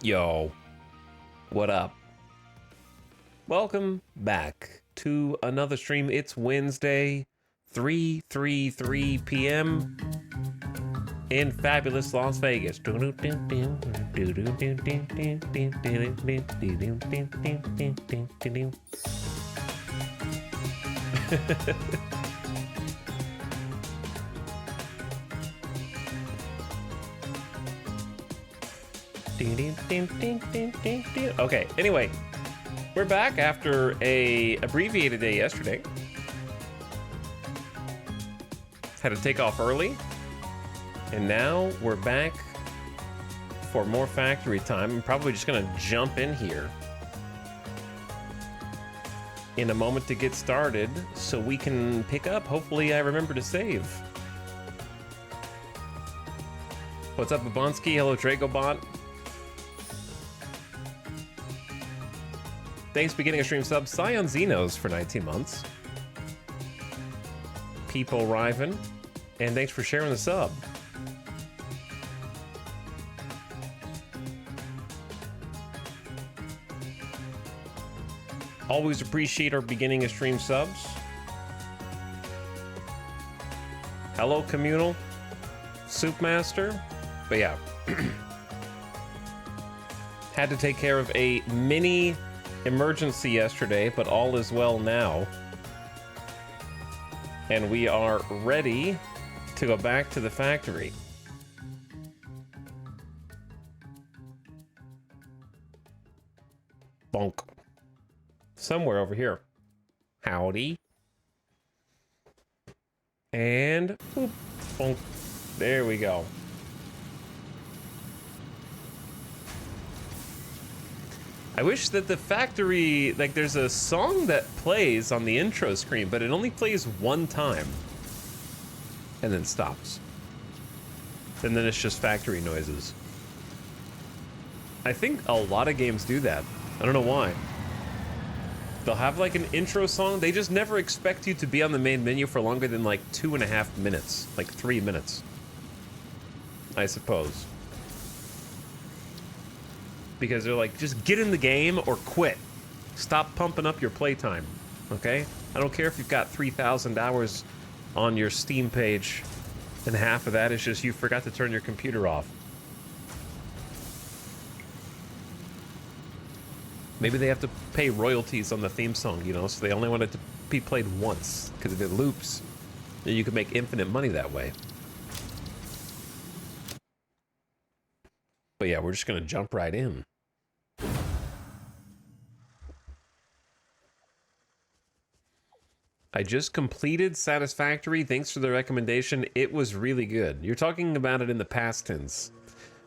Yo, what up? Welcome back to another stream. It's Wednesday, 3:33 p.m. in fabulous Las Vegas. Okay, anyway, we're back after a abbreviated day yesterday. Had to take off early, and now we're back for more factory time. I'm probably just gonna jump in here in a moment to get started so we can pick up. Hopefully I remember to save. What's up, Babonsky? Hello, Dragobot. Thanks for getting a stream sub. Scion Xenos for 19 months. People Riven. And thanks for sharing the sub. Always appreciate our beginning of stream subs. Hello, Communal. Soupmaster. But yeah. Had to take care of a mini emergency yesterday, but all is well now. And we are ready to go back to the factory. Bonk. Somewhere over here. Howdy. And boop, bonk. There we go. I wish that the factory, like, there's a song that plays on the intro screen, but it only plays one time and then stops. And then it's just factory noises. I think a lot of games do that. I don't know why. They'll have like an intro song. They just never expect you to be on the main menu for longer than like 2.5 minutes, like 3 minutes, I suppose. Because they're like, just get in the game or quit. Stop pumping up your playtime, okay? I don't care if you've got 3,000 hours on your Steam page and half of that is just you forgot to turn your computer off. Maybe they have to pay royalties on the theme song, you know, so they only want it to be played once, because if it loops, then you can make infinite money that way. But yeah, we're just gonna jump right in. I just completed Satisfactory. Thanks for the recommendation. It was really good. You're talking about it in the past tense.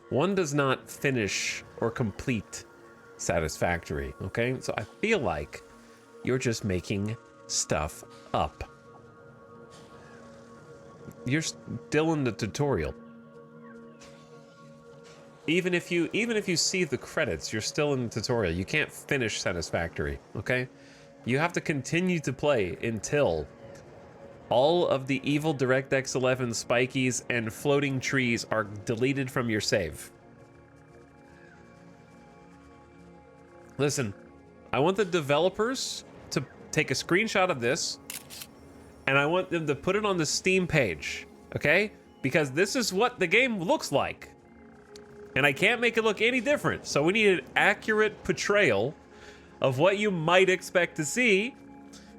One does not finish or complete Satisfactory, okay? So I feel like you're just making stuff up. You're still in the tutorial. Even if you see the credits, you're still in the tutorial. You can't finish Satisfactory, okay? You have to continue to play until all of the evil DirectX 11 spikies and floating trees are deleted from your save. Listen, I want the developers to take a screenshot of this, and I want them to put it on the Steam page, okay? Because this is what the game looks like. And I can't make it look any different. So we need an accurate portrayal of what you might expect to see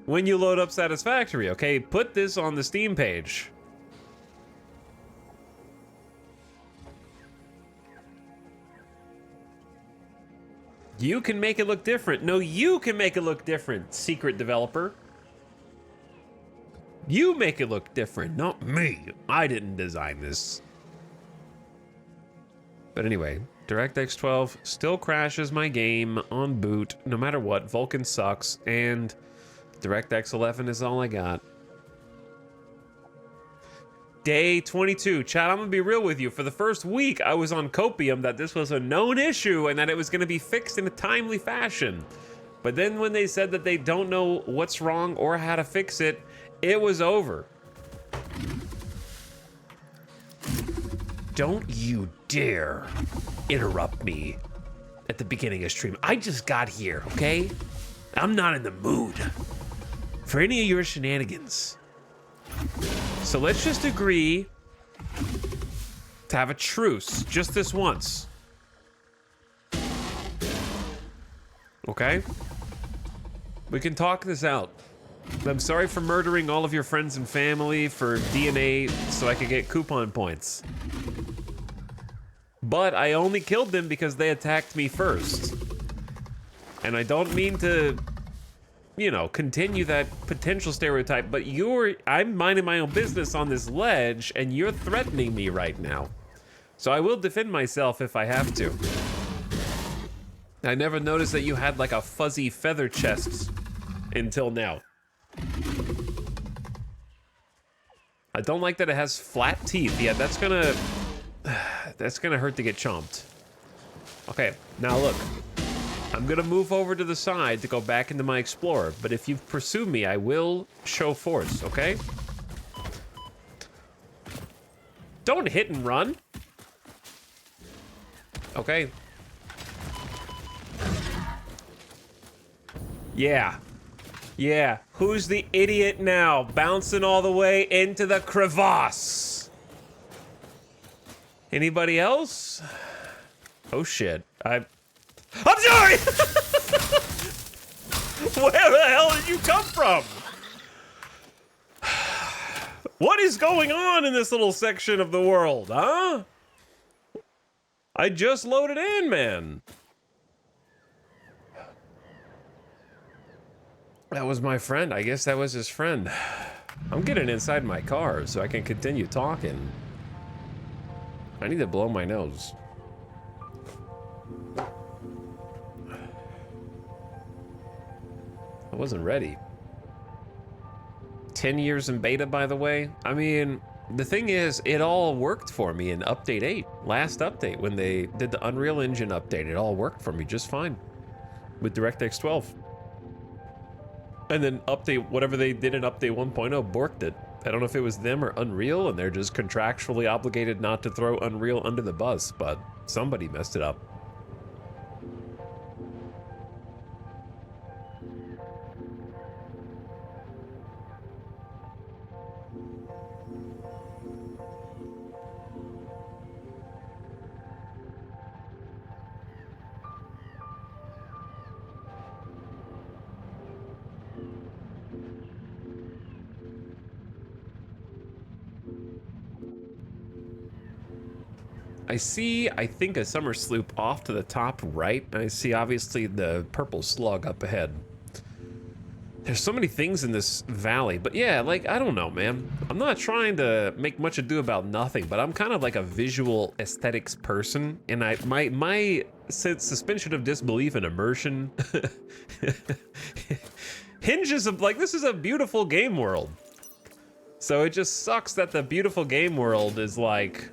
when you load up Satisfactory, okay? Put this on the Steam page. You can make it look different. No, you can make it look different, secret developer. You make it look different, not me. I didn't design this. But anyway, DirectX 12 still crashes my game on boot, no matter what. Vulkan sucks, and DirectX 11 is all I got. Day 22. Chat, I'm gonna be real with you. For the first week, I was on copium that this was a known issue and that it was gonna be fixed in a timely fashion. But then when they said that they don't know what's wrong or how to fix it, it was over. Don't you dare interrupt me at the beginning of stream. I just got here, okay? I'm not in the mood for any of your shenanigans. So let's just agree to have a truce just this once. Okay? We can talk this out. I'm sorry for murdering all of your friends and family for DNA so I could get coupon points. But I only killed them because they attacked me first. And I don't mean to, you know, continue that potential stereotype, but I'm minding my own business on this ledge and you're threatening me right now. So I will defend myself if I have to. I never noticed that you had like a fuzzy feather chest until now. I don't like that it has flat teeth. Yeah, that's gonna hurt to get chomped. Okay, now look. I'm gonna move over to the side to go back into my Explorer, but if you pursue me, I will show force, okay? Don't hit and run. Okay. Yeah. Yeah. Who's the idiot now? Bouncing all the way into the crevasse. Anybody else? Oh shit. I'm sorry! Where the hell did you come from? What is going on in this little section of the world, huh? I just loaded in, man. That was my friend. I guess that was his friend. I'm getting inside my car so I can continue talking. I need to blow my nose. I wasn't ready. 10 years in beta, by the way. I mean, the thing is, it all worked for me in Update 8. Last update, when they did the Unreal Engine update, it all worked for me just fine with DirectX 12. And then update, whatever they did in Update 1.0, borked it. I don't know if it was them or Unreal, and they're just contractually obligated not to throw Unreal under the bus, but somebody messed it up. I see, I think, a summer sloop off to the top right. I see, obviously, the purple slug up ahead. There's so many things in this valley, but yeah, like, I don't know, man. I'm not trying to make much ado about nothing, but I'm kind of like a visual aesthetics person, and my suspension of disbelief and immersion hinges of, like, this is a beautiful game world. So it just sucks that the beautiful game world is like,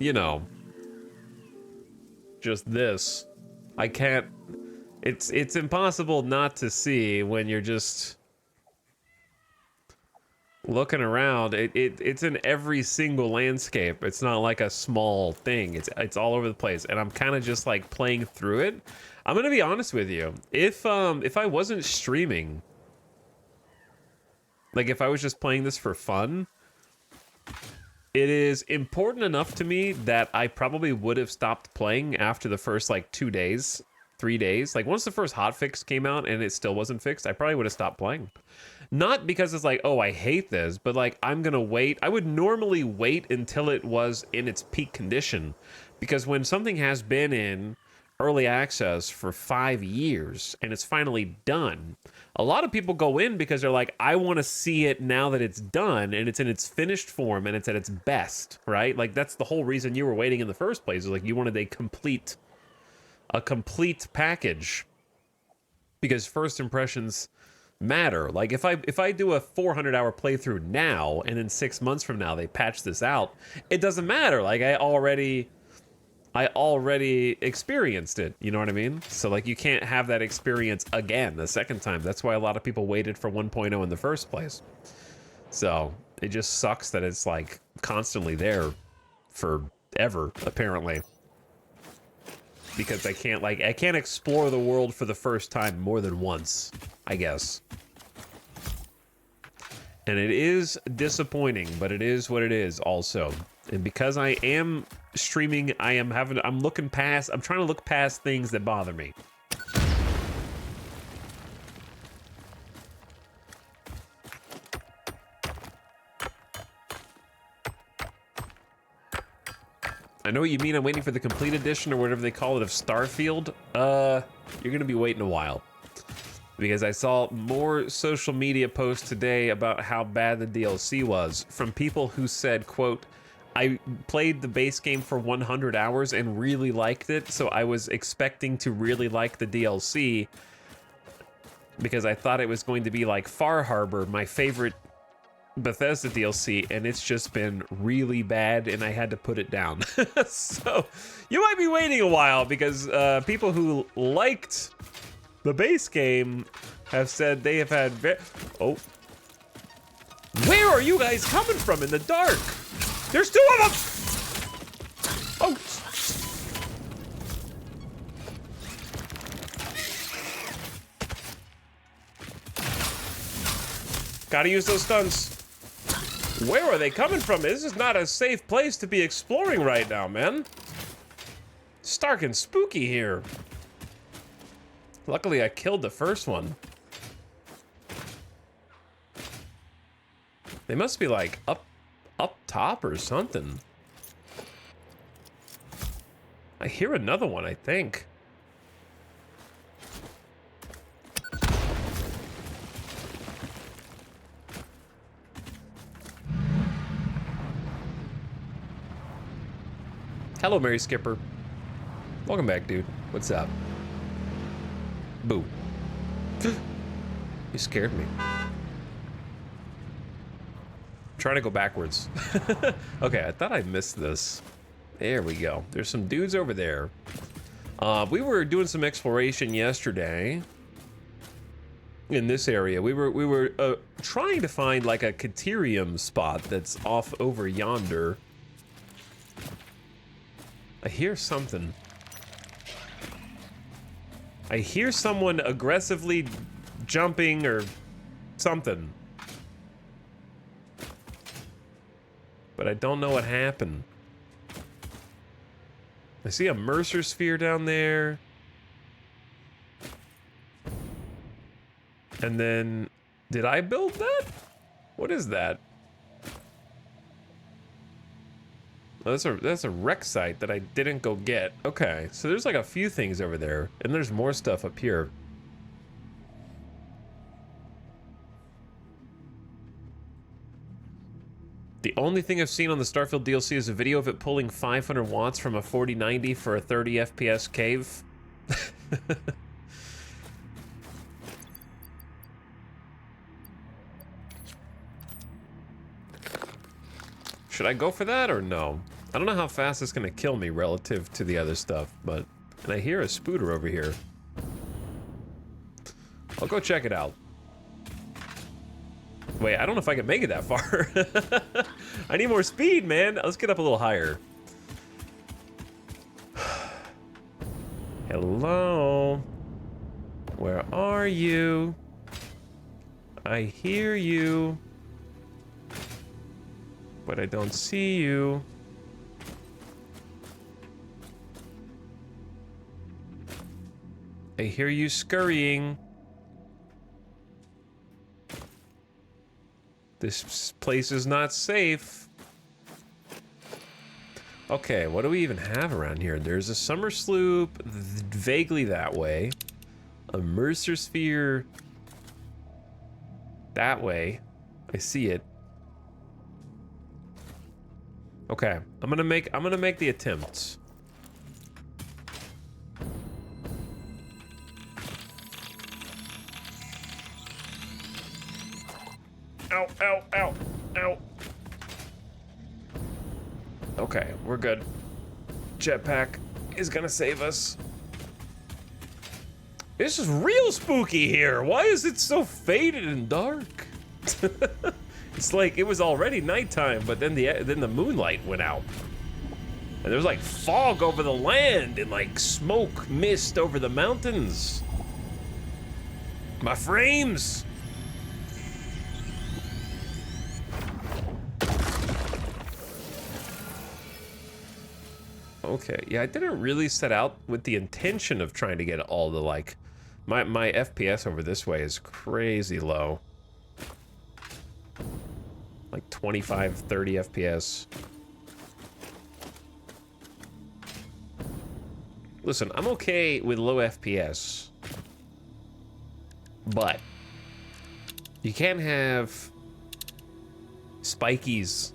you know, just this. I can't, it's impossible not to see when you're just looking around. It's in every single landscape. It's not like a small thing. It's all over the place, and I'm kind of just like playing through it. I'm gonna be honest with you. If I wasn't streaming, like if I was just playing this for fun, it is important enough to me that I probably would have stopped playing after the first like 2 days, 3 days. Like once the first hotfix came out and it still wasn't fixed, I probably would have stopped playing. Not because it's like, oh, I hate this, but like I'm gonna wait. I would normally wait until it was in its peak condition, because when something has been in early access for 5 years and it's finally done, a lot of people go in because they're like, I want to see it now that it's done and it's in its finished form and it's at its best, right? Like that's the whole reason you were waiting in the first place, is like you wanted a complete package, because first impressions matter. Like if I do a 400-hour playthrough now and in 6 months from now they patch this out, it doesn't matter. Like I already experienced it, you know what I mean? So like you can't have that experience again a second time. That's why a lot of people waited for 1.0 in the first place. So it just sucks that it's like constantly there forever, apparently. because I can't explore the world for the first time more than once, I guess. And it is disappointing, but it is what it is also. And because I am streaming, I'm trying to look past things that bother me. I know what you mean. I'm waiting for the complete edition or whatever they call it of Starfield. You're gonna be waiting a while. Because I saw more social media posts today about how bad the DLC was from people who said, quote, I played the base game for 100 hours and really liked it, so I was expecting to really like the DLC because I thought it was going to be like Far Harbor, my favorite Bethesda DLC, and it's just been really bad and I had to put it down. So you might be waiting a while because people who liked the base game have said they have had oh. Where are you guys coming from in the dark? There's 2 of them! Oh. Gotta use those stuns. Where are they coming from? This is not a safe place to be exploring right now, man. It's dark and spooky here. Luckily, I killed the first one. They must be like up top or something. I hear another one, I think. Hello, Mary Skipper. Welcome back, dude. What's up? Boo. You scared me. Trying to go backwards. Okay, I thought I missed this. There we go. There's some dudes over there. We were doing some exploration yesterday in this area. We were trying to find like a Caterium spot that's off over yonder. I hear something. I hear someone aggressively jumping or something. But I don't know what happened. I see a Mercer sphere down there. And then, did I build that? What is that? Oh, that's a wreck site that I didn't go get. Okay, so there's like a few things over there, and there's more stuff up here. The only thing I've seen on the Starfield DLC is a video of it pulling 500 watts from a 4090 for a 30 FPS cave. Should I go for that or no? I don't know how fast it's gonna kill me relative to the other stuff, but... And I hear a spooter over here. I'll go check it out. Wait, I don't know if I can make it that far. I need more speed, man. Let's get up a little higher. Hello? Where are you? I hear you. But I don't see you. I hear you scurrying. This place is not safe. Okay, what do we even have around here? There's a summer sloop vaguely that way. A Mercer sphere that way. I see it. Okay, I'm gonna make the attempts. Ow, ow, ow, ow. Okay, we're good. Jetpack is gonna save us. This is real spooky here. Why is it so faded and dark? It's like it was already nighttime, but then the moonlight went out. And there's like fog over the land and like smoke mist over the mountains. My frames. Okay, yeah, I didn't really set out with the intention of trying to get all the like, my FPS over this way is crazy low. Like 25, 30 FPS. Listen, I'm okay with low FPS, but you can't have spikies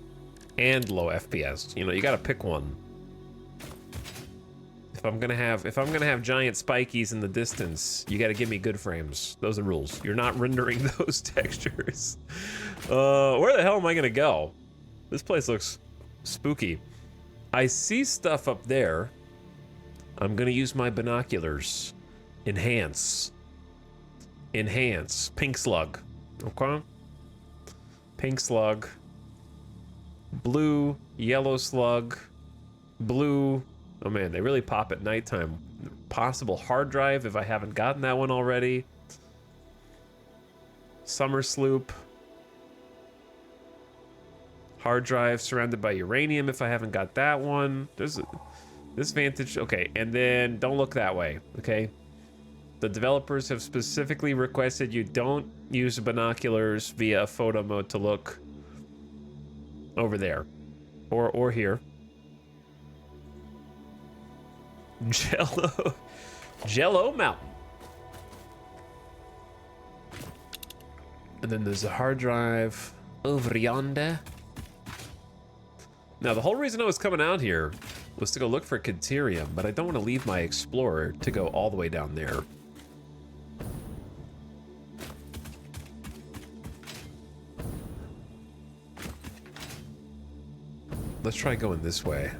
and low FPS. You know, you gotta pick one. If I'm gonna have giant spikies in the distance, you gotta give me good frames. Those are rules. You're not rendering those textures. Where the hell am I gonna go? This place looks spooky. I see stuff up there. I'm gonna use my binoculars. Enhance. Enhance. Pink slug. Okay? Pink slug. Blue, yellow slug. Blue. Oh man, they really pop at nighttime. Possible hard drive if I haven't gotten that one already. Summer sloop. Hard drive surrounded by uranium if I haven't got that one. There's this vantage. Okay, and then don't look that way, okay? The developers have specifically requested you don't use binoculars via photo mode to look over there or here. Jello Mountain. And then there's a hard drive over yonder. Now, the whole reason I was coming out here was to go look for Caterium, but I don't want to leave my Explorer to go all the way down there. Let's try going this way.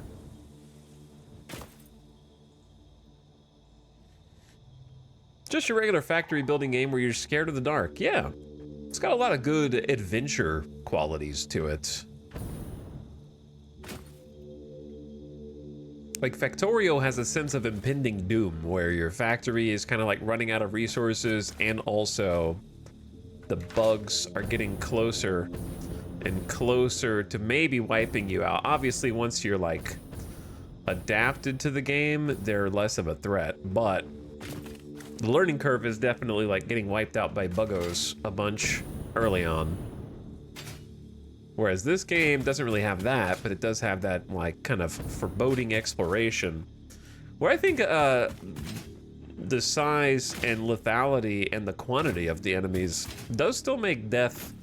Just your regular factory building game where you're scared of the dark. Yeah, it's got a lot of good adventure qualities to it. Like, Factorio has a sense of impending doom, where your factory is kind of like running out of resources, and also the bugs are getting closer and closer to maybe wiping you out. Obviously, once you're like adapted to the game, they're less of a threat, but the learning curve is definitely like getting wiped out by buggos a bunch early on. Whereas this game doesn't really have that, but it does have that like kind of foreboding exploration, where I think the size and lethality and the quantity of the enemies does still make death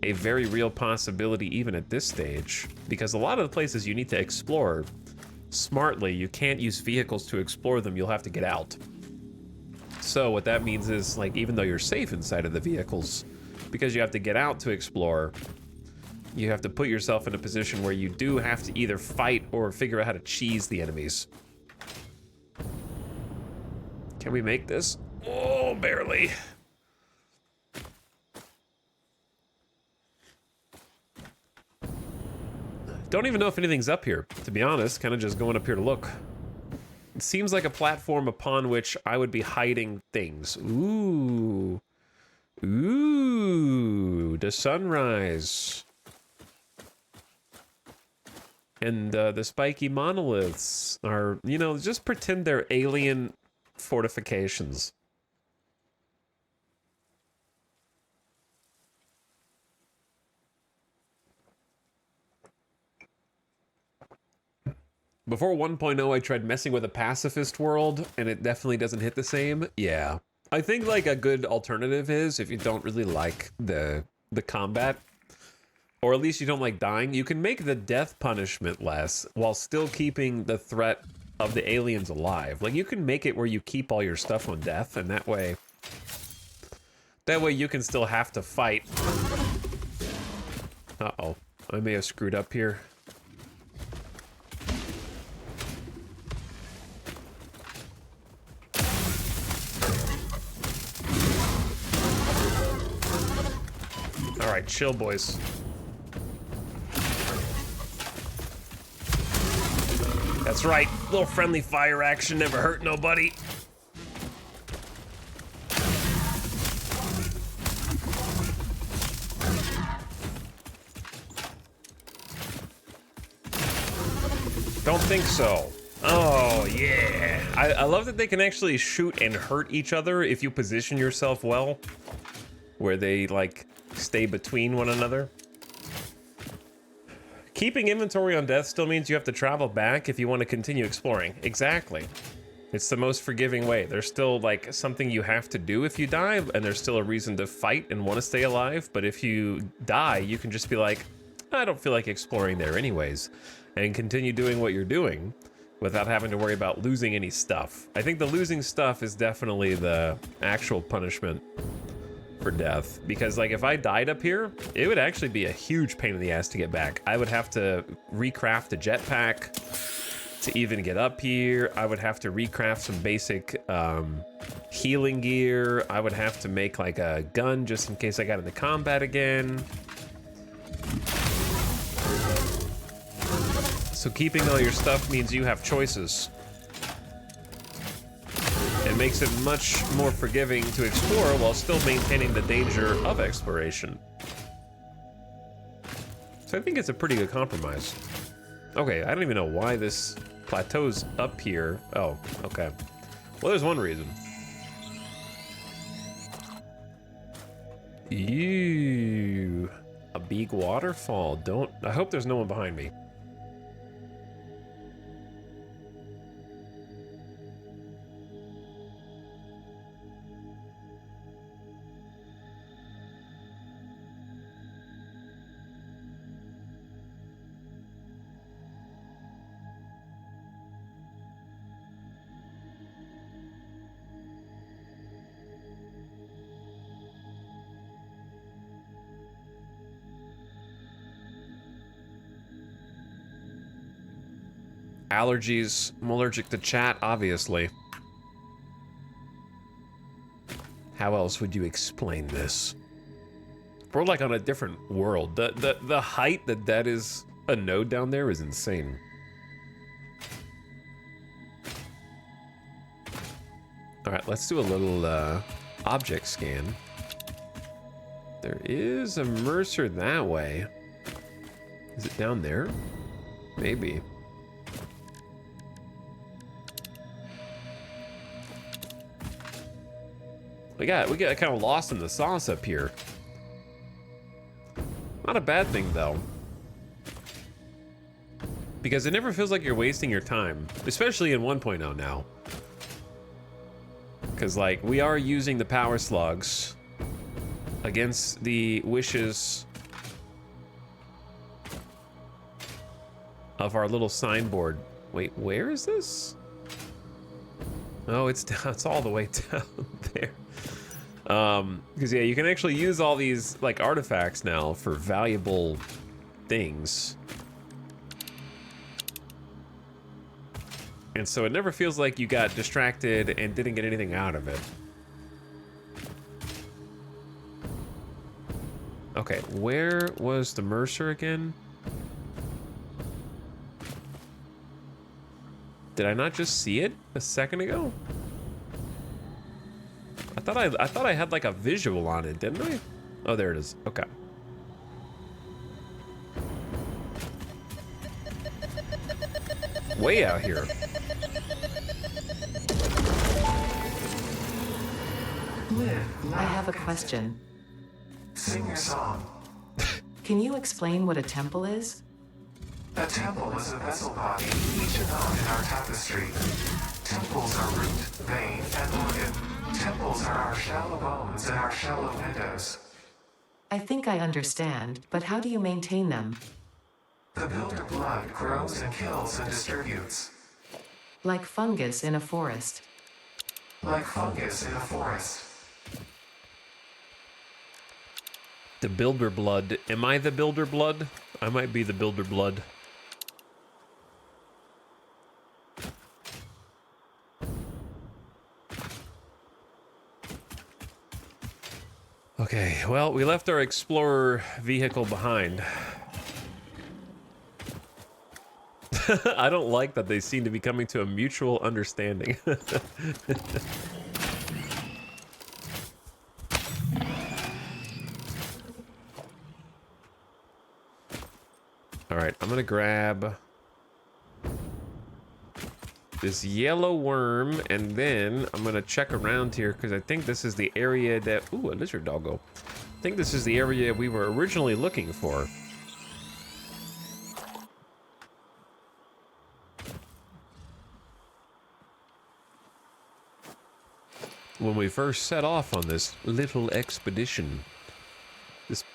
a very real possibility even at this stage, because a lot of the places you need to explore smartly, you can't use vehicles to explore them, you'll have to get out. So what that means is, like, even though you're safe inside of the vehicles, because you have to get out to explore, you have to put yourself in a position where you do have to either fight or figure out how to cheese the enemies. Can we make this? Oh, barely. Don't even know if anything's up here, to be honest. Kind of just going up here to look. It seems like a platform upon which I would be hiding things. Ooh. Ooh, the sunrise. And the spiky monoliths are, you know, just pretend they're alien fortifications. Before 1.0, I tried messing with a pacifist world, and it definitely doesn't hit the same. Yeah. I think, like, a good alternative is, if you don't really like the combat, or at least you don't like dying, you can make the death punishment less while still keeping the threat of the aliens alive. Like, you can make it where you keep all your stuff on death, and that way you can still have to fight. Uh-oh. I may have screwed up here. All right, chill, boys. That's right, little friendly fire action never hurt nobody. Don't think so. Oh, yeah. I love that they can actually shoot and hurt each other if you position yourself well, where they, like, stay between one another. Keeping inventory on death still means you have to travel back if you want to continue exploring. Exactly. It's the most forgiving way. There's still, like, something you have to do if you die, and there's still a reason to fight and want to stay alive, but if you die, you can just be like, I don't feel like exploring there anyways, and continue doing what you're doing without having to worry about losing any stuff. I think the losing stuff is definitely the actual punishment for death, because like if I died up here, it would actually be a huge pain in the ass to get back. I would have to recraft a jetpack to even get up here. I would have to recraft some basic healing gear. I would have to make like a gun just in case I got into combat again. So keeping all your stuff means you have choices. It makes it much more forgiving to explore while still maintaining the danger of exploration. So I think it's a pretty good compromise. Okay, I don't even know why this plateau's up here. Oh, okay. Well, there's one reason. Ew. A big waterfall. I hope there's no one behind me. Allergies. I'm allergic to chat, obviously. How else would you explain this? We're like on a different world. The height that is a node down there is insane. All right, let's do a little object scan. There is a Mercer that way. Is it down there? Maybe. We got kind of lost in the sauce up here. Not a bad thing though, because it never feels like you're wasting your time, especially in 1.0 now. Because like we are using the power slugs against the wishes of our little signboard. Wait, where is this? Oh, it's down. It's all the way down there. Because yeah, you can actually use all these like artifacts now for valuable things. And so it never feels like you got distracted and didn't get anything out of it. Okay, where was the Mercer again? Did I not just see it a second ago? I thought I had like a visual on it, didn't I? Oh, there it is. Okay. Way out here. I have a question. Sing your song. Can you explain what a temple is? A temple is a vessel body, each a node in our tapestry. Temples are root, vein, and organ. Temples are our shallow bones and our shallow windows. I think I understand, but how do you maintain them? The builder blood grows and kills and distributes. Like fungus in a forest. Like fungus in a forest. The builder blood. Am I the builder blood? I might be the builder blood. Okay, well, we left our Explorer vehicle behind. I don't like that they seem to be coming to a mutual understanding. All right, I'm gonna grab this yellow worm, and then I'm gonna check around here because I think this is the area that, ooh, a lizard doggo. I think this is the area we were originally looking for. When we first set off on this little expedition.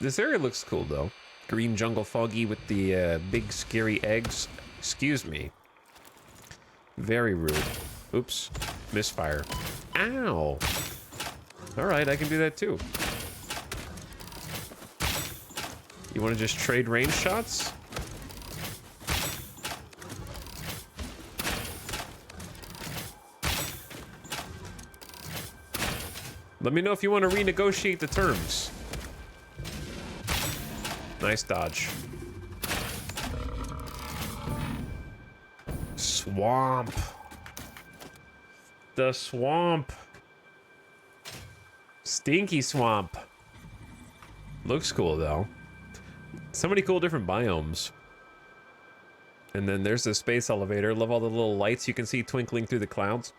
This area looks cool though. Green jungle foggy with the big scary eggs. Excuse me. Very rude. Oops. Misfire. Ow! Alright, I can do that too. You want to just trade range shots? Let me know if you want to renegotiate the terms. Nice dodge. Swamp. The swamp. Stinky swamp. Looks cool though. So many cool different biomes. And then there's the space elevator. Love all the little lights you can see twinkling through the clouds.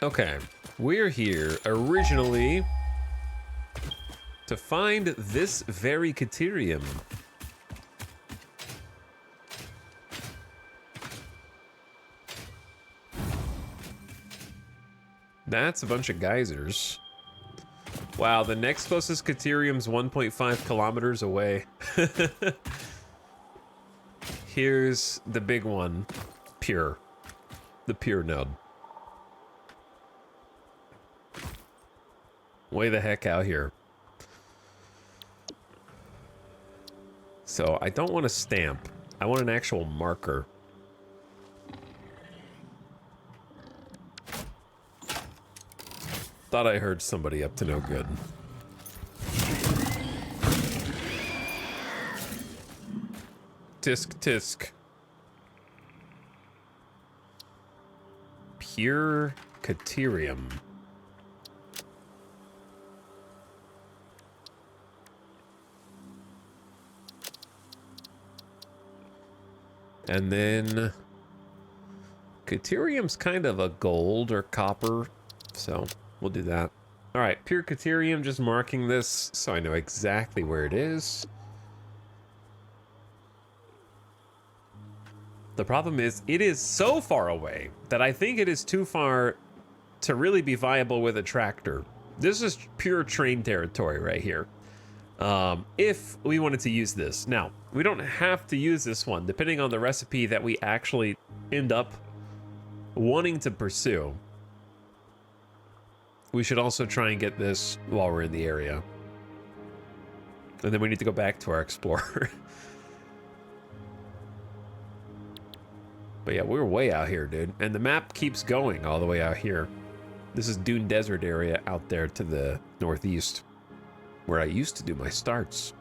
Okay, we're here originally to find this very Caterium. That's a bunch of geysers. Wow, the next closest Caterium's 1.5 kilometers away. Here's the big one, Pure. The Pure node. Way the heck out here. So I don't want a stamp. I want an actual marker. Thought I heard somebody up to no good. Tisk tisk. Pure Caterium. And then Caterium's kind of a gold or copper, so we'll do that. All right, Pure Caterium, just marking this so I know exactly where it is. The problem is it is so far away that I think it is too far to really be viable with a tractor. This is pure train territory right here. If we wanted to use this. Now, we don't have to use this one, depending on the recipe that we actually end up wanting to pursue. We should also try and get this while we're in the area. And then we need to go back to our explorer. But yeah, we're way out here, dude. And the map keeps going all the way out here. This is Dune Desert area out there to the northeast, where I used to do my starts.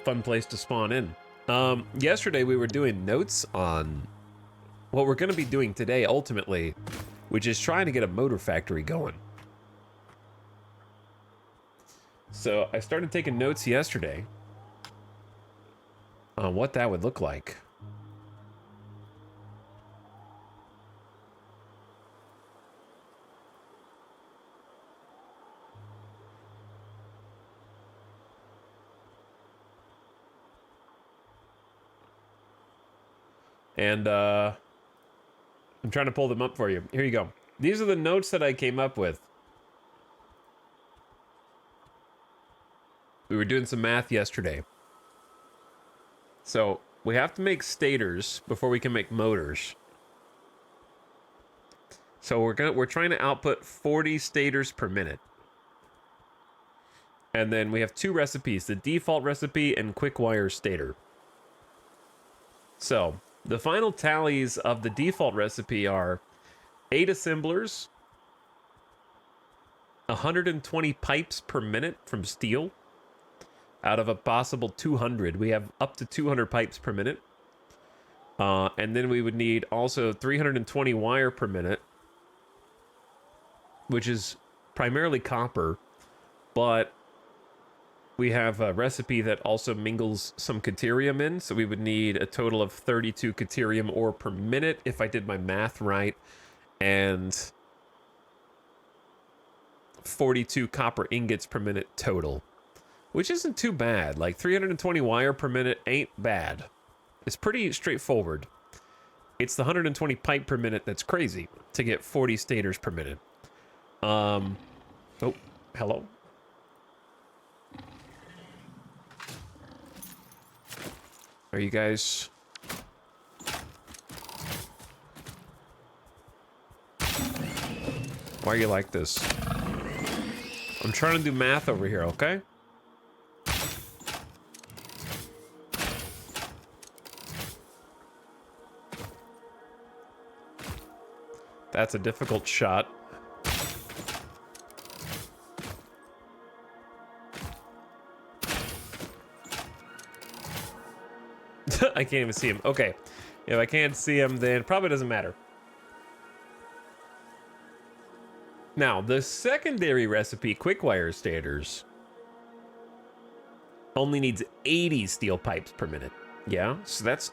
Fun place to spawn in. Yesterday we were doing notes on what we're going to be doing today, ultimately, which is trying to get a motor factory going. So I started taking notes yesterday on what that would look like. And I'm trying to pull them up for you. Here you go. These are the notes that I came up with. We were doing some math yesterday. So we have to make stators before we can make motors. So we're trying to output 40 stators per minute. And then we have two recipes, the default recipe and quick wire stator. So the final tallies of the default recipe are 8 assemblers, 120 pipes per minute from steel. Out of a possible 200, we have up to 200 pipes per minute. And then we would need also 320 wire per minute, which is primarily copper, but we have a recipe that also mingles some caterium in, so we would need a total of 32 caterium ore per minute, if I did my math right, and 42 copper ingots per minute total, which isn't too bad. Like 320 wire per minute ain't bad. It's pretty straightforward. It's the 120 pipe per minute that's crazy to get 40 stators per minute. Oh, hello. Are you guys... Why are you like this? I'm trying to do math over here, okay? That's a difficult shot. I can't even see him. Okay. If I can't see him, then it probably doesn't matter. Now, the secondary recipe, Quickwire Stators, only needs 80 steel pipes per minute. Yeah, so that's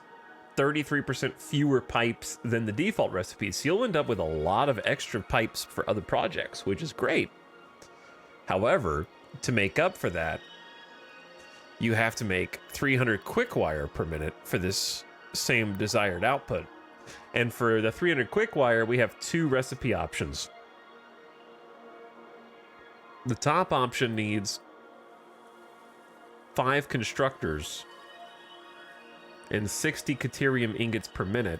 33% fewer pipes than the default recipe. So you'll end up with a lot of extra pipes for other projects, which is great. However, to make up for that, you have to make 300 quickwire per minute for this same desired output. And for the 300 quickwire, we have 2 recipe options. The top option needs 5 constructors and 60 caterium ingots per minute,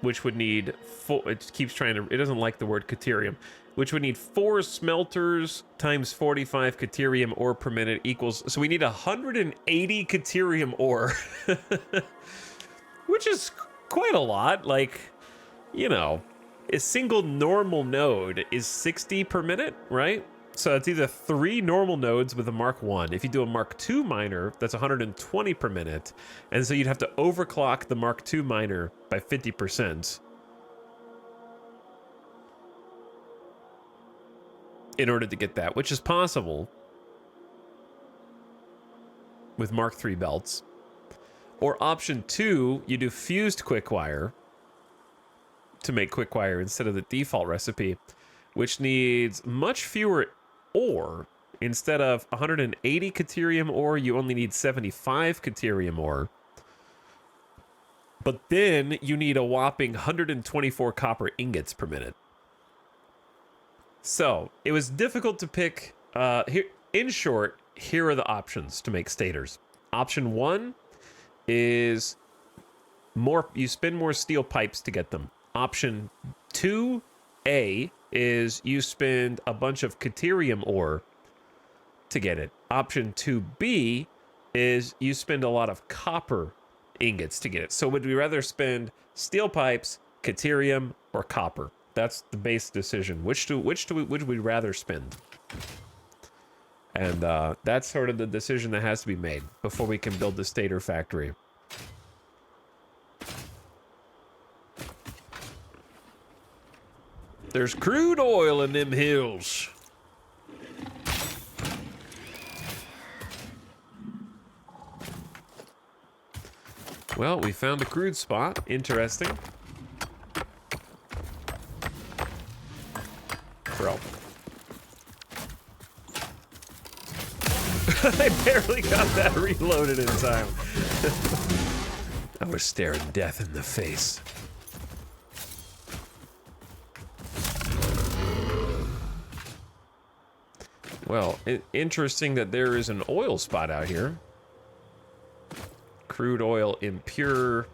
which would need it keeps trying to, it doesn't like the word caterium, which would need 4 smelters times 45 caterium ore per minute equals, so we need 180 caterium ore, which is quite a lot. Like, you know, a single normal node is 60 per minute, right? So it's either 3 normal nodes with a Mark 1. If you do a Mark 2 miner, that's 120 per minute. And so you'd have to overclock the Mark 2 miner by 50% in order to get that, which is possible with Mark 3 belts. Or option 2, you do fused quickwire to make quickwire instead of the default recipe, which needs much fewer ore. Instead of 180 caterium ore, you only need 75 caterium ore. But then you need a whopping 124 copper ingots per minute. So it was difficult to pick. Here, in short, here are the options to make stators. Option 1 is you spin more steel pipes to get them. Option 2A is you spend a bunch of caterium ore to get it. Option 2B is you spend a lot of copper ingots to get it. So would we rather spend steel pipes, caterium, or copper? That's the base decision. Which would we rather spend? And that's sort of the decision that has to be made before we can build the stator factory. There's crude oil in them hills. Well, we found a crude spot. Interesting. Bro. I barely got that reloaded in time. I was staring death in the face. Well, interesting that there is an oil spot out here. Crude oil impure.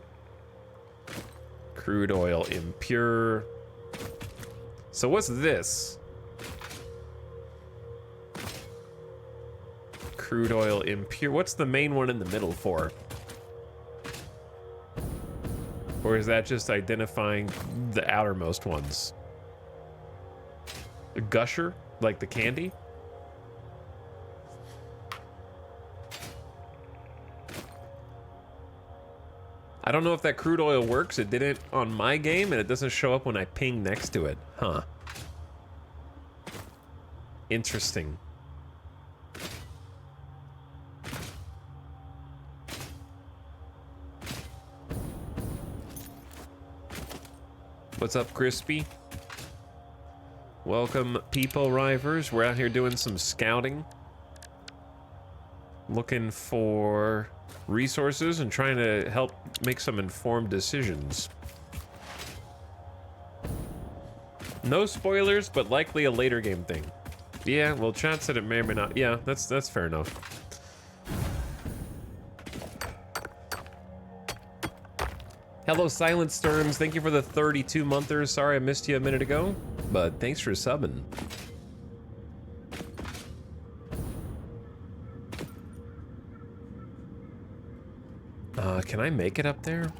Crude oil impure. So what's this? Crude oil impure. What's the main one in the middle for? Or is that just identifying the outermost ones? A gusher? Like the candy? I don't know if that crude oil works. It didn't on my game, and it doesn't show up when I ping next to it. Huh. Interesting. What's up, Crispy? Welcome, people rivers. We're out here doing some scouting. Looking for resources and trying to help make some informed decisions. No spoilers, but likely a later game thing. Yeah, well, chat said it may or may not. Yeah, that's fair enough. Hello, Silent Storms. Thank you for the 32 monthers. Sorry I missed you a minute ago, but thanks for subbing. Can I make it up there?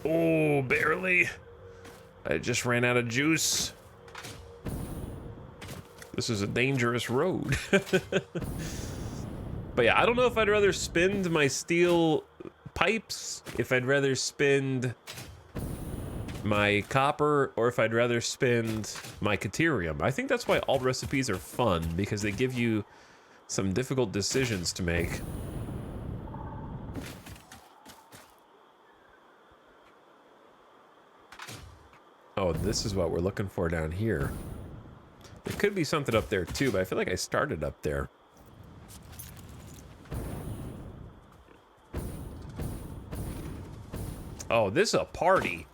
Oh, barely. I just ran out of juice. This is a dangerous road. But yeah, I don't know if I'd rather spend my steel pipes, if I'd rather spend my copper, or if I'd rather spend my caterium. I think that's why alt recipes are fun, because they give you some difficult decisions to make. Oh, this is what we're looking for down here. There could be something up there too, but I feel like I started up there. Oh, this is a party.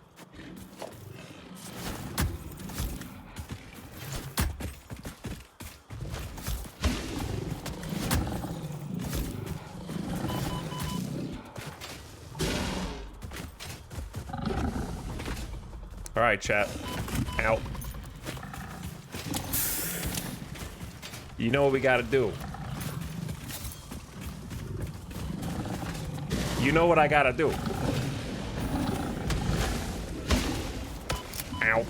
All right, chat. Out. You know what we gotta do. You know what I gotta do. Ow.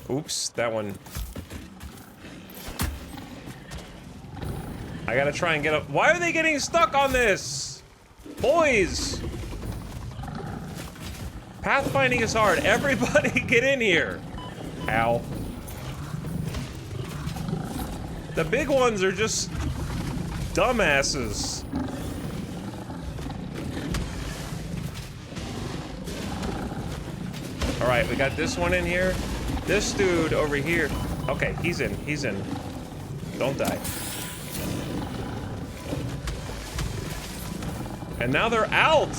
Oops, that one. I gotta try and get up. Why are they getting stuck on this? Boys! Pathfinding is hard. Everybody get in here. Ow. The big ones are just dumbasses. All right, we got this one in here. This dude over here. Okay, he's in. He's in. Don't die. And now they're out.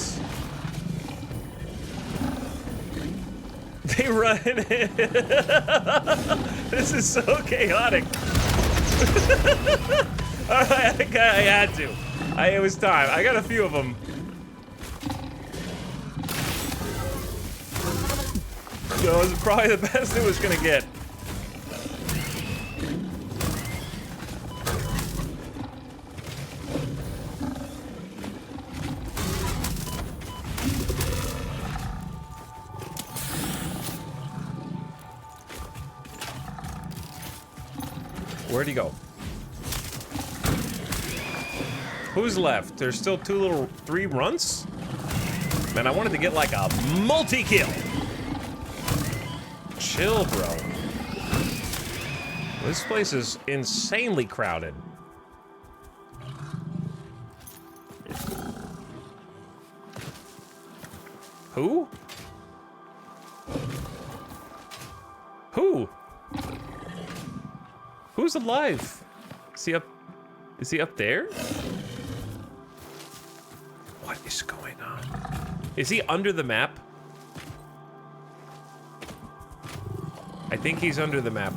They run in. This is so chaotic. All right, I had to. It was time. I got a few of them. That was probably the best it was gonna get. Where'd he go? Who's left? There's still three runts? Man, I wanted to get like a multi-kill. Chill, bro. This place is insanely crowded. Who? Who? Who's alive? Is he up there? What is going on? Is he under the map? I think he's under the map.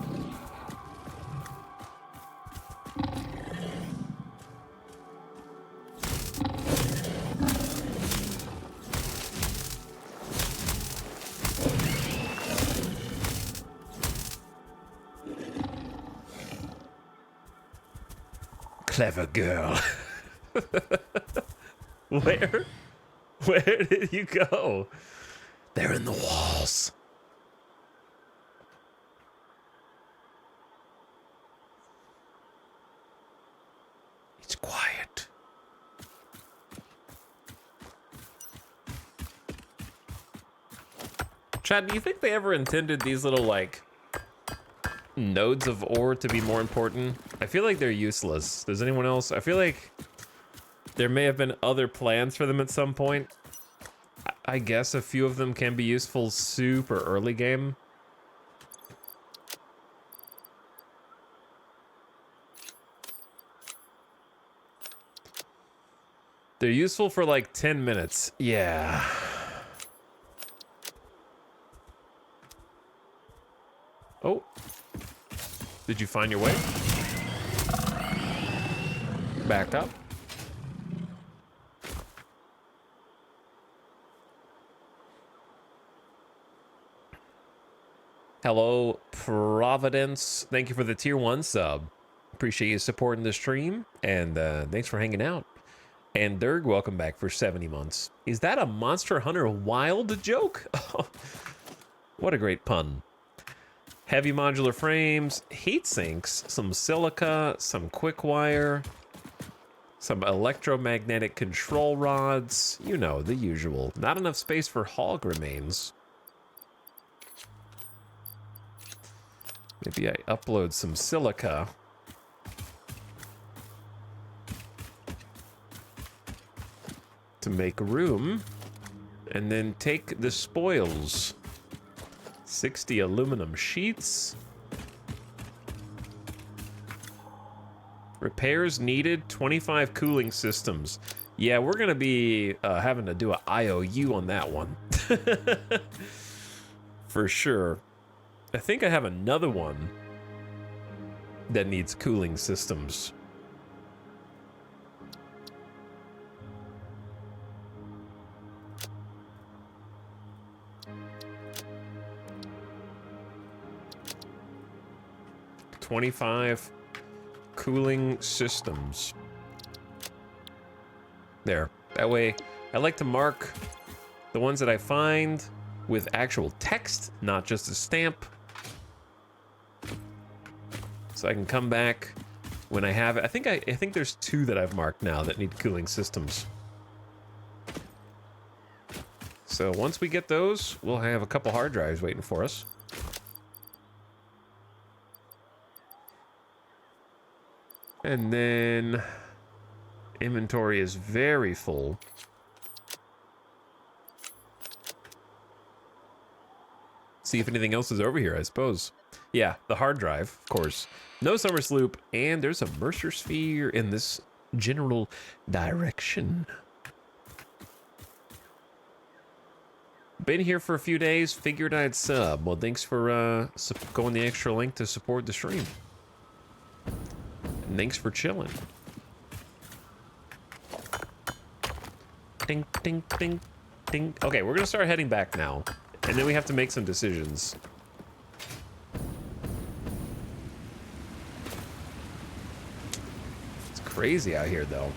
clever girl. Where? Where did you go? They're in the walls. It's quiet. Chad, do you think they ever intended these little, like, nodes of ore to be more important? I feel like they're useless. Does anyone else? I feel like there may have been other plans for them at some point. I guess a few of them can be useful super early game. They're useful for like 10 minutes. Yeah. Oh. Did you find your way? Back up. Hello, Providence. Thank you for the tier 1 sub. Appreciate you supporting the stream, and thanks for hanging out. And Dirg, welcome back for 70 months. Is that a Monster Hunter Wild joke? What a great pun. Heavy modular frames, heat sinks, some silica, some quick wire, some electromagnetic control rods. You know, the usual. Not enough space for hog remains. Maybe I upload some silica. To make room, and then take the spoils. 60 aluminum sheets. Repairs needed, 25 cooling systems. Yeah, we're gonna be having to do an IOU on that one. For sure. I think I have another one that needs cooling systems. $25 cooling systems. There. That way, I like to mark the ones that I find with actual text, not just a stamp. So I can come back when I have it. I think there's 2 that I've marked now that need cooling systems. So once we get those, we'll have a couple hard drives waiting for us. And then inventory is very full. See if anything else is over here, I suppose. Yeah, the hard drive, of course. No summer sloop, and there's a Mercer sphere in this general direction. Been here for a few days, figured I'd sub. Well, thanks for going the extra length to support the stream. And thanks for chilling. Ding, ding, ding, ding. Okay, we're gonna start heading back now. And then we have to make some decisions. It's crazy out here, though.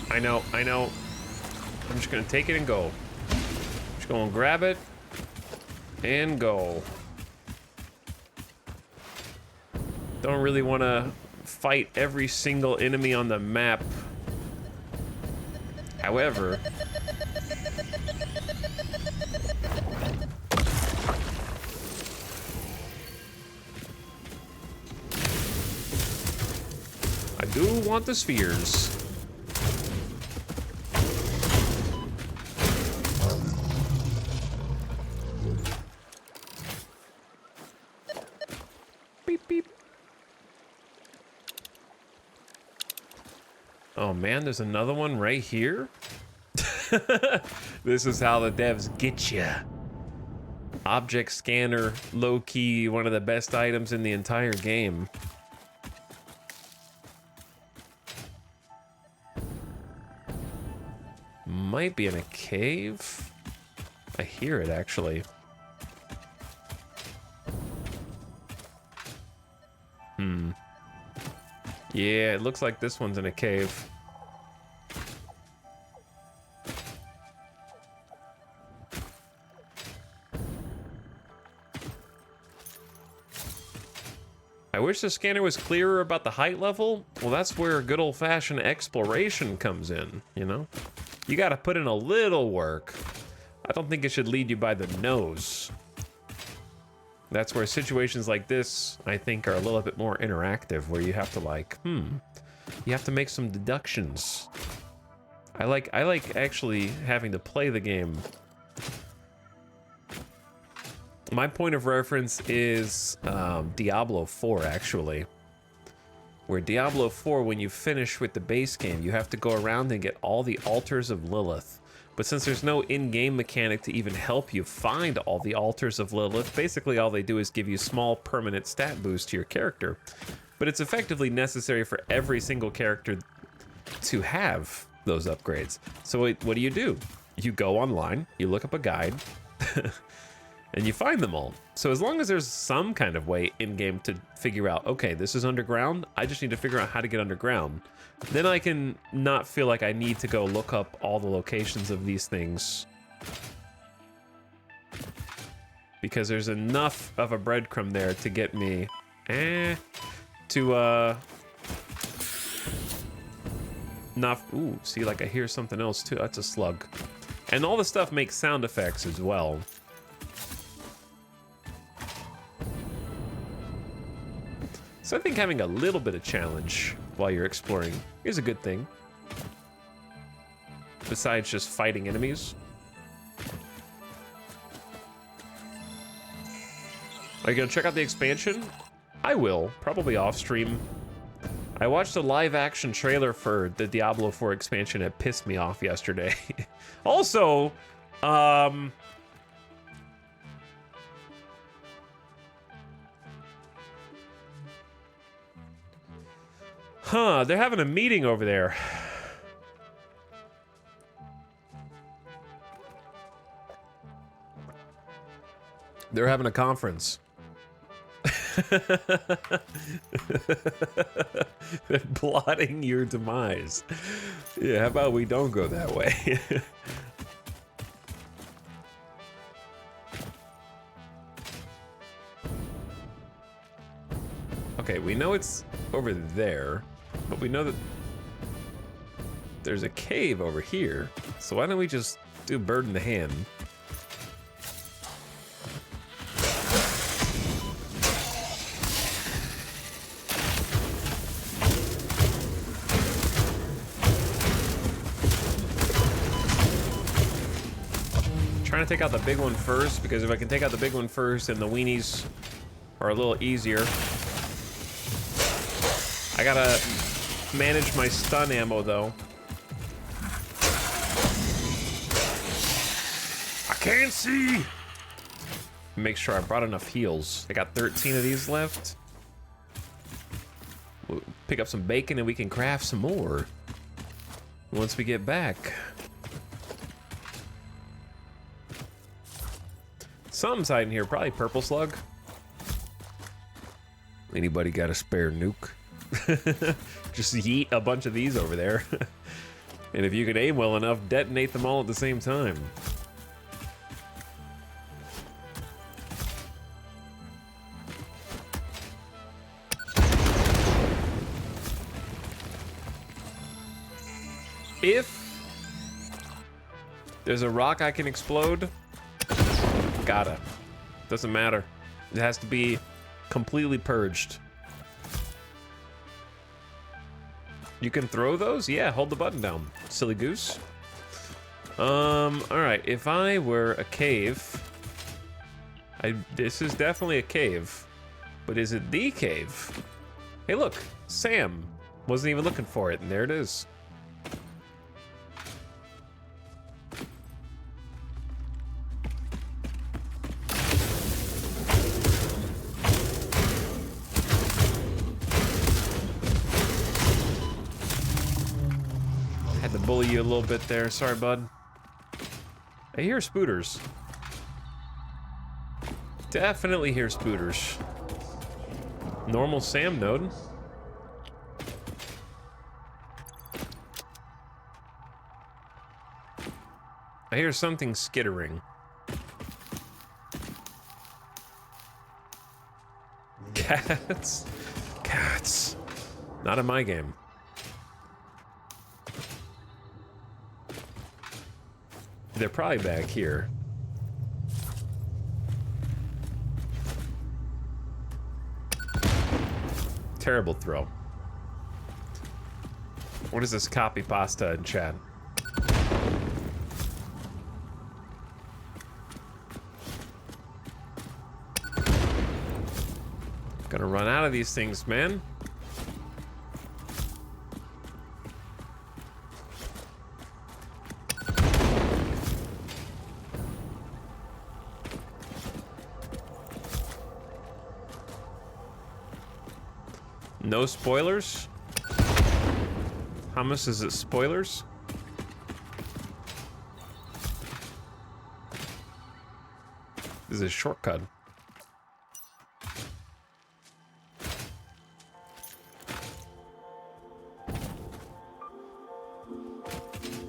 I know. I'm just gonna take it and go. Just go and grab it and go. Don't really want to fight every single enemy on the map. However, I do want the spheres. Beep, beep. Oh man, there's another one right here. This is how the devs get you. Object scanner, low key, one of the best items in the entire game. Might be in a cave. I hear it actually. Yeah, it looks like this one's in a cave. I wish the scanner was clearer about the height level. Well, that's where good old-fashioned exploration comes in, you know? You gotta put in a little work. I don't think it should lead you by the nose. That's where situations like this, I think, are a little bit more interactive, where you have to like, you have to make some deductions. I like actually having to play the game. My point of reference is Diablo 4, actually. Where Diablo 4, when you finish with the base game, you have to go around and get all the altars of Lilith. But since there's no in-game mechanic to even help you find all the altars of Lilith, basically all they do is give you small permanent stat boosts to your character. But it's effectively necessary for every single character to have those upgrades. So what do? You go online, you look up a guide, and you find them all. So as long as there's some kind of way in-game to figure out, okay, this is underground, I just need to figure out how to get underground, then I can not feel like I need to go look up all the locations of these things. Because there's enough of a breadcrumb there to get me, not, ooh, see, like I hear something else too. That's a slug. And all the stuff makes sound effects as well. So I think having a little bit of challenge while you're exploring is a good thing. Besides just fighting enemies. Are you gonna check out the expansion? I will, probably off stream. I watched a live action trailer for the Diablo 4 expansion. It pissed me off yesterday. Also, they're having a meeting over there. They're having a conference. They're plotting your demise. Yeah, how about we don't go that way? Okay, we know it's over there, but we know that there's a cave over here. So why don't we just do bird in the hand? Trying to take out the big one first, because if I can take out the big one first, then the weenies are a little easier. I gotta manage my stun ammo, though. I can't see! Make sure I brought enough heals. I got 13 of these left. We'll pick up some bacon and we can craft some more once we get back. Something's hiding here, probably purple slug. Anybody got a spare nuke? Just yeet a bunch of these over there. And if you can aim well enough, detonate them all at the same time. If there's a rock I can explode, gotta. Doesn't matter. It has to be completely purged. You can throw those? Yeah, hold the button down, silly goose. Alright, if I were a cave... this is definitely a cave. But is it the cave? Hey look, Sam. Wasn't even looking for it, and there it is. Bully you a little bit there. Sorry, bud. I hear spooters. Definitely hear spooters. Normal SAM node. I hear something skittering. Cats. Cats. Not in my game. They're probably back here. Terrible throw. What is this copy pasta in chat? Gonna run out of these things, man. No spoilers? Hummus, is it spoilers? This is a shortcut.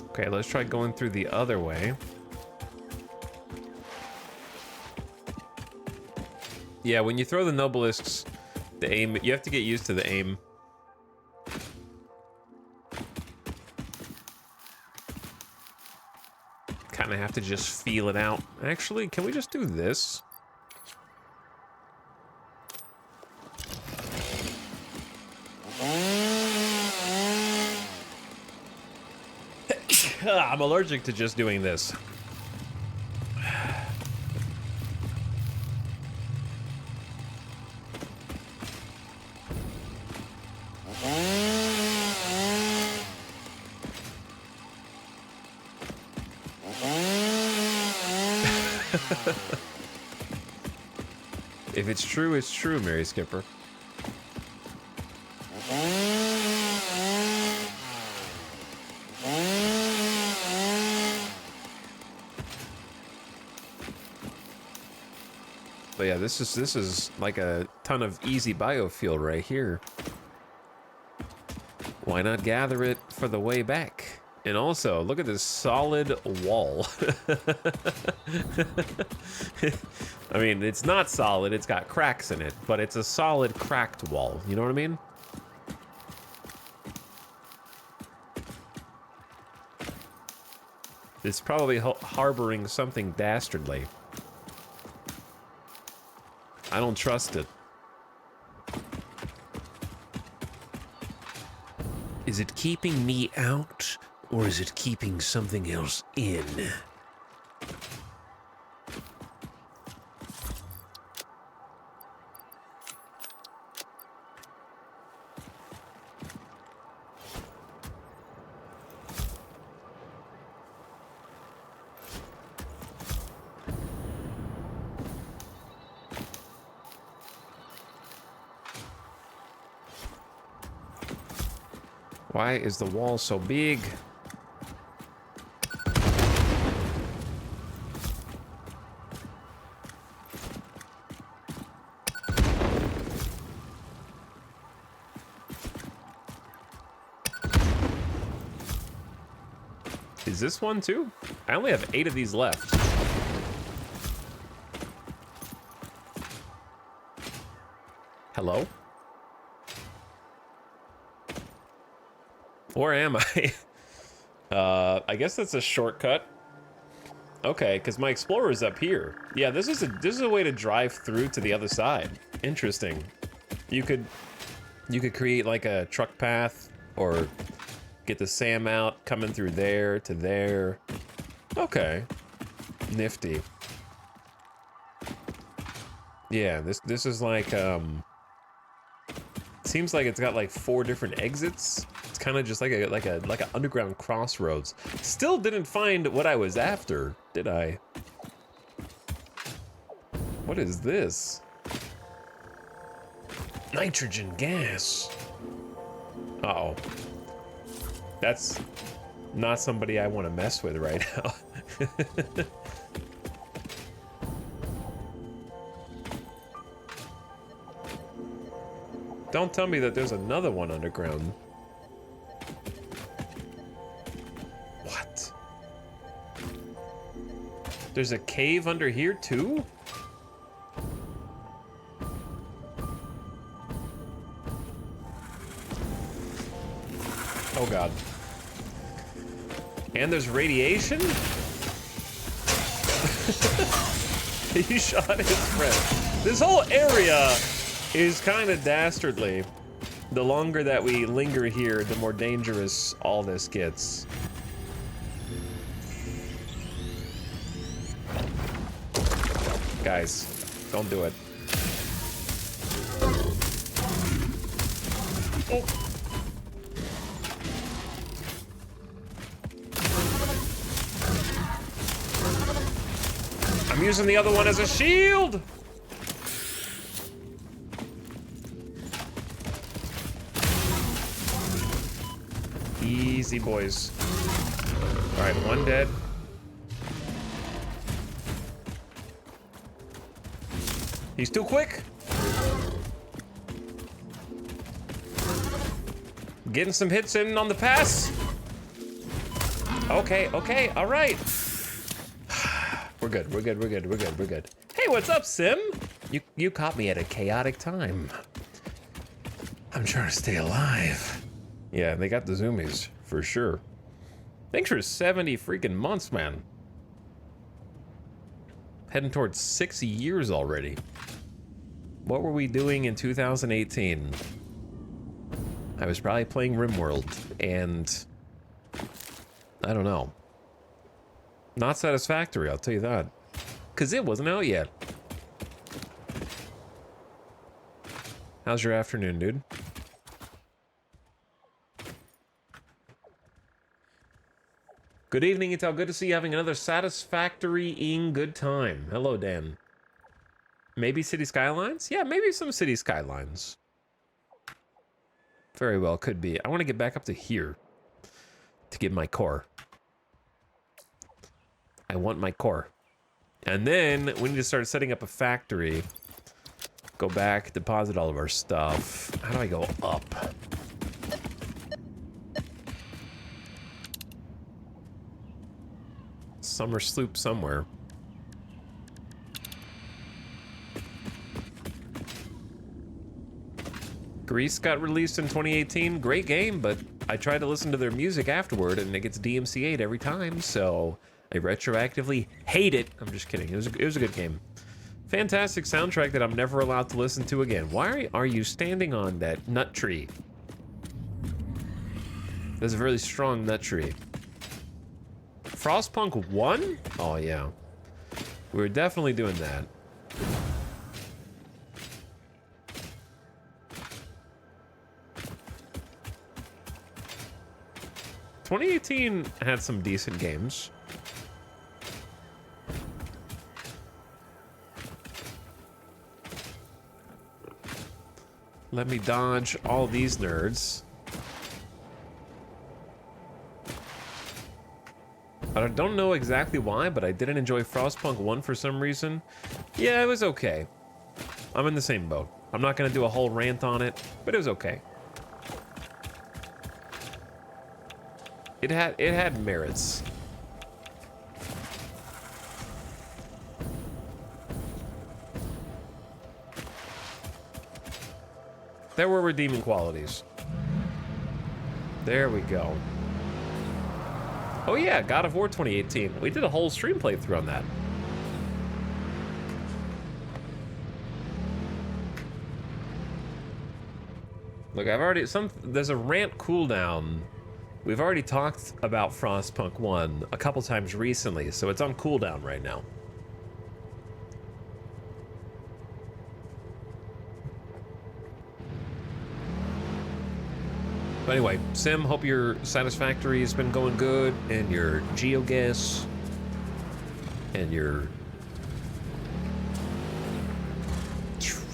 Okay, let's try going through the other way. Yeah, when you throw the nobelisks, the aim, you have to get used to the aim. Kind of have to just feel it out. Actually, can we just do this? I'm allergic to just doing this. If it's true, it's true, Mary Skipper. But yeah, this is like a ton of easy biofuel right here. Why not gather it for the way back? And also, look at this solid wall. I mean, it's not solid, it's got cracks in it, but it's a solid cracked wall. You know what I mean? It's probably harboring something dastardly. I don't trust it. Is it keeping me out, or is it keeping something else in? Why is the wall so big? Is this one too? I only have 8 of these left. Hello? Where am I? I guess that's a shortcut. Okay, because my Explorer is up here. Yeah, this is a way to drive through to the other side. Interesting. You could create like a truck path, or get the SAM out coming through there to there. Okay, nifty. Yeah, this is like seems like it's got like 4 different exits. It's kind of just like a underground crossroads. Still didn't find what I was after, did I? What is this? Nitrogen gas. Uh-oh. That's not somebody I want to mess with right now. Don't tell me that there's another one underground. What? There's a cave under here too? Oh god. And there's radiation? He shot his friend. This whole area is kind of dastardly. The longer that we linger here, the more dangerous all this gets. Guys, don't do it. Oh. I'm using the other one as a shield. Easy, boys. All right, one dead. He's too quick. Getting some hits in on the pass. Okay, okay, all right. We're good, we're good, we're good, we're good, we're good. Hey, what's up, Sim? You caught me at a chaotic time. I'm trying to stay alive. Yeah, they got the zoomies, for sure. Thanks for 70 freaking months, man. Heading towards 6 years already. What were we doing in 2018? I was probably playing RimWorld, and I don't know. Not Satisfactory, I'll tell you that. Because it wasn't out yet. How's your afternoon, dude? Good evening, Intel. Good to see you having another satisfactory-ing good time. Hello, Dan. Maybe City Skylines? Yeah, maybe some City Skylines. Very well, could be. I want to get back up to here to get my core. I want my core. And then we need to start setting up a factory. Go back, deposit all of our stuff. How do I go up? Summer sloop somewhere. Grease got released in 2018. Great game, but I tried to listen to their music afterward and it gets DMCA'd every time, so I retroactively hate it. I'm just kidding. It was a good game. Fantastic soundtrack that I'm never allowed to listen to again. Why are you standing on that nut tree? There's a really strong nut tree. Frostpunk 1? Oh, yeah. We were definitely doing that. '18 had some decent games. Let me dodge all these nerds. I don't know exactly why, but I didn't enjoy Frostpunk 1 for some reason. Yeah, it was okay. I'm in the same boat. I'm not gonna do a whole rant on it, but it was okay. It had merits. There were redeeming qualities. There we go. Oh yeah, God of War 2018. We did a whole stream playthrough on that. Look, there's a rant cooldown. We've already talked about Frostpunk 1 a couple times recently, so it's on cooldown right now. But anyway, Sim, hope your Satisfactory has been going good, and your GeoGuess, and your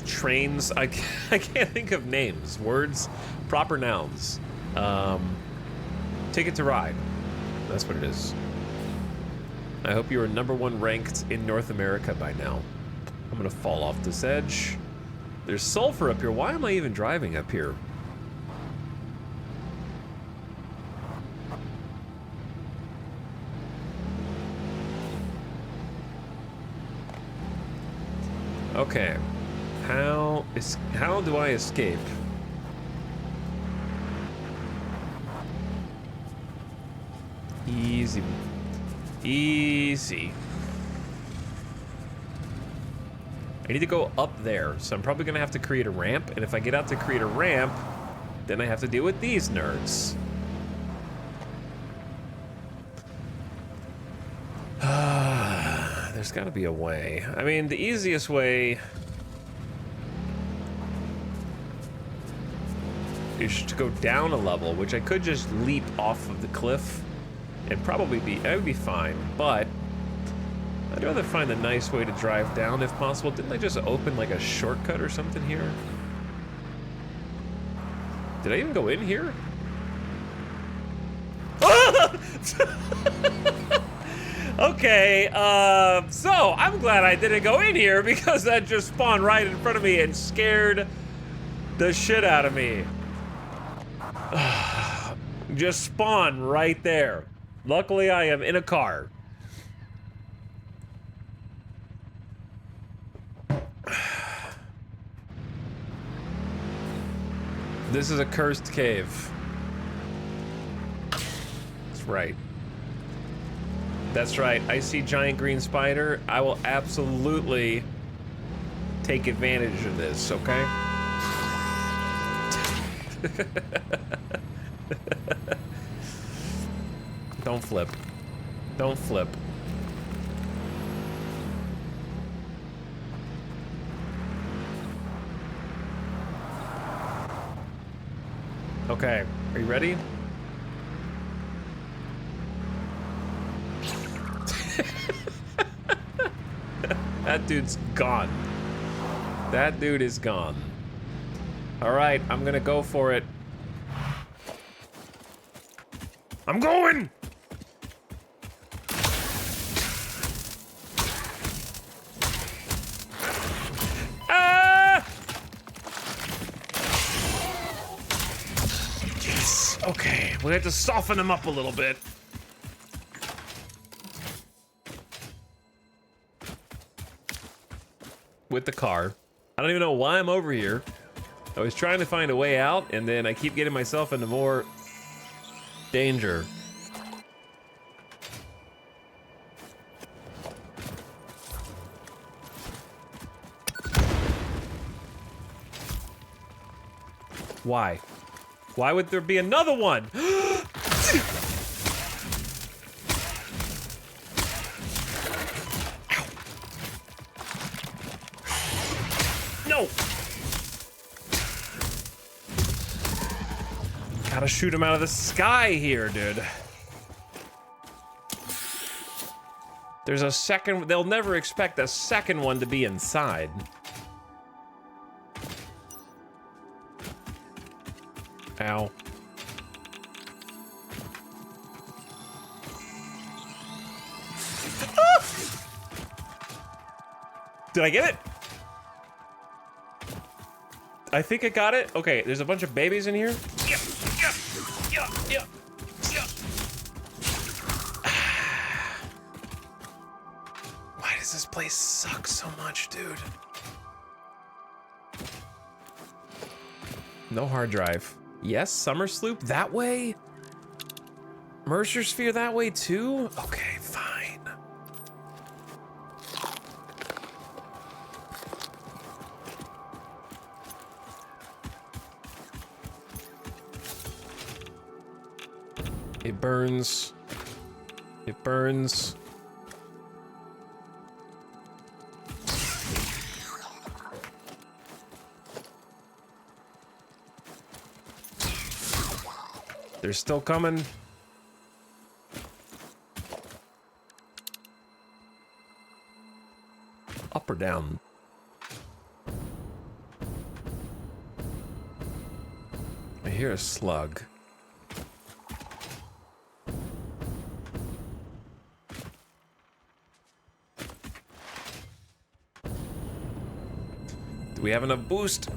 trains. I can't think of names, words, proper nouns. Ticket to Ride. That's what it is. I hope you are #1 ranked in North America by now. I'm gonna fall off this edge. There's sulfur up here. Why am I even driving up here? Okay. How do I escape? Easy. Easy. I need to go up there, so I'm probably gonna have to create a ramp, and if I get out to create a ramp, then I have to deal with these nerds. There's gotta be a way. I mean, the easiest way is to go down a level, which I could just leap off of the cliff and probably I would be fine, but I'd rather find a nice way to drive down if possible. Didn't I just open like a shortcut or something here? Did I even go in here? Okay, so I'm glad I didn't go in here because that just spawned right in front of me and scared the shit out of me. Just spawned right there. Luckily, I am in a car. This is a cursed cave. That's right. That's right. I see giant green spider. I will absolutely take advantage of this, okay? Don't flip. Don't flip. Okay, are you ready? That dude's gone. That dude is gone. All right, I'm gonna go for it. I'm going! Ah! Yes, okay. We have to soften him up a little bit. With the car. I don't even know why I'm over here. I was trying to find a way out, and then I keep getting myself into more danger. Why? Why would there be another one? No! Gotta shoot him out of the sky here, dude. There's a second, they'll never expect a second one to be inside. Ow. Ah! Did I get it? I think I got it. Okay, there's a bunch of babies in here. Yeah. Why does this place suck so much, dude? No hard drive. Yes, Summer Sloop that way? Mercer Sphere that way too? Okay, fine. It burns. It burns. They're still coming. Up or down? I hear a slug. Do Do we have enough boost?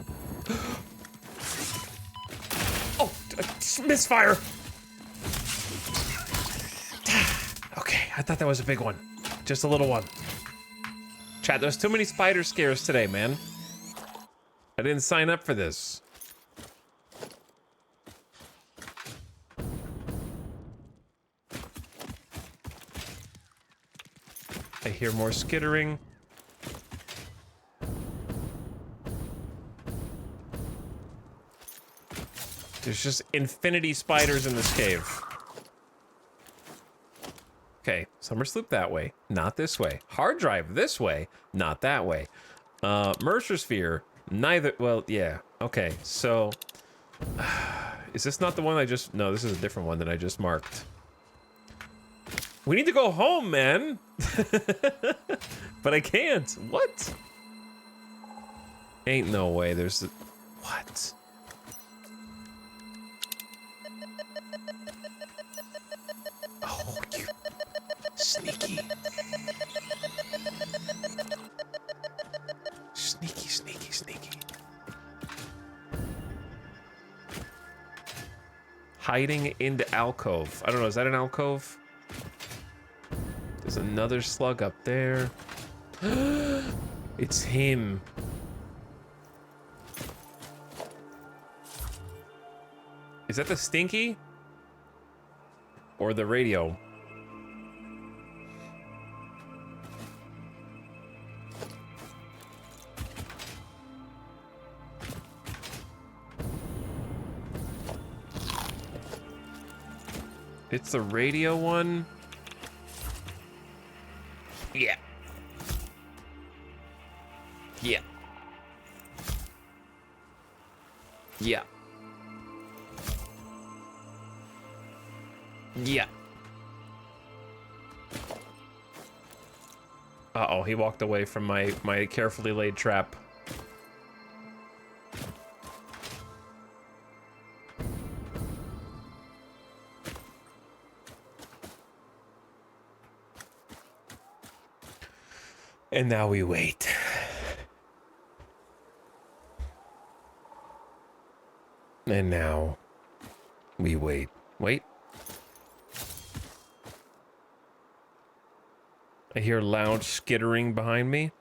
Oh, misfire. Okay, I thought that was a big one. Just a little one. Chat, there's too many spider scares today, man. I didn't sign up for this. I hear more skittering. There's just infinity spiders in this cave. Okay, summer sloop that way, not this way. Hard drive this way, not that way. Mercer sphere, neither, well, yeah. Okay, so, is this not the one I just, no, this is a different one that I just marked. We need to go home, man. But I can't, what? Ain't no way, there's, what? Oh, you sneaky. Sneaky, sneaky, sneaky. Hiding into alcove. I don't know, is that an alcove? There's another slug up there. It's him. Is that the stinky? Or the radio? It's the radio one? Yeah. Yeah. Yeah. Yeah. Uh-oh, he walked away from my carefully laid trap. And now we wait. And now we wait. Wait. I hear loud skittering behind me.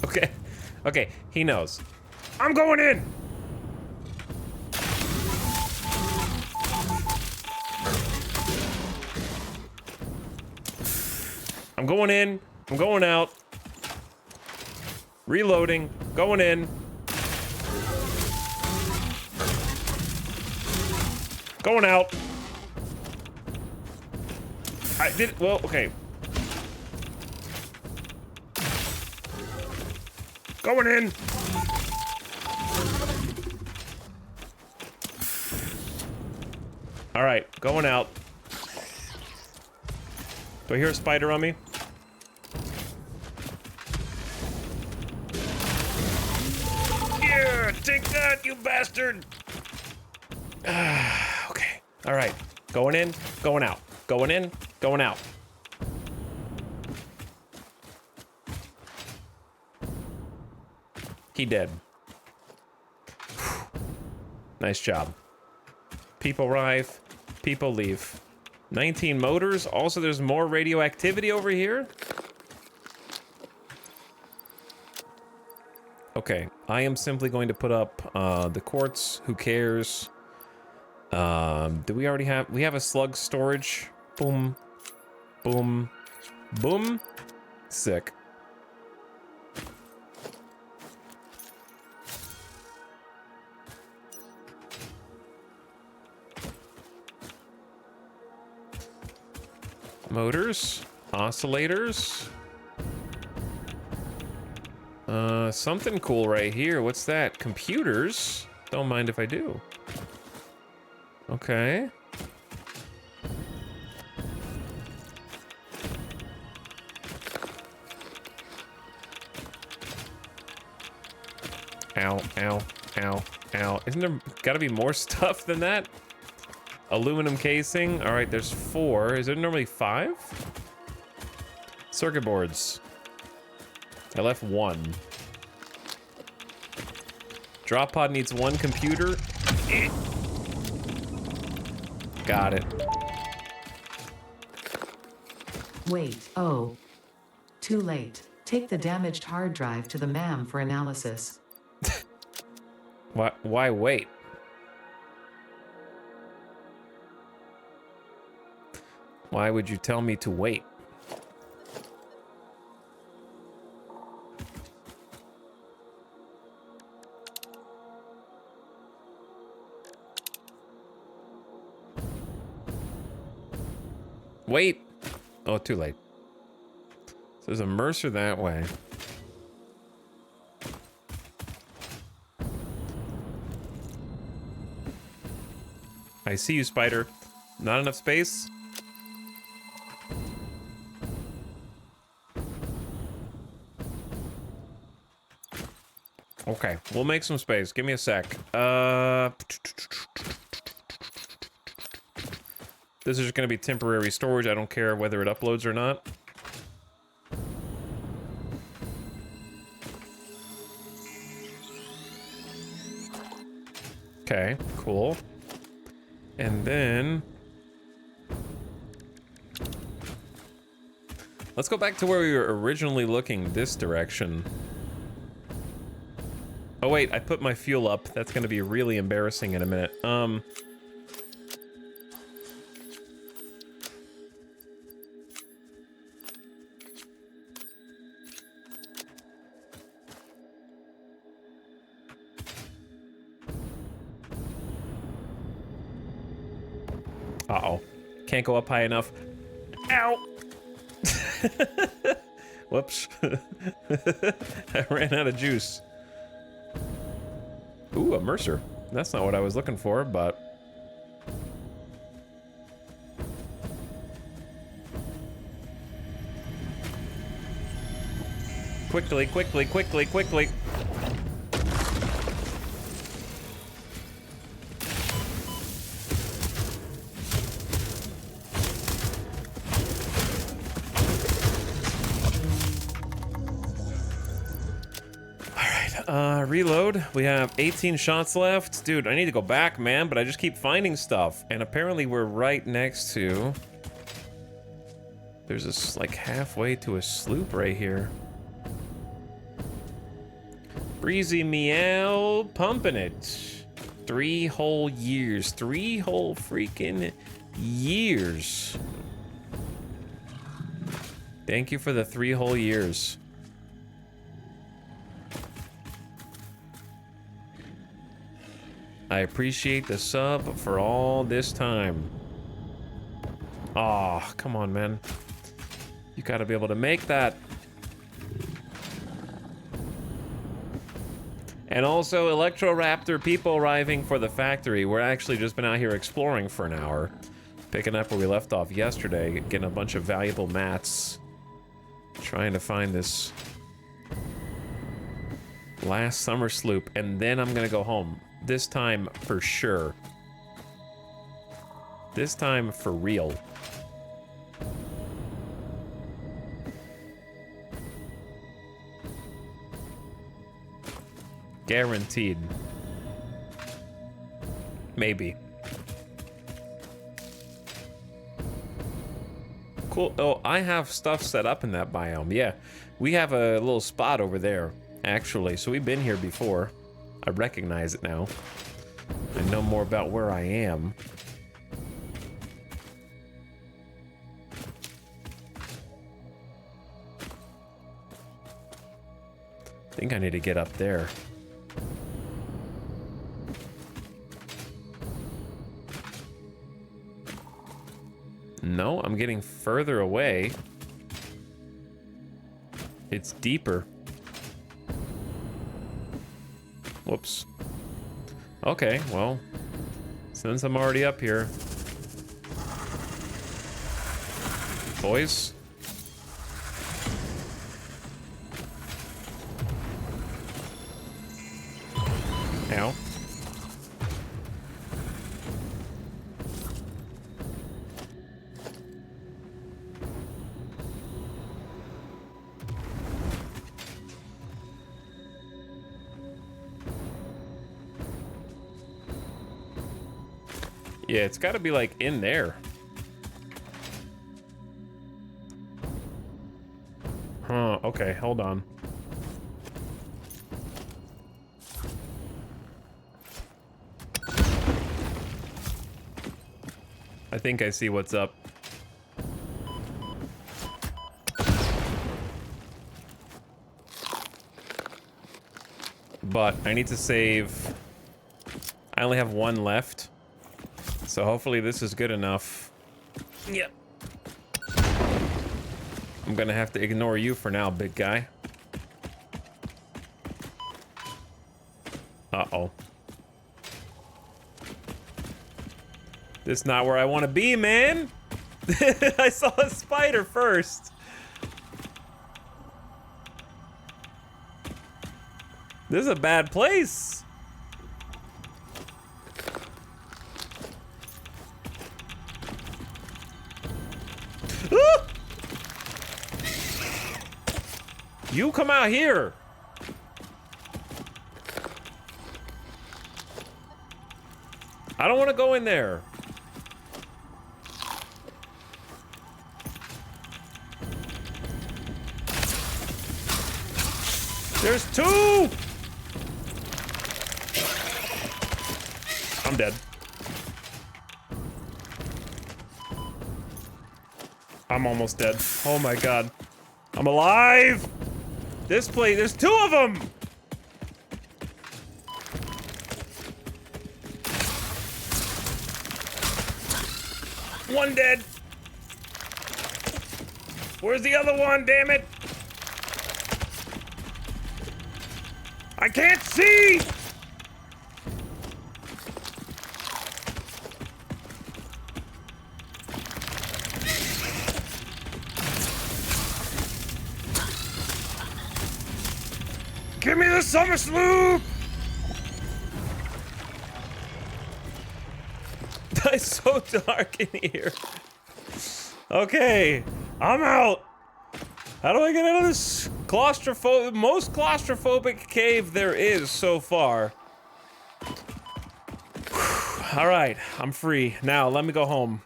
Okay. Okay, he knows. I'm going in! I'm going in. I'm going out. Reloading. Going in. Going out. I did, well, okay. Going in. All right, going out. Do I hear a spider on me? Yeah, take that, you bastard. Okay, all right. Going in, going out. Going in, going out. He dead. Nice job. People arrive, people leave. 19 motors. Also, there's more radioactivity over here. Okay, I am simply going to put up the quartz. Who cares? Do we already have... We have a slug storage. Boom. Boom. Boom. Sick. Motors, oscillators. Something cool right here. What's that? Computers? Don't mind if I do. Okay. Ow, ow. Ow. Ow. Isn't there gotta be more stuff than that? Aluminum casing. All right, there's 4. Is there normally 5? Circuit boards. I left 1. Drop pod needs 1 computer. Got it. Wait, oh. Too late. Take the damaged hard drive to the MAM for analysis. Why wait? Why would you tell me to wait? Wait! Oh, too late. So there's a Mercer that way. I see you, Spider. Not enough space? Okay, we'll make some space. Give me a sec. This is just gonna be temporary storage. I don't care whether it uploads or not. Okay, cool. And then... let's go back to where we were originally looking, this direction. Oh wait, I put my fuel up. That's gonna be really embarrassing in a minute. Uh-oh. Can't go up high enough. Ow! Whoops. I ran out of juice. Ooh, a Mercer. That's not what I was looking for, but... quickly, quickly, quickly, quickly. Reload. We have 18 shots left. Dude, I need to go back, man, but I just keep finding stuff. And apparently we're right next to... there's this, like, halfway to a sloop right here. Breezy meow, pumping it. 3 whole years. 3 whole freaking years. Thank you for the 3 whole years. I appreciate the sub for all this time. Aw, oh, come on, man. You gotta be able to make that. And also, Electroraptor people arriving for the factory. We're actually just been out here exploring for an hour. Picking up where we left off yesterday, getting a bunch of valuable mats. Trying to find this last summer sloop, and then I'm gonna go home. This time for sure. This time for real. Guaranteed. Maybe. Cool. Oh, I have stuff set up in that biome. Yeah, we have a little spot over there, actually. So we've been here before. I recognize it now. I know more about where I am. I think I need to get up there. No, I'm getting further away. It's deeper. Whoops. Okay, well, since I'm already up here. Boys. Ow. Yeah, it's got to be like in there. Huh, okay, hold on. I think I see what's up. But I need to save. I only have one left. So hopefully this is good enough. Yep. I'm gonna have to ignore you for now, big guy. Uh-oh. This is not where I want to be, man. I saw a spider first. This is a bad place. Ah! You come out here. I don't want to go in there. There's two! I'm dead. I'm almost dead. Oh my god. I'm alive! This place, there's two of them! One dead. Where's the other one, damn it? I can't see! Give me the summer sloop! It's so dark in here. Okay, I'm out. How do I get out of this most claustrophobic cave there is so far? All right, I'm free. Now, let me go home.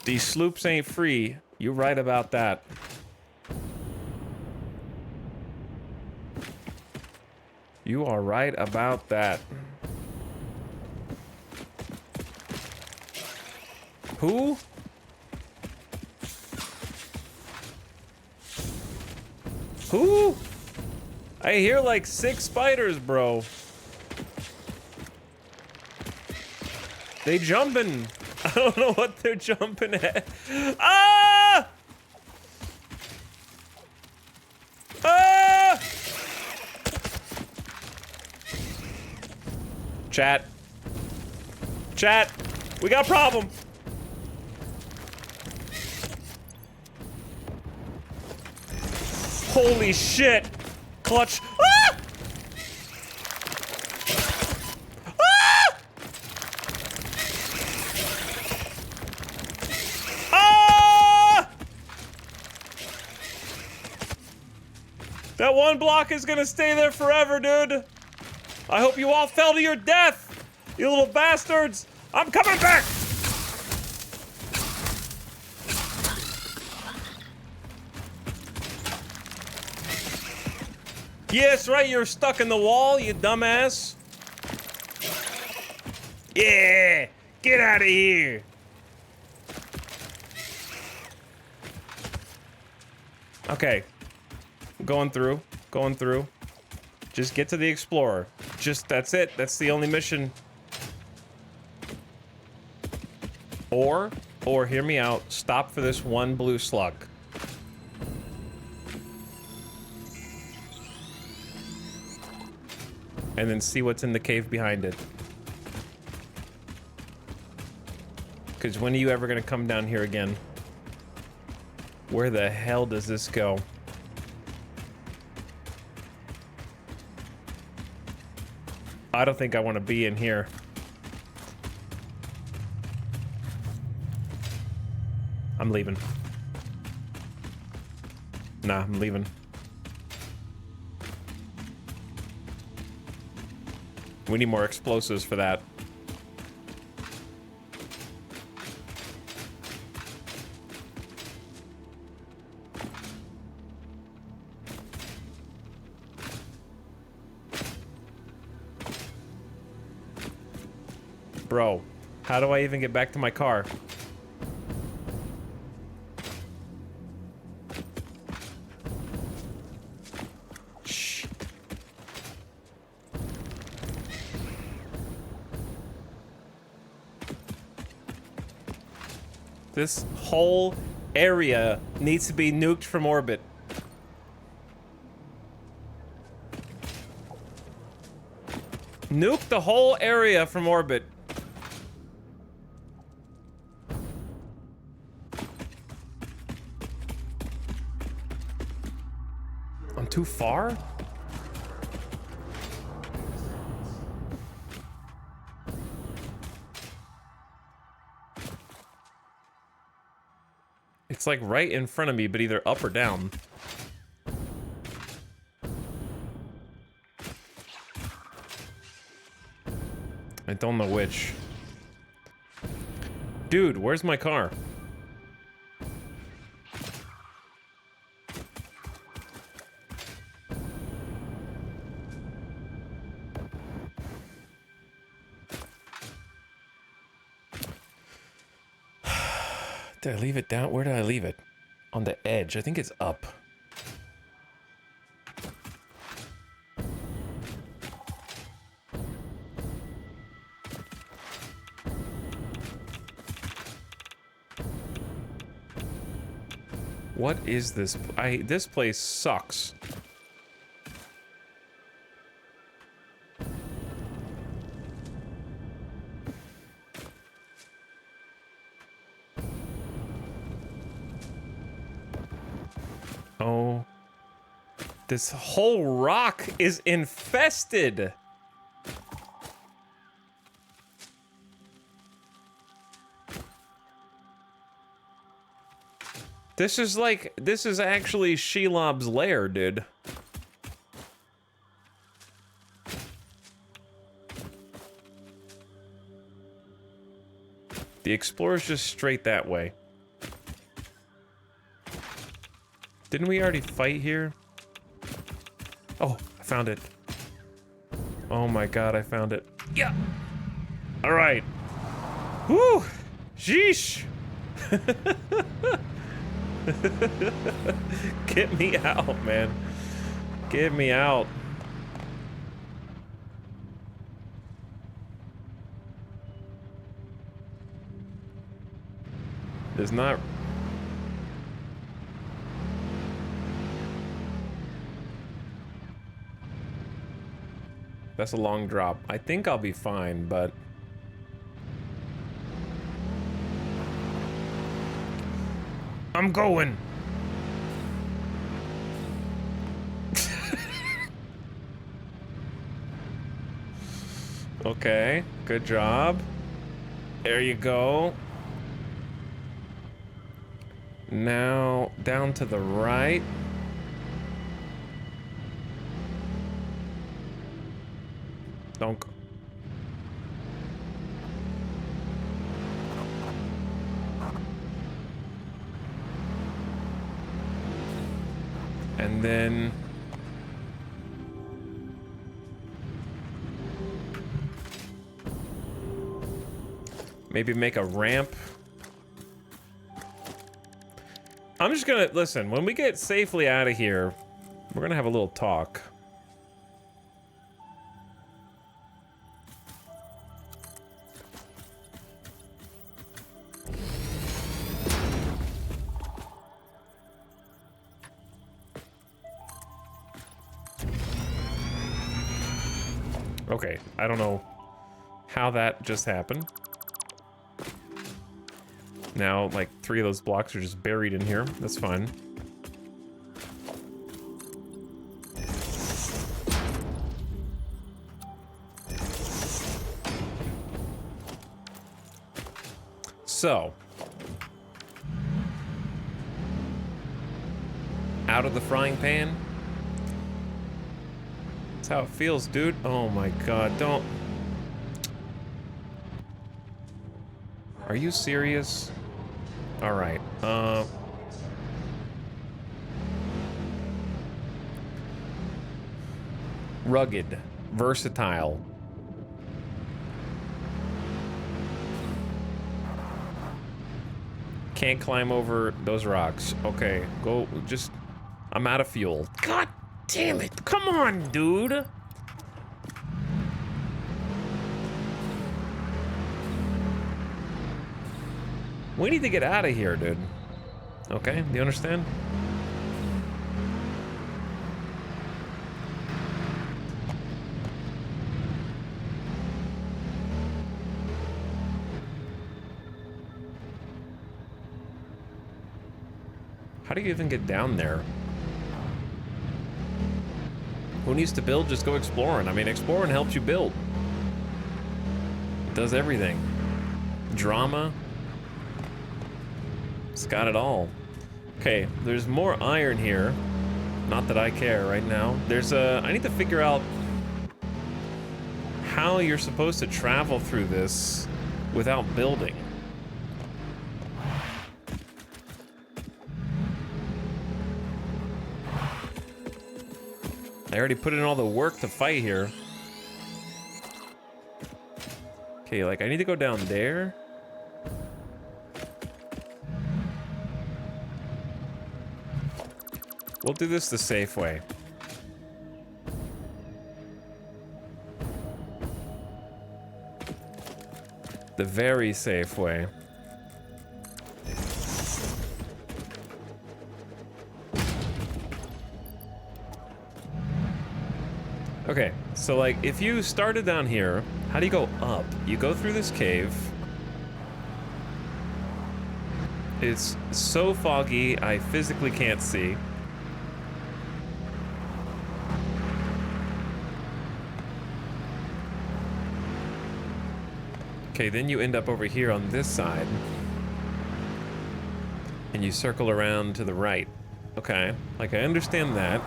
These sloops ain't free. You're right about that. You are right about that. Who? Who? I hear like 6 spiders, bro. They jumping. I don't know what they're jumping at. Ah! Ah! Chat. Chat. We got a problem. Holy shit! Clutch! Ah! Ah! Ah! That one block is gonna stay there forever, dude. I hope you all fell to your death, you little bastards. I'm coming back. Yes, right, you're stuck in the wall, you dumbass. Yeah, get out of here. Okay, going through. Just get to the Explorer. That's it, that's the only mission. Or, hear me out, stop for this one blue slug. And then see what's in the cave behind it. Because when are you ever gonna come down here again? Where the hell does this go? I don't think I want to be in here. I'm leaving. Nah, I'm leaving. We need more explosives for that. Bro, how do I even get back to my car? Shit. This whole area needs to be nuked from orbit. Nuke the whole area from orbit. I'm too far? It's like right in front of me, but either up or down. I don't know which. Dude, where's my car? Did I leave it down? Where did I leave it? On the edge. I think it's up. What is this? This place sucks. Oh. This whole rock is infested. This is actually Shelob's lair, dude. The explorer's just straight that way. Didn't we already fight here? Oh, I found it. Oh my god, I found it. Yeah! Alright. Whew! Sheesh! Get me out, man. Get me out. There's not... That's a long drop. I think I'll be fine, but... I'm going! Okay, good job. There you go. Now, down to the right. Don't go. And then... maybe make a ramp. I'm just gonna, listen, when we get safely out of here, we're gonna have a little talk. Okay, I don't know how that just happened. Now, like, 3 of those blocks are just buried in here. That's fine. So, out of the frying pan. That's how it feels, dude. Oh my god, don't. Are you serious? All right. Rugged, versatile. Can't climb over those rocks. Okay, go, just, I'm out of fuel. God damn it, come on, dude. We need to get out of here, dude. Okay, do you understand? How do you even get down there? Who needs to build? Just go exploring. I mean, exploring helps you build. It does everything. Drama. It's got it all. Okay, there's more iron here. Not that I care right now. There's a... I need to figure out how you're supposed to travel through this without building. I already put in all the work to fight here. Okay, like I need to go down there. We'll do this the safe way. The very safe way. Okay, so like if you started down here, how do you go up? You go through this cave. It's so foggy, I physically can't see. Okay, then you end up over here on this side. And you circle around to the right. Okay, like I understand that.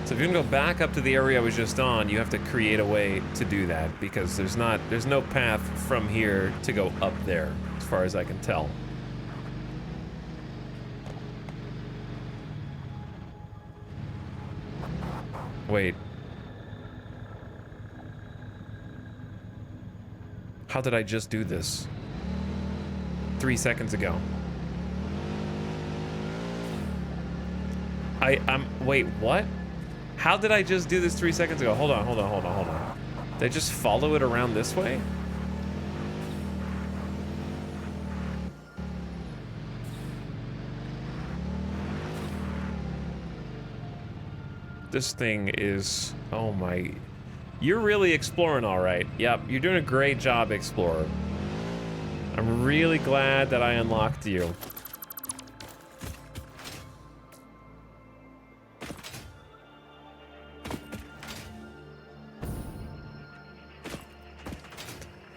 So if you're gonna go back up to the area I was just on, you have to create a way to do that because there's no path from here to go up there, as far as I can tell. Wait. How did I just do this? 3 seconds ago. Wait, what? How did I just do this 3 seconds ago? Hold on. Did I just follow it around this way? This thing is, oh my. You're really exploring all right. Yep, you're doing a great job, Explorer. I'm really glad that I unlocked you.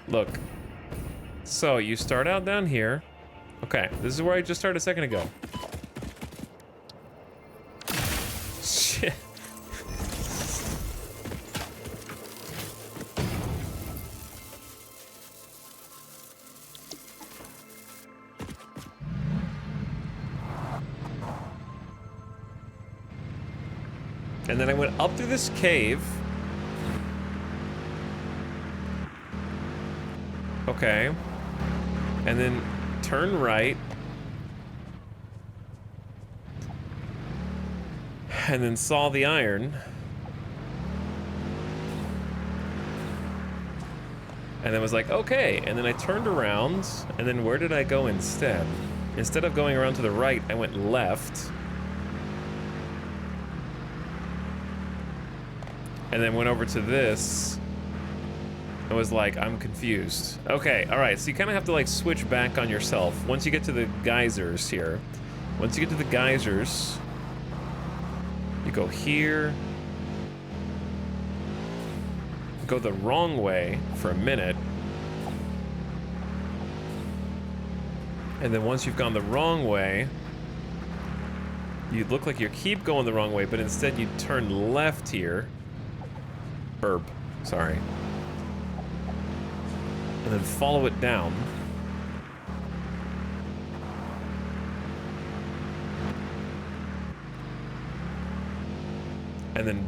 Look. So, you start out down here. Okay, this is where I just started a second ago. Shit. And then I went up through this cave. Okay. And then turn right. And then saw the iron. And then was like, okay. And then I turned around. And then where did I go instead? Instead of going around to the right, I went left. And then went over to this. And was like, I'm confused. Okay, all right. So you kind of have to like switch back on yourself. Once you get to the geysers here. Once you get to the geysers, you go here. Go the wrong way for a minute. And then once you've gone the wrong way, you look like you keep going the wrong way, but instead you turn left here. Burp, sorry. And then follow it down. And then,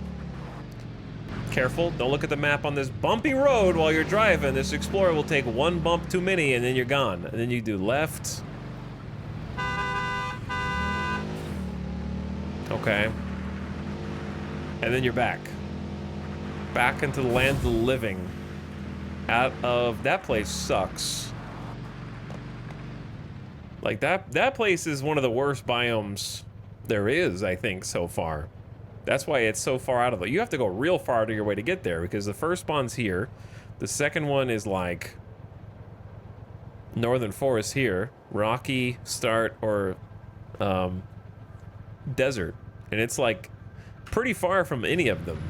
careful, don't look at the map on this bumpy road while you're driving. This Explorer will take one bump too many and then you're gone. And then you do left. Okay. And then you're back. Back into the land of the living. Out of, that place sucks. Like that place is one of the worst biomes there is, I think, so far. That's why it's so far out of it. You have to go real far to your way to get there, because the first spawn's here. The second one is like Northern Forest here. Rocky start or desert. And it's like pretty far from any of them.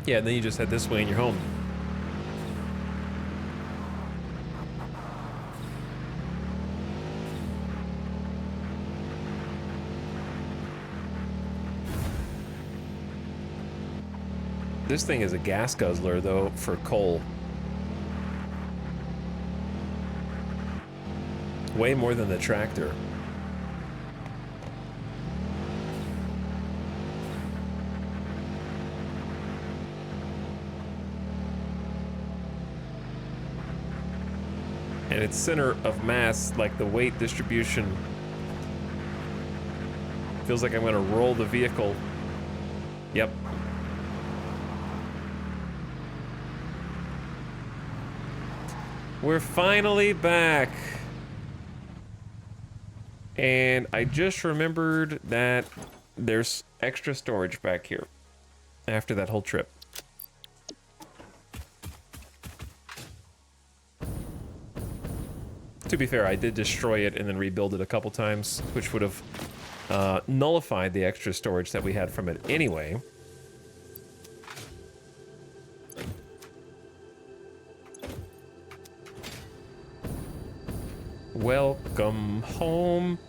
Yeah, and then you just head this way and you're home. This thing is a gas guzzler, though, for coal. Way more than the tractor. And its center of mass, like the weight distribution, feels like I'm gonna roll the vehicle. Yep. We're finally back. And I just remembered that there's extra storage back here after that whole trip. To be fair, I did destroy it and then rebuild it a couple times, which would have nullified the extra storage that we had from it anyway. Welcome home.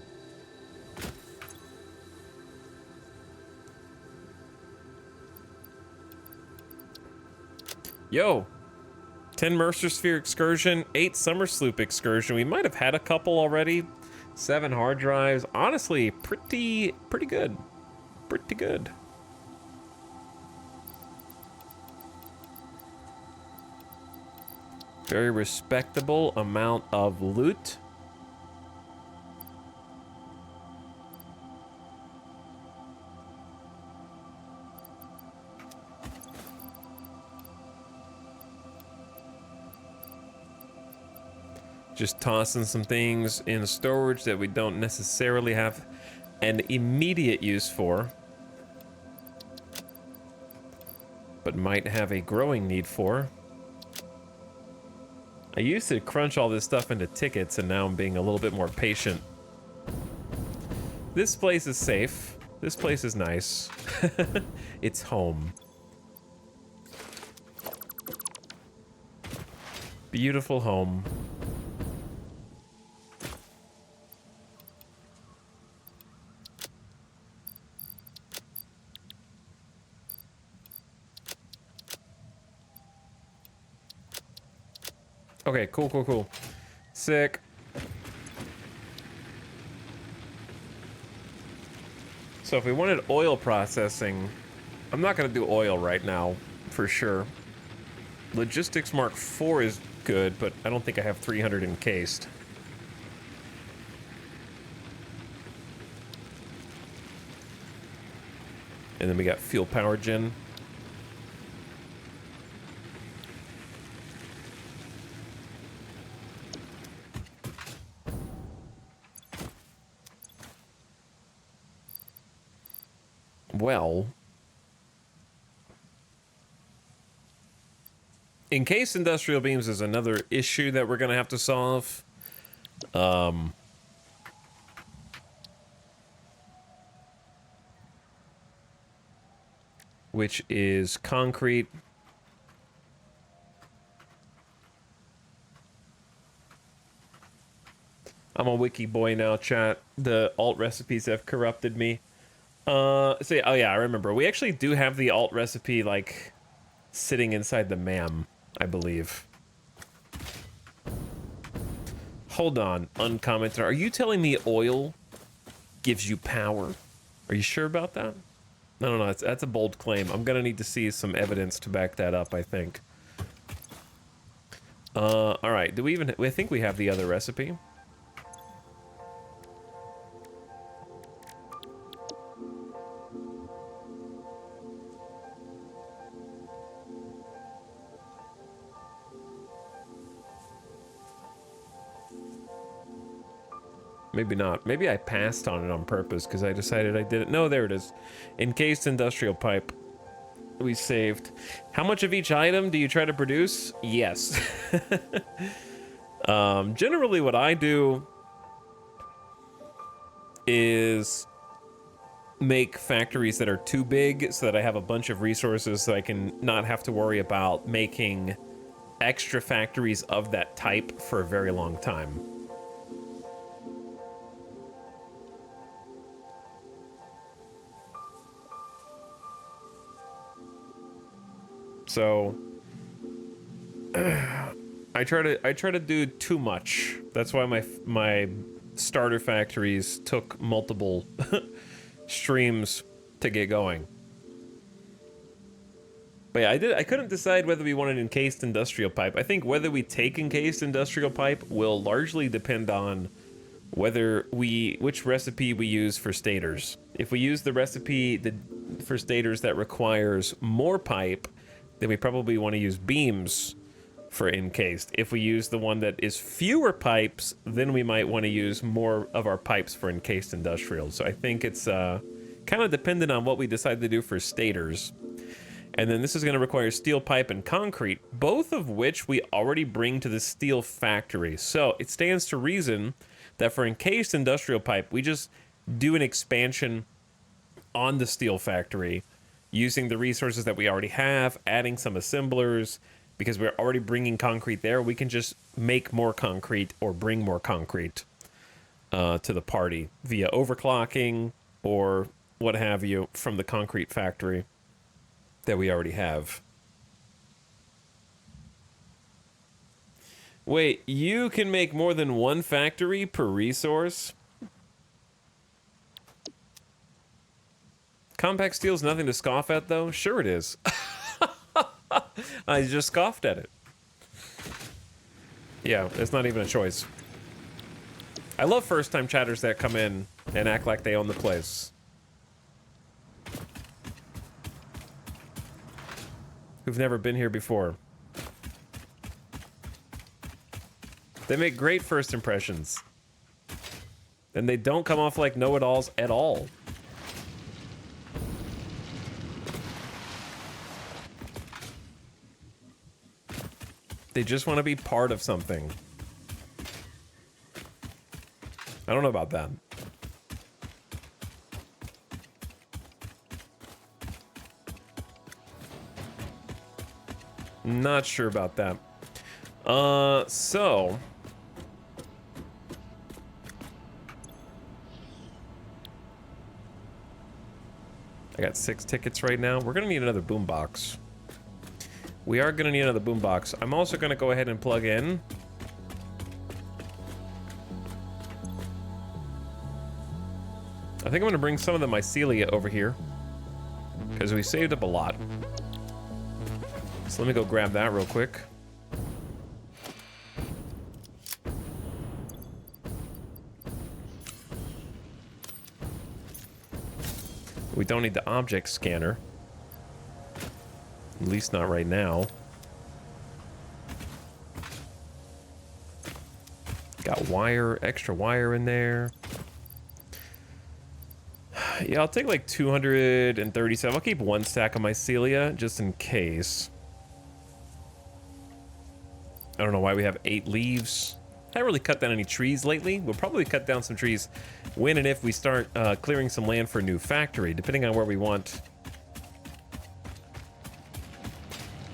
Yo, 10 Mercer Sphere excursion, 8 Summer Sloop excursion. We might have had a couple already. 7 hard drives. Honestly, pretty good. Pretty good. Very respectable amount of loot. Just tossing some things in storage that we don't necessarily have an immediate use for, but might have a growing need for. I used to crunch all this stuff into tickets, and now I'm being a little bit more patient. This place is safe. This place is nice. It's home. Beautiful home. Okay, cool. Sick. So if we wanted oil processing, I'm not gonna do oil right now, for sure. Logistics Mark IV is good, but I don't think I have 300 encased. And then we got fuel power gen. Well, encased industrial beams is another issue that we're gonna have to solve. Which is concrete I'm a wiki boy now, chat. The alt recipes have corrupted me. Oh yeah, I remember. We actually do have the alt recipe, like, sitting inside the MAM, I believe. Hold on, uncommented. Are you telling me oil gives you power? Are you sure about that? No, that's a bold claim. I'm gonna need to see some evidence to back that up, I think. All right, I think we have the other recipe. Maybe not. Maybe I passed on it on purpose because I decided I didn't. No, there it is. Encased industrial pipe. We saved. How much of each item do you try to produce? Yes. Generally what I do is make factories that are too big so that I have a bunch of resources so I can not have to worry about making extra factories of that type for a very long time. So I try to do too much. That's why my starter factories took multiple streams to get going. But yeah, I couldn't decide whether we wanted encased industrial pipe. I think whether we take encased industrial pipe will largely depend on which recipe we use for stators. If we use the recipe for stators that requires more pipe, then we probably want to use beams for encased. If we use the one that is fewer pipes, then we might want to use more of our pipes for encased industrial. So I think it's kind of dependent on what we decide to do for stators. And then this is going to require steel pipe and concrete, both of which we already bring to the steel factory. So it stands to reason that for encased industrial pipe, we just do an expansion on the steel factory using the resources that we already have, adding some assemblers. Because we're already bringing concrete there, we can just make more concrete or bring more concrete to the party via overclocking or what have you from the concrete factory that we already have. Wait, you can make more than one factory per resource? Compact steel's nothing to scoff at, though? Sure it is. I just scoffed at it. Yeah, it's not even a choice. I love first-time chatters that come in and act like they own the place. Who've never been here before. They make great first impressions. And they don't come off like know-it-alls at all. They just want to be part of something. I don't know about that. Not sure about that. So... I got 6 tickets right now. We're gonna need another boombox. We are going to need another boombox. I'm also going to go ahead and plug in. I think I'm going to bring some of the mycelia over here, because we saved up a lot. So let me go grab that real quick. We don't need the object scanner. At least not right now. Got wire, extra wire in there. Yeah, I'll take like 237. I'll keep 1 stack of mycelia just in case. I don't know why we have 8 leaves. I haven't really cut down any trees lately. We'll probably cut down some trees when and if we start clearing some land for a new factory, depending on where we want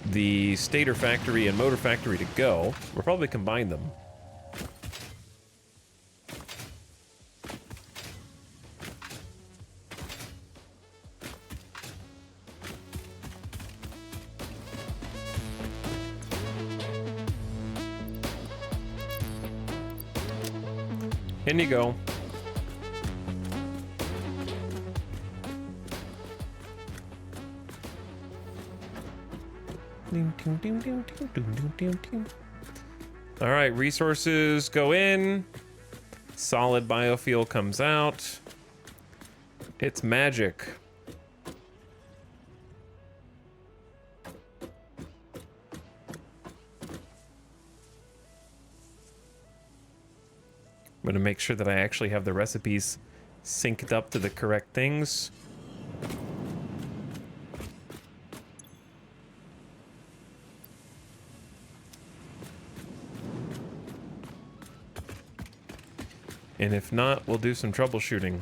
the stator factory and motor factory to go. We'll probably combine them. In you go. All right, resources go in. Solid biofuel comes out. It's magic. I'm gonna make sure that I actually have the recipes synced up to the correct things. And if not, we'll do some troubleshooting.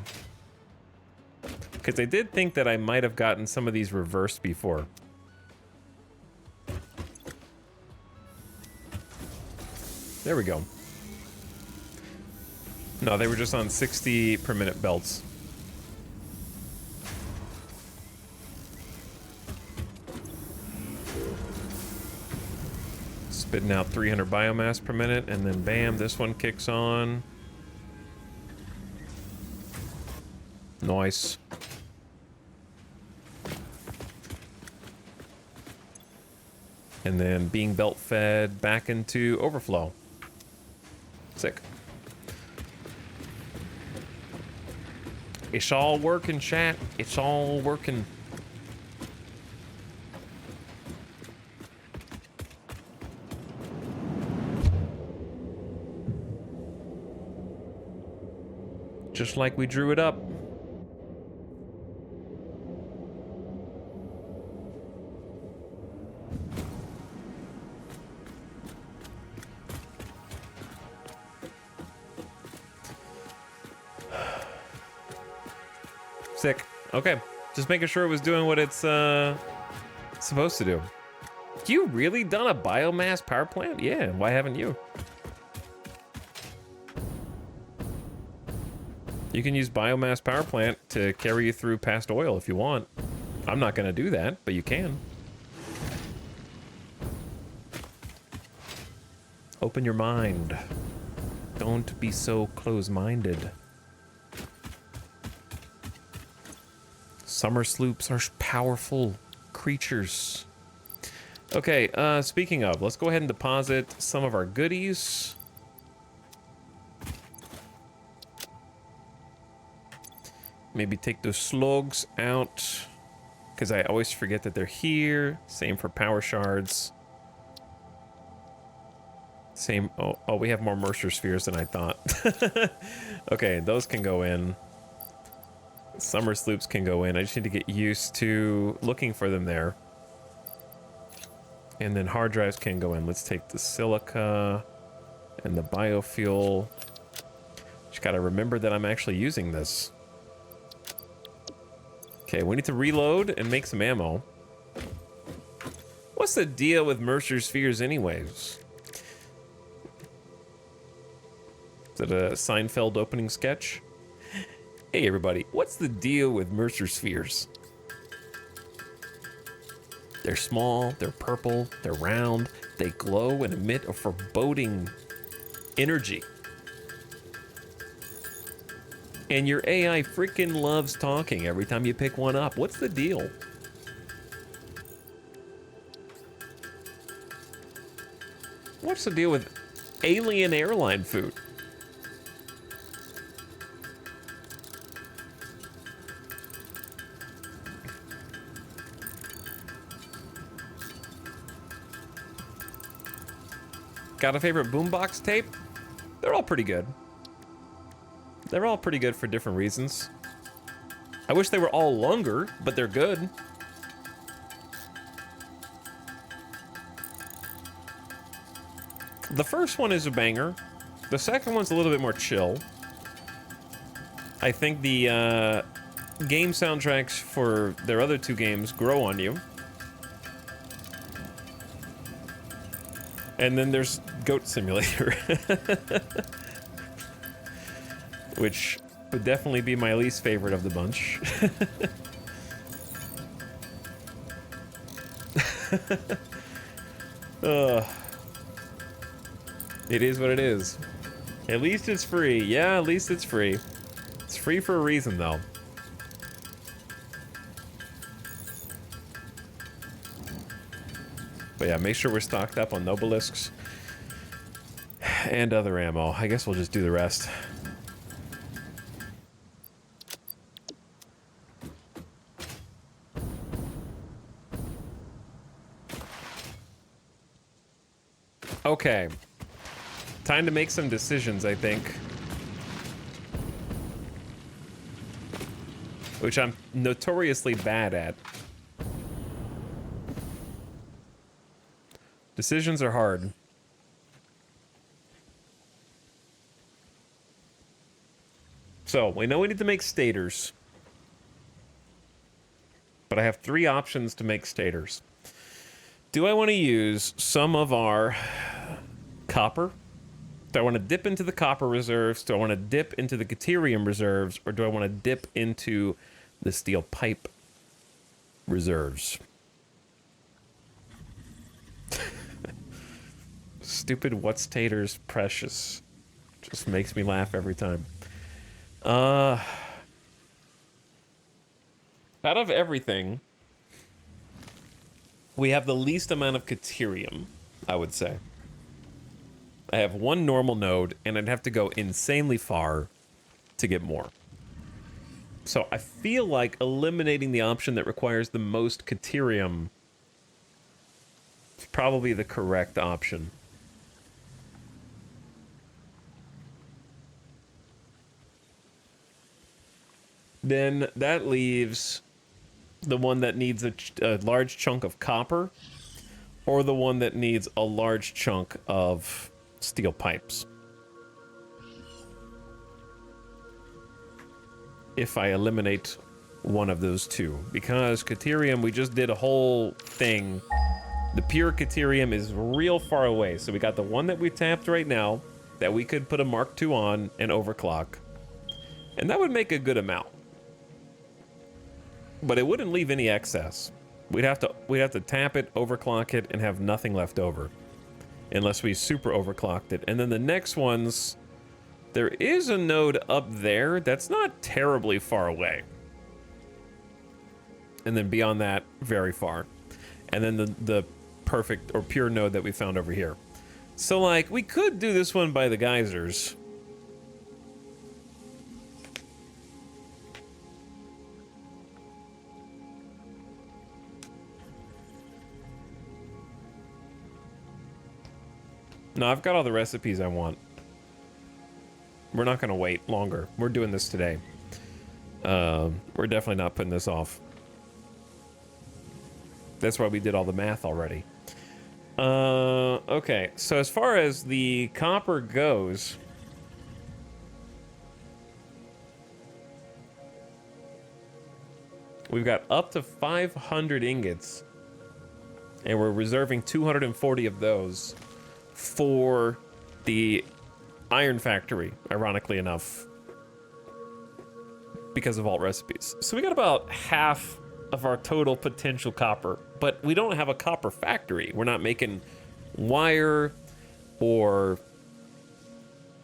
Because I did think that I might have gotten some of these reversed before. There we go. No, they were just on 60 per minute belts. Spitting out 300 biomass per minute, and then bam, this one kicks on. Nice. And then being belt fed back into overflow. Sick. It's all working, chat. It's all working. Just like we drew it up. Sick. Okay. Just making sure it was doing what it's supposed to do. You really done a biomass power plant? Yeah, why haven't you? You can use biomass power plant to carry you through past oil if you want. I'm not gonna do that, but you can. Open your mind. Don't be so close-minded. Summer sloops are powerful creatures. Okay, speaking of, let's go ahead and deposit some of our goodies. Maybe take those slugs out, because I always forget that they're here. Same for power shards. Same, oh, we have more Mercer spheres than I thought. Okay, those can go in. Summer sloops can go in. I just need to get used to looking for them there. And then hard drives can go in. Let's take the silica and the biofuel. Just gotta remember that I'm actually using this. Okay, we need to reload and make some ammo. What's the deal with Mercer spheres anyways? Is it a Seinfeld opening sketch? Hey everybody, what's the deal with Mercer spheres? They're small, they're purple, they're round, they glow and emit a foreboding energy. And your AI freaking loves talking every time you pick one up. What's the deal? What's the deal with alien airline food? Got a favorite boombox tape? They're all pretty good. They're all pretty good for different reasons. I wish they were all longer, but they're good. The first one is a banger. The second one's a little bit more chill. I think the game soundtracks for their other two games grow on you. And then there's Goat Simulator. Which would definitely be my least favorite of the bunch. It is what it is. At least it's free. Yeah, at least it's free. It's free for a reason, though. But yeah, make sure we're stocked up on Nobelisks and other ammo. I guess we'll just do the rest. Okay. Time to make some decisions, I think. Which I'm notoriously bad at. Decisions are hard. So, we know we need to make stators. But I have 3 options to make stators. Do I want to use some of our copper? Do I want to dip into the copper reserves? Do I want to dip into the Caterium reserves? Or do I want to dip into the steel pipe reserves? Stupid what's taters precious. Just makes me laugh every time. Out of everything, we have the least amount of Caterium, I would say. I have 1 normal node, and I'd have to go insanely far to get more. So I feel like eliminating the option that requires the most Caterium is probably the correct option. Then that leaves the one that needs a large chunk of copper, or the one that needs a large chunk of steel pipes. If I eliminate one of those 2. Because Caterium, we just did a whole thing. The pure Caterium is real far away. So we got the one that we tapped right now that we could put a Mark II on and overclock. And that would make a good amount. But it wouldn't leave any excess. We'd have to tap it, overclock it, and have nothing left over. Unless we super overclocked it. And then the next ones, there is a node up there that's not terribly far away. And then beyond that, very far. And then the perfect or pure node that we found over here. So like, we could do this one by the geysers. No, I've got all the recipes I want. We're not going to wait longer. We're doing this today. We're definitely not putting this off. That's why we did all the math already. Okay, so as far as the copper goes... We've got up to 500 ingots. And we're reserving 240 of those for the iron factory, ironically enough, because of alt recipes. So we got about half of our total potential copper, but we don't have a copper factory. We're not making wire or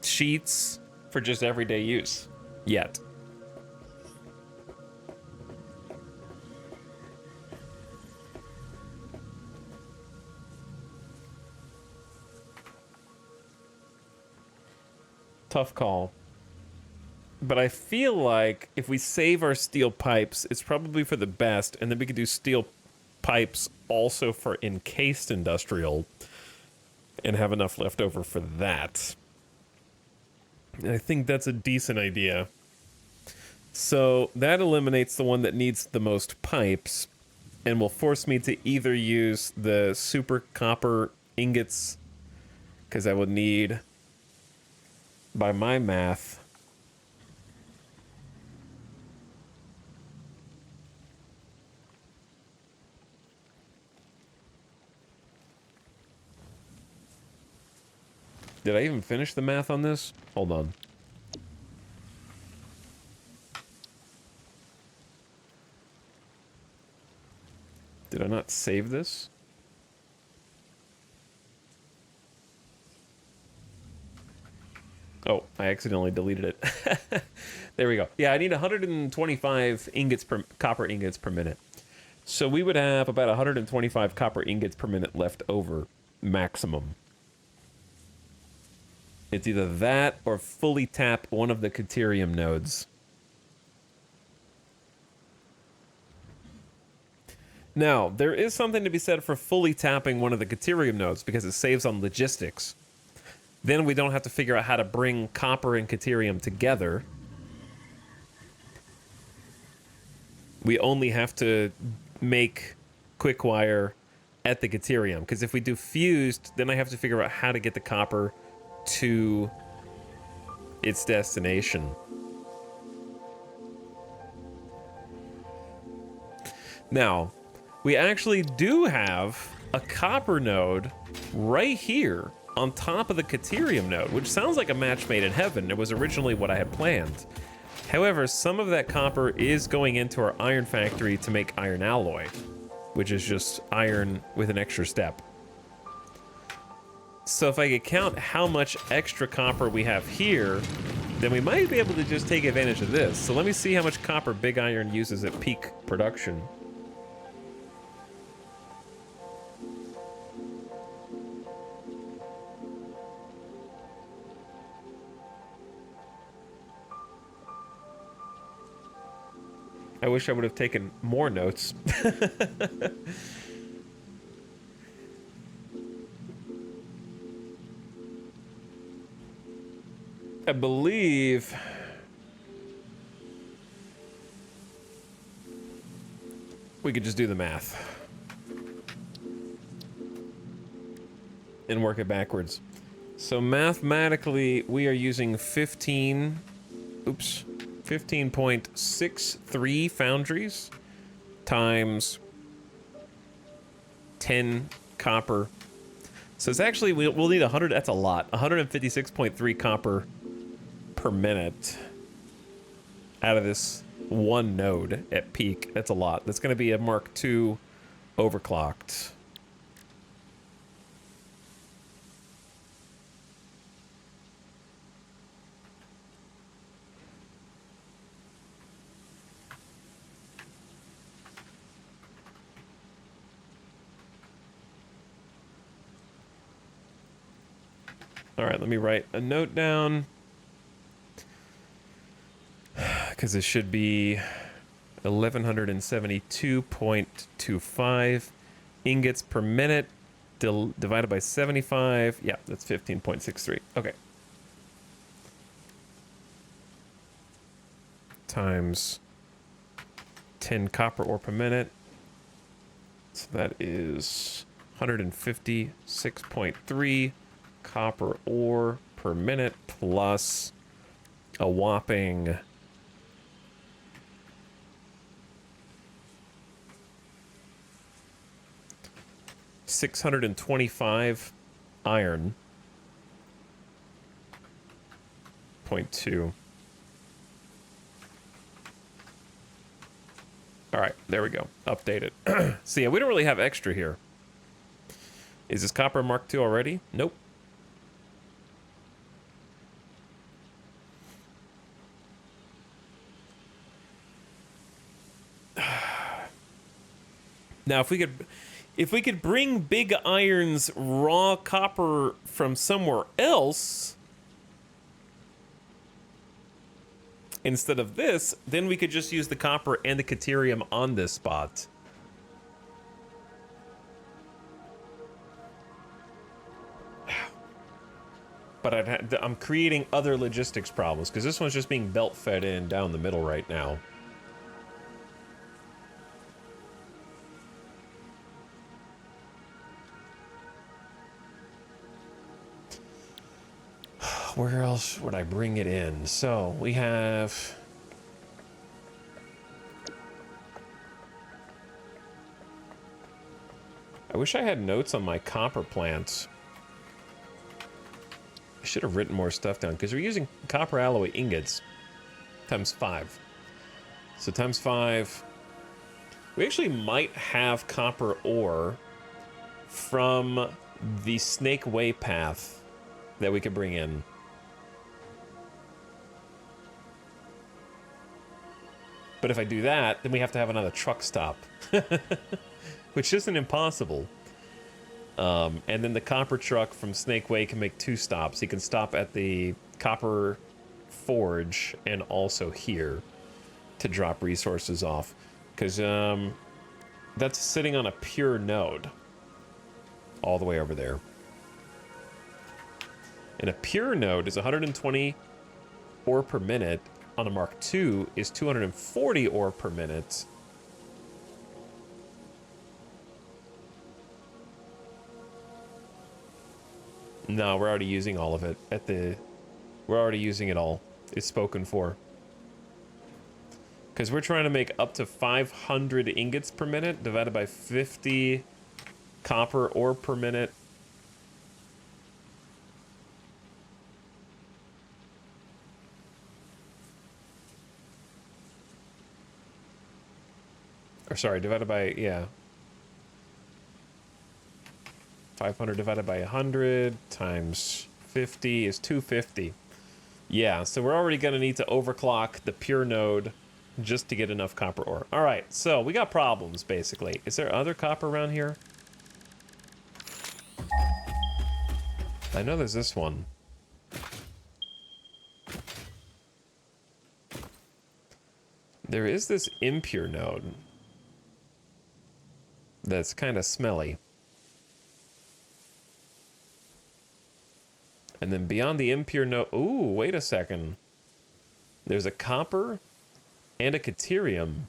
sheets for just everyday use yet. Tough call. But I feel like if we save our steel pipes, it's probably for the best, and then we could do steel pipes also for encased industrial and have enough left over for that. And I think that's a decent idea. So that eliminates the one that needs the most pipes and will force me to either use the super copper ingots, because I would need, by my math, did I even finish the math on this? Hold on. Did I not save this? Oh, I accidentally deleted it. There we go. Yeah, I need 125 copper ingots per minute. So we would have about 125 copper ingots per minute left over, maximum. It's either that or fully tap one of the Caterium nodes. Now, there is something to be said for fully tapping one of the Caterium nodes because it saves on logistics. Then we don't have to figure out how to bring copper and Caterium together. We only have to make quick wire at the Caterium. Because if we do fused, then I have to figure out how to get the copper to its destination. Now, we actually do have a copper node right here on top of the Caterium node, which sounds like a match made in heaven. It was originally what I had planned. However, some of that copper is going into our iron factory to make iron alloy, which is just iron with an extra step. So if I could count how much extra copper we have here, then we might be able to just take advantage of this. So let me see how much copper big iron uses at peak production. I wish I would have taken more notes. I believe we could just do the math and work it backwards. So mathematically, we are using 15.63 foundries times 10 copper. So it's actually, we'll need 100, that's a lot. 156.3 copper per minute out of this one node at peak. That's a lot. That's going to be a Mark II overclocked. All right, let me write a note down. Because it should be 1172.25 ingots per minute divided by 75. Yeah, that's 15.63. Okay. Times 10 copper ore per minute. So that is 156.3 copper ore per minute plus a whopping 625 iron. 0.2. All right, there we go. Update it. So yeah, we don't really have extra here. Is this copper Mark II already? Nope. Now, if we could bring big iron's raw copper from somewhere else instead of this, then we could just use the copper and the Caterium on this spot. But I'm creating other logistics problems because this one's just being belt fed in down the middle right now. Where else would I bring it in? So we have... I wish I had notes on my copper plants. I should have written more stuff down because we're using copper alloy ingots times 5. So times 5. We actually might have copper ore from the Snake Way path that we could bring in. But if I do that, then we have to have another truck stop, which isn't impossible. And then the copper truck from Snake Way can make 2 stops. He can stop at the copper forge and also here to drop resources off. Because that's sitting on a pure node all the way over there. And a pure node is 120 ore per minute. On a Mark II is 240 ore per minute. No, we're already using all of it at the... We're already using it all. It's spoken for. Because we're trying to make up to 500 ingots per minute divided by 50 copper ore per minute. Or sorry, divided by, yeah. 500 divided by 100 times 50 is 250. Yeah, so we're already going to need to overclock the pure node just to get enough copper ore. All right, so we got problems, basically. Is there other copper around here? I know there's this one. There is this impure node that's kind of smelly. And then beyond the impure node... Ooh, wait a second. There's a copper and a caterium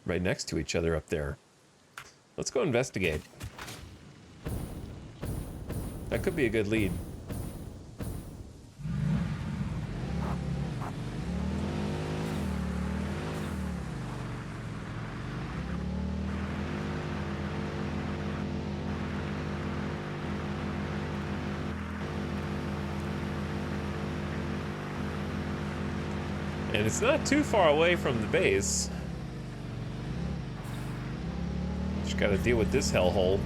right next to each other up there. Let's go investigate. That could be a good lead. And it's not too far away from the base. Just gotta deal with this hellhole.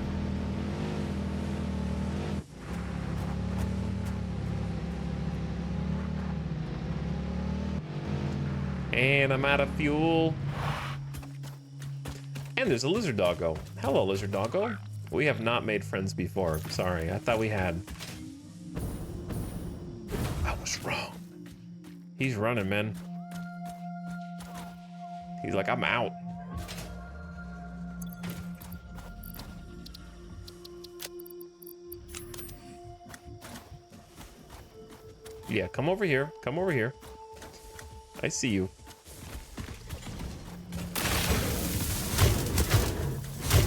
And I'm out of fuel. And there's a lizard doggo. Hello, lizard doggo. We have not made friends before. Sorry, I thought we had. I was wrong. He's running, man. He's like, I'm out. Yeah, come over here. Come over here. I see you.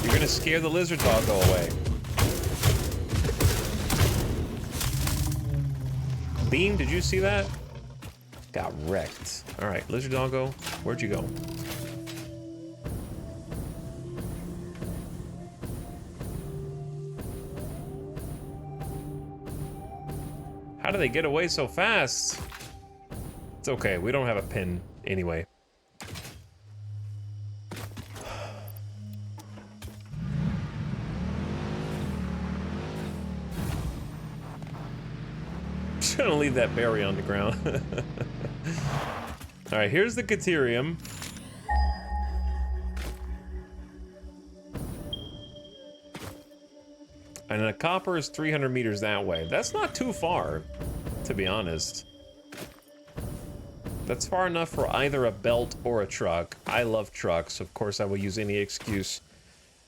You're gonna scare the lizard doggo away. Beam, did you see that? Got wrecked. All right, lizard doggo, where'd you go? How do they get away so fast? It's okay, we don't have a pin anyway. Just gonna leave that berry on the ground. All right, here's the caterium. And the copper is 300 meters that way. That's not too far, to be honest. That's far enough for either a belt or a truck. I love trucks. Of course, I will use any excuse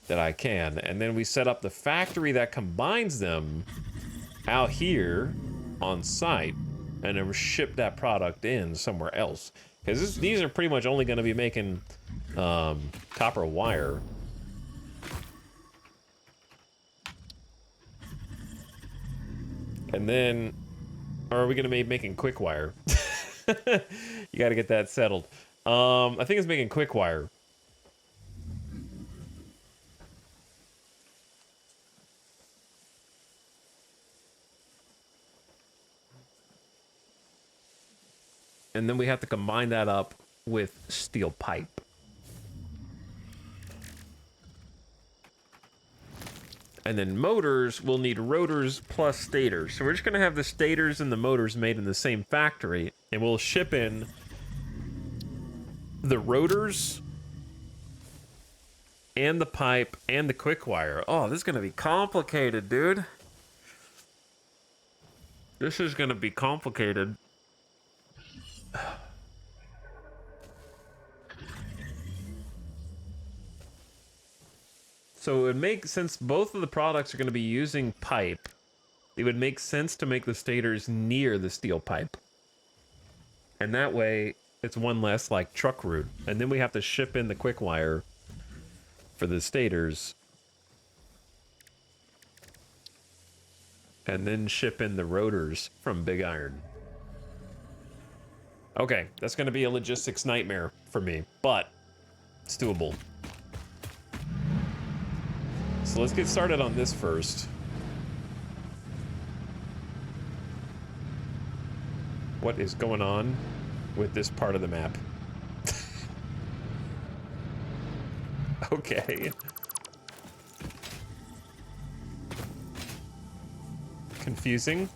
that I can. And then we set up the factory that combines them out here on site, and then ship that product in somewhere else. Because these are pretty much only going to be making copper wire. And then, or are we going to be making quick wire? You got to get that settled. I think it's making quick wire. And then we have to combine that up with steel pipe. And then motors will need rotors plus stators. So we're just going to have the stators and the motors made in the same factory. And we'll ship in the rotors and the pipe and the quick wire. Oh, this is gonna be complicated, dude. This is gonna be complicated. So it would make sense, both of the products are going to be using pipe. It would make sense to make the stators near the steel pipe. And that way, it's one less, like, truck route. And then we have to ship in the quick wire for the stators. And then ship in the rotors from Big Iron. Okay, that's going to be a logistics nightmare for me, but it's doable. So let's get started on this first. What is going on with this part of the map? Okay. Confusing.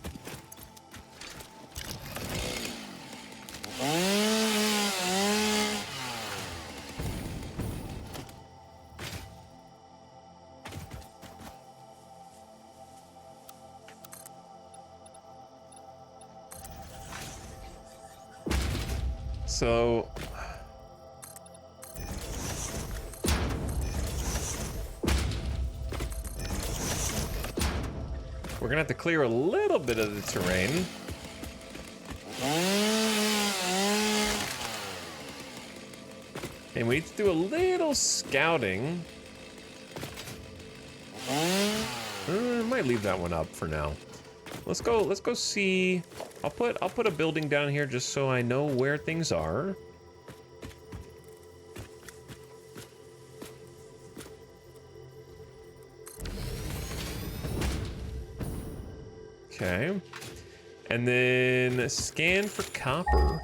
So we're gonna have to clear a little bit of the terrain. And we need to do a little scouting. I might leave that one up for now. Let's go see. I'll put a building down here just so I know where things are. Okay. And then scan for copper.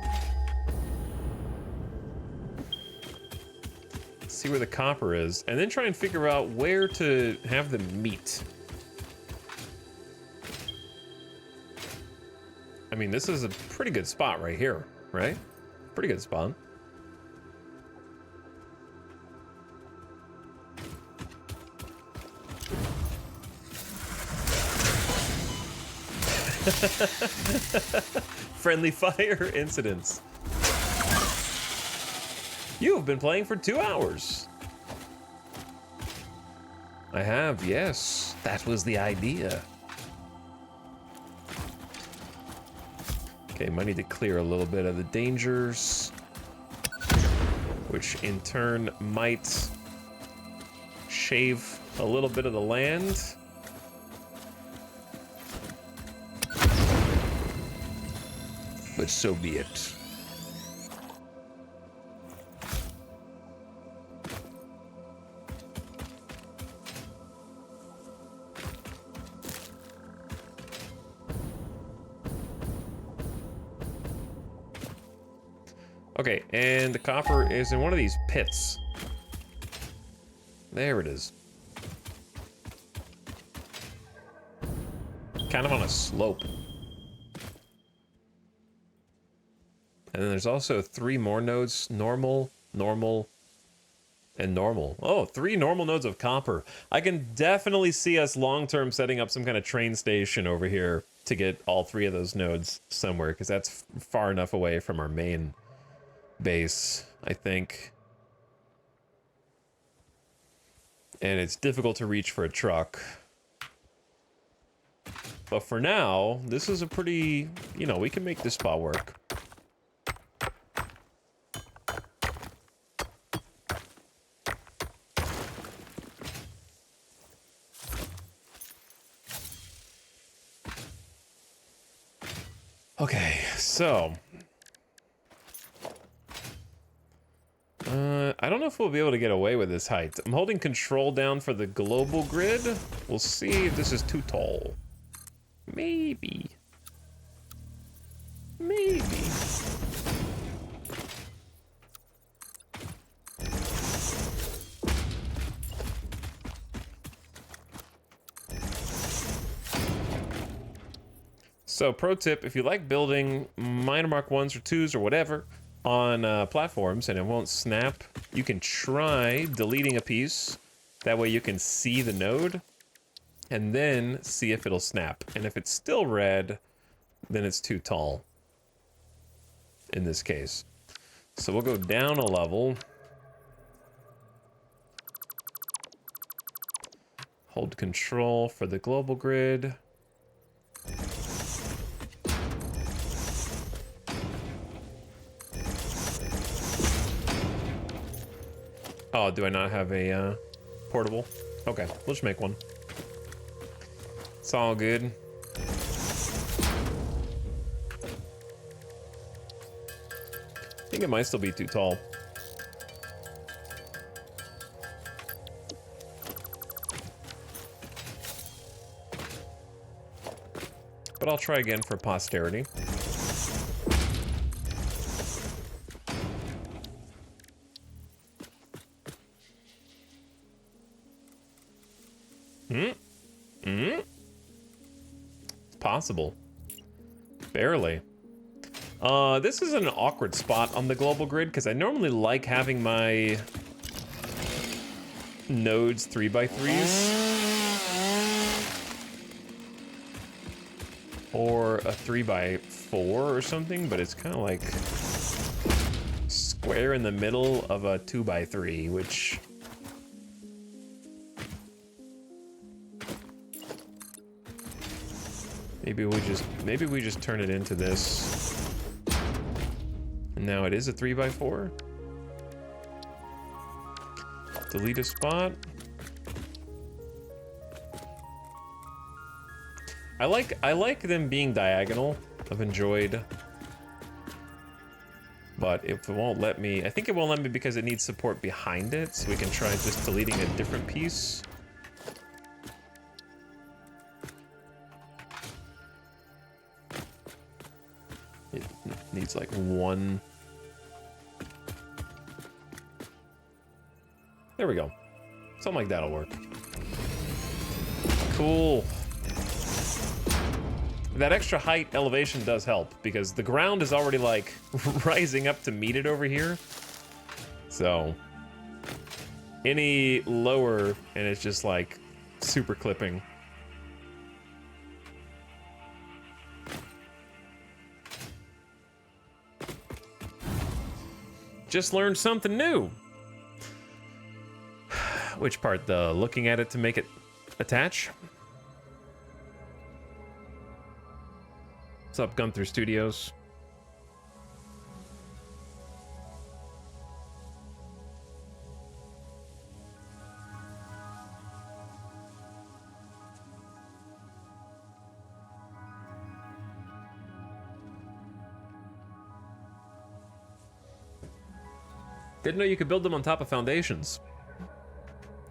See where the copper is, and then try and figure out where to have them meet. I mean, this is a pretty good spot right here, right? Pretty good spot. Friendly fire incidents. You have been playing for 2 hours. I have, yes. That was the idea. Okay, might need to clear a little bit of the dangers, which in turn might shave a little bit of the land. But so be it. Okay, and the copper is in one of these pits. There it is. Kind of on a slope. And then there's also 3 more nodes. Normal, normal, and normal. Oh, 3 normal nodes of copper. I can definitely see us long-term setting up some kind of train station over here to get all 3 of those nodes somewhere, because that's far enough away from our main base, I think. And it's difficult to reach for a truck. But for now, this is a pretty, you know, we can make this spot work. Okay, so I don't know if we'll be able to get away with this height. I'm holding control down for the global grid. We'll see if this is too tall. Maybe. Maybe. So, pro tip, if you like building minor Mark 1s or 2s or whatever, on platforms and it won't snap, you can try deleting a piece. That way you can see the node and then see if it'll snap. And if it's still red, then it's too tall in this case. So we'll go down a level. Hold control for the global grid. Oh, do I not have a portable? Okay, we'll just make one. It's all good. I think it might still be too tall. But I'll try again for posterity. It's possible. Barely. This is an awkward spot on the global grid because I normally like having my nodes 3x3s. Or a 3x4 or something, but it's kind of like square in the middle of a 2x3, which maybe we just turn it into this. And now it is a 3x4. Delete a spot. I like them being diagonal. I've enjoyed. But if it won't let me, I think it won't let me because it needs support behind it, so we can try just deleting a different piece. It needs like one. There we go. Something like that'll work. Cool. That extra height elevation does help because the ground is already like rising up to meet it over here. So any lower and it's just like super clipping. Just learned something new. Which part? The looking at it to make it attach? What's up, Gunther Studios? Didn't know you could build them on top of foundations.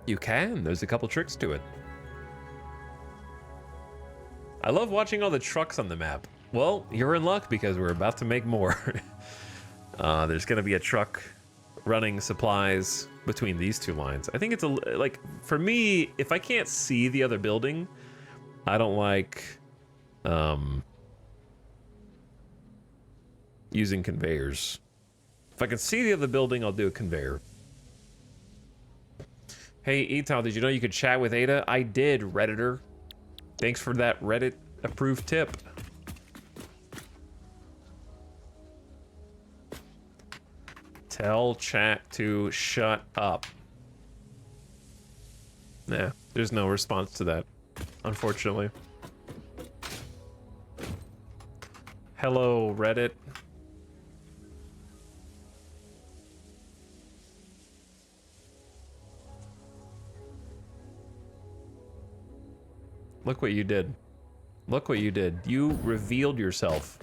You can. There's a couple tricks to it. I love watching all the trucks on the map. Well, you're in luck because we're about to make more. There's gonna be a truck running supplies between these two lines. I think it's like, for me, if I can't see the other building, I don't like using conveyors. If I can see the other building, I'll do a conveyor. Hey, Etal, did you know you could chat with Ada? I did, Redditor. Thanks for that Reddit approved tip. Tell chat to shut up. Nah, there's no response to that, unfortunately. Hello, Reddit. Look what you did. Look what you did. You revealed yourself.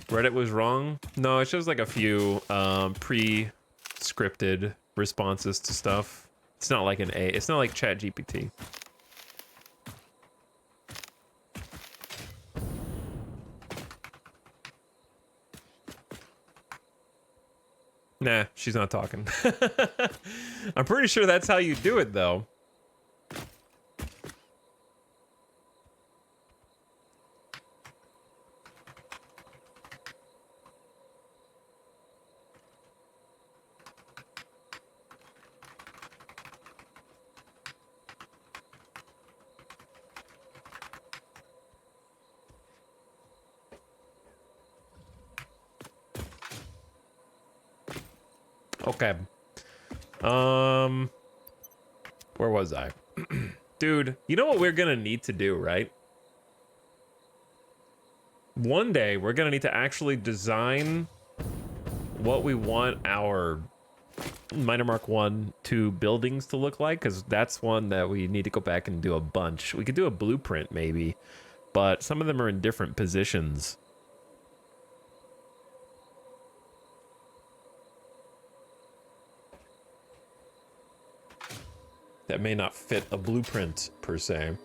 Reddit was wrong? No, it shows like a few pre-scripted responses to stuff. It's not like it's not like ChatGPT. Nah, she's not talking. I'm pretty sure that's how you do it, though. Okay. Where was I? Dude, you know what we're gonna need to do, right? One day, we're gonna need to actually design what we want our Minor Mark 1, 2 buildings to look like, because that's one that we need to go back and do a bunch. We could do a blueprint, maybe, but some of them are in different positions. That may not fit a blueprint, per se.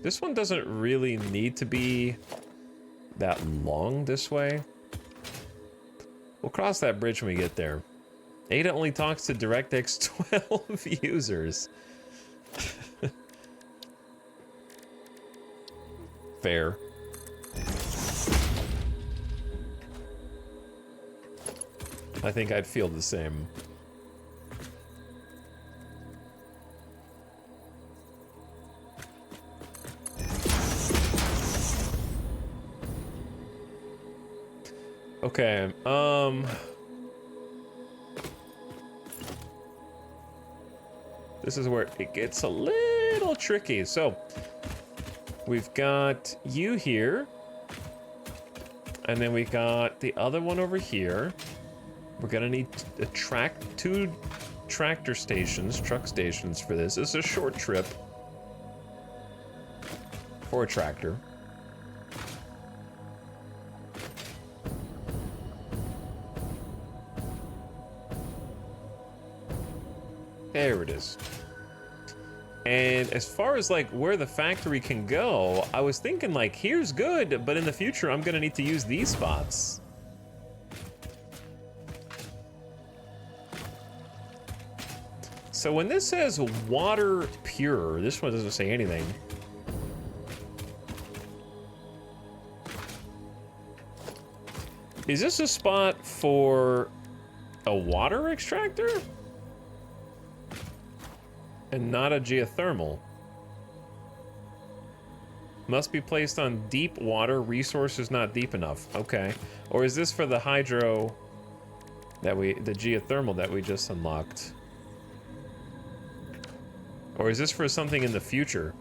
This one doesn't really need to be that long this way. We'll cross that bridge when we get there. Ada only talks to DirectX 12 users. Fair. I think I'd feel the same. Okay, this is where it gets a little tricky. So, we've got you here, and then we got the other one over here. We're gonna need two truck stations for this. This is a short trip for a tractor. There it is. And as far as like where the factory can go, I was thinking like here's good, but in the future I'm gonna need to use these spots. So when this says water pure, this one doesn't say anything. Is this a spot for a water extractor? And not a geothermal. Must be placed on deep water. Resources not deep enough. Okay. Or is this for the hydro the geothermal that we just unlocked? Or is this for something in the future?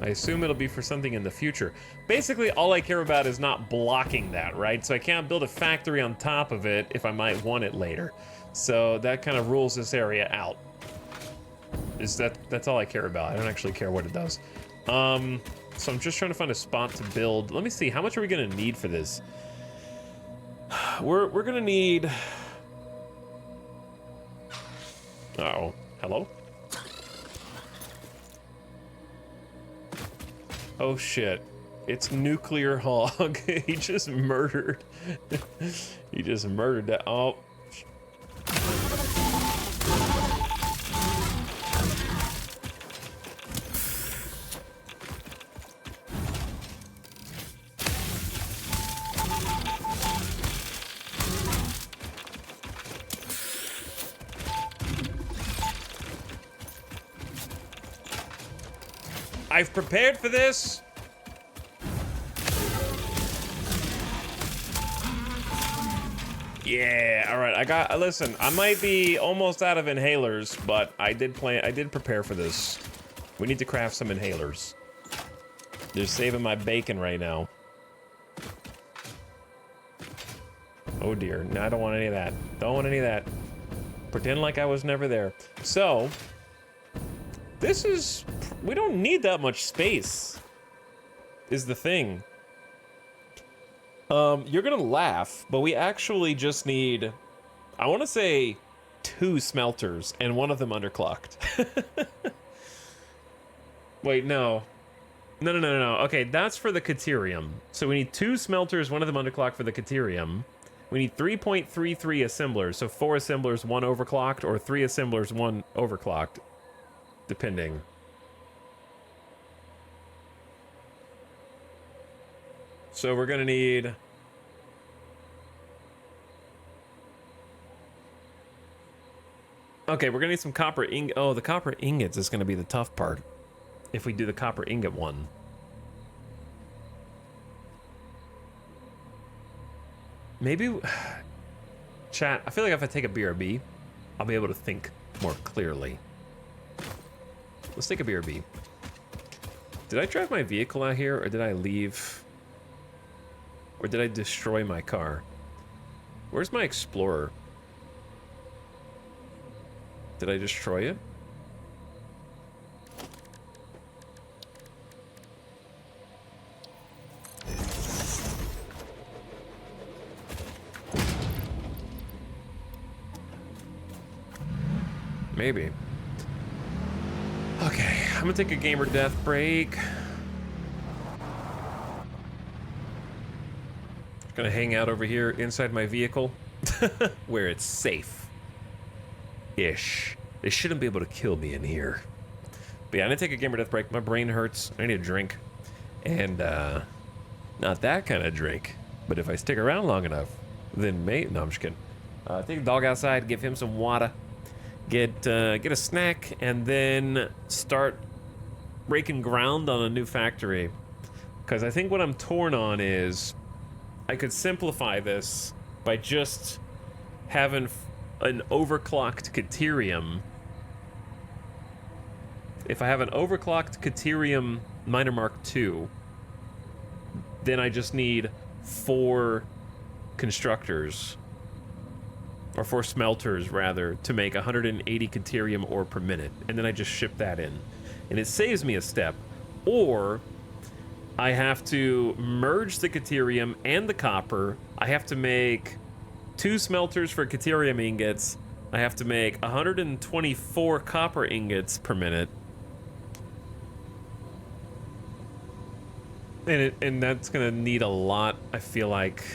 I assume it'll be for something in the future. Basically, all I care about is not blocking that, right? So I can't build a factory on top of it if I might want it later. So that kind of rules this area out. That's all I care about. I don't actually care what it does. So I'm just trying to find a spot to build. Let me see, how much are we gonna need for this? We're gonna need... Uh-oh, hello? Oh shit, it's Nuclear Hog. He just murdered. He just murdered that. Oh. I've prepared for this. Yeah, all right. Listen, I might be almost out of inhalers, but I did prepare for this. We need to craft some inhalers. They're saving my bacon right now. Oh dear, no, I don't want any of that. Don't want any of that. Pretend like I was never there. So, we don't need that much space, is the thing. You're gonna laugh, but we actually just need, I want to say 2 smelters, and one of them underclocked. Wait, no. No. Okay, that's for the Caterium. So we need 2 smelters, one of them underclocked for the Caterium. We need 3.33 assemblers, so 4 assemblers, 1 overclocked, or 3 assemblers, 1 overclocked, depending. So we're gonna need... Okay, we're gonna need some copper ingot. Oh, the copper ingots is gonna be the tough part if we do the copper ingot one. Maybe... Chat, I feel like if I take a BRB, I'll be able to think more clearly. Let's take a BRB. Did I drive my vehicle out here, or did I leave? Or did I destroy my car? Where's my Explorer? Did I destroy it? Maybe. Okay, I'm gonna take a gamer death break. Gonna hang out over here inside my vehicle where it's safe. Ish. They shouldn't be able to kill me in here. But yeah, I'm gonna take a gamer death break. My brain hurts. I need a drink. And not that kind of drink. But if I stick around long enough, then no, I'm just kidding. Take the dog outside, give him some water. Get a snack, and then start breaking ground on a new factory. Because I think what I'm torn on is I could simplify this by just having an overclocked Caterium. If I have an overclocked Caterium Minor Mark II, then I just need 4 constructors. Or 4 smelters, rather, to make 180 Caterium ore per minute. And then I just ship that in. And it saves me a step. Or I have to merge the Caterium and the copper. I have to make 2 smelters for Caterium ingots. I have to make 124 copper ingots per minute. And that's gonna need a lot, I feel like.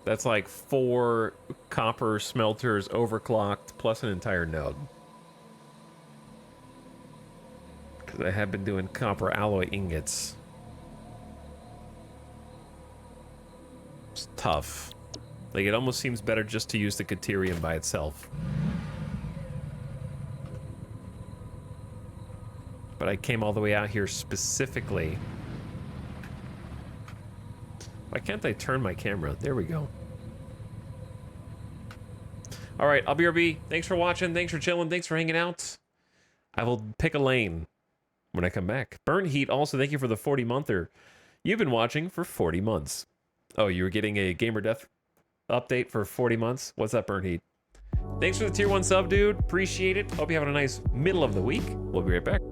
That's like 4 copper smelters overclocked plus an entire node. Because I have been doing copper alloy ingots. It's tough. Like, it almost seems better just to use the Caterium by itself. But I came all the way out here specifically. Why can't I turn my camera? There we go. All right, I'll BRB. Thanks for watching. Thanks for chilling. Thanks for hanging out. I will pick a lane when I come back. Burn Heat, also, thank you for the 40-monther. You've been watching for 40 months. Oh, you were getting a Gamer Death update for 40 months? What's up, Burn Heat? Thanks for the tier 1 sub, dude. Appreciate it. Hope you're having a nice middle of the week. We'll be right back.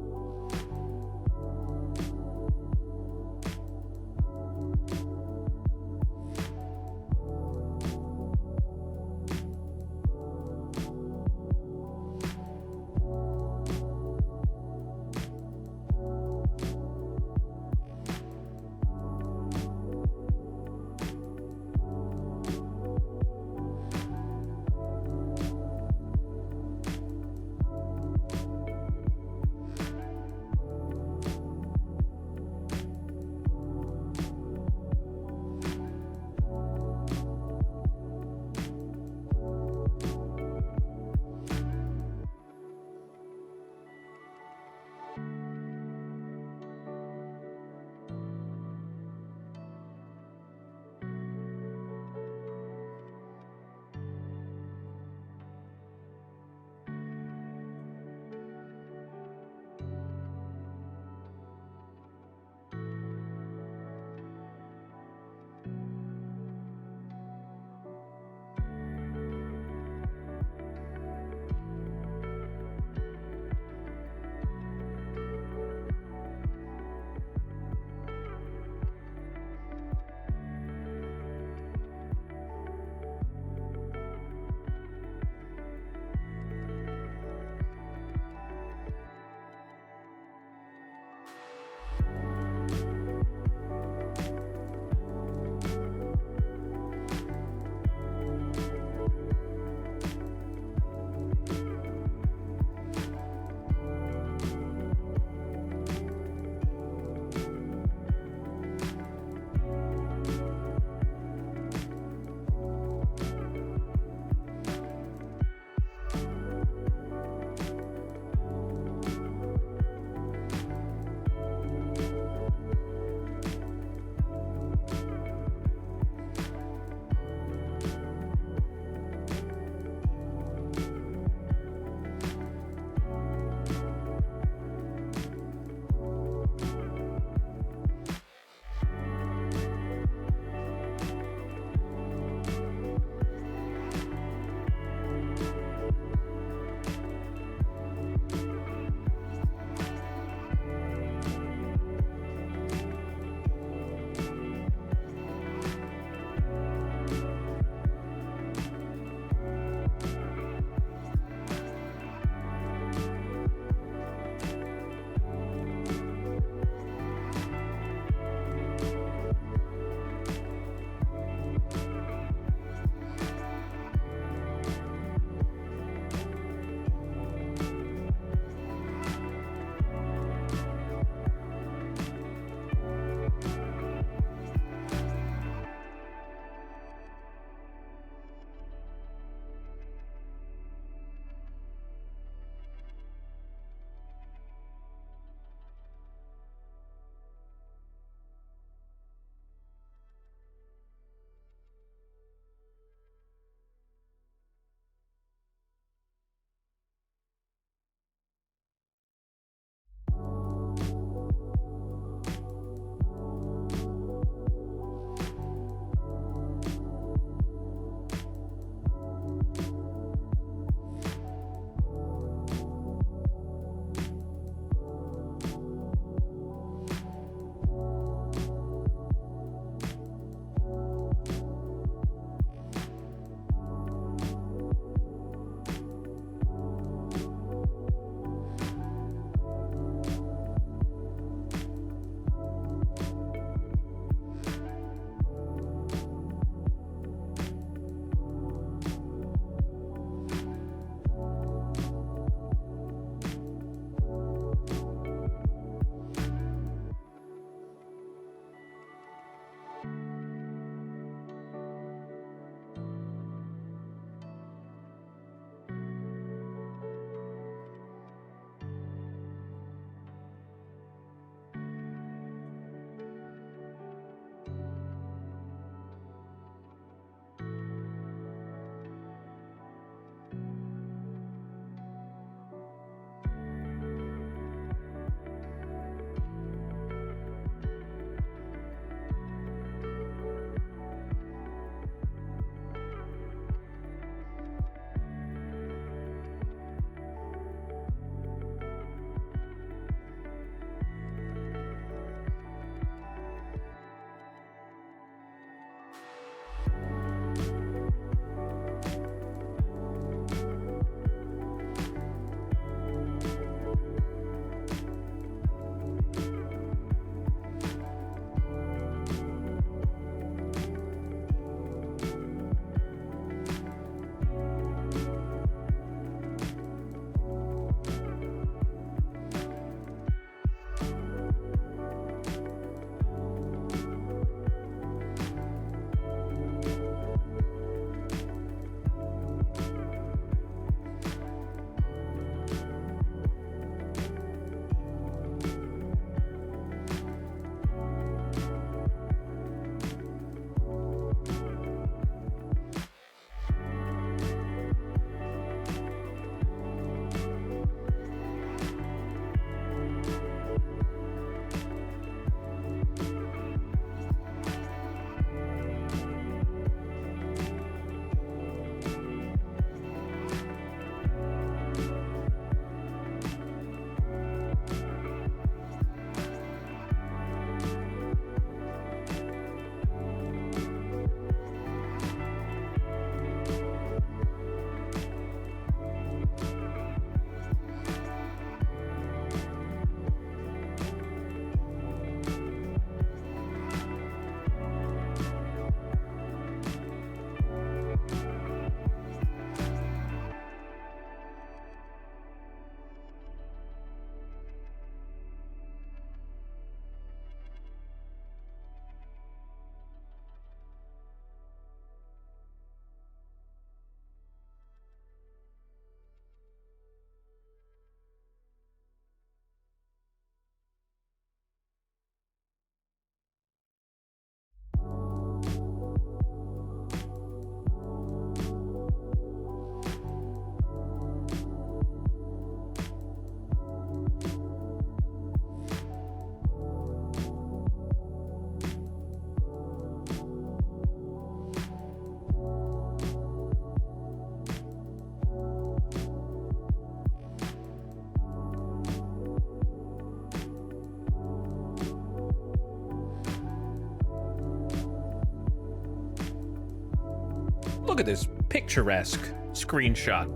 Look at this picturesque screenshot.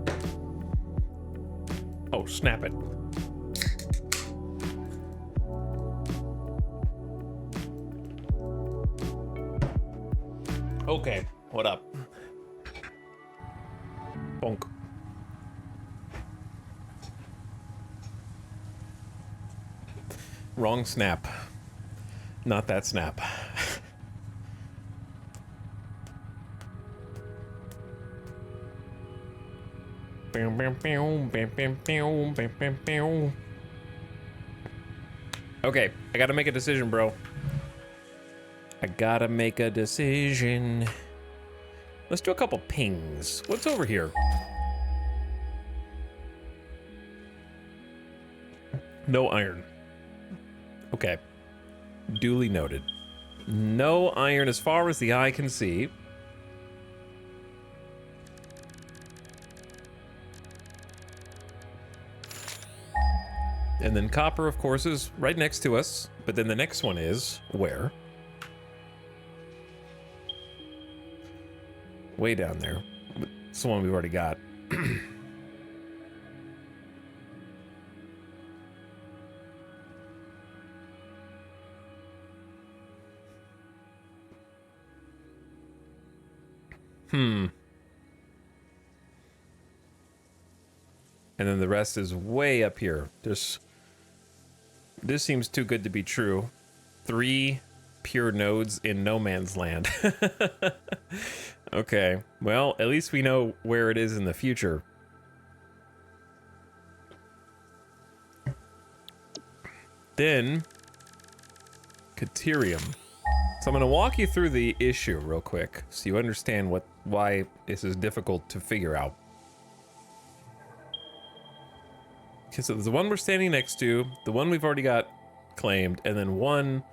Oh, snap it. Okay, what up? Bonk. Wrong snap. Not that snap. Okay, I gotta make a decision, bro. I gotta make a decision. Let's do a couple pings. What's over here? No iron. Okay. Duly noted. No iron as far as the eye can see. And then copper, of course, is right next to us. But then the next one is where? Way down there. It's the one we've already got. And then the rest is way up here. This seems too good to be true. 3 pure nodes in no man's land. Okay, well, at least we know where it is in the future. Then, Caterium. So I'm going to walk you through the issue real quick so you understand why this is difficult to figure out. Okay, so there's the one we're standing next to, the one we've already got claimed, and then one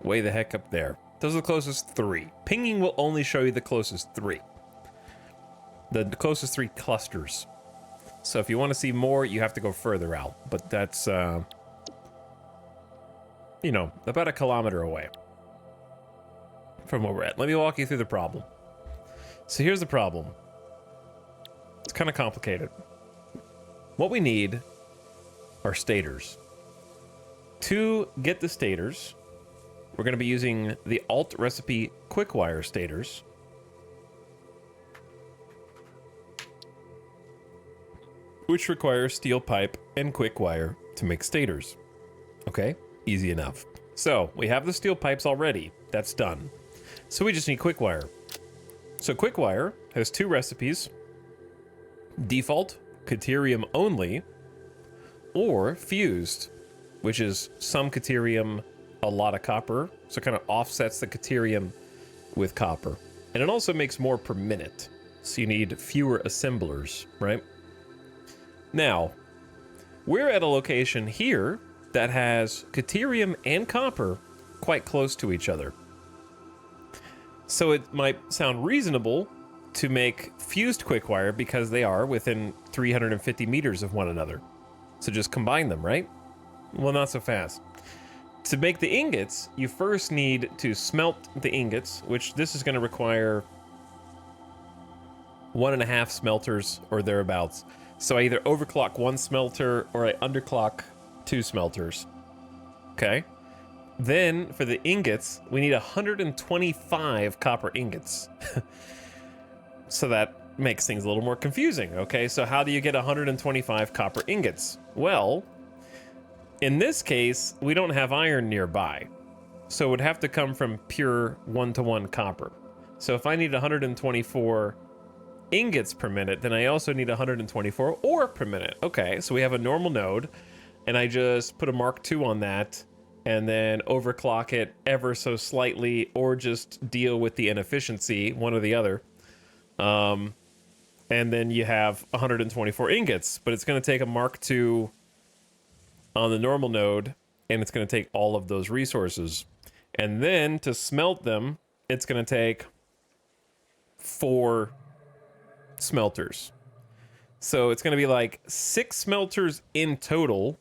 way the heck up there. Those are the closest 3. Pinging will only show you the closest 3. The closest 3 clusters. So if you want to see more, you have to go further out. But that's, you know, about 1 kilometer away from where we're at. Let me walk you through the problem. So here's the problem. It's kind of complicated. What we need are stators. To get the stators, we're going to be using the alt recipe quickwire stators. Which requires steel pipe and quickwire to make stators. Okay, easy enough. So we have the steel pipes already. That's done. So we just need quickwire. So quickwire has 2 recipes. Default, Caterium only, or fused, which is some Caterium, a lot of copper, so it kind of offsets the Caterium with copper. And it also makes more per minute, so you need fewer assemblers, right? Now, we're at a location here that has Caterium and copper quite close to each other. So it might sound reasonable to make fused quickwire because they are within 350 meters of one another. So just combine them, right? Well, not so fast. To make the ingots, you first need to smelt the ingots, which this is going to require 1.5 smelters or thereabouts. So I either overclock 1 smelter or I underclock 2 smelters. Okay. Then for the ingots, we need 125 copper ingots. So that makes things a little more confusing. Okay, so how do you get 125 copper ingots? Well, in this case, we don't have iron nearby. So it would have to come from pure 1-to-1 copper. So if I need 124 ingots per minute, then I also need 124 ore per minute. Okay, so we have a normal node, and I just put a Mark II on that, and then overclock it ever so slightly, or just deal with the inefficiency, one or the other. And then you have 124 ingots, but it's going to take a Mark II on the normal node, and it's going to take all of those resources. And then to smelt them, it's going to take 4 smelters. So it's going to be like 6 smelters in total.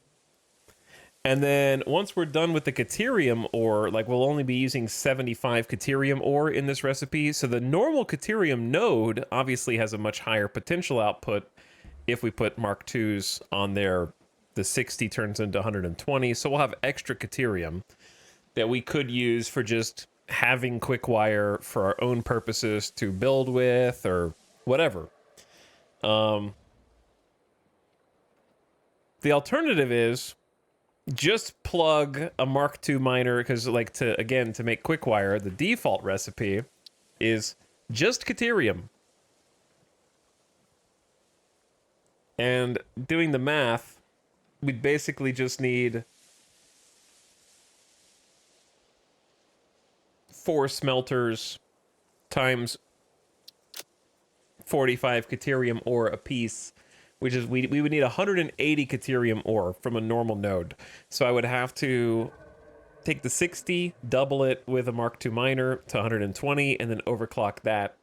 And then once we're done with the Caterium ore, like we'll only be using 75 Caterium ore in this recipe. So the normal Caterium node obviously has a much higher potential output. If we put Mark IIs on there, the 60 turns into 120. So we'll have extra Caterium that we could use for just having quick wire for our own purposes to build with or whatever. The alternative is just plug a Mark II miner, because like to make quick wire, the default recipe is just Caterium. And doing the math, we'd basically just need 4 smelters times 45 Caterium ore a piece, which is we would need 180 Caterium ore from a normal node. So I would have to take the 60, double it with a Mark II miner to 120, and then overclock that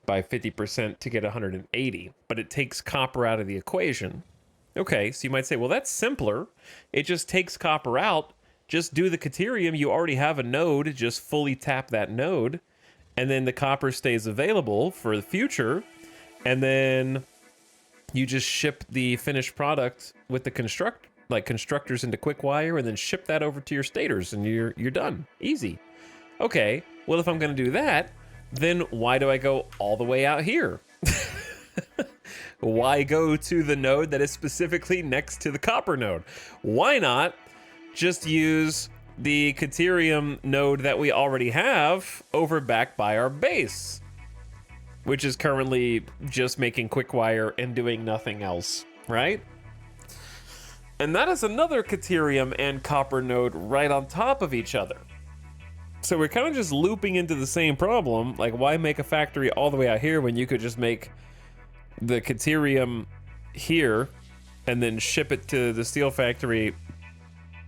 by 50% to get 180. But it takes copper out of the equation. Okay, so you might say, well, that's simpler. It just takes copper out. Just do the Caterium. You already have a node. Just fully tap that node. And then the copper stays available for the future. And then you just ship the finished product with the constructors into quick wire, and then ship that over to your stators, and you're done. Easy. Okay, well, if I'm going to do that, then why do I go all the way out here? Why go to the node that is specifically next to the copper node? Why not just use the Caterium node that we already have over back by our base, which is currently just making quick wire and doing nothing else, right? And that is another Caterium and copper node right on top of each other. So we're kind of just looping into the same problem. Like, why make a factory all the way out here when you could just make the Caterium here and then ship it to the steel factory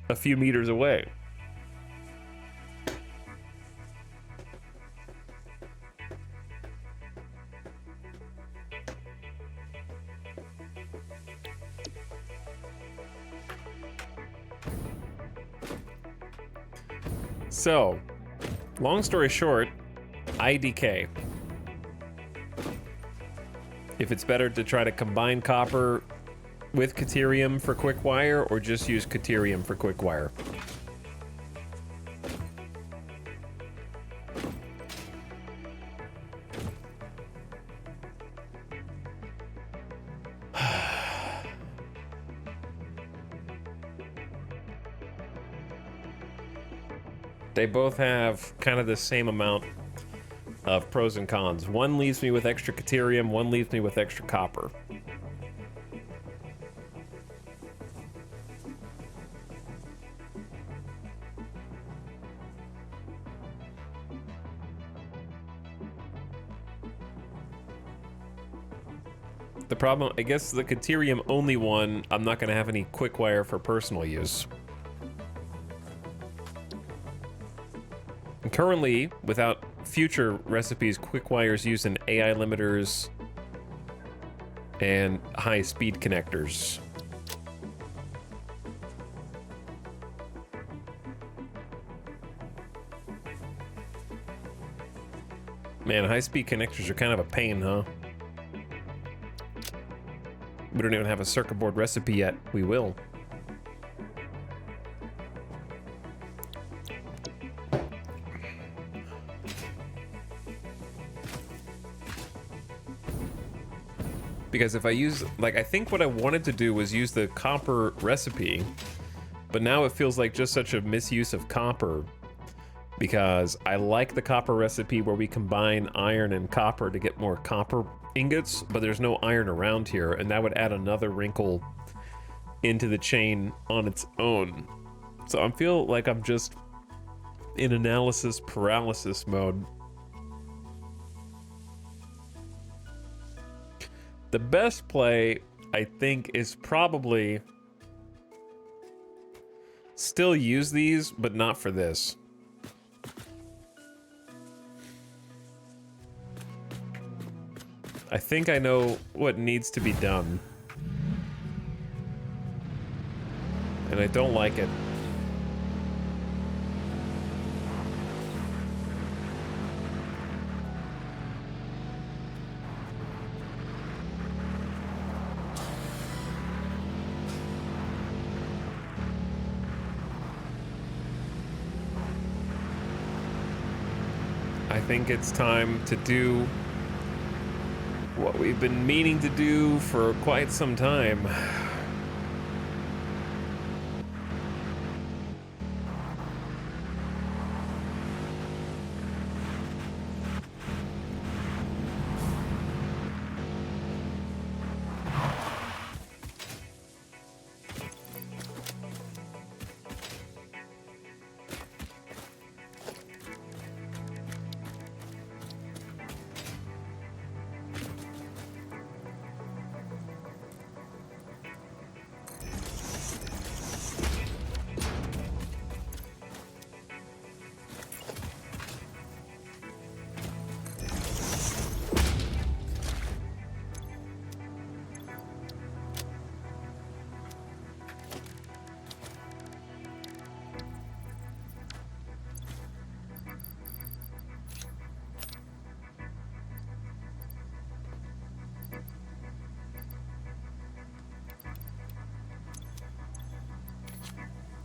a few meters away? So, long story short, IDK. If it's better to try to combine copper with Caterium for quick wire, or just use Caterium for quick wire. They both have kind of the same amount of pros and cons. One leaves me with extra Caterium, one leaves me with extra copper. The problem, I guess the Caterium only one, I'm not going to have any quick wire for personal use. And currently, without future recipes, quick wires used in AI limiters and high-speed connectors. Man, high-speed connectors are kind of a pain, huh? We don't even have a circuit board recipe yet. We will. Because if I use, like, I think what I wanted to do was use the copper recipe, but now it feels like just such a misuse of copper, because I like the copper recipe where we combine iron and copper to get more copper ingots, but there's no iron around here, and that would add another wrinkle into the chain on its own. So I feel like I'm just in analysis paralysis mode. The best play, I think, is probably still use these, but not for this. I think I know what needs to be done. and I don't like it. I think it's time to do what we've been meaning to do for quite some time.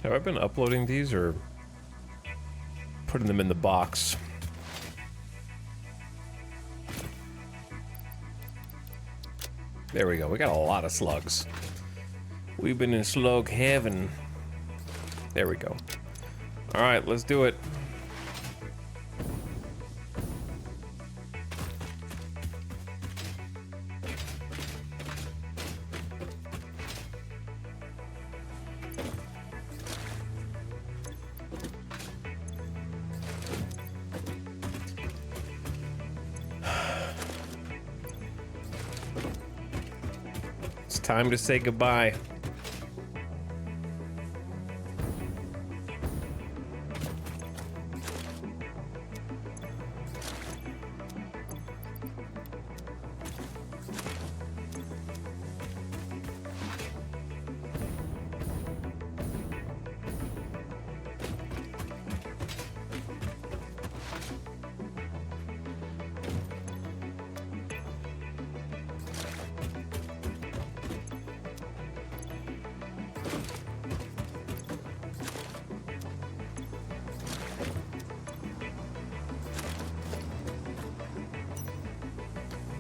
Have I been uploading these or putting them in the box? There we go. We got a lot of slugs. We've been in slug heaven. There we go. All right, let's do it. Time to say goodbye.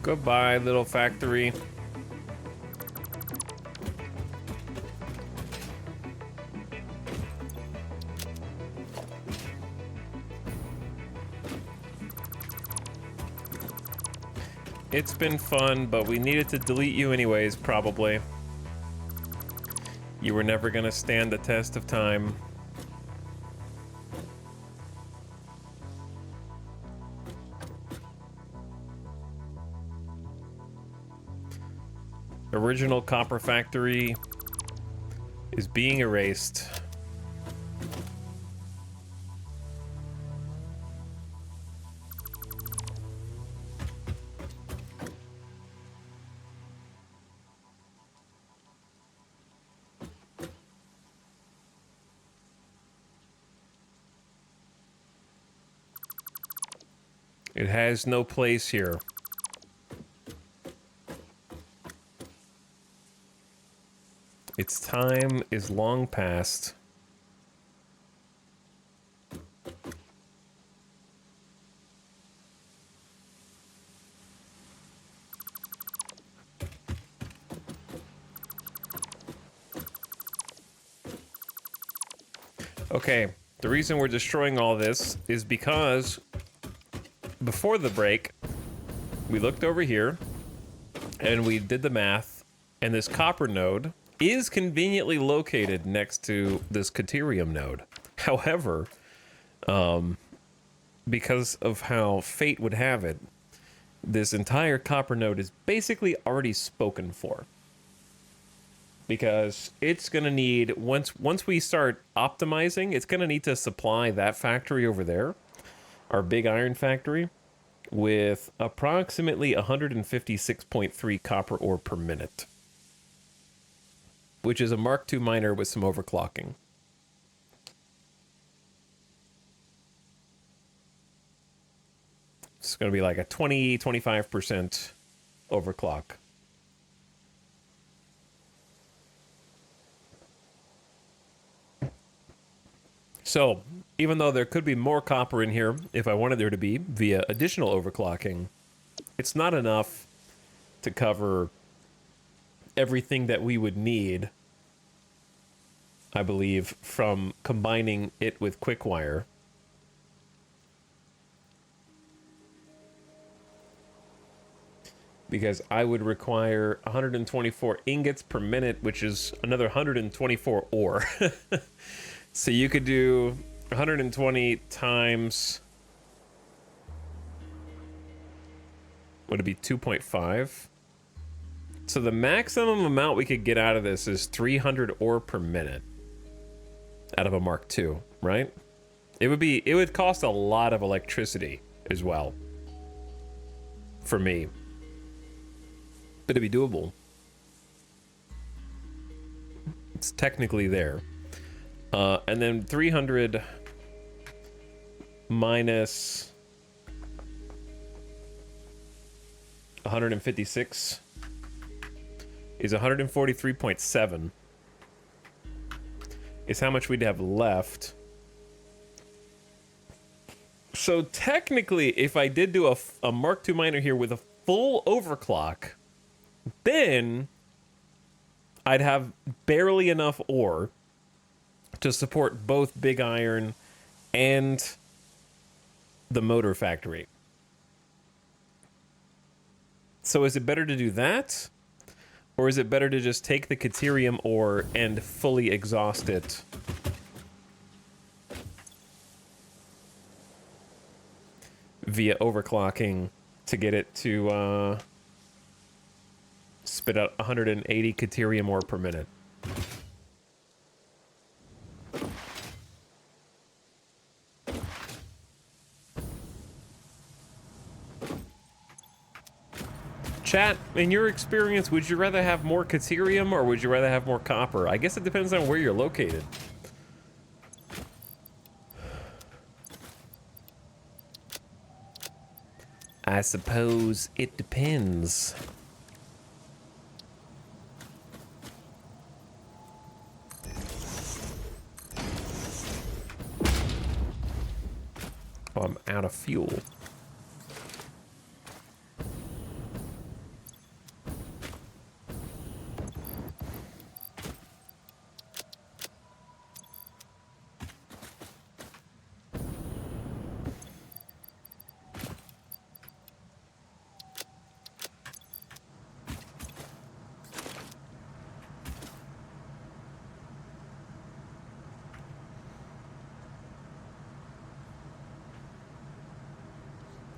Goodbye, little factory. It's been fun, but we needed to delete you anyways, probably. You were never gonna stand the test of time. Original Copper Factory is being erased. It has no place here. Its time is long past. Okay, the reason we're destroying all this is because before the break, we looked over here and we did the math, and this copper node is conveniently located next to this Caterium node. However, because of how fate would have it, this entire copper node is basically already spoken for. Because it's gonna need, once we start optimizing, it's gonna need to supply that factory over there, our big iron factory, with approximately 156.3 copper ore per minute. which is a Mark II miner with some overclocking. It's going to be like a 20-25% overclock. So, even though there could be more copper in here if I wanted there to be via additional overclocking, it's not enough to cover everything that we would need, I believe, from combining it with QuickWire. Because I would require 124 ingots per minute, which is another 124 ore. So you could do 120 times, would it be 2.5? So the maximum amount we could get out of this is 300 ore per minute out of a Mark II, right? It would cost a lot of electricity as well for me, but it'd be doable. It's technically there. And then 300 minus 156 is 143.7 is how much we'd have left. So technically, if I did do a Mark II miner here with a full overclock, then I'd have barely enough ore to support both Big Iron and the motor factory. So is it better to do that? Or is it better to just take the Caterium ore and fully exhaust it? Via overclocking to get it to spit out 180 Caterium ore per minute. Chat, in your experience, would you rather have more Caterium or would you rather have more copper? I guess it depends on where you're located. I suppose it depends. Oh, I'm out of fuel.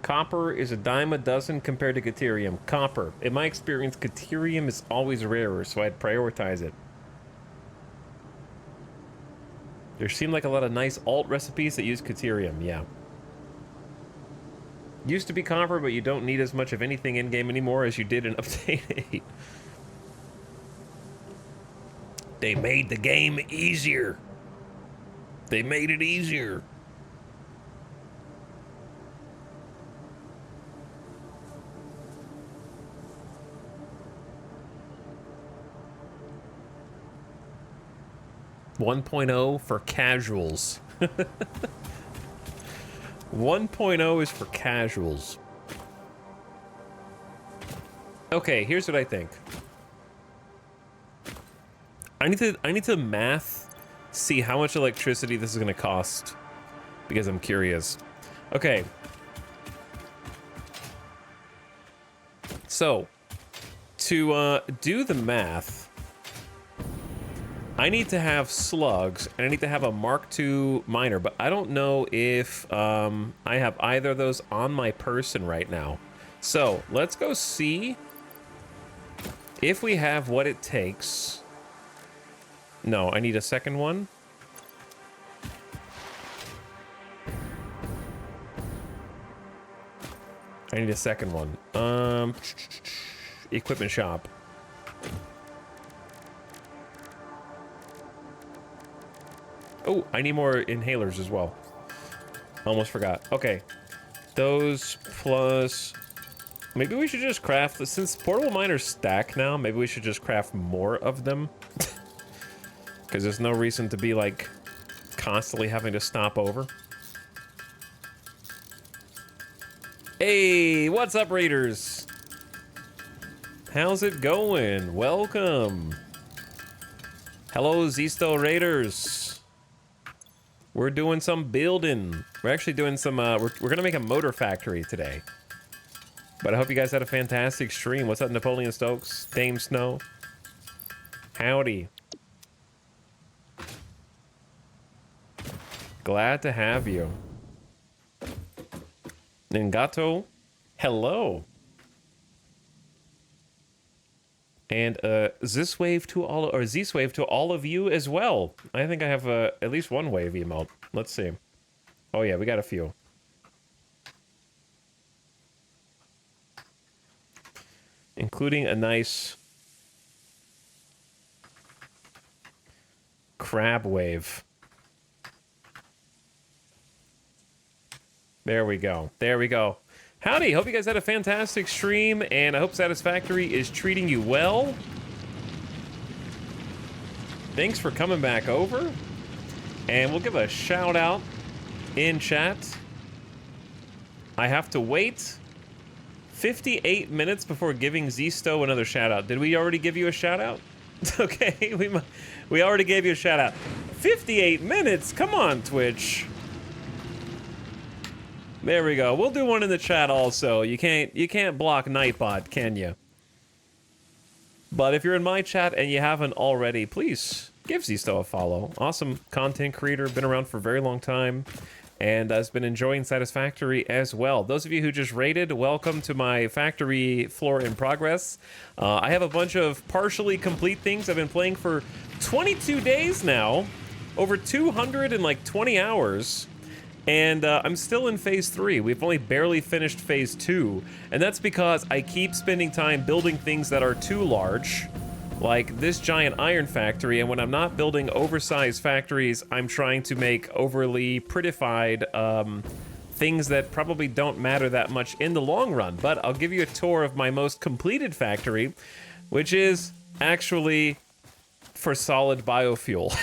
Copper is a dime a dozen compared to Caterium. Copper. In my experience, Caterium is always rarer, so I'd prioritize it. There seem like a lot of nice alt recipes that use Caterium, yeah. Used to be copper, but you don't need as much of anything in-game anymore as you did in Update 8. They made the game easier. They made it easier. .0 for casuals. 1.0 is for casuals. Okay, here's what I think. I need to math, see how much electricity this is going to cost, because I'm curious. Okay. So, to do the math, I need to have slugs, and I need to have a Mark II miner, but I don't know if I have either of those on my person right now. So, let's go see if we have what it takes. No, I need a second one. I need a second one. Equipment shop. Oh, I need more inhalers as well. Almost forgot. Okay. Those plus... Maybe we should just craft... Since portable miners stack now, maybe we should just craft more of them. Because there's no reason to be, like, constantly having to stop over. Hey, what's up, Raiders? How's it going? Welcome. Hello, Zisto Raiders. We're doing some building. We're actually doing some, we're gonna make a motor factory today. But I hope you guys had a fantastic stream. What's up, Napoleon Stokes? Dame Snow? Howdy. Glad to have you. Ningato, hello. And Z-Wave to all of you as well. I think I have at least one wave emote. Let's see. Oh yeah, we got a few. Including a nice crab wave. There we go. There we go. Howdy, hope you guys had a fantastic stream, and I hope Satisfactory is treating you well. Thanks for coming back over. And we'll give a shout out in chat. I have to wait 58 minutes before giving Zisto another shout out. Did we already give you a shout out? Okay, we already gave you a shout out. 58 minutes? Come on, Twitch. There we go. We'll do one in the chat also. You can't block Nightbot, can you? But if you're in my chat and you haven't already, please give Zisto a follow. Awesome content creator, been around for a very long time, and has been enjoying Satisfactory as well. Those of you who just raided, welcome to my factory floor in progress. I have a bunch of partially complete things I've been playing for 22 days now, over 220 hours. And I'm still in phase 3. We've only barely finished phase 2. And that's because I keep spending time building things that are too large, like this giant iron factory. And when I'm not building oversized factories, I'm trying to make overly prettified things that probably don't matter that much in the long run. But I'll give you a tour of my most completed factory, which is actually for solid biofuel.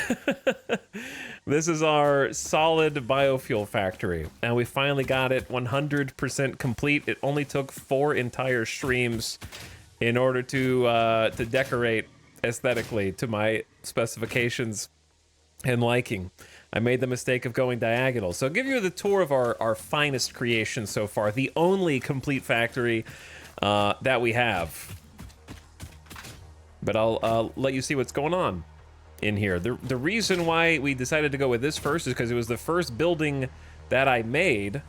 This is our solid biofuel factory, and we finally got it 100% complete. It only took 4 entire streams in order to decorate aesthetically to my specifications and liking. I made the mistake of going diagonal. So I'll give you the tour of our finest creation so far, the only complete factory that we have. But I'll let you see what's going on in here. The reason why we decided to go with this first is because it was the first building that I made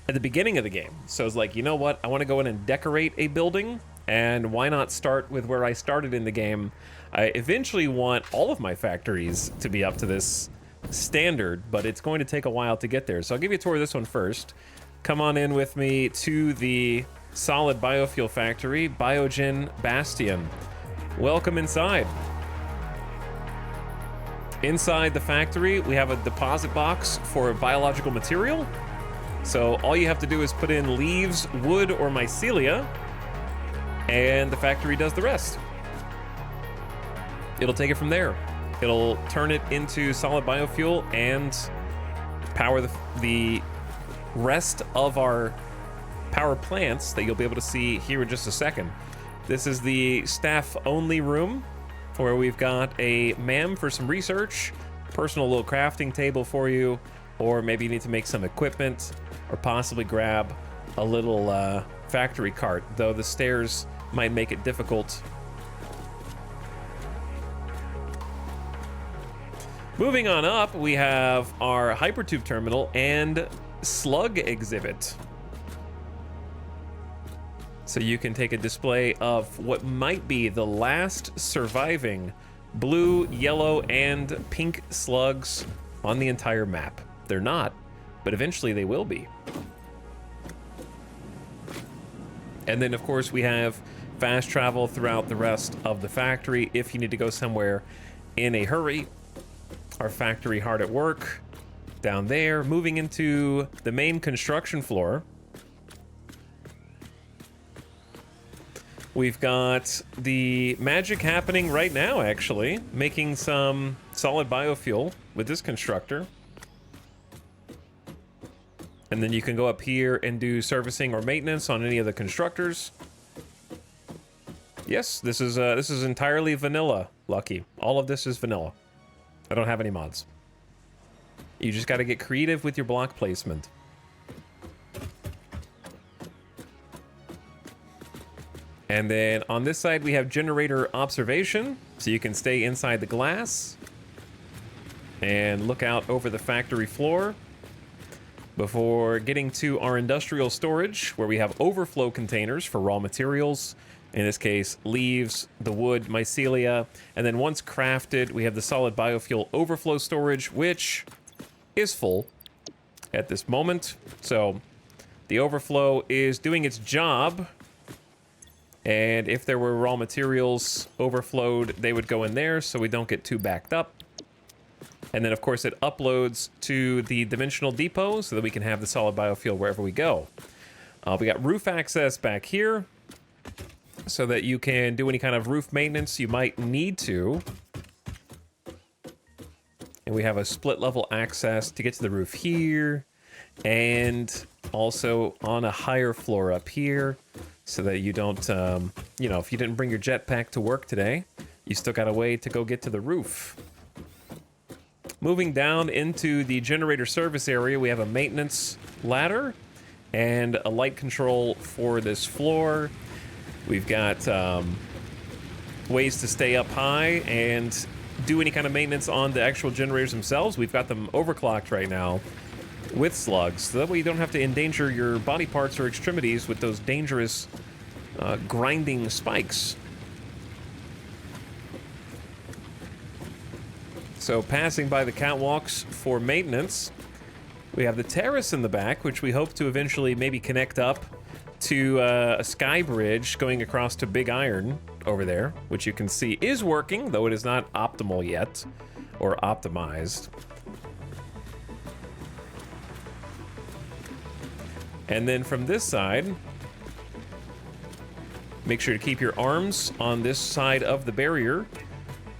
at the beginning of the game. So I was like, you know what? I want to go in and decorate a building, and why not start with where I started in the game? I eventually want all of my factories to be up to this standard, but it's going to take a while to get there. So I'll give you a tour of this one first. Come on in with me to the solid biofuel factory, Biogen Bastion. Welcome inside. Inside the factory, we have a deposit box for biological material. So all you have to do is put in leaves, wood, or mycelia, and the factory does the rest. It'll take it from there. It'll turn it into solid biofuel and power the rest of our power plants that you'll be able to see here in just a second. This is the staff-only room, where we've got a MAM for some research, personal little crafting table for you, or maybe you need to make some equipment, or possibly grab a little factory cart, though the stairs might make it difficult. Moving on up, we have our hypertube terminal and slug exhibit. So you can take a display of what might be the last surviving blue, yellow, and pink slugs on the entire map. They're not, but eventually they will be. And then, of course, we have fast travel throughout the rest of the factory if you need to go somewhere in a hurry. our factory hard at work down there. Moving into the main construction floor. We've got the magic happening right now, actually, making some solid biofuel with this constructor. And then you can go up here and do servicing or maintenance on any of the constructors. Yes, this is entirely vanilla, Lucky. All of this is vanilla. I don't have any mods. You just got to get creative with your block placement. And then on this side, we have generator observation, so you can stay inside the glass and look out over the factory floor before getting to our industrial storage, where we have overflow containers for raw materials. In this case, leaves, the wood, mycelia, and then once crafted, we have the solid biofuel overflow storage, which is full at this moment. So the overflow is doing its job. And if there were raw materials overflowed, they would go in there so we don't get too backed up. And then, of course, it uploads to the dimensional depot so that we can have the solid biofuel wherever we go. We got roof access back here so that you can do any kind of roof maintenance you might need to. And we have a split level access to get to the roof here and also on a higher floor up here, so that you don't, you know, if you didn't bring your jetpack to work today, you still got a way to go get to the roof. Moving down into the generator service area, we have a maintenance ladder and a light control for this floor. We've got ways to stay up high and do any kind of maintenance on the actual generators themselves. We've got them overclocked right now with slugs, so that way you don't have to endanger your body parts or extremities with those dangerous grinding spikes. So passing by the catwalks for maintenance, we have the terrace in the back, which we hope to eventually maybe connect up to a sky bridge going across to Big Iron over there, which you can see is working, though it is not optimal yet, or optimized. And then from this side, make sure to keep your arms on this side of the barrier.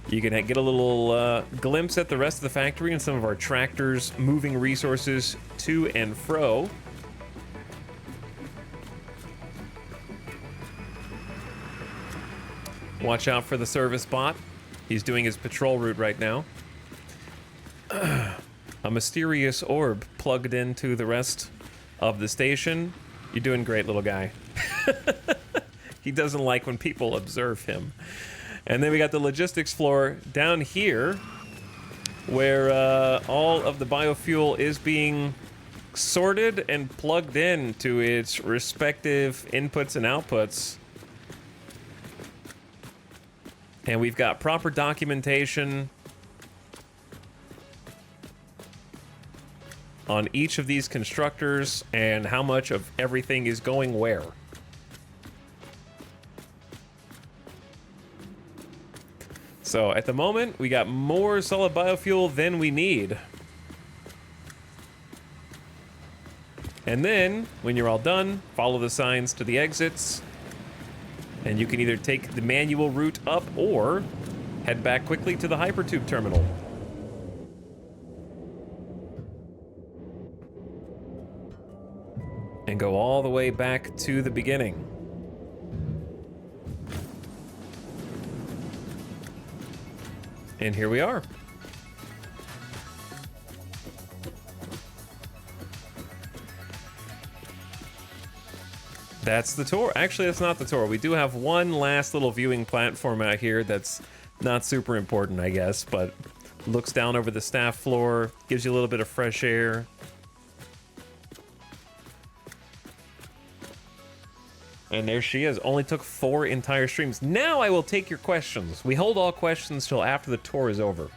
You can get a little glimpse at the rest of the factory and some of our tractors moving resources to and fro. Watch out for the service bot. He's doing his patrol route right now. A mysterious orb plugged into the rest of the station. You're doing great, little guy. He doesn't like when people observe him. And then we got the logistics floor down here, where all of the biofuel is being sorted and plugged in to its respective inputs and outputs. And we've got proper documentation on each of these constructors and how much of everything is going where. So at the moment, we got more solid biofuel than we need. And then, when you're all done, follow the signs to the exits. And you can either take the manual route up or head back quickly to the hypertube terminal. And go all the way back to the beginning. And here we are. That's the tour. Actually, that's not the tour. We do have one last little viewing platform out here that's not super important, I guess, but looks down over the staff floor, gives you a little bit of fresh air. And there she is. Only took 4 entire streams. Now I will take your questions. We hold all questions till after the tour is over.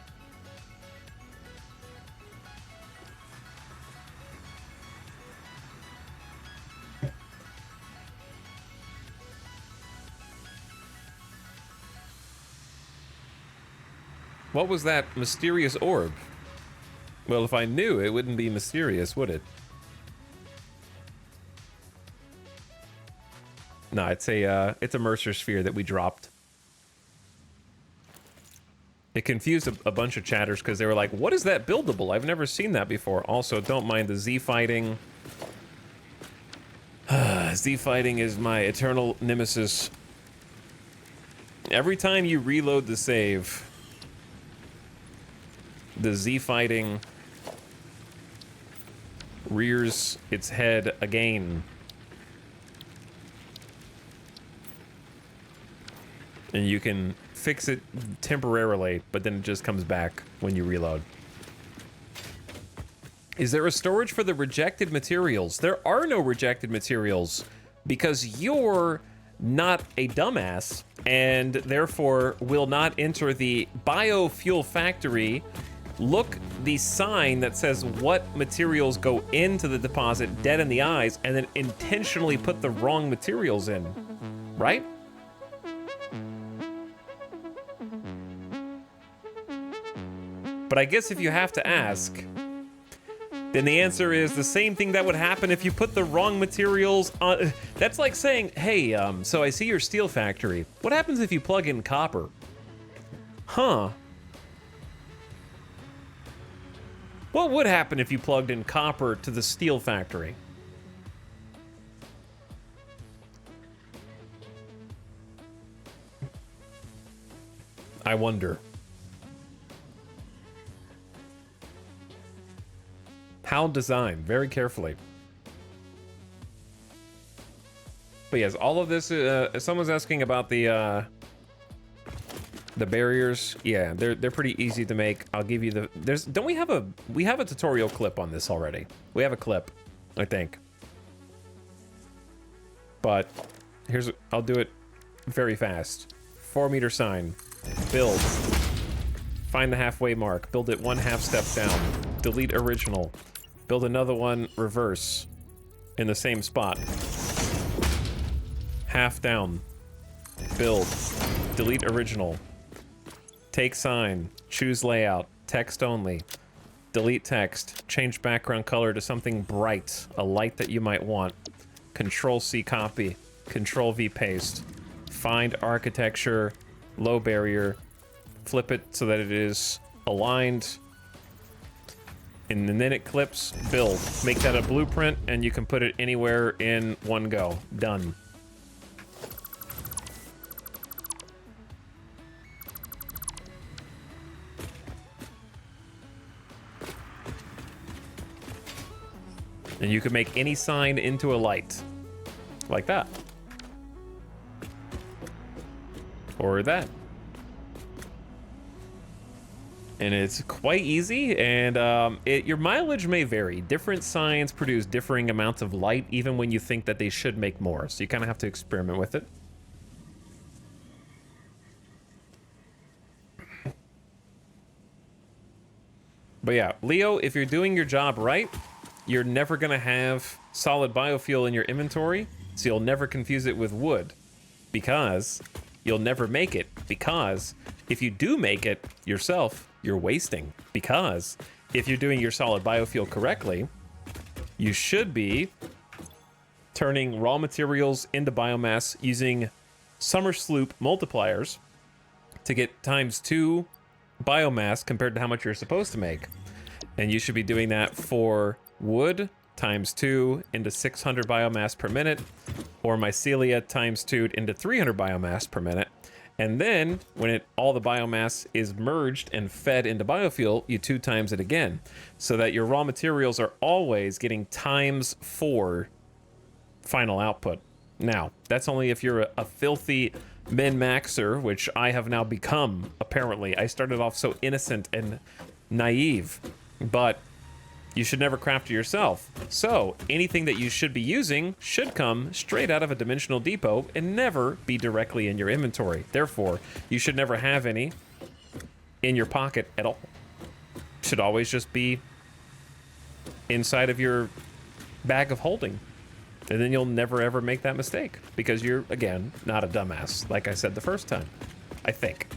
What was that mysterious orb? Well, if I knew, it wouldn't be mysterious, would it? No, it's a Mercer sphere that we dropped. It confused a bunch of chatters because they were like, what is that buildable? I've never seen that before. Also, don't mind the Z fighting. Z fighting is my eternal nemesis. Every time you reload the save, the Z fighting rears its head again. And you can fix it temporarily, but then it just comes back when you reload. Is there a storage for the rejected materials? There are no rejected materials because you're not a dumbass and therefore will not enter the biofuel factory, look the sign that says what materials go into the deposit dead in the eyes, and then intentionally put the wrong materials in, right? But I guess if you have to ask, then the answer is the same thing that would happen if you put the wrong materials on. That's like saying, hey, so I see your steel factory. What happens if you plug in copper? Huh. What would happen if you plugged in copper to the steel factory? I wonder. How designed, very carefully. But yes, all of this, someone's asking about the barriers. Yeah, they're pretty easy to make. I'll give you the, don't we have a tutorial clip on this already? We have a clip, I think. But here's, I'll do it very fast. 4-meter sign, build, find the halfway mark, build it 1/2 step down, delete original. Build another one, reverse, in the same spot. Half down. Build. Delete original. Take sign. Choose layout. Text only. Delete text. Change background color to something bright. A light that you might want. Control-C copy. Control-V paste. Find architecture. Low barrier. Flip it so that it is aligned. And then it clips, build. Make that a blueprint, and you can put it anywhere in one go. Done. And you can make any sign into a light. Like that. Or that. And it's quite easy, and your mileage may vary. Different signs produce differing amounts of light, even when you think that they should make more. So you kind of have to experiment with it. But yeah, Leo, if you're doing your job right, you're never going to have solid biofuel in your inventory, so you'll never confuse it with wood. Because you'll never make it. Because if you do make it yourself, you're wasting. Because if you're doing your solid biofuel correctly, you should be turning raw materials into biomass using summer sloop multipliers to get ×2 biomass compared to how much you're supposed to make. And you should be doing that for wood ×2 into 600 biomass per minute, or mycelia ×2 into 300 biomass per minute. And then, when all the biomass is merged and fed into biofuel, you 2 times it again. So that your raw materials are always getting ×4 final output. Now, that's only if you're a filthy min-maxer, which I have now become, apparently. I started off so innocent and naive. But you should never craft it yourself. So, anything that you should be using should come straight out of a dimensional depot and never be directly in your inventory. Therefore, you should never have any in your pocket at all. Should always just be inside of your bag of holding. And then you'll never ever make that mistake. Because you're, again, not a dumbass, like I said the first time. I think.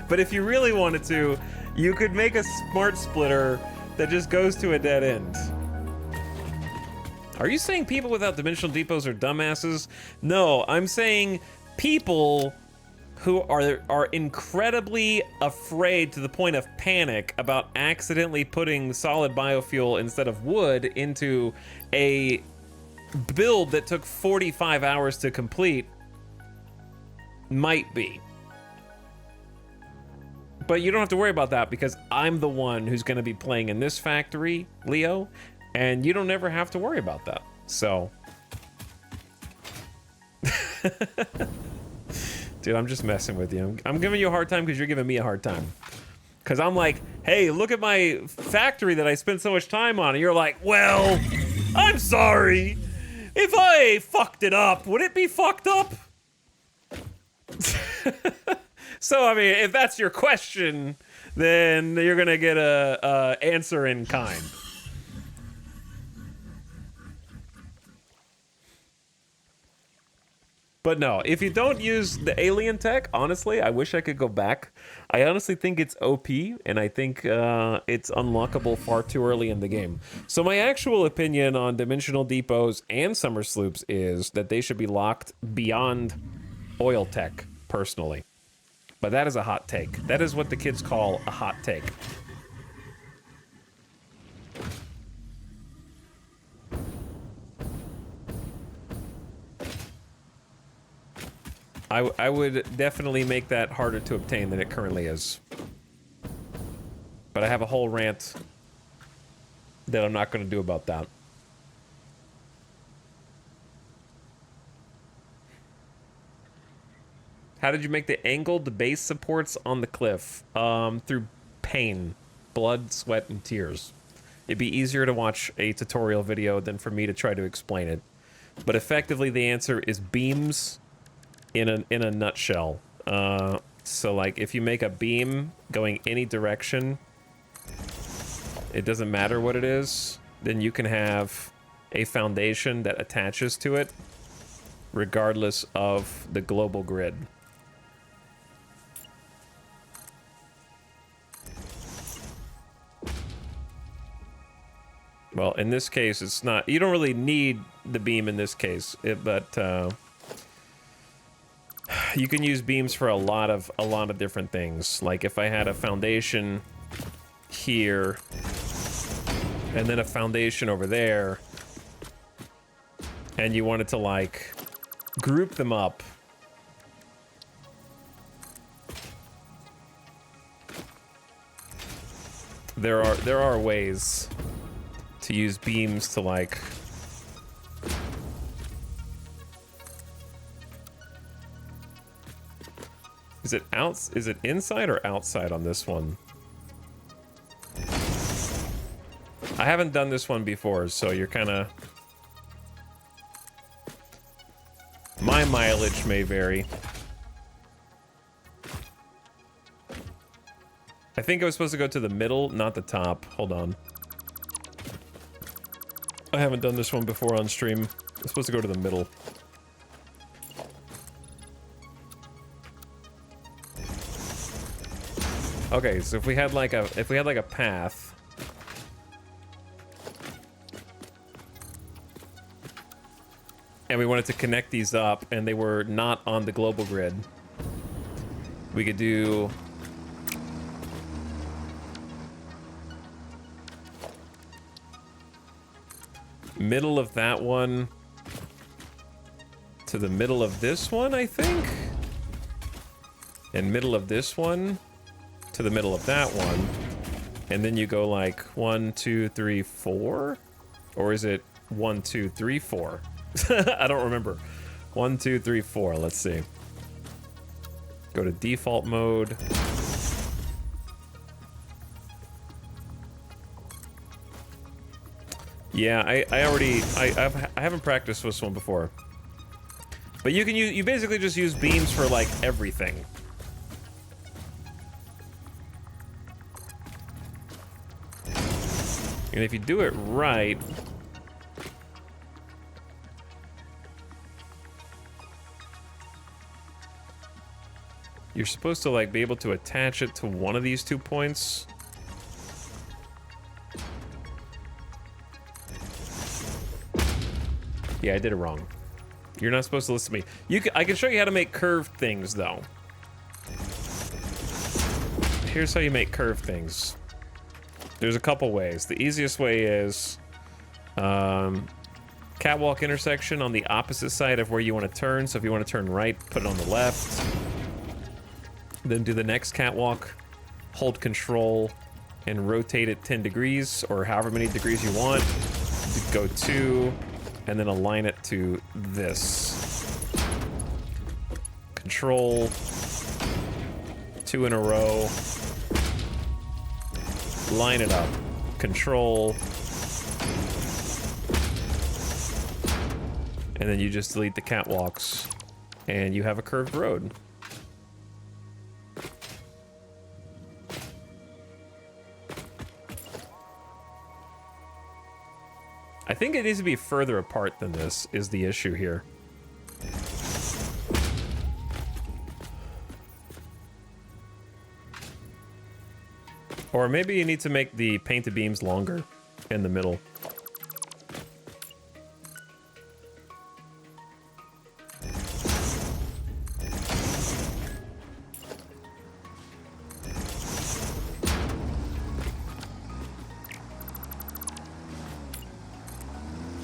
But if you really wanted to, you could make a smart splitter that just goes to a dead end. Are you saying people without dimensional depots are dumbasses? No, I'm saying people who are incredibly afraid to the point of panic about accidentally putting solid biofuel instead of wood into a build that took 45 hours to complete might be. But you don't have to worry about that because I'm the one who's going to be playing in this factory, Leo, and you don't ever have to worry about that. So, dude, I'm just messing with you. I'm giving you a hard time because you're giving me a hard time. Because I'm like, hey, look at my factory that I spent so much time on. And you're like, well, I'm sorry. If I fucked it up, would it be fucked up? So, I mean, if that's your question, then you're going to get a answer in kind. But no, if you don't use the alien tech, honestly, I wish I could go back. I honestly think it's OP, and I think it's unlockable far too early in the game. So my actual opinion on dimensional depots and summer sloops is that they should be locked beyond oil tech, personally. But that is a hot take. That is what the kids call a hot take. I would definitely make that harder to obtain than it currently is. But I have a whole rant that I'm not going to do about that. How did you make the angled base supports on the cliff? Through pain, blood, sweat, and tears. It'd be easier to watch a tutorial video than for me to try to explain it. But effectively, the answer is beams in a nutshell. So, like, if you make a beam going any direction, it doesn't matter what it is, then you can have a foundation that attaches to it, regardless of the global grid. Well, in this case, it's not... You don't really need the beam in this case, but you can use beams for a lot of different things. Like if I had a foundation here, and then a foundation over there, and you wanted to like group them up. There are ways to use beams to like Is it inside or outside on this one? I haven't done this one before, so you're kind of... My mileage may vary. I think I was supposed to go to the middle, not the top. Hold on. I haven't done this one before on stream. I'm supposed to go to the middle. Okay, so if we had like a path, and we wanted to connect these up, and they were not on the global grid, we could do middle of that one to the middle of this one, I think, and middle of this one to the middle of that one, and then you go like 1, 2, 3, 4, or is it 1, 2, 3, 4? I don't remember. 1, 2, 3, 4. Let's see. Go to default mode. Yeah, I haven't practiced this one before, but you basically just use beams for like everything. And if you do it right, You're supposed to like be able to attach it to one of these 2 points. Yeah, I did it wrong. You're not supposed to listen to me. I can show you how to make curved things, though. Here's how you make curved things. There's a couple ways. The easiest way is catwalk intersection on the opposite side of where you want to turn. So if you want to turn right, put it on the left. Then do the next catwalk, hold control, and rotate it 10 degrees, or however many degrees you want. Go 2, and then align it to this. Control, 2 in a row. Line it up. Control. And then you just delete the catwalks, and you have a curved road. I think it needs to be further apart than this is the issue here. Or maybe you need to make the painted beams longer in the middle.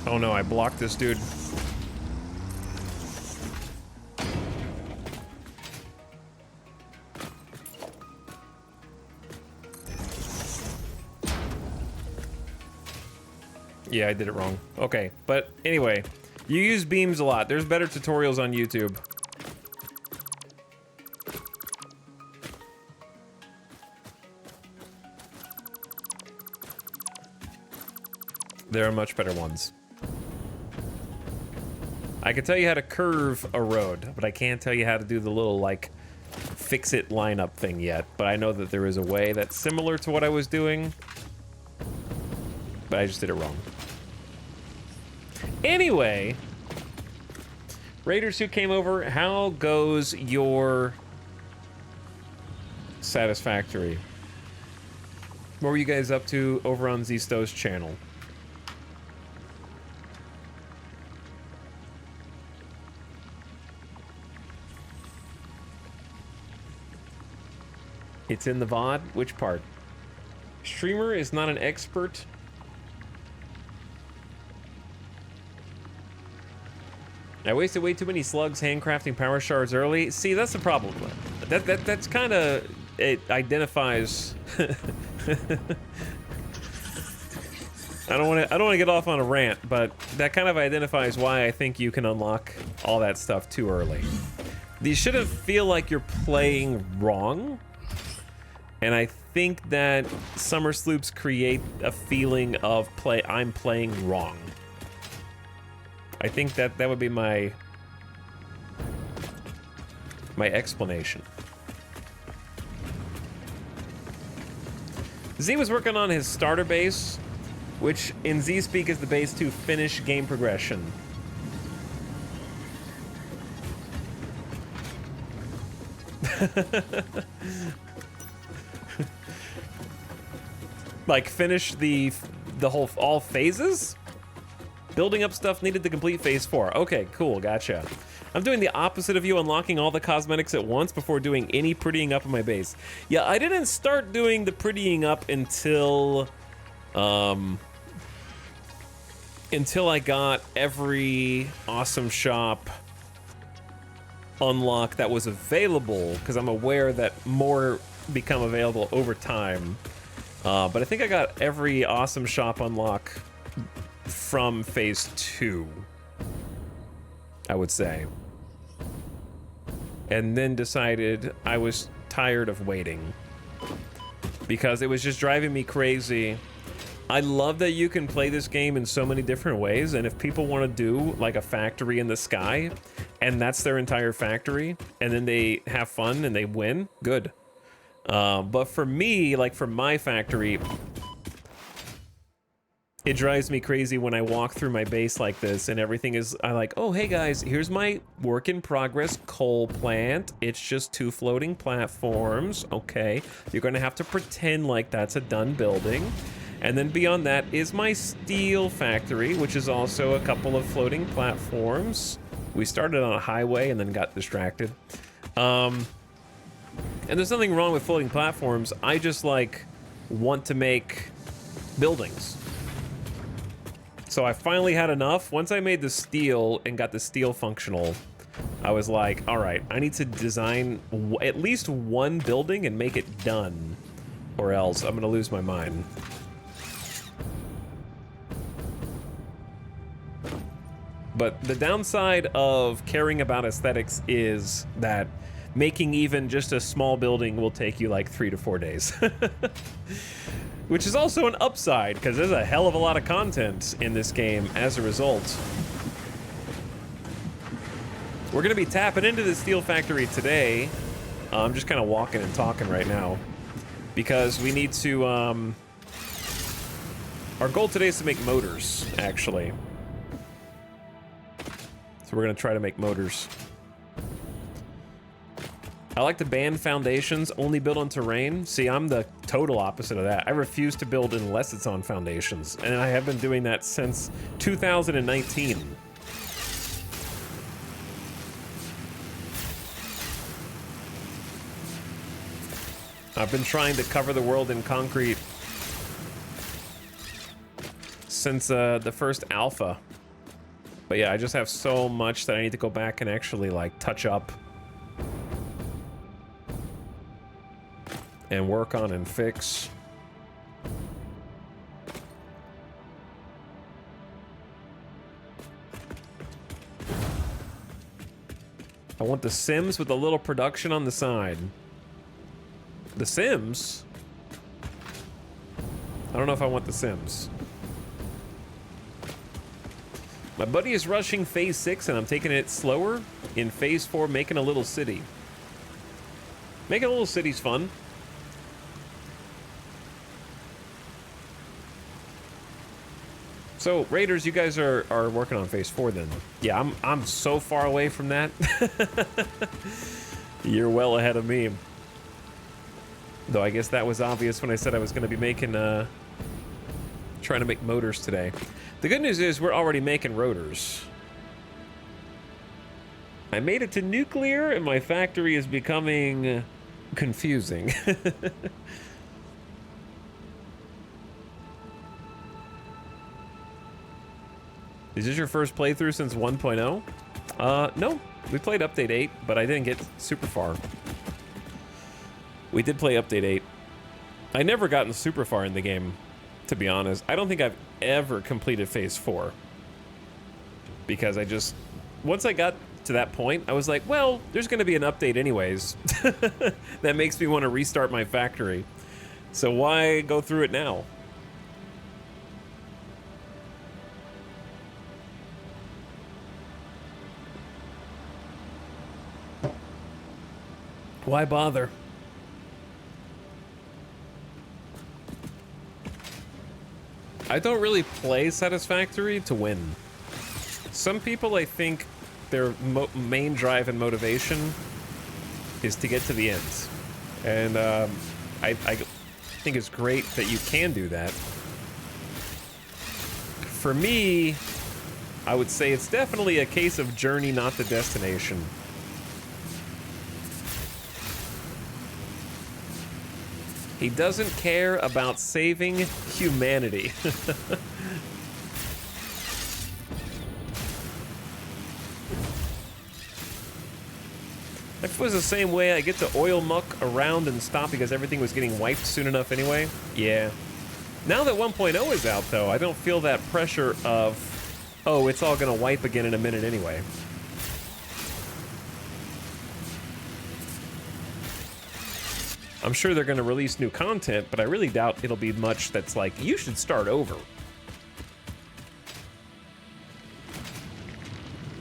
Oh no, I blocked this dude. Yeah, I did it wrong. Okay, but anyway, you use beams a lot. There's better tutorials on YouTube. There are much better ones. I can tell you how to curve a road, but I can't tell you how to do the little, like, fix-it lineup thing yet. But I know that there is a way that's similar to what I was doing, but I just did it wrong. Anyway, Raiders who came over, how goes your Satisfactory? What were you guys up to over on Zisto's channel? It's in the VOD? Which part? Streamer is not an expert. I wasted way too many slugs handcrafting power shards early. See, that's the problem. That's kind of, it identifies. I don't want to get off on a rant, but that kind of identifies why I think you can unlock all that stuff too early. These shouldn't feel like you're playing wrong. And I think that summer sloops create a feeling of I'm playing wrong. I think that would be my explanation. Z was working on his starter base, which in Z speak is the base to finish game progression. Like finish the whole all phases? Building up stuff needed to complete phase 4. Okay, cool, gotcha. I'm doing the opposite of you, unlocking all the cosmetics at once before doing any prettying up in my base. Yeah, I didn't start doing the prettying up until I got every awesome shop unlock that was available, because I'm aware that more become available over time. But I think I got every awesome shop unlock from phase 2, I would say. And then decided I was tired of waiting because it was just driving me crazy. I love that you can play this game in so many different ways, and if people want to do like a factory in the sky and that's their entire factory and then they have fun and they win, good. But for me, like for my factory, It drives me crazy when I walk through my base like this and everything is, I like, oh, hey guys, here's my work in progress coal plant. It's just 2 floating platforms. Okay, you're gonna have to pretend like that's a done building. And then beyond that is my steel factory, which is also a couple of floating platforms. We started on a highway and then got distracted. And there's nothing wrong with floating platforms. I just like want to make buildings. So I finally had enough. Once I made the steel and got the steel functional, I was like, all right, I need to design at least one building and make it done, or else I'm gonna lose my mind. But the downside of caring about aesthetics is that making even just a small building will take you like 3 to 4 days. Which is also an upside, because there's a hell of a lot of content in this game as a result. We're going to be tapping into the steel factory today. I'm just kind of walking and talking right now. Because we need to... Our goal today is to make motors, actually. So we're going to try to make motors. I like to ban foundations, only build on terrain. See, I'm the total opposite of that. I refuse to build unless it's on foundations. And I have been doing that since 2019. I've been trying to cover the world in concrete since the first alpha. But yeah, I just have so much that I need to go back and actually like touch up. And work on and fix. I want the Sims with a little production on the side. The Sims? I don't know if I want the Sims. My buddy is rushing phase 6 and I'm taking it slower. In phase 4, making a little city. Making a little city's fun. So, Raiders, you guys are working on phase 4 then. Yeah, I'm so far away from that. You're well ahead of me. Though I guess that was obvious when I said I was going to be making, trying to make motors today. The good news is we're already making rotors. I made it to nuclear and my factory is becoming confusing. Is this your first playthrough since 1.0? No. We played Update 8, but I didn't get super far. We did play Update 8. I never gotten super far in the game, to be honest. I don't think I've ever completed Phase 4. Because I just... Once I got to that point, I was like, well, there's going to be an update anyways. That makes me want to restart my factory. So why go through it now? Why bother? I don't really play Satisfactory to win. Some people, I think, their main drive and motivation is to get to the end. And I think it's great that you can do that. For me, I would say it's definitely a case of journey, not the destination. He doesn't care about saving humanity. If it was the same way, I get to oil muck around and stop because everything was getting wiped soon enough anyway. Yeah. Now that 1.0 is out, though, I don't feel that pressure of, oh, it's all gonna wipe again in a minute anyway. I'm sure they're going to release new content, but I really doubt it'll be much that's like, you should start over.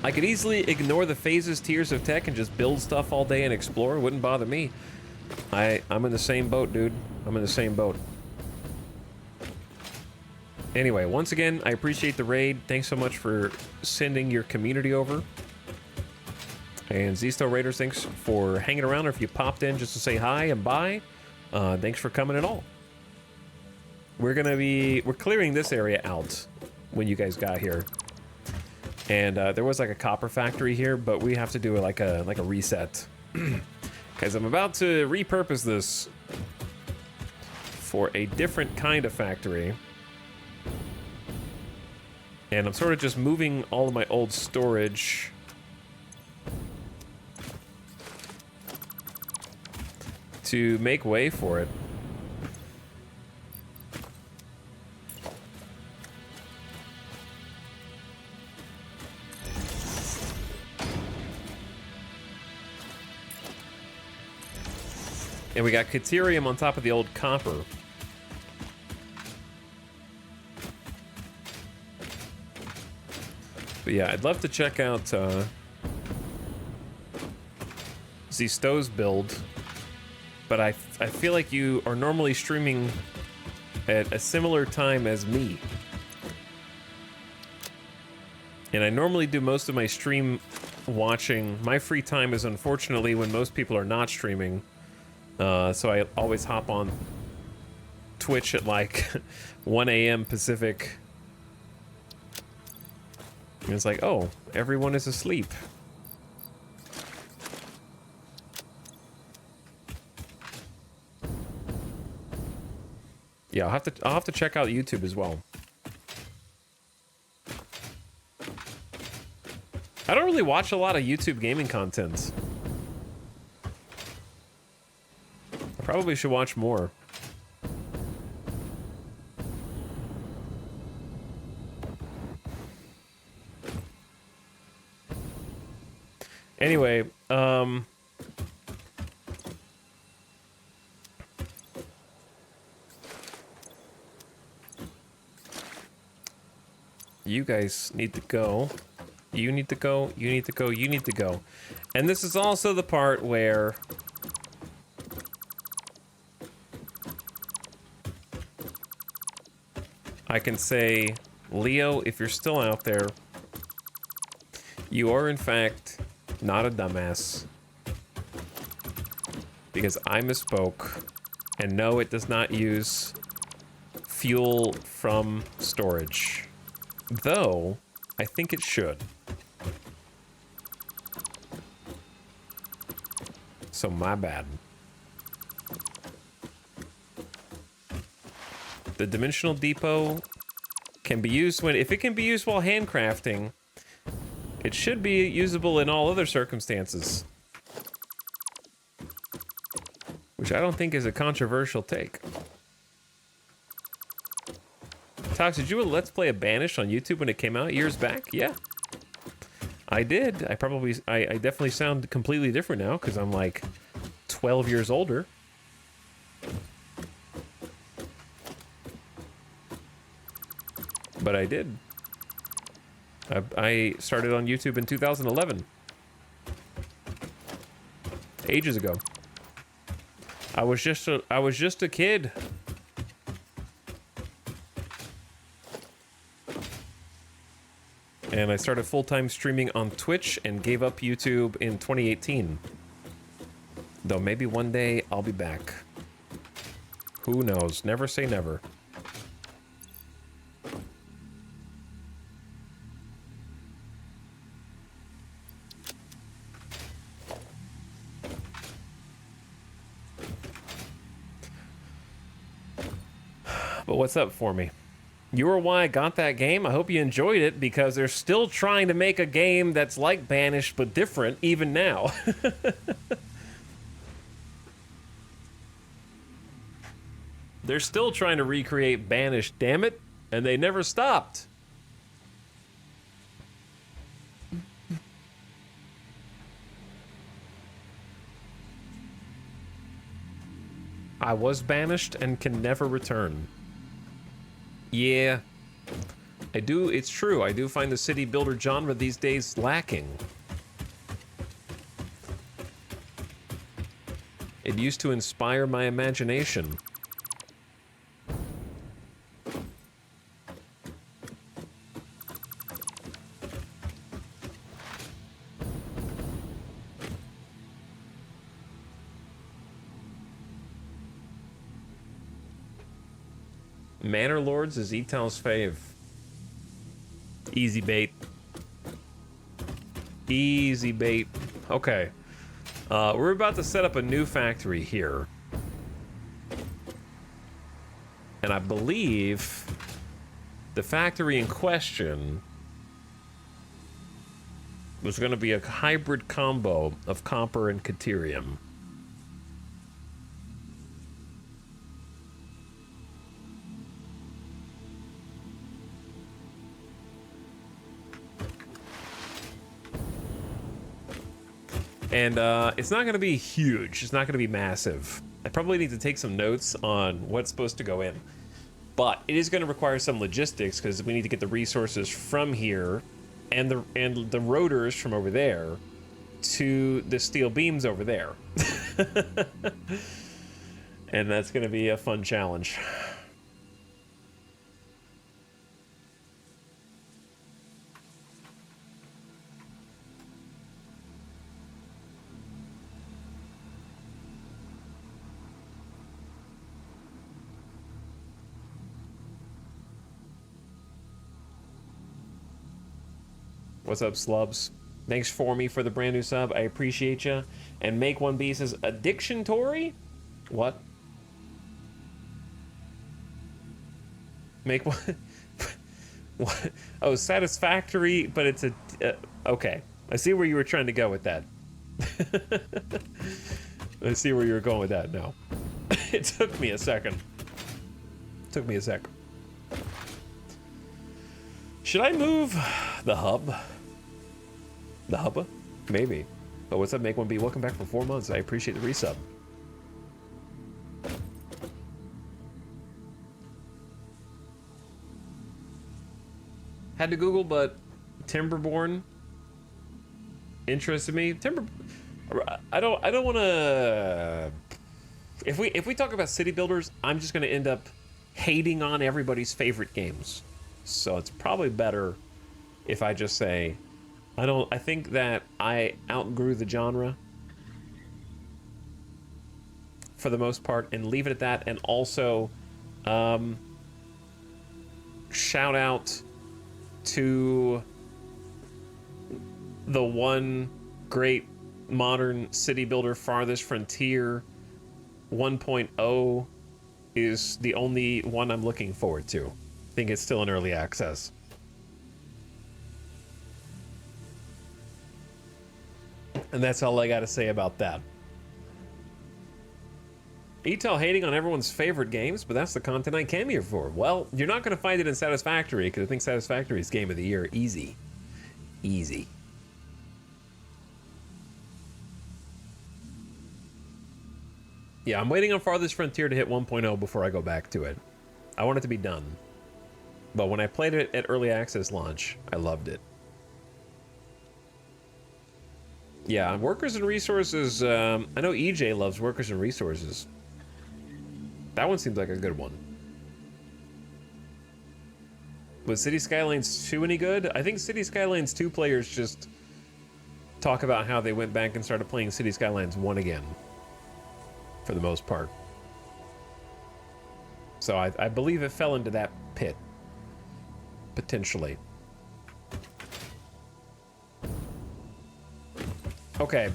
I could easily ignore the phases, tiers of tech, and just build stuff all day and explore. It wouldn't bother me. I'm in the same boat, dude. I'm in the same boat. Anyway, once again, I appreciate the raid. Thanks so much for sending your community over. And Zisto Raiders, thanks for hanging around, or if you popped in just to say hi and bye, thanks for coming at all. We're clearing this area out when you guys got here. And there was like a copper factory here, but we have to do like a reset. Because I'm about to repurpose this for a different kind of factory. And I'm sort of just moving all of my old storage to make way for it. And we got Caterium on top of the old copper. But yeah, I'd love to check out Zisto's build. But I feel like you are normally streaming at a similar time as me. And I normally do most of my stream watching. My free time is unfortunately when most people are not streaming. So I always hop on Twitch at like 1 a.m. Pacific. And it's like, oh, everyone is asleep. Yeah, I'll have to check out YouTube as well. I don't really watch a lot of YouTube gaming content. I probably should watch more. Anyway, you guys need to go. You need to go. You need to go. You need to go. And this is also the part where I can say, Leo, if you're still out there, you are in fact not a dumbass. Because I misspoke. And no, it does not use fuel from storage. Though, I think it should. So my bad. The Dimensional Depot can be used if it can be used while handcrafting, it should be usable in all other circumstances. Which I don't think is a controversial take. Tox, did you Let's Play a Banished on YouTube when it came out years back? Yeah. I did. I definitely sound completely different now because I'm like 12 years older. But I did. I started on YouTube in 2011. Ages ago. I was just a kid. And I started full-time streaming on Twitch and gave up YouTube in 2018. Though maybe one day I'll be back. Who knows? Never say never. But what's up for me? You were why I got that game. I hope you enjoyed it because they're still trying to make a game that's like Banished but different even now. They're still trying to recreate Banished, damn it, and they never stopped. I was banished and can never return. Yeah, I do. It's true. I do find the city builder genre these days lacking. It used to inspire my imagination. Manor Lords is Etal's fave. Easy bait. Easy bait. Okay. We're about to set up a new factory here. And I believe the factory in question was going to be a hybrid combo of copper and caterium. And it's not going to be huge. It's not going to be massive. I probably need to take some notes on what's supposed to go in. But it is going to require some logistics because we need to get the resources from here and the rotors from over there to the steel beams over there. And that's going to be a fun challenge. What's up, Slubs? Thanks for me for the brand new sub. I appreciate you. And Make One B says, Addiction Tory? What? Make one... What? Oh, Satisfactory, but it's a... okay. I see where you were trying to go with that. I see where you were going with that now. It took me a second. Took me a sec. Should I move the hub? The hubba? Maybe. Oh, what's up, Make One B? Welcome back for 4 months. I appreciate the resub. Had to Google, but Timberborn interested me. I don't want to. If we talk about city builders, I'm just going to end up hating on everybody's favorite games. So it's probably better if I just say, I think that I outgrew the genre for the most part and leave it at that. And also, shout out to the one great modern city builder, Farthest Frontier 1.0 is the only one I'm looking forward to. I think it's still in early access. And that's all I got to say about that. Etal hating on everyone's favorite games, but that's the content I came here for. Well, you're not going to find it in Satisfactory, because I think Satisfactory is Game of the Year. Easy. Easy. Yeah, I'm waiting on Farthest Frontier to hit 1.0 before I go back to it. I want it to be done. But when I played it at early access launch, I loved it. Yeah, Workers and Resources, I know EJ loves Workers and Resources. That one seems like a good one. Was City Skylines 2 any good? I think City Skylines 2 players just talk about how they went back and started playing City Skylines 1 again. For the most part. So I believe it fell into that pit. Potentially. Okay.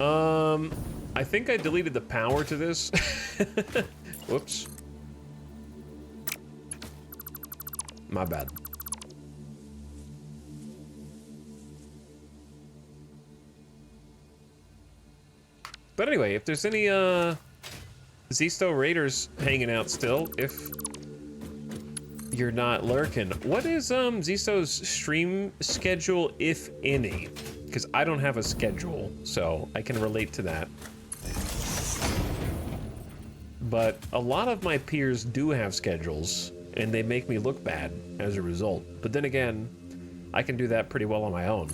I think I deleted the power to this. Whoops. My bad. But anyway, if there's any Zisto Raiders hanging out still, if you're not lurking, what is Zisto's stream schedule, if any? Because I don't have a schedule, so I can relate to that. But a lot of my peers do have schedules, and they make me look bad as a result. But then again, I can do that pretty well on my own.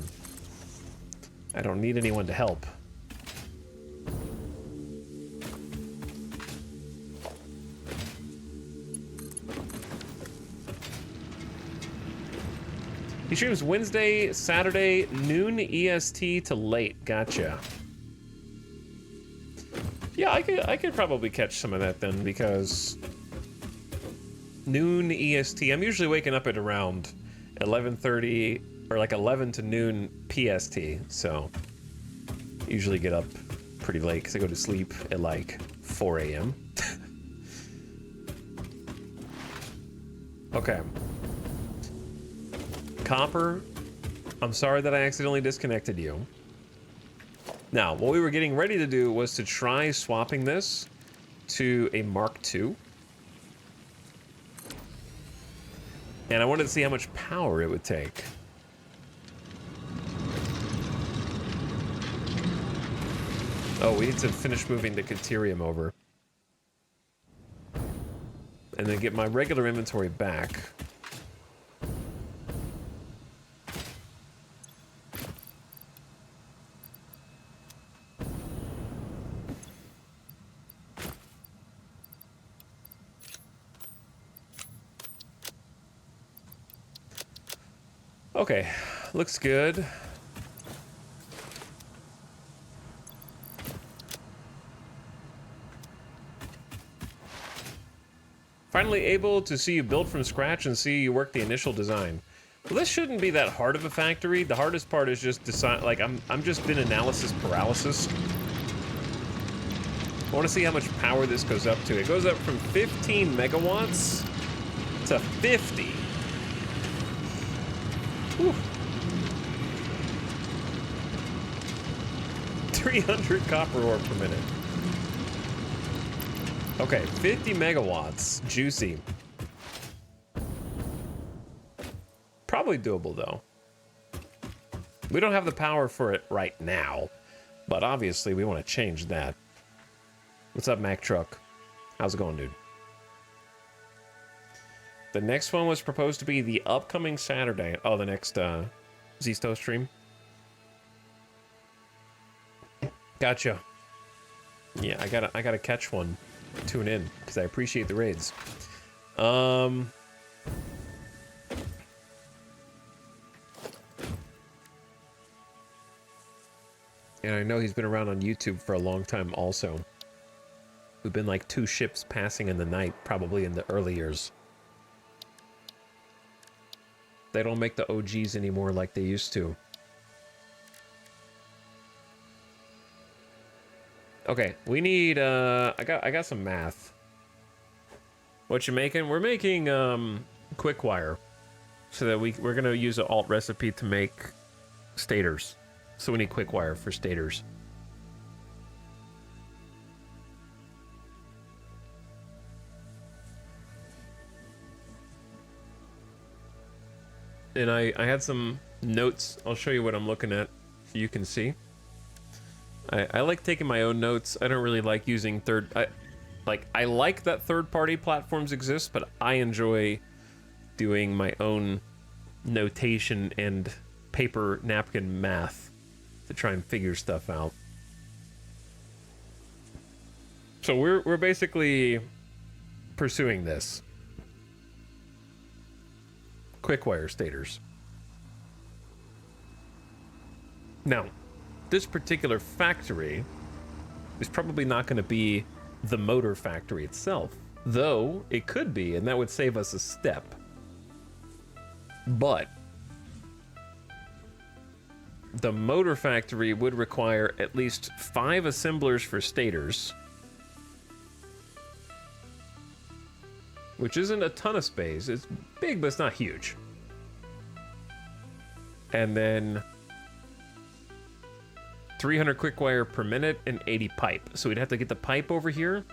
I don't need anyone to help. He streams Wednesday, Saturday, noon EST to late. Gotcha. Yeah, I could probably catch some of that then, because noon EST. I'm usually waking up at around 11:30 or like 11 to noon PST. So usually get up pretty late because I go to sleep at like 4 a.m. Okay. Copper, I'm sorry that I accidentally disconnected you. Now, what we were getting ready to do was to try swapping this to a Mark II. And I wanted to see how much power it would take. Oh, we need to finish moving the Caterium over. And then get my regular inventory back. Okay, looks good. Finally able to see you build from scratch and see you work the initial design. Well, this shouldn't be that hard of a factory. The hardest part is just decide. Like I'm just been analysis paralysis. I want to see how much power this goes up to. It goes up from 15 megawatts to 50. Whew. 300 copper ore per minute. Okay, 50 megawatts. Juicy. Probably doable, though. We don't have the power for it right now, but obviously we want to change that. What's up, Mac Truck? How's it going, dude? The next one was proposed to be the upcoming Saturday. Oh, the next Zisto stream. Gotcha. Yeah, I gotta catch one. Tune in because I appreciate the raids. And I know he's been around on YouTube for a long time also. We've been like 2 ships passing in the night, probably in the early years. They don't make the OGs anymore like they used to. Okay, we need I got some math. What you making? We're making quick wire. So that we're gonna use an alt recipe to make stators. So we need quick wire for stators. And I had some notes. I'll show you what I'm looking at so you can see. I like taking my own notes. I don't really like using I like that third-party platforms exist, but I enjoy doing my own notation and paper napkin math to try and figure stuff out. So we're basically pursuing this. Quickwire stators. Now, this particular factory is probably not going to be the motor factory itself, though it could be, and that would save us a step. But the motor factory would require at least 5 assemblers for stators, which isn't a ton of space. It's big, but it's not huge. And then 300 quick wire per minute and 80 pipe. So we'd have to get the pipe over here.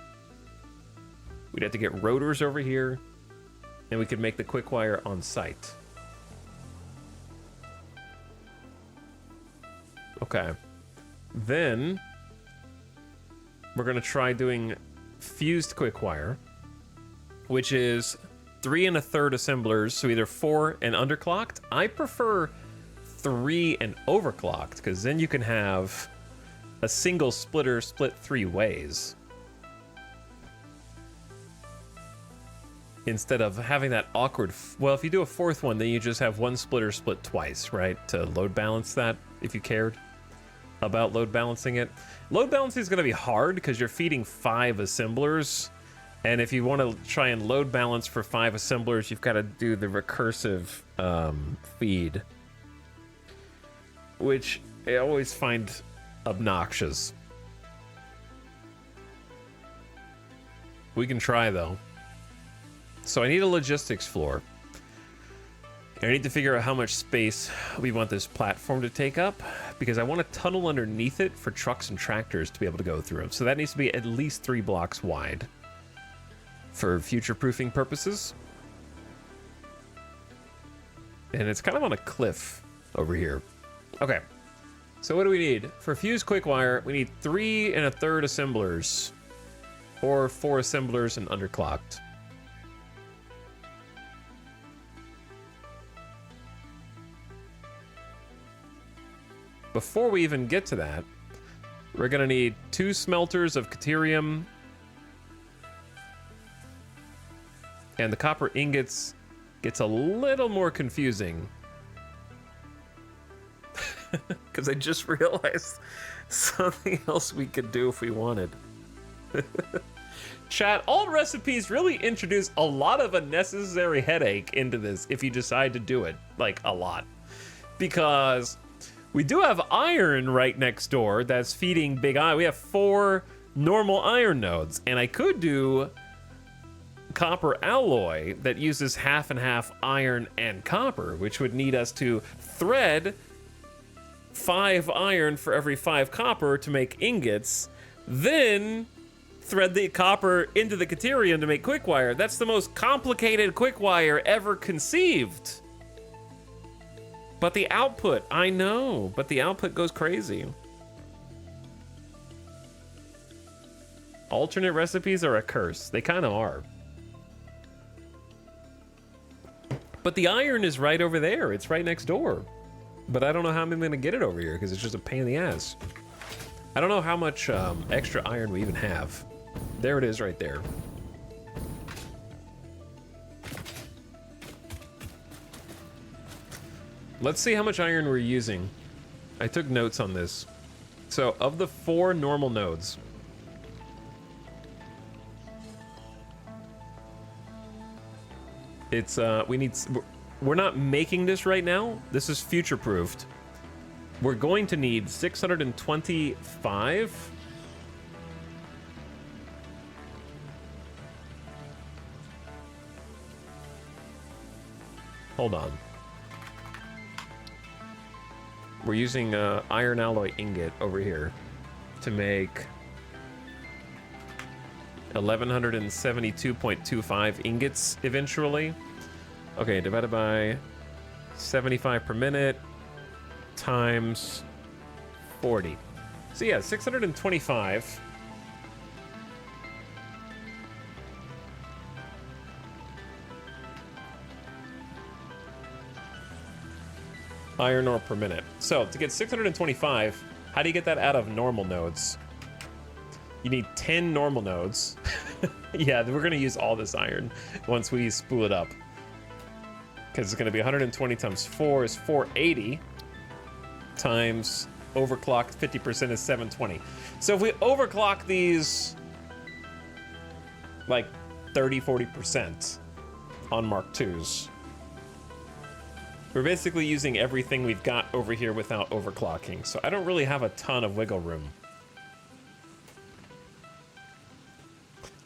We'd have to get rotors over here. And we could make the quick wire on site. Okay. Then we're going to try doing fused quick wire, which is 3 1/3 assemblers. So either 4 and underclocked. I prefer 3 and overclocked, because then you can have a single splitter split 3 ways instead of having that awkward. Well, if you do a 4th one, then you just have 1 splitter split twice, right, to load balance that, if you cared about load balancing it. Load balancing is going to be hard because you're feeding 5 assemblers And if you want to try and load balance for 5 assemblers, you've got to do the recursive feed, which I always find obnoxious. We can try, though. So I need a logistics floor. I need to figure out how much space we want this platform to take up, because I want a tunnel underneath it for trucks and tractors to be able to go through. So that needs to be at least 3 blocks wide for future-proofing purposes. And it's kind of on a cliff over here. Okay, so what do we need? For fuse quick wire, we need 3 1/3 assemblers, or 4 assemblers and underclocked. Before we even get to that, we're gonna need 2 smelters of Caterium, and the copper ingots gets a little more confusing. Because I just realized something else we could do if we wanted. Chat, alt recipes really introduce a lot of unnecessary headache into this if you decide to do it. Like, a lot. Because we do have iron right next door that's feeding big iron. We have 4 normal iron nodes, and I could do copper alloy that uses half and half iron and copper, which would need us to thread 5 iron for every 5 copper to make ingots, then thread the copper into the Caterium to make quick wire. That's the most complicated quick wire ever conceived. But the output, I know, but the output goes crazy. Alternate recipes are a curse. They kind of are. But the iron is right over there. It's right next door. But I don't know how I'm going to get it over here because it's just a pain in the ass. I don't know how much extra iron we even have. There it is right there. Let's see how much iron we're using. I took notes on this. So, of the 4 normal nodes, it's we're not making this right now. This is future proofed. We're going to need 625. Hold on. We're using iron alloy ingot over here to make 1172.25 ingots eventually. Okay, divided by 75 per minute times 40. So yeah, 625. Iron ore per minute. So to get 625, how do you get that out of normal nodes? You need 10 normal nodes. Yeah, we're gonna use all this iron once we spool it up. Because it's gonna be 120 times 4 is 480 times overclocked 50% is 720. So if we overclock these like 30-40% on Mark IIs, we're basically using everything we've got over here without overclocking, so I don't really have a ton of wiggle room.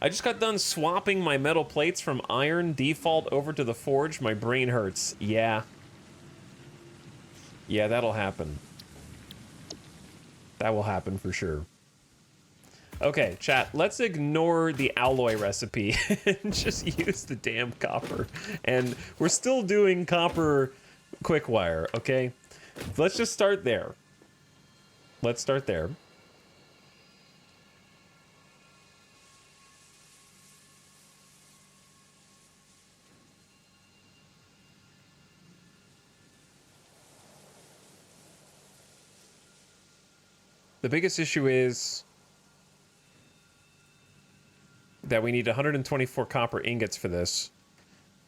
I just got done swapping my metal plates from iron default over to the forge. My brain hurts. Yeah. Yeah, that'll happen. That will happen for sure. Okay, chat, let's ignore the alloy recipe and just use the damn copper. And we're still doing copper quick wire, okay? Let's just start there. Let's start there. The biggest issue is that we need 124 copper ingots for this.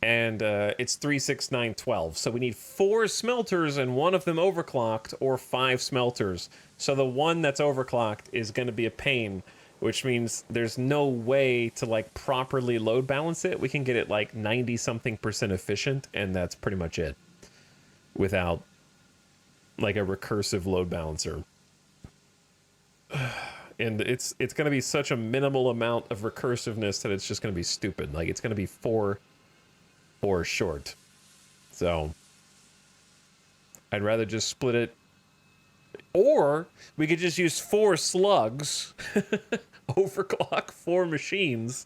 And it's 36912. So we need 4 smelters and one of them overclocked, or 5 smelters. So the one that's overclocked is going to be a pain. which means there's no way to like properly load balance it. We can get it like 90 something percent efficient, and that's pretty much it without like a recursive load balancer. And it's going to be such a minimal amount of recursiveness that it's just going to be stupid. Like it's going to be 4 short. So I'd rather just split it. Or we could just use 4 slugs, overclock 4 machines,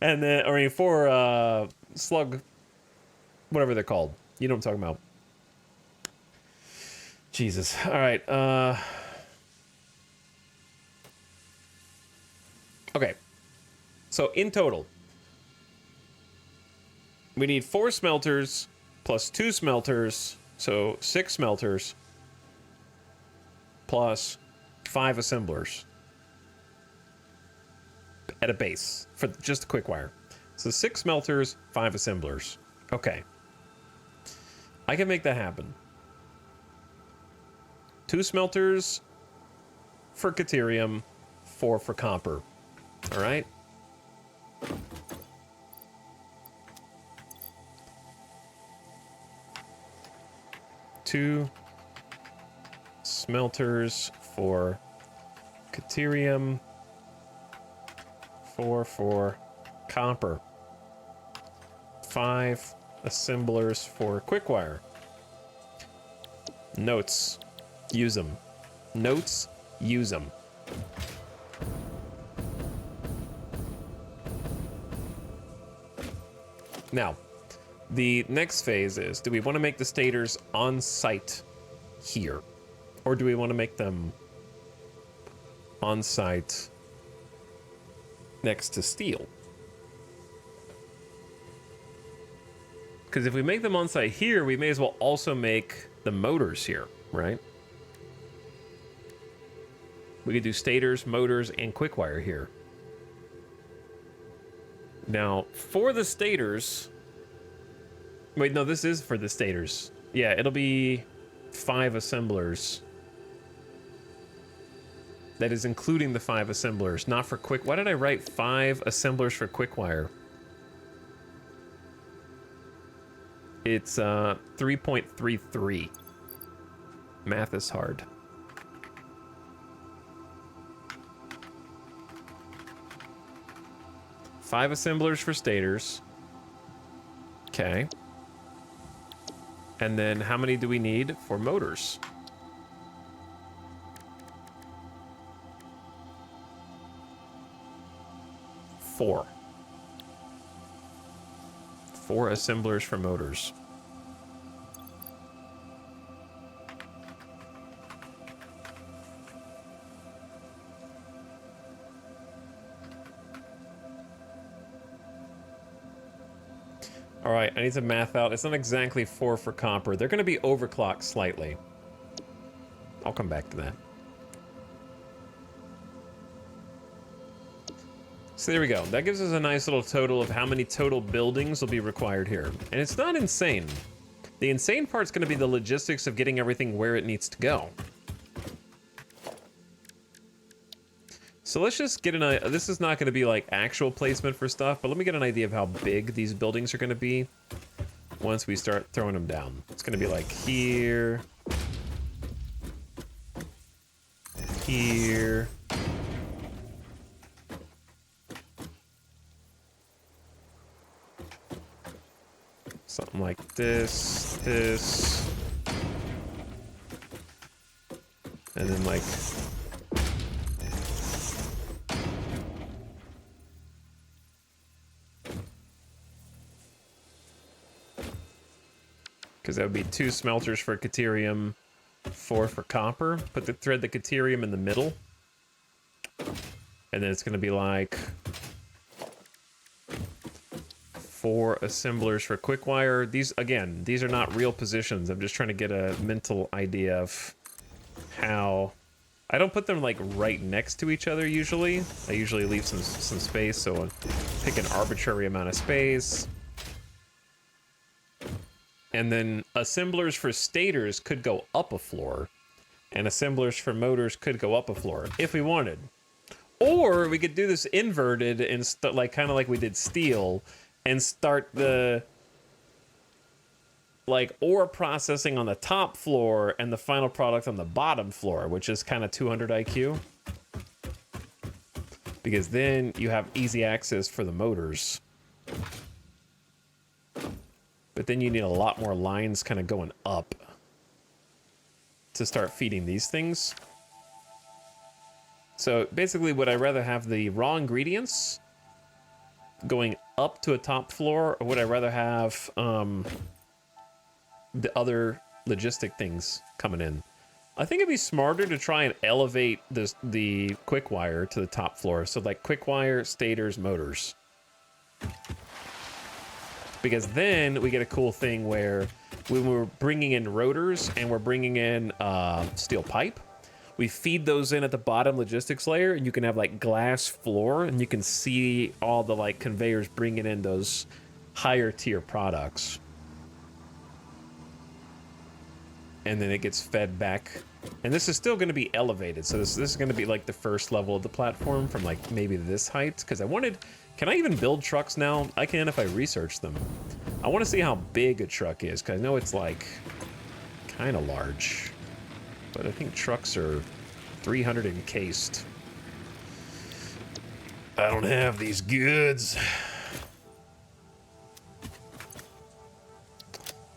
and then, or I mean, 4 slug, whatever they're called. You know what I'm talking about. Jesus. All right. Okay. So in total, we need 4 smelters plus 2 smelters, so 6 smelters plus 5 assemblers at a base for just the quick wire. So 6 smelters, 5 assemblers. Okay. I can make that happen. 2 smelters for Caterium, 4 for copper. All right. Two smelters for Caterium, 4 for copper, 5 assemblers for quickwire. Notes, use them. Notes, use them. Now, the next phase is, do we want to make the stators on site here? Or do we want to make them on site next to steel? Because if we make them on site here, we may as well also make the motors here, right? We could do stators, motors, and quickwire here. Now, for the stators... Wait, no, this is for the stators. Yeah, it'll be 5 assemblers. That is including the 5 assemblers, not for quick... Why did I write 5 assemblers for quickwire? It's 3.33. Math is hard. Five assemblers for stators. Okay. And then how many do we need for motors? 4. 4 assemblers for motors. All right, I need to math out. It's not exactly 4 for copper. They're going to be overclocked slightly. I'll come back to that. So there we go. That gives us a nice little total of how many total buildings will be required here. And it's not insane. The insane part's going to be the logistics of getting everything where it needs to go. So let's just get an... This is not going to be like actual placement for stuff, but let me get an idea of how big these buildings are going to be once we start throwing them down. It's going to be like here, here, something like this, this, and then like... Because that would be 2 smelters for Caterium, 4 for copper. Put the Caterium in the middle. And then it's going to be like 4 assemblers for quickwire. These, again, these are not real positions. I'm just trying to get a mental idea of how... I don't put them like right next to each other usually. I usually leave some space, so I'll pick an arbitrary amount of space. And then assemblers for stators could go up a floor, and assemblers for motors could go up a floor if we wanted. Or we could do this inverted and like kind of like we did steel, and start the like ore processing on the top floor and the final product on the bottom floor, which is kind of 200 IQ. Because then you have easy access for the motors. But then you need a lot more lines kind of going up to start feeding these things. So basically, would I rather have the raw ingredients going up to a top floor, or would I rather have the other logistic things coming in? I think it'd be smarter to try and elevate the quick wire to the top floor. So like quick wire, stators, motors. Because then we get a cool thing where when we're bringing in rotors and we're bringing in steel pipe, we feed those in at the bottom logistics layer, and you can have like glass floor, and you can see all the like conveyors bringing in those higher tier products. And then it gets fed back. And this is still going to be elevated. So this is going to be like the first level of the platform from like maybe this height. Because I wanted, can I even build trucks now? I can if I research them. I want to see how big a truck is, because I know it's like kind of large. But I think trucks are 300 encased. I don't have these goods.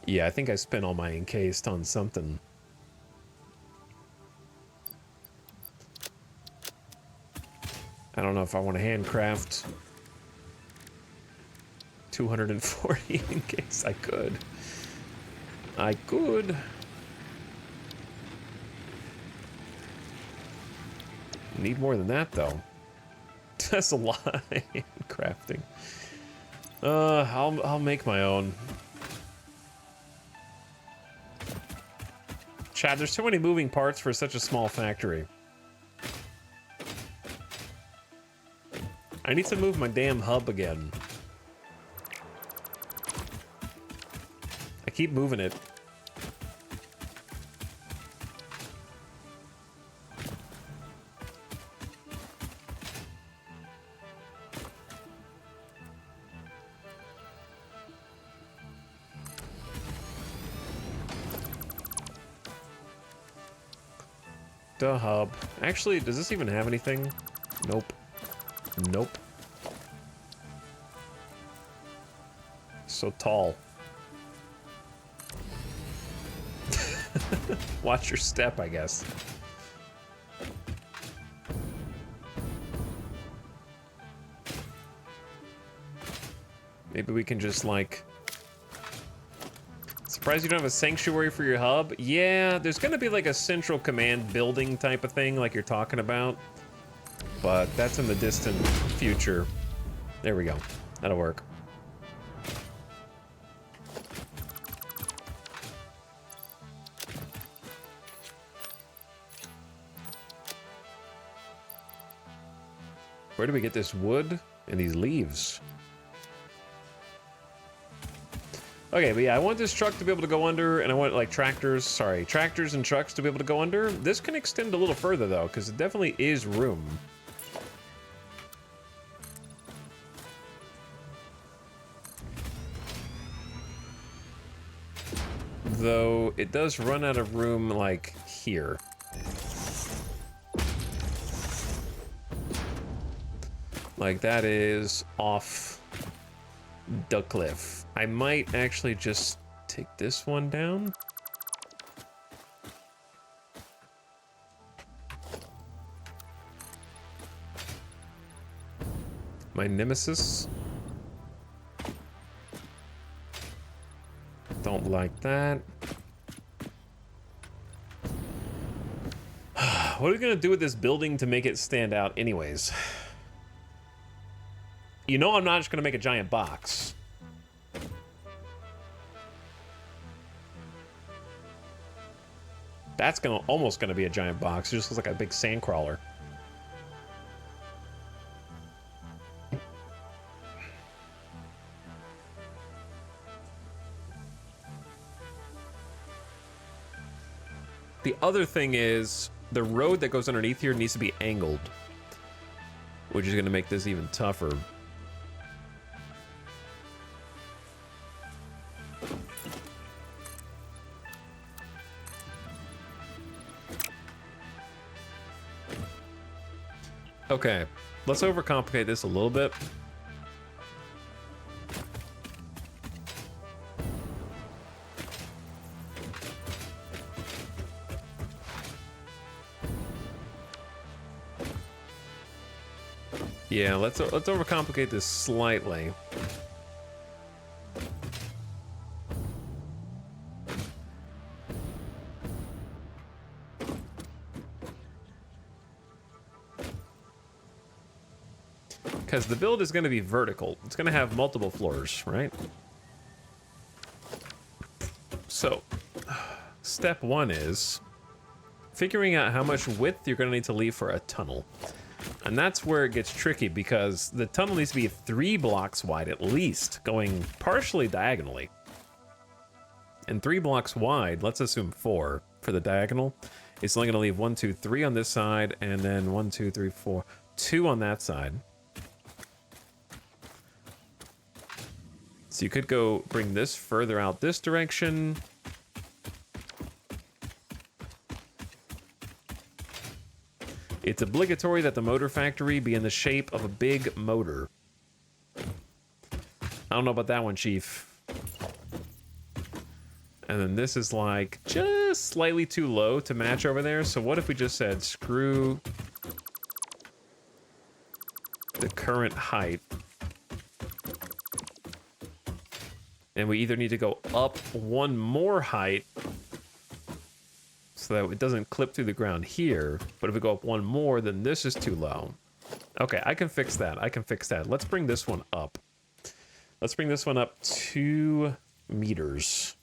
Yeah, I think I spent all my encased on something. I don't know if I want to handcraft 240 in case I could. I could. Need more than that, though. That's a lot in crafting. I'll make my own. Chad, there's too many moving parts for such a small factory. I need to move my damn hub again. I keep moving it. The hub. Actually, does this even have anything? Nope. Nope. So tall. Watch your step, I guess. Maybe we can just like... Surprised you don't have a sanctuary for your hub? Yeah, there's gonna be like a central command building type of thing like you're talking about. But that's in the distant future. There we go. That'll work. Where do we get this wood and these leaves? Okay, but yeah, I want this truck to be able to go under, and I want like tractors and trucks to be able to go under. This can extend a little further though, because it definitely is room. Though it does run out of room like here. Like that is off the cliff. I might actually just take this one down. My nemesis. Don't like that. What are we gonna do with this building to make it stand out anyways? You know I'm not just gonna make a giant box. That's almost gonna be a giant box. It just looks like a big sand crawler. The other thing is the road that goes underneath here needs to be angled. which is going to make this even tougher. Okay, let's overcomplicate this a little bit. Yeah, let's overcomplicate this slightly. Because the build is going to be vertical. It's going to have multiple floors, right? So, step one is figuring out how much width you're going to need to leave for a tunnel. And that's where it gets tricky, because the tunnel needs to be 3 blocks wide at least, going partially diagonally. And 3 blocks wide, let's assume 4 for the diagonal. It's only going to leave 1, 2, 3 on this side, and then 1, 2, 3, 4, 2 on that side. So you could go bring this further out this direction. It's obligatory that the motor factory be in the shape of a big motor. I don't know about that one, Chief. And then this is like just slightly too low to match over there. So what if we just said screw the current height? And we either need to go up 1 more height so that it doesn't clip through the ground here. But if we go up 1 more, then this is too low. Okay, I can fix that. I can fix that. Let's bring this one up. Let's bring this one up 2 meters.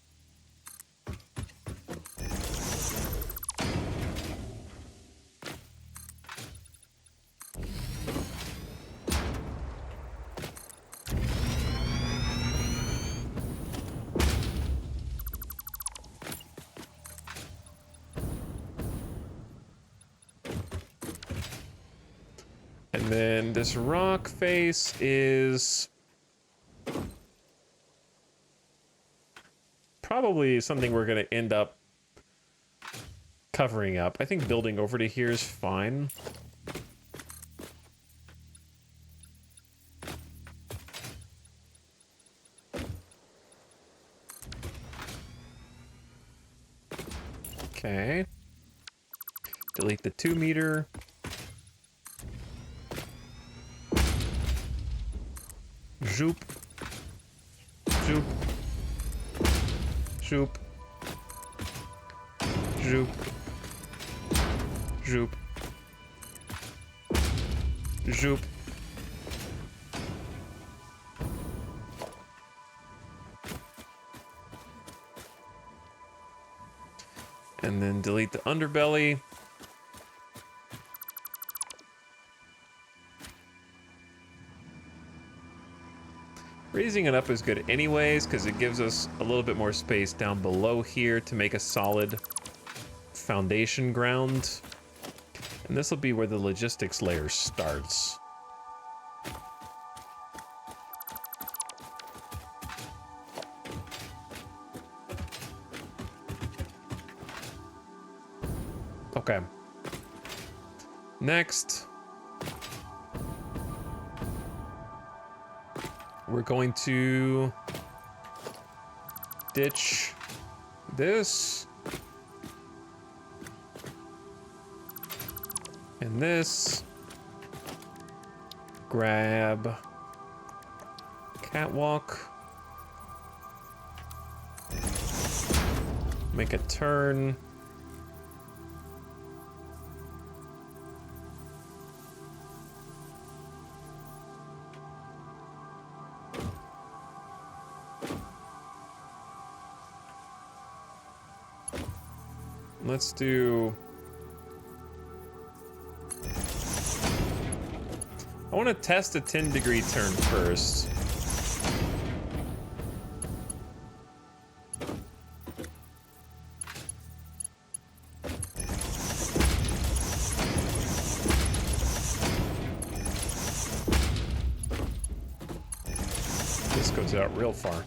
And then this rock face is probably something we're going to end up covering up. I think building over to here is fine. Okay. Delete the 2 meter. Zoop. Zoop. Zoop. Zoop. Zoop. Zoop. And then delete the underbelly. Raising it up is good anyways, because it gives us a little bit more space down below here to make a solid foundation ground. And this will be where the logistics layer starts. Okay. Next, we're going to ditch this and this. Grab catwalk. Make a turn. Let's do... I want to test a 10-degree turn first. out real far.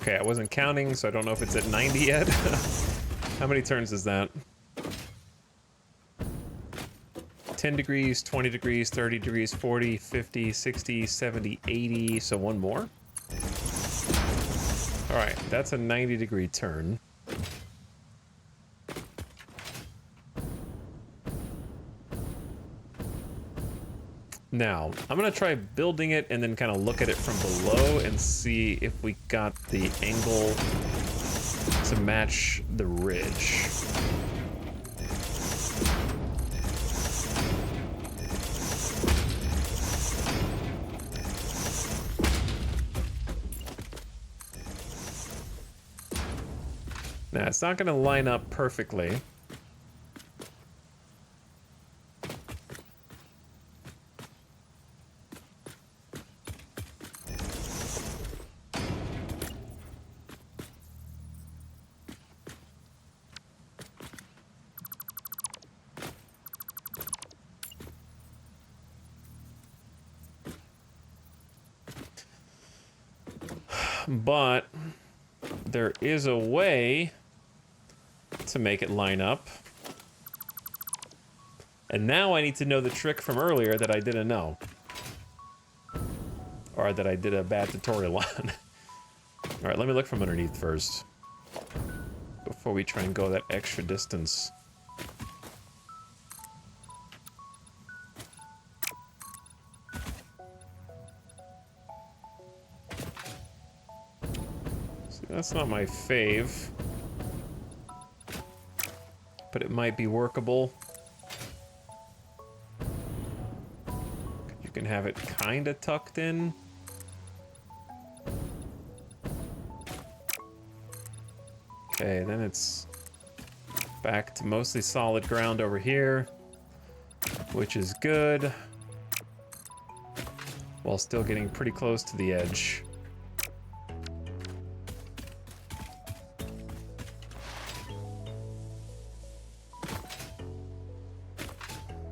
Okay, I wasn't counting, so I don't know if it's at 90 yet. How many turns is that? 10 degrees, 20 degrees, 30 degrees, 40, 50, 60, 70, 80, so one more? All right, that's a 90-degree turn. Now, I'm gonna try building it and then kind of look at it from below and see if we got the angle to match the ridge. Now, it's not gonna line up perfectly. But there is a way to make it line up. And now I need to know the trick from earlier that I didn't know. Or that I did a bad tutorial on. Alright, let me look from underneath first. Before we try and go that extra distance. That's not my fave, but it might be workable. You can have it kind of tucked in. Okay, then it's back to mostly solid ground over here, which is good, while still getting pretty close to the edge.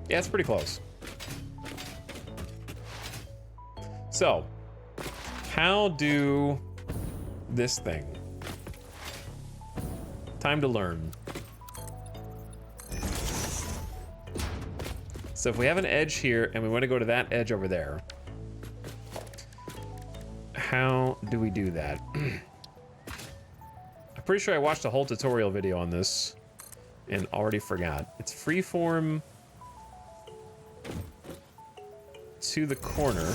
Yeah, it's pretty close. So, how do this thing? Time to learn. So if we have an edge here and we want to go to that edge over there, how do we do that? I'm pretty sure I watched a whole tutorial video on this and already forgot. It's freeform to the corner.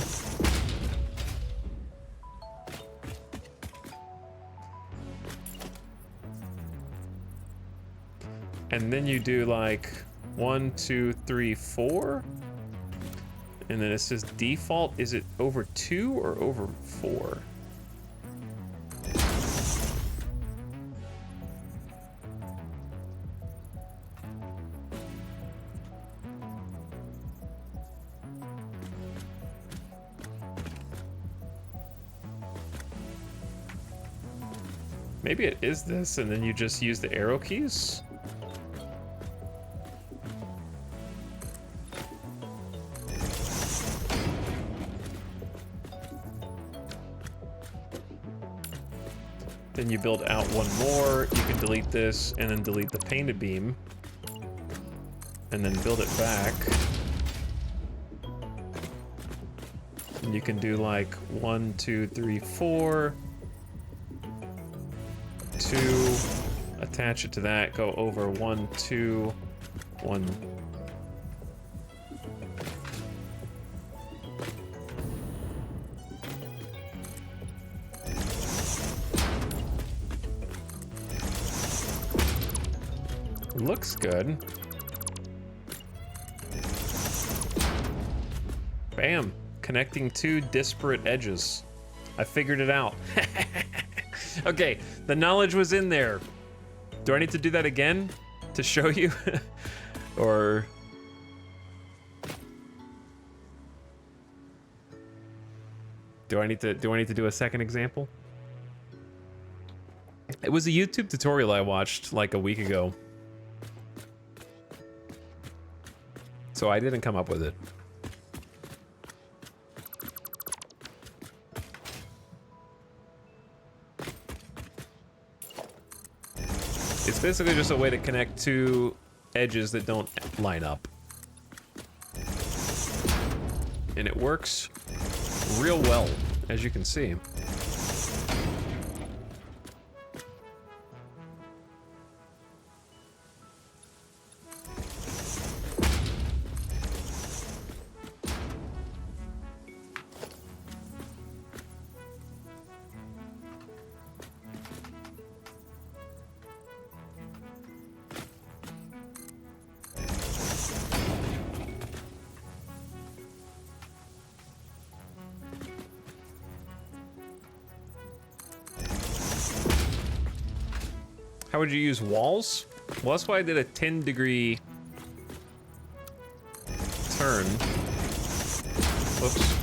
And then you do like 1, 2, 3, 4. And then it says default. Is it over 2 or over 4? Maybe it is this, and then you just use the arrow keys? Then you build out one more, you can delete this, and then delete the painted beam. And then build it back. And you can do like 1, 2, 3, 4. 2, attach it to that, go over 1, 2, 1. Looks good. Bam, connecting two disparate edges. I figured it out. Okay, the knowledge was in there. Do I need to do that again to show you? Or... Do I need to do a second example? It was a YouTube tutorial I watched like a week ago. So I didn't come up with it. It's basically just a way to connect two edges that don't line up. And it works real well, as you can see. How would you use walls? Well, that's why I did a 10-degree turn. Whoops.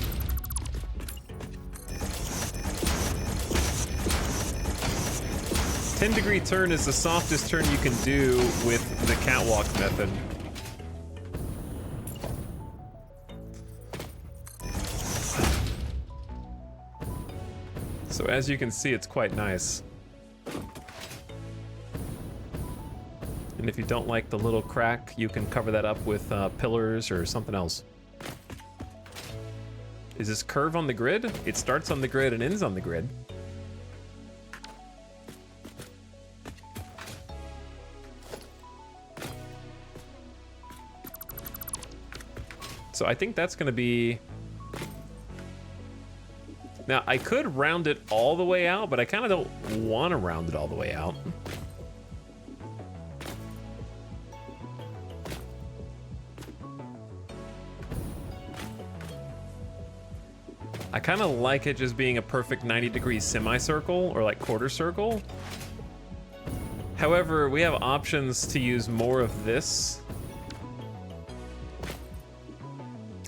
Ten-degree turn is the softest turn you can do with the catwalk method. So as you can see, it's quite nice. And if you don't like the little crack, you can cover that up with pillars or something else. Is this curve on the grid? It starts on the grid and ends on the grid. So I think that's gonna be... Now, I could round it all the way out, but I kind of don't want to round it all the way out. I kind of like it just being a perfect 90-degree semicircle or like quarter circle. However, we have options to use more of this.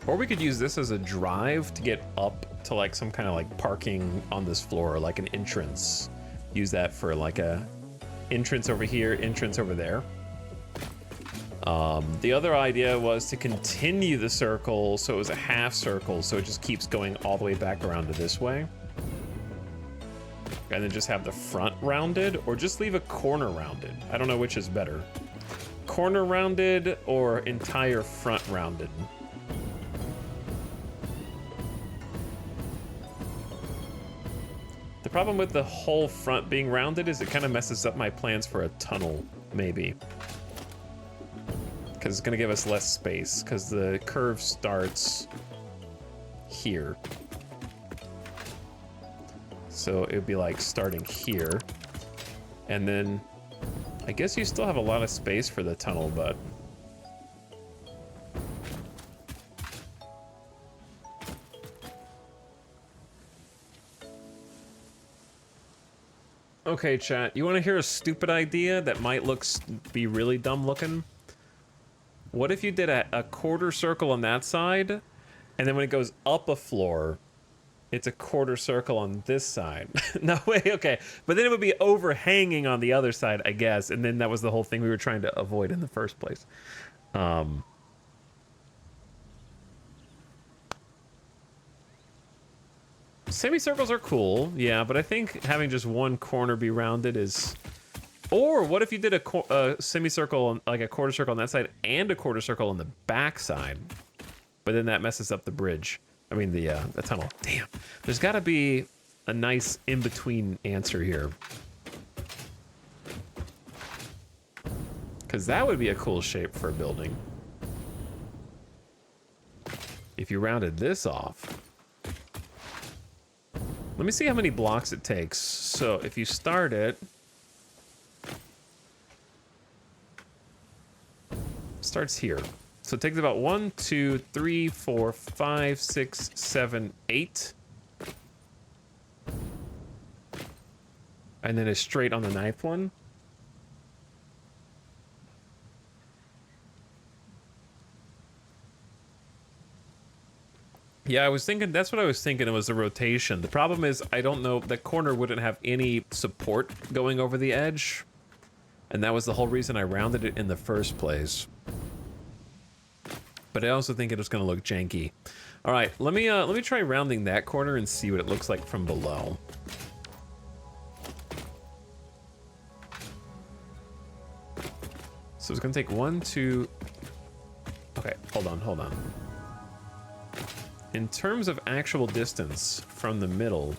Or we could use this as a drive to get up to like some kind of like parking on this floor, like an entrance. Use that for like a entrance over here, entrance over there. The other idea was to continue the circle so it was a half circle, so it just keeps going all the way back around to this way. And then just have the front rounded, or just leave a corner rounded. I don't know which is better. Corner rounded or entire front rounded. The problem with the whole front being rounded is it kind of messes up my plans for a tunnel, maybe. Because it's going to give us less space, because the curve starts here. So it would be like starting here. And then I guess you still have a lot of space for the tunnel, but... Okay, chat, you want to hear a stupid idea that might be really dumb looking? What if you did a quarter circle on that side, and then when it goes up a floor, it's a quarter circle on this side? No way, okay. But then it would be overhanging on the other side, I guess, and then that was the whole thing we were trying to avoid in the first place. Semicircles are cool, yeah, but I think having just one corner be rounded is... Or what if you did a semicircle, like a quarter circle on that side, and a quarter circle on the back side? But then that messes up the bridge. I mean, the tunnel. Damn. There's got to be a nice in-between answer here. Because that would be a cool shape for a building. If you rounded this off. Let me see how many blocks it takes. So if you start it... Starts here. So it takes about 1, 2, 3, 4, 5, 6, 7, 8. And then it's straight on the ninth one. Yeah, I was thinking, that's what I was thinking, it was the rotation. The problem is, I don't know, that corner wouldn't have any support going over the edge. And that was the whole reason I rounded it in the first place. But I also think it was gonna look janky. All right, let me try rounding that corner and see what it looks like from below. So it's gonna take 1, 2. Okay, hold on. In terms of actual distance from the middle,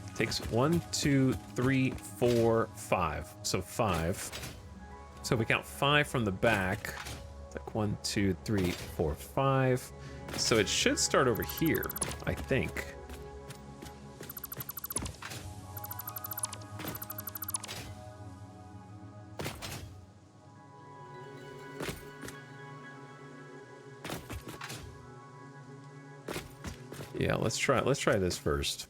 it takes 1, 2, 3, 4, 5. So 5. So we count 5 from the back. It's like 1, 2, 3, 4, 5. So it should start over here, I think. Yeah, let's try this first.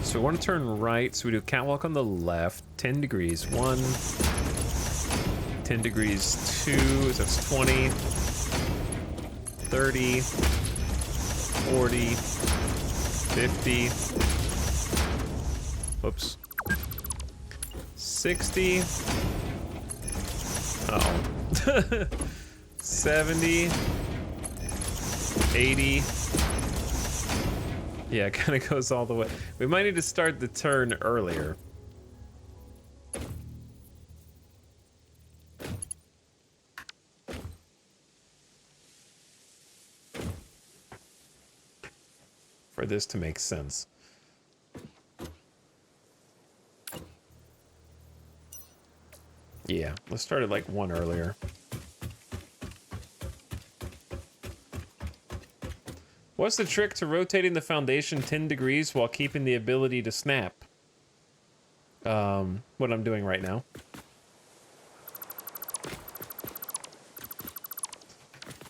So we want to turn right, so we do catwalk on the left, 10 degrees, 1, 10 degrees, 2, so that's 20, 30, 40, 50, whoops, 60, uh-oh, 70, 80, yeah, it kind of goes all the way. We might need to start the turn earlier. For this to make sense. Yeah, let's start it like 1 earlier. What's the trick to rotating the foundation 10 degrees while keeping the ability to snap? What I'm doing right now.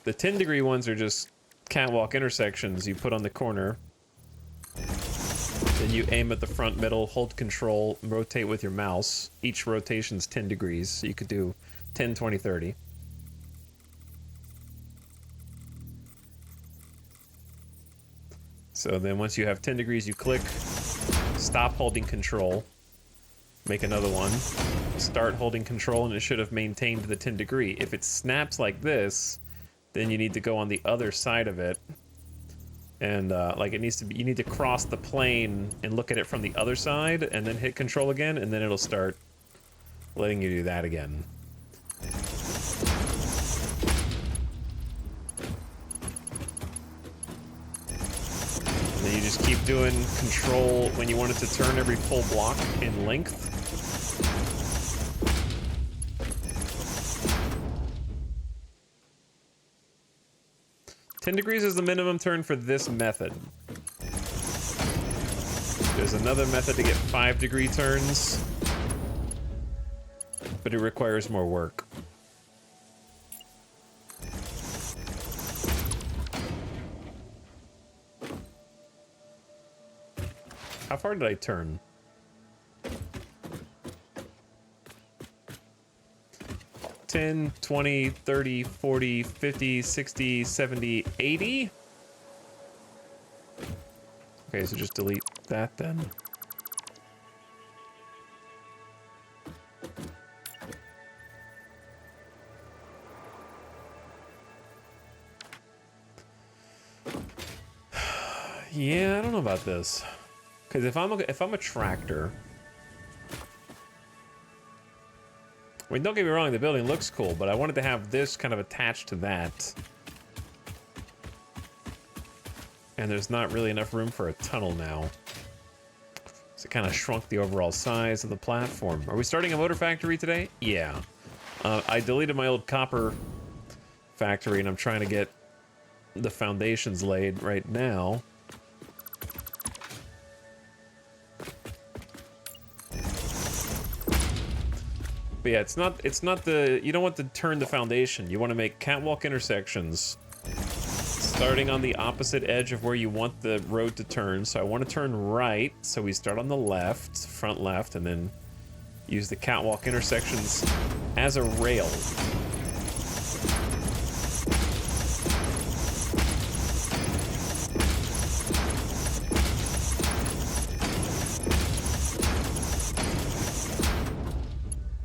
The 10-degree ones are just catwalk intersections you put on the corner. Then you aim at the front, middle, hold control, rotate with your mouse. Each rotation's 10 degrees, so you could do 10, 20, 30. So then once you have 10 degrees, you click, stop holding control, make another one, start holding control, and it should have maintained the 10 degree. If it snaps like this, then you need to go on the other side of it. And like it needs to be, you need to cross the plane and look at it from the other side and then hit control again, and then it'll start letting you do that again. And then you just keep doing control when you want it to turn every full block in length. "10 degrees is the minimum turn for this method. There's another method to get 5-degree turns, but it requires more work. How far did I turn? "10, 20, 30, 40, 50, 60, 70, 80? Okay, so just delete that then. Yeah, I don't know about this. Because if I'm a tractor, I mean, don't get me wrong, the building looks cool, but I wanted to have this kind of attached to that. And there's not really enough room for a tunnel now. So it kind of shrunk the overall size of the platform. Are we starting a motor factory today? Yeah. I deleted my old copper factory, and I'm trying to get the foundations laid right now. But yeah, it's not the, you don't want to turn the foundation. You want to make catwalk intersections. starting on the opposite edge of where you want the road to turn. So I want to turn right, so we start on the left, front left, and then use the catwalk intersections as a rail.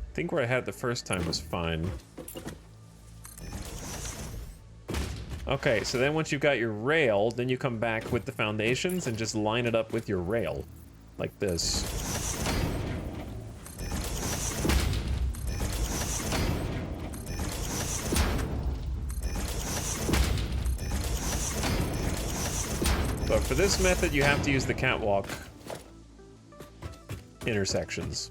I think where I had the first time was fine. Okay, so then once you've got your rail, then you come back with the foundations and just line it up with your rail, like this. But for this method, you have to use the catwalk intersections.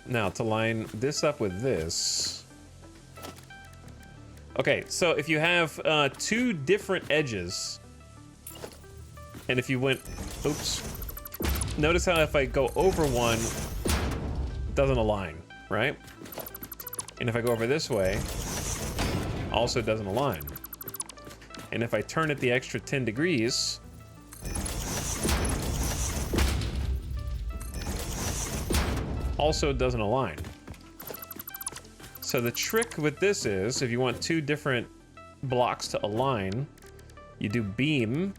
Now, to line this up with this... Okay, so if you have two different edges, and if you went... Oops. Notice how if I go over one, it doesn't align, right? And if I go over this way, also doesn't align. And if I turn it the extra 10 degrees... also doesn't align. So the trick with this is, if you want two different blocks to align, you do beam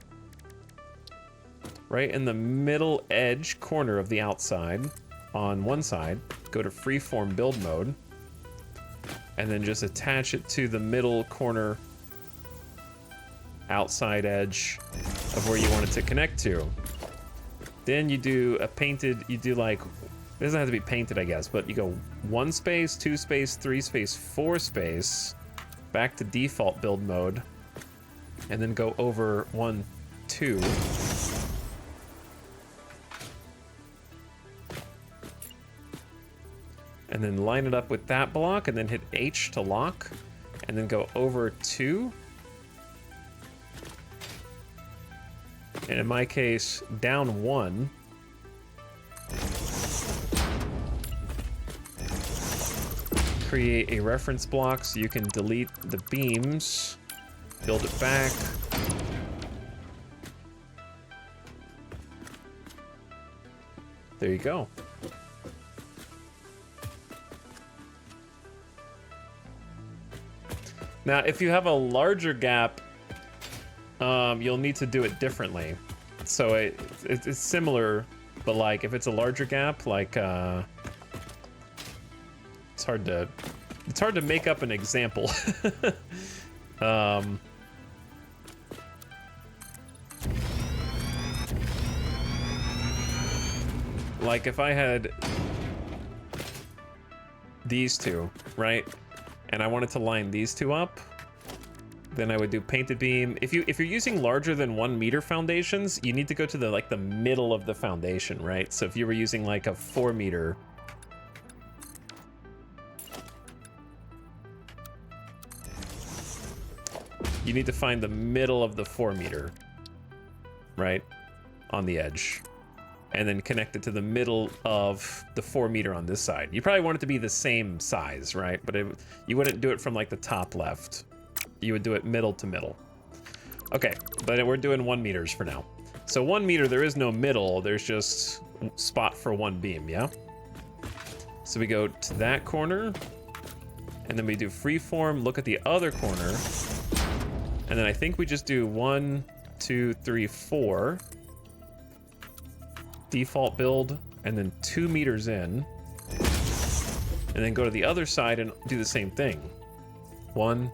right in the middle edge corner of the outside on one side, go to freeform build mode, and then just attach it to the middle corner outside edge of where you want it to connect to. Then you do a painted, you do like, it doesn't have to be painted, I guess, but you go 1 space, 2 space, 3 space, 4 space, back to default build mode, and then go over 1, 2. And then line it up with that block, and then hit H to lock, and then go over 2. And in my case, down 1. Create a reference block so you can delete the beams, build it back. There you go. Now, if you have a larger gap, you'll need to do it differently. So it's similar, but like if it's a larger gap, like it's hard to make up an example. Like if I had these two, right? And I wanted to line these two up, then I would do painted beam. If you're using larger than 1 meter foundations, you need to go to the middle of the foundation, right? So if you were using like a 4 meter, you need to find the middle of the 4 meter, right? On the edge. And then connect it to the middle of the 4 meter on this side. You probably want it to be the same size, right? But you wouldn't do it from like the top left. You would do it middle to middle. Okay, but we're doing 1 meters for now. So 1 meter, there is no middle, there's just spot for 1 beam, yeah? So we go to that corner, and then we do freeform, look at the other corner, and then I think we just do 1, 2, 3, 4. Default build, and then 2 meters in. And then go to the other side and do the same thing. 1,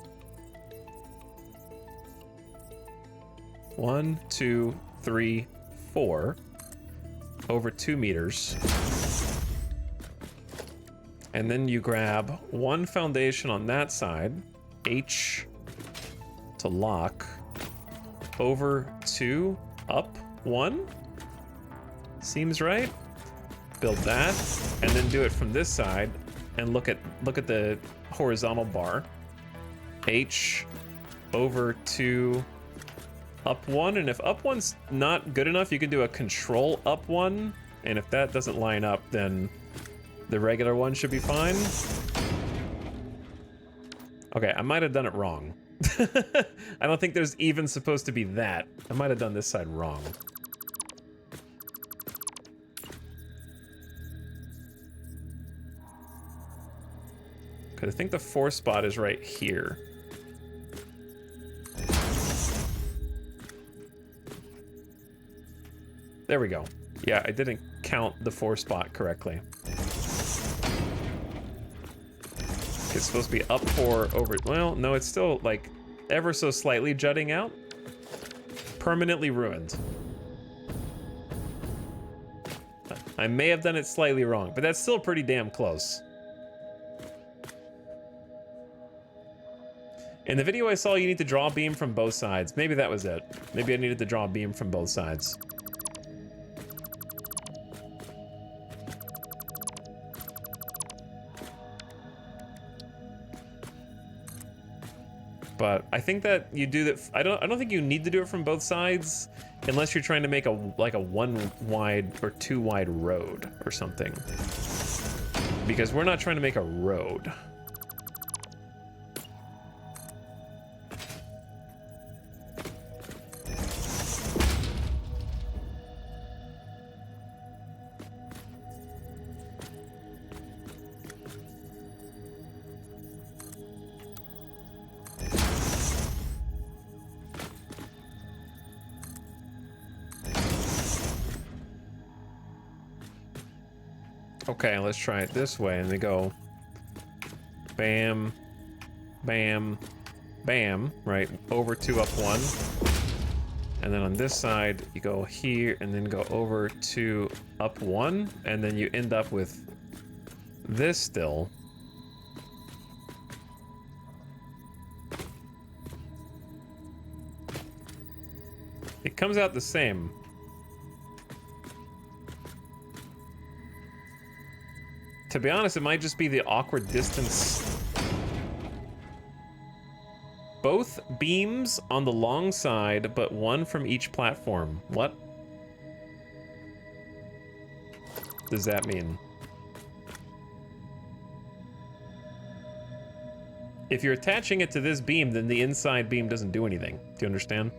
2, 3, 4. Over 2 meters. And then you grab 1 foundation on that side. H to lock. Over 2, up 1. Seems right. Build that, and then do it from this side, and look at the horizontal bar. H over 2, up 1, and if up 1's not good enough, you can do a control up 1, and if that doesn't line up, then The regular one should be fine. Okay, I might have done it wrong. I don't think there's even supposed to be that. I might have done this side wrong. Because I think the 4 spot is right here. There we go. Yeah, I didn't count the 4 spot correctly. It's supposed to be up 4 over... Well, no, it's still, like, ever so slightly jutting out. Permanently ruined. I may have done it slightly wrong, but that's still pretty damn close. In the video I saw, you need to draw a beam from both sides. Maybe that was it. Maybe I needed to draw a beam from both sides. But I think that you do that. I don't think you need to do it from both sides unless you're trying to make a 1 wide or 2 wide road or something. Because we're not trying to make a road. Okay, let's try it this way, and they go bam, bam, bam, right, over 2, up 1. And then on this side, you go here, and then go over 2, up 1, and then you end up with this still. It comes out the same. To be honest, it might just be the awkward distance. Both beams on the long side, but 1 from each platform. What does that mean? If you're attaching it to this beam, then the inside beam doesn't do anything. Do you understand?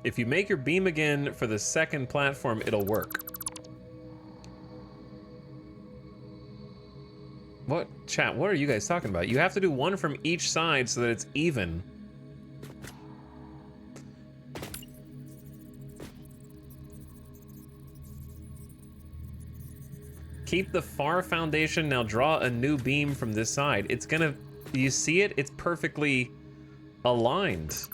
If you make your beam again for the second platform, it'll work. What? Chat, what are you guys talking about? You have to do 1 from each side so that it's even. Keep the far foundation, now draw a new beam from this side. It's gonna... You see it? It's perfectly aligned.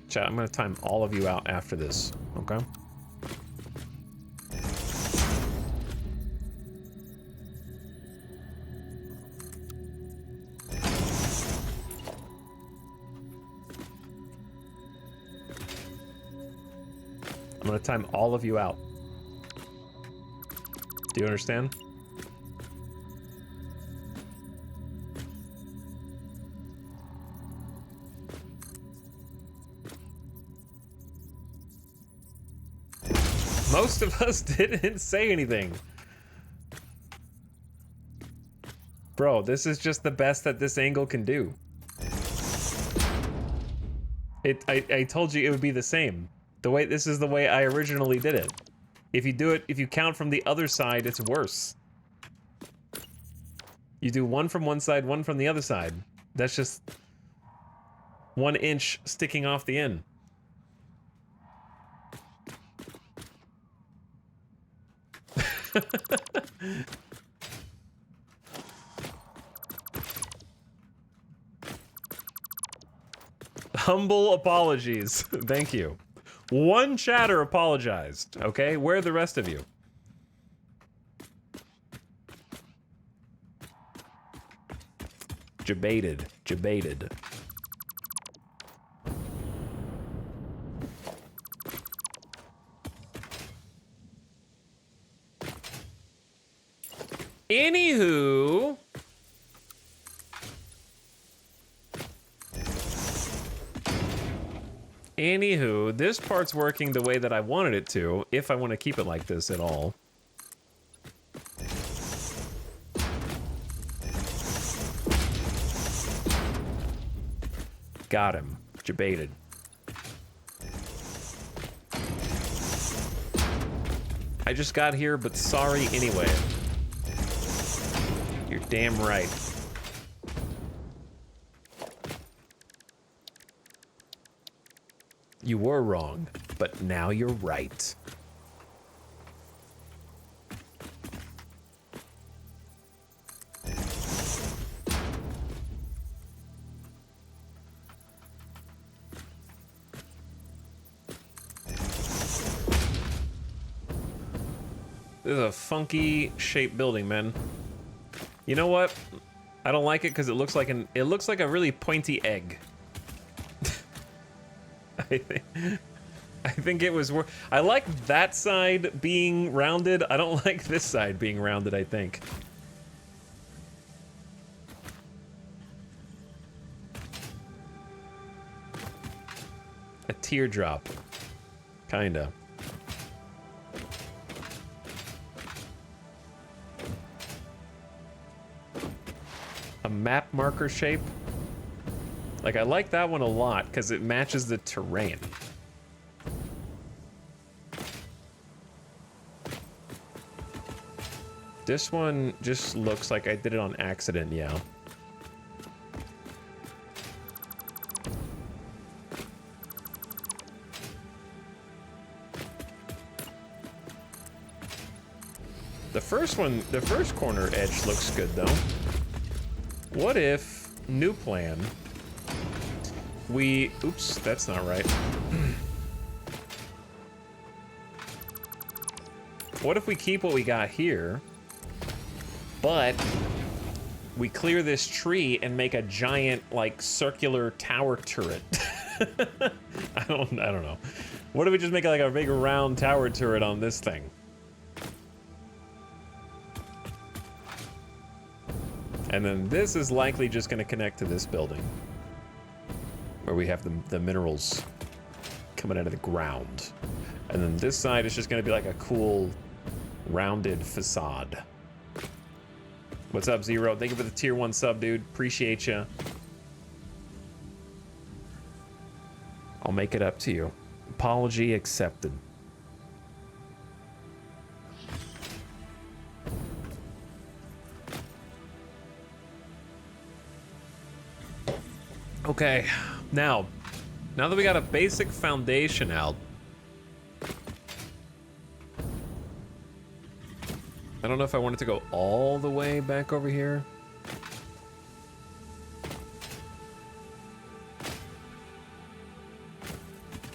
Chat, I'm gonna time all of you out after this, okay? I'm gonna time all of you out. Do you understand? Most of us didn't say anything. Bro, this is just the best that this angle can do. I told you it would be the same. This is the way I originally did it. If you count from the other side, it's worse. You do 1 from one side, 1 from the other side. That's just 1 inch sticking off the end. Humble apologies. Thank you. 1 chatter apologized, okay? Where are the rest of you? Debated. Anywho, this part's working the way that I wanted it to, if I want to keep it like this at all. Got him. Jebaited. I just got here, but sorry anyway. You're damn right. You were wrong, but now you're right. This is a funky shaped building, man. You know what? I don't like it because it looks like a really pointy egg. I think it was I like that side being rounded. I don't like this side being rounded, I think. A teardrop. Kinda. A map marker shape. Like, I like that one a lot because it matches the terrain. This one just looks like I did it on accident, yeah. The first corner edge looks good though. What if, new plan, oops, that's not right. What if we keep what we got here, but we clear this tree and make a giant, like, circular tower turret? I don't know. What if we just make like a big round tower turret on this thing? And then this is likely just going to connect to this building, where we have the minerals coming out of the ground. And then this side is just going to be like a cool, rounded facade. What's up, Zero? Thank you for the tier 1 sub, dude. Appreciate you. I'll make it up to you. Apology accepted. Okay, now that we got a basic foundation out, I don't know if I wanted to go all the way back over here.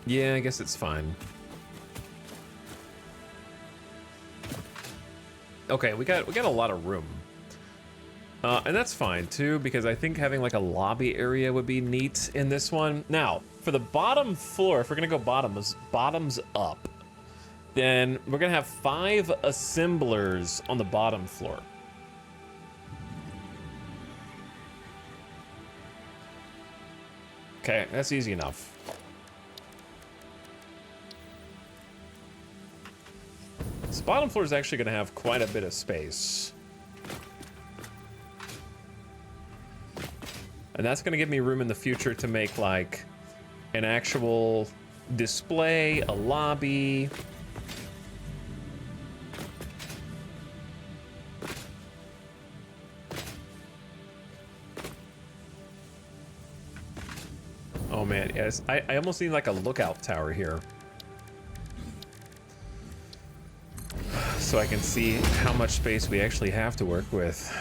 Yeah, I guess it's fine. Okay, we got a lot of room. And that's fine too, because I think having like a lobby area would be neat in this one. Now, for the bottom floor, if we're gonna go bottoms up, then we're gonna have 5 assemblers on the bottom floor. Okay, that's easy enough. This bottom floor is actually gonna have quite a bit of space. And that's gonna give me room in the future to make like an actual display, a lobby. Oh man, yes, I almost need like a lookout tower here. So I can see how much space we actually have to work with.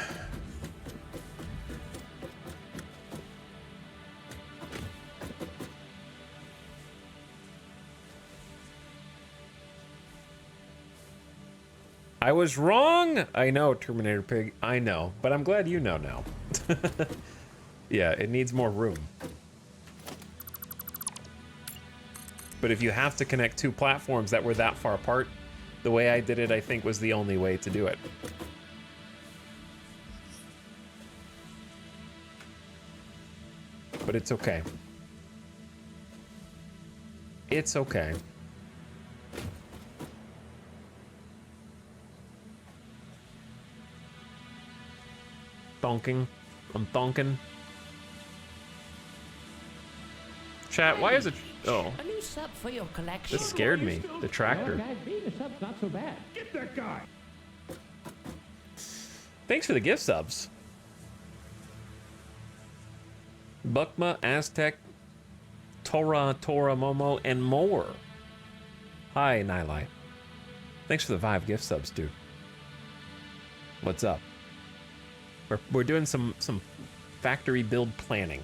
I was wrong! I know, Terminator Pig, I know, but I'm glad you know now. Yeah, it needs more room. But if you have to connect 2 platforms that were that far apart, the way I did it, I think, was the only way to do it. but it's okay. It's okay. Thonking. I'm thonking. Chat, why is it... Oh. A new sub for your collection. This scared me. The tractor. Guys, being a sub's not so bad. Get that guy. Thanks for the gift subs. Bukma, Aztec, Tora, Momo, and more. Hi, Nylai. Thanks for the 5 gift subs, dude. What's up? We're doing some factory build planning.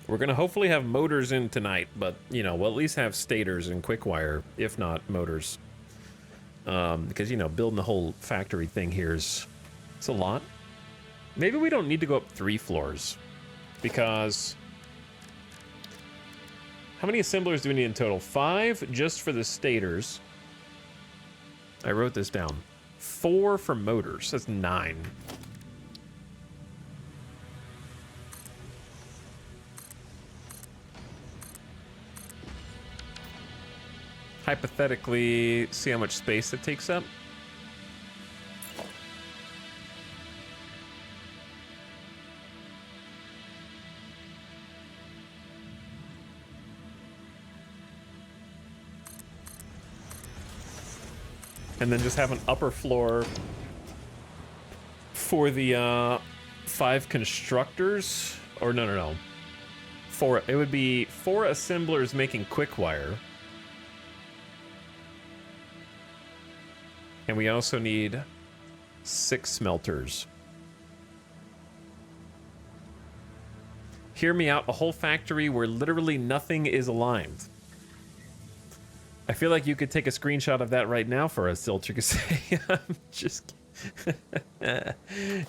We're gonna hopefully have motors in tonight, but you know, we'll at least have stators and quick wire, if not motors. Because you know, building the whole factory thing here it's a lot. Maybe we don't need to go up 3 floors, because how many assemblers do we need in total? 5 just for the stators. I wrote this down. 4 for motors. That's 9. Hypothetically, see how much space it takes up. And then just have an upper floor for the 5 constructors. Or no. It would be 4 assemblers making quick wire. And we also need 6 smelters. Hear me out, a whole factory where literally nothing is aligned. I feel like you could take a screenshot of that right now for us, Zilch. You could say, I'm just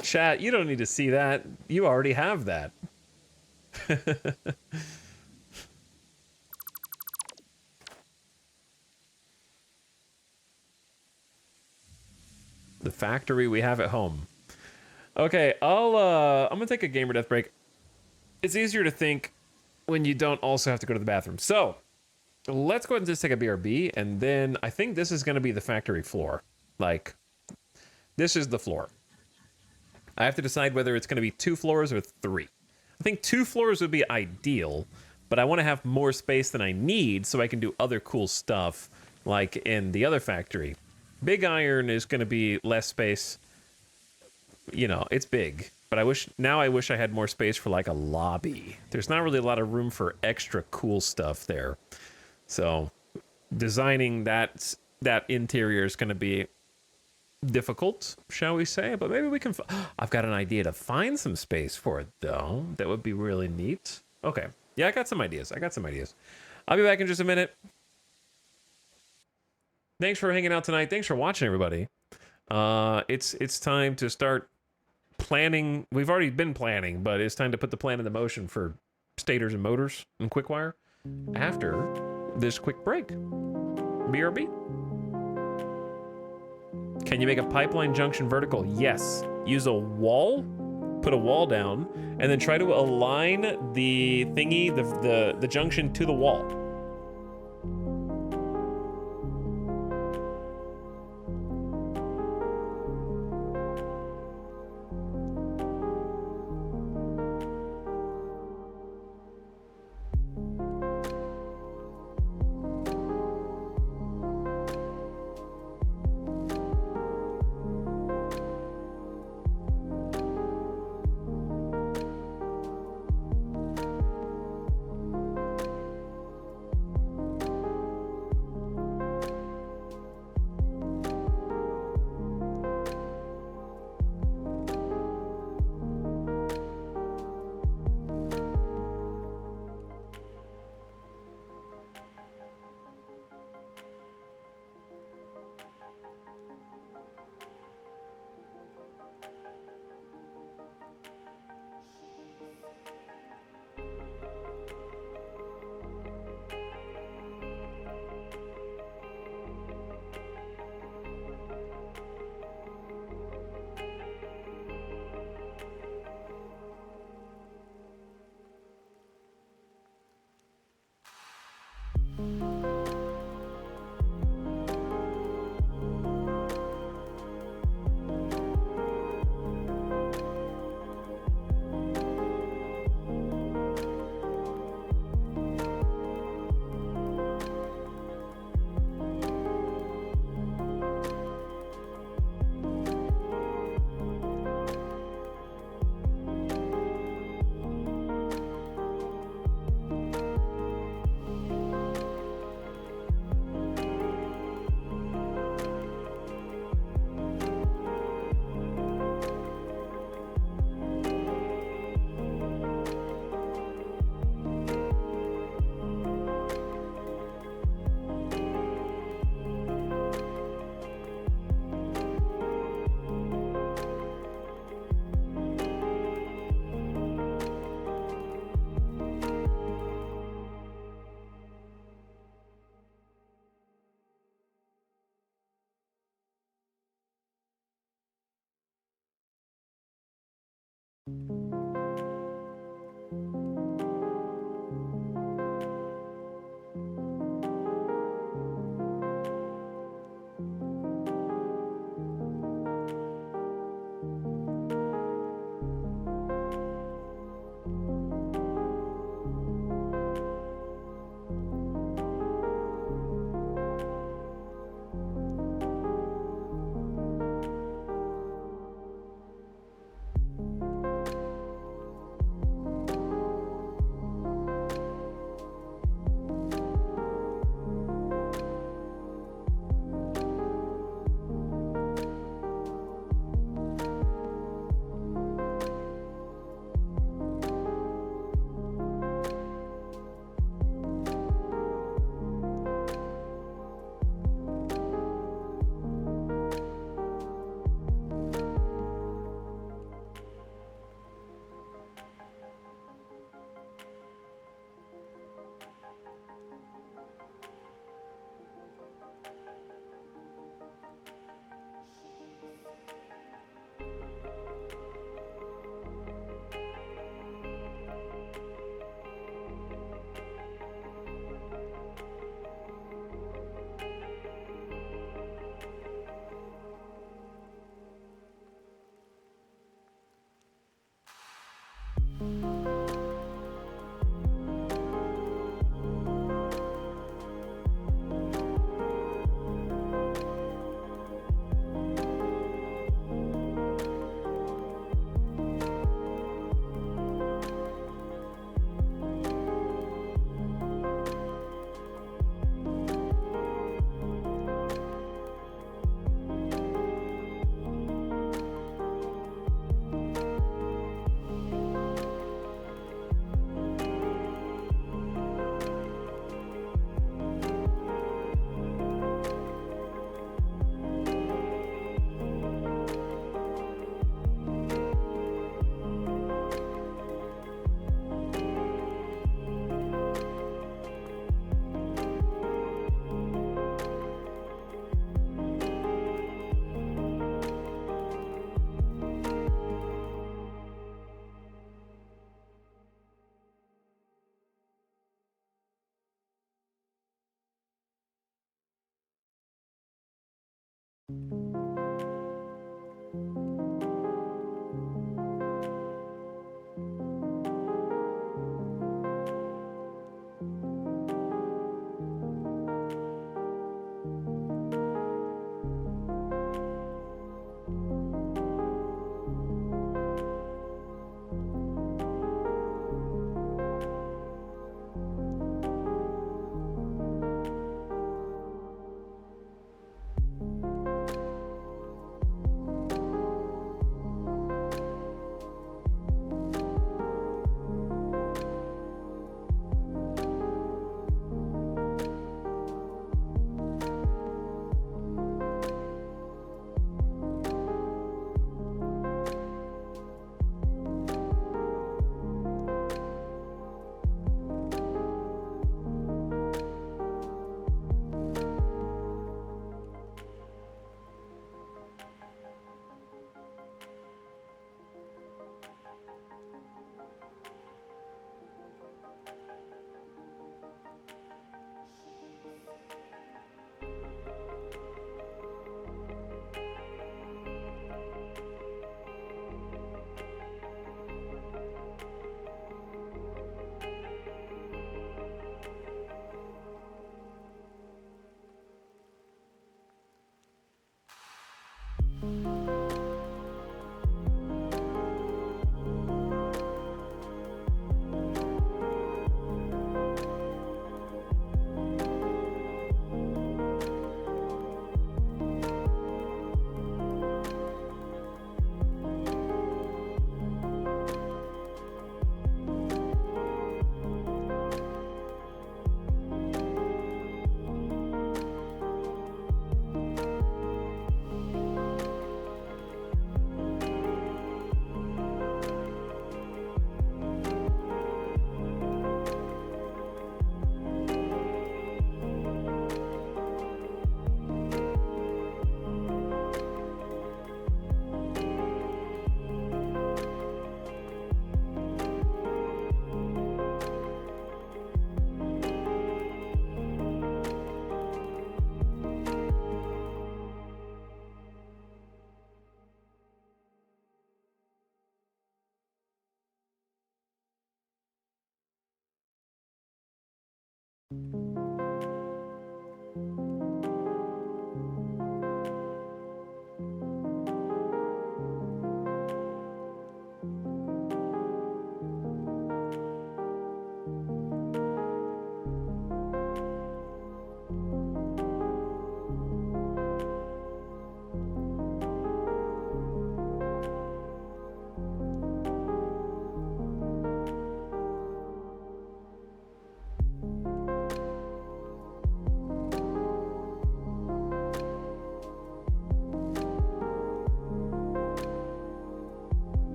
chat, you don't need to see that. You already have that. The factory we have at home. Okay, I'm gonna take a gamer death break. It's easier to think when you don't also have to go to the bathroom. So let's go ahead and just take a BRB, and then I think this is gonna be the factory floor. Like, this is the floor. I have to decide whether it's gonna be 2 floors or 3. I think 2 floors would be ideal, but I want to have more space than I need so I can do other cool stuff, like in the other factory. Big Iron is going to be less space. You know, it's big, but I wish I had more space for like a lobby. There's not really a lot of room for extra cool stuff there. So designing that interior is going to be difficult, shall we say, but maybe we can I've got an idea to find some space for it though. That would be really neat. Okay. Yeah, I got some ideas. I'll be back in just a minute. Thanks for hanging out tonight. Thanks for watching, everybody. It's time to start planning. We've already been planning, but it's time to put the plan into motion for stators and motors and quickwire after this quick break. BRB. Can you make a pipeline junction vertical? Yes. Use a wall, put a wall down, and then try to align the thingy, the junction to the wall.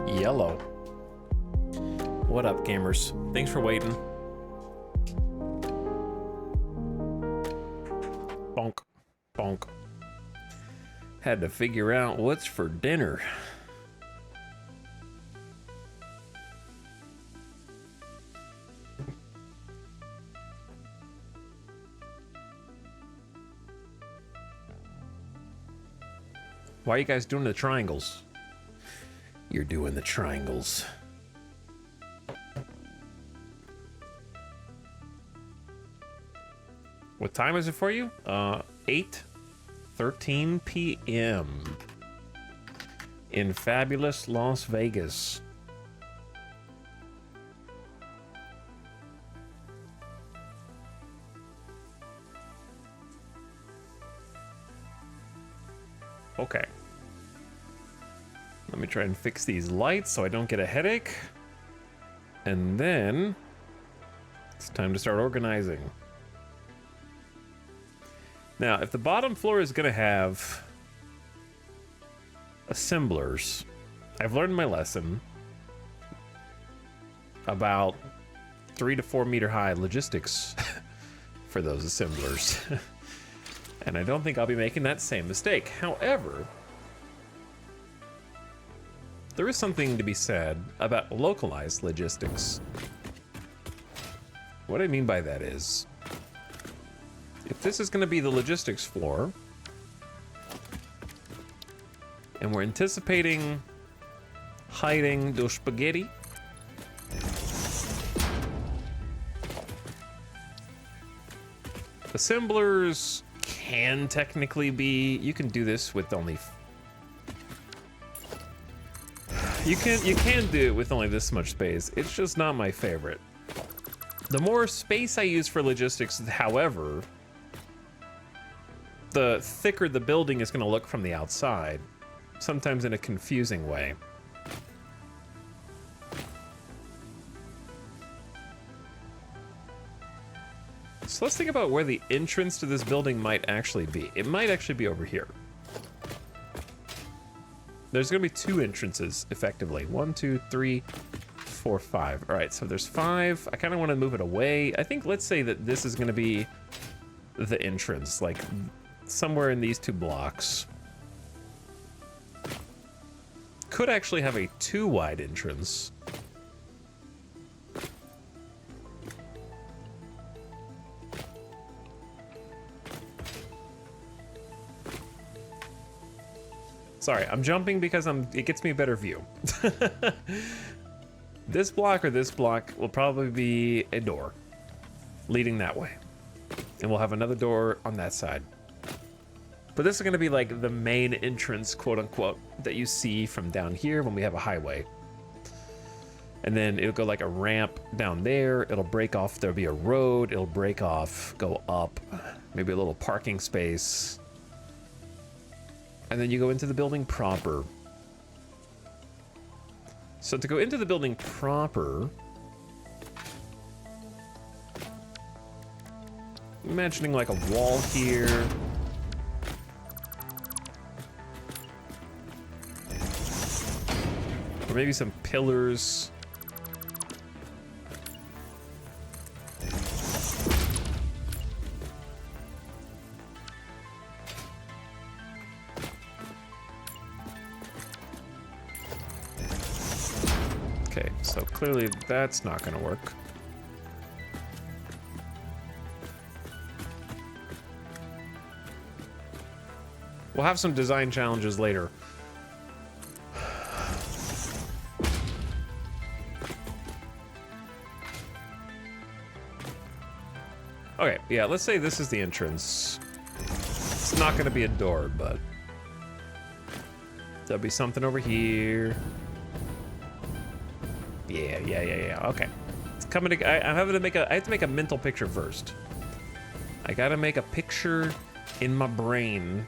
Yellow. What up, gamers? Thanks for waiting. Bonk. Bonk. Had to figure out what's for dinner. Why are you guys doing the triangles? You're doing the triangles. What time is it for you? 8:13 p.m. in fabulous Las Vegas. Okay. Let me try and fix these lights so I don't get a headache. And then it's time to start organizing. Now, if the bottom floor is gonna have assemblers, I've learned my lesson about 3 to 4 meter high logistics for those assemblers. And I don't think I'll be making that same mistake. However, there is something to be said about localized logistics. What I mean by that is, if this is going to be the logistics floor, and we're anticipating hiding the spaghetti, assemblers can technically be, you can do this with only, you can do it with only this much space. It's just not my favorite. The more space I use for logistics, however, the thicker the building is going to look from the outside, sometimes in a confusing way. So let's think about where the entrance to this building might actually be. It might actually be over here. There's going to be 2 entrances, effectively. 1, 2, 3, 4, 5. All right, so there's 5. I kind of want to move it away. I think, let's say that this is going to be the entrance, like somewhere in these 2 blocks. Could actually have a 2-wide entrance. Sorry, I'm jumping because it gets me a better view. This block or this block will probably be a door leading that way. And we'll have another door on that side. But this is going to be like the main entrance, quote unquote, that you see from down here when we have a highway. And then it'll go like a ramp down there. It'll break off. There'll be a road. It'll break off, go up, maybe a little parking space. And then you go into the building proper. So to go into the building proper, imagining like a wall here. Or maybe some pillars. Okay, so clearly that's not going to work. We'll have some design challenges later. Okay, yeah, let's say this is the entrance. It's not going to be a door, but there'll be something over here. Yeah. Okay, it's coming. I have to make a mental picture first. I gotta make a picture in my brain.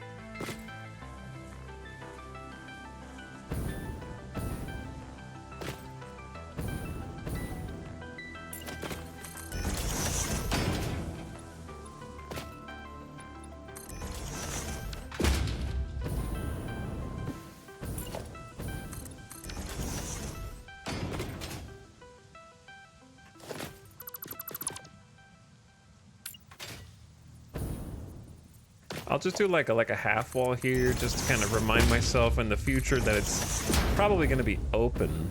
I'll just do like a half wall here, just to kind of remind myself in the future that it's probably going to be open.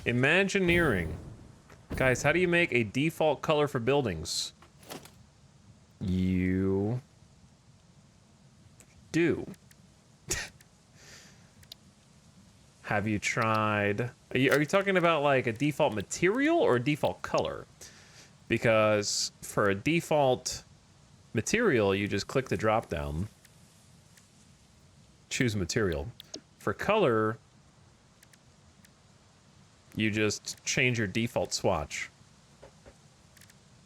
Imagineering. Guys, how do you make a default color for buildings? You do. Have you tried... Are you talking about like a default material or a default color? Because for a default material, you just click the drop down, choose material. For color, you just change your default swatch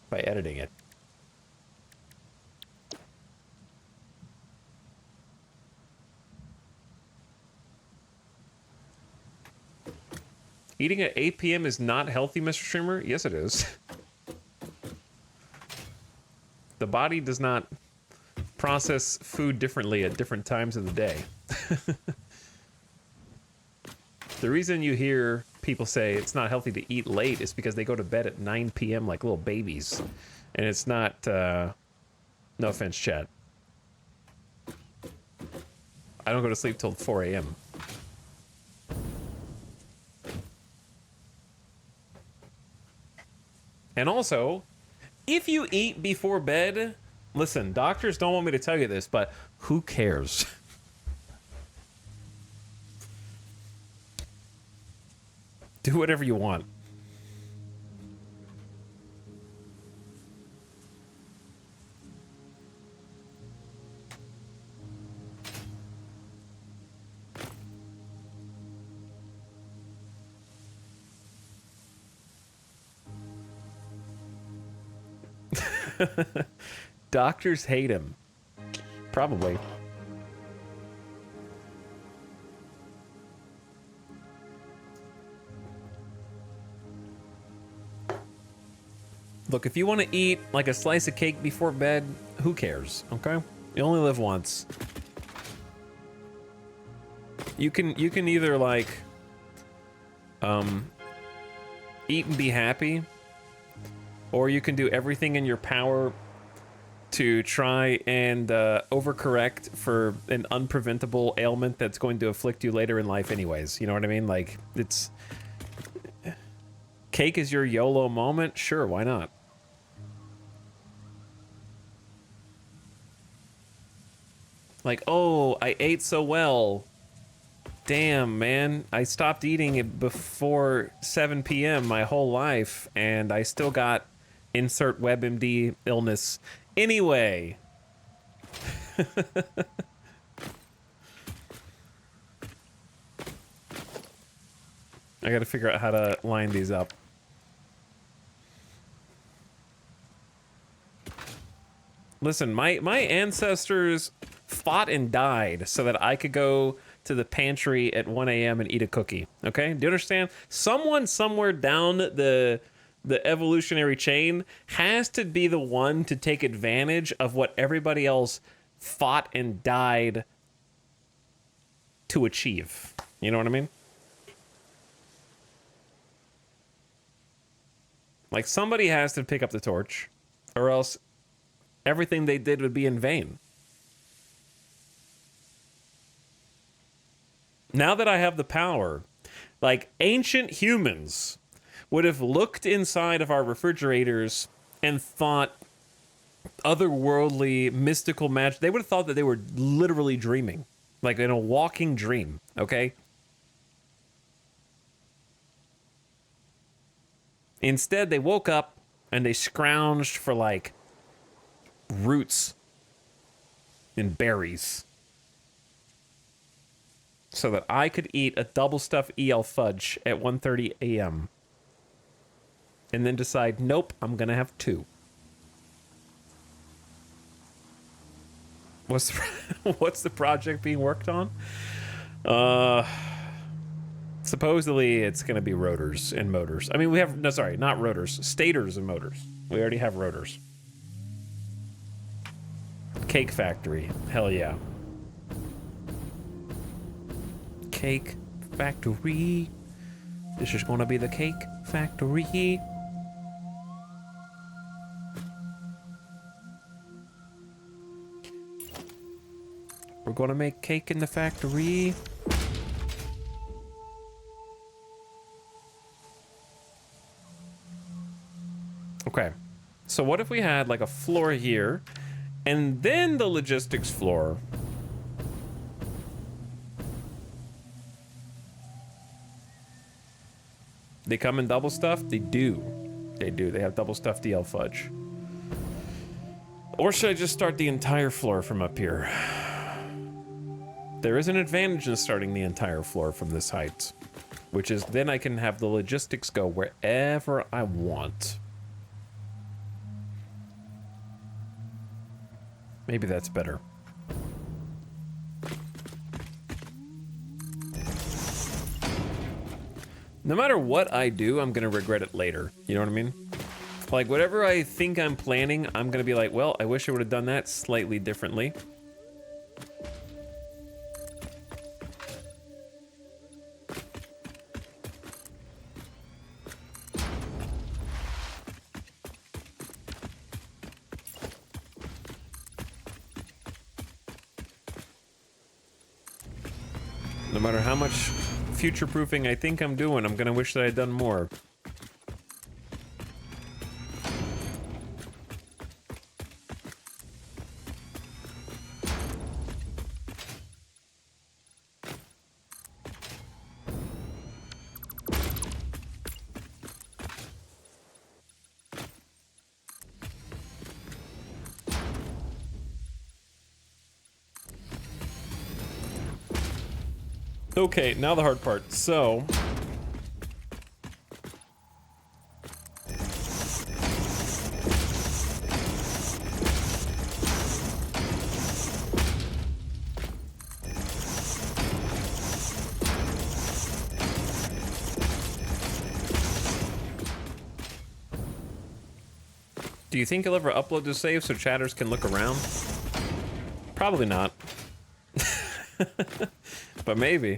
by editing it. Eating at 8 p.m. is not healthy, Mr. Streamer? Yes, it is. The body does not process food differently at different times of the day. The reason you hear people say it's not healthy to eat late is because they go to bed at 9 p.m. like little babies. And it's not, no offense, chat. I don't go to sleep till 4 a.m. And also, if you eat before bed, listen, doctors don't want me to tell you this, but who cares? Do whatever you want. Doctors hate him. Probably. Look, if you want to eat like a slice of cake before bed, who cares, okay? You only live once. You can either like eat and be happy, or you can do everything in your power to try and overcorrect for an unpreventable ailment that's going to afflict you later in life anyways. You know what I mean? Like, it's... Cake is your YOLO moment? Sure, why not? Like, oh, I ate so well. Damn, man. I stopped eating it before 7 p.m. my whole life, and I still got insert WebMD illness anyway. I gotta figure out how to line these up. Listen, my ancestors fought and died so that I could go to the pantry at 1 a.m. and eat a cookie. Okay? Do you understand? Someone somewhere down the evolutionary chain has to be the one to take advantage of what everybody else fought and died to achieve. You know what I mean? Like, somebody has to pick up the torch, or else everything they did would be in vain. Now that I have the power, like, ancient humans would have looked inside of our refrigerators and thought otherworldly, mystical magic. They would have thought that they were literally dreaming, like in a walking dream, okay? Instead, they woke up and they scrounged for, like, roots and berries so that I could eat a double stuffed EL fudge at 1:30 a.m. and then decide, nope, I'm gonna have two. What's the project being worked on? Supposedly it's gonna be rotors and motors. I mean, we have, no, sorry, not rotors, stators and motors. We already have rotors. Cake factory, hell yeah. Cake factory. This is gonna be the cake factory. We're gonna make cake in the factory. Okay, so what if we had like a floor here and then the logistics floor? They come in double stuffed? They do. They do. They have double stuffed DL fudge. Or should I just start the entire floor from up here? There is an advantage in starting the entire floor from this height, which is then I can have the logistics go wherever I want. Maybe that's better. No matter what I do, I'm gonna regret it later. You know what I mean? Like, whatever I think I'm planning, I'm gonna be like, well, I wish I would have done that slightly differently. No matter how much future-proofing I think I'm doing, I'm gonna wish that I'd done more. Okay, now the hard part. So... do you think you'll ever upload the save so chatters can look around? Probably not. But maybe.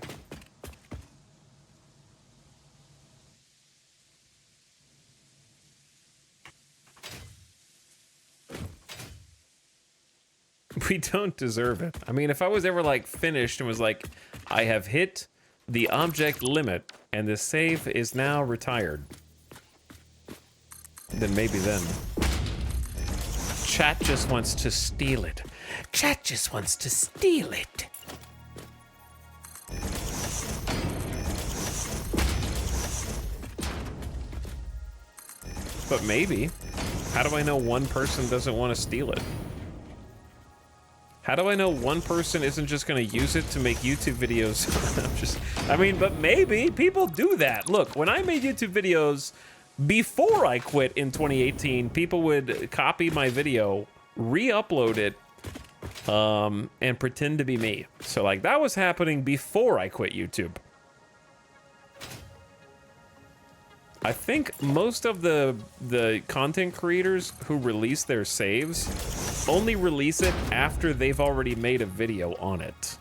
We don't deserve it. I mean, if I was ever like finished and was like, I have hit the object limit and the save is now retired, then maybe then. Chat just wants to steal it. Chat just wants to steal it. But maybe. How do I know one person doesn't want to steal it? How do I know one person isn't just going to use it to make YouTube videos? I mean, but maybe people do that. Look, when I made YouTube videos before I quit in 2018, people would copy my video, re-upload it, and pretend to be me. So like that was happening before I quit YouTube. I think most of the content creators who release their saves only release it after they've already made a video on it.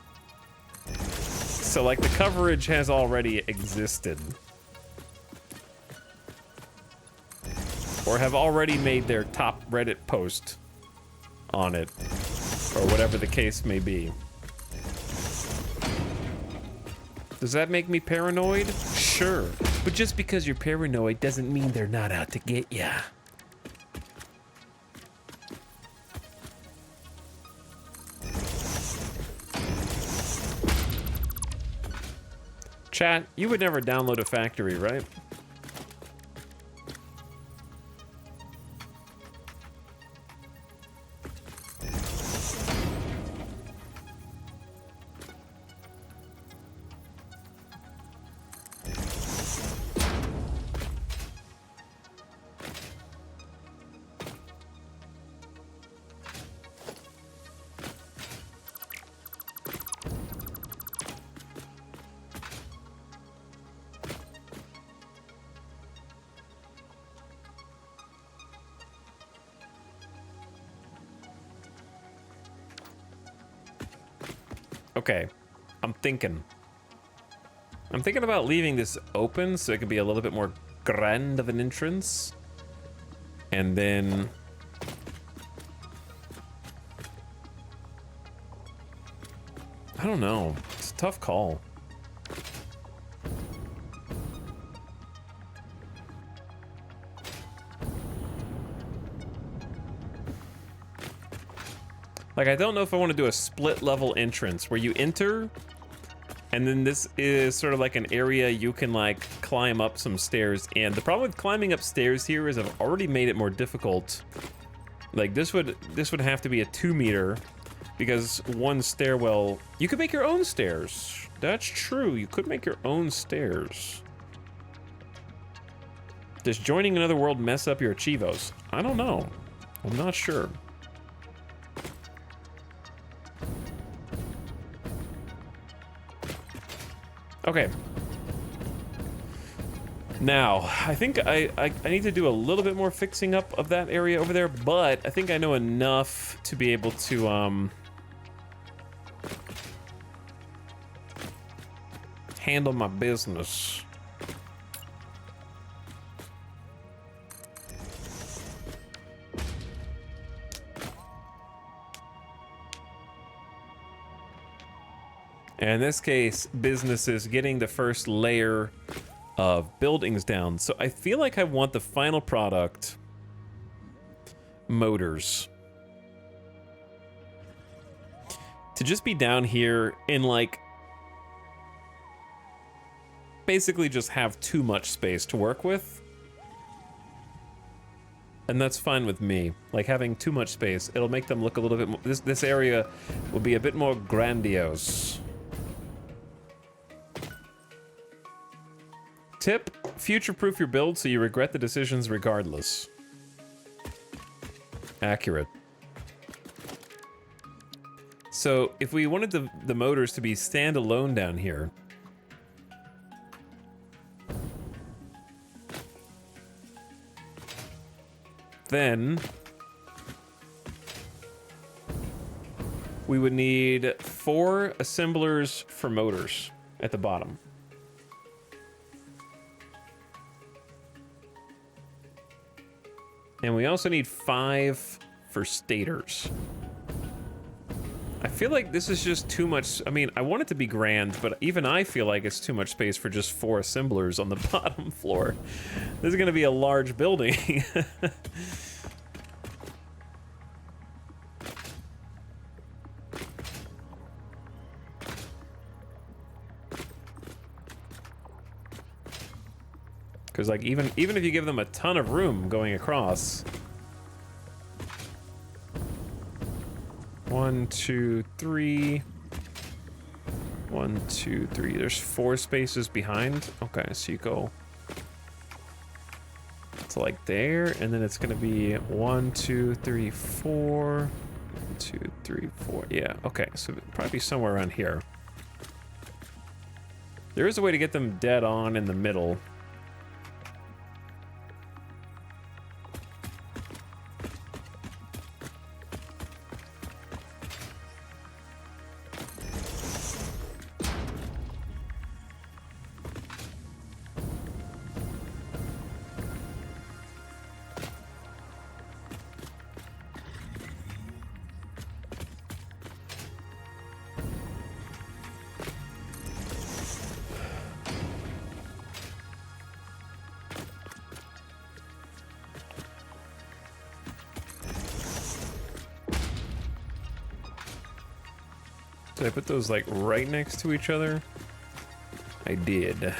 So like the coverage has already existed. Or have already made their top Reddit post on it. Or whatever the case may be. Does that make me paranoid? Sure. But just because you're paranoid doesn't mean they're not out to get ya. Chat, you would never download a factory, right? Okay, I'm thinking about leaving this open so it could be a little bit more grand of an entrance. And then... I don't know. It's a tough call. Like, I don't know if I want to do a split level entrance where you enter and then this is sort of like an area you can like climb up some stairs. And the problem with climbing up stairs here is I've already made it more difficult. Like this would have to be a 2 meter because one stairwell, you could make your own stairs. That's true. You could make your own stairs. Does joining another world mess up your achievos? I don't know. I'm not sure. Okay. Now, I think I need to do a little bit more fixing up of that area over there, but I think I know enough to be able to handle my business. And in this case, business is getting the first layer of buildings down. So I feel like I want the final product, motors, to just be down here and like basically just have too much space to work with. And that's fine with me. Like having too much space, it'll make them look a little bit more, this area will be a bit more grandiose. Tip, future-proof your build so you regret the decisions regardless. Accurate. So if we wanted the motors to be standalone down here, then we would need 4 assemblers for motors at the bottom. And we also need 5 for stators. I feel like this is just too much. I mean, I want it to be grand, but even I feel like it's too much space for just 4 assemblers on the bottom floor. This is going to be a large building. Because like even if you give them a ton of room going across. 1, 2, 3. 1, 2, 3. There's 4 spaces behind. Okay, so you go to like there, and then it's gonna be 1, 2, 3, 4. 1, 2, 3, 4. Yeah, okay, so it'd probably be somewhere around here. There is a way to get them dead on in the middle. Did I put those like right next to each other? I did.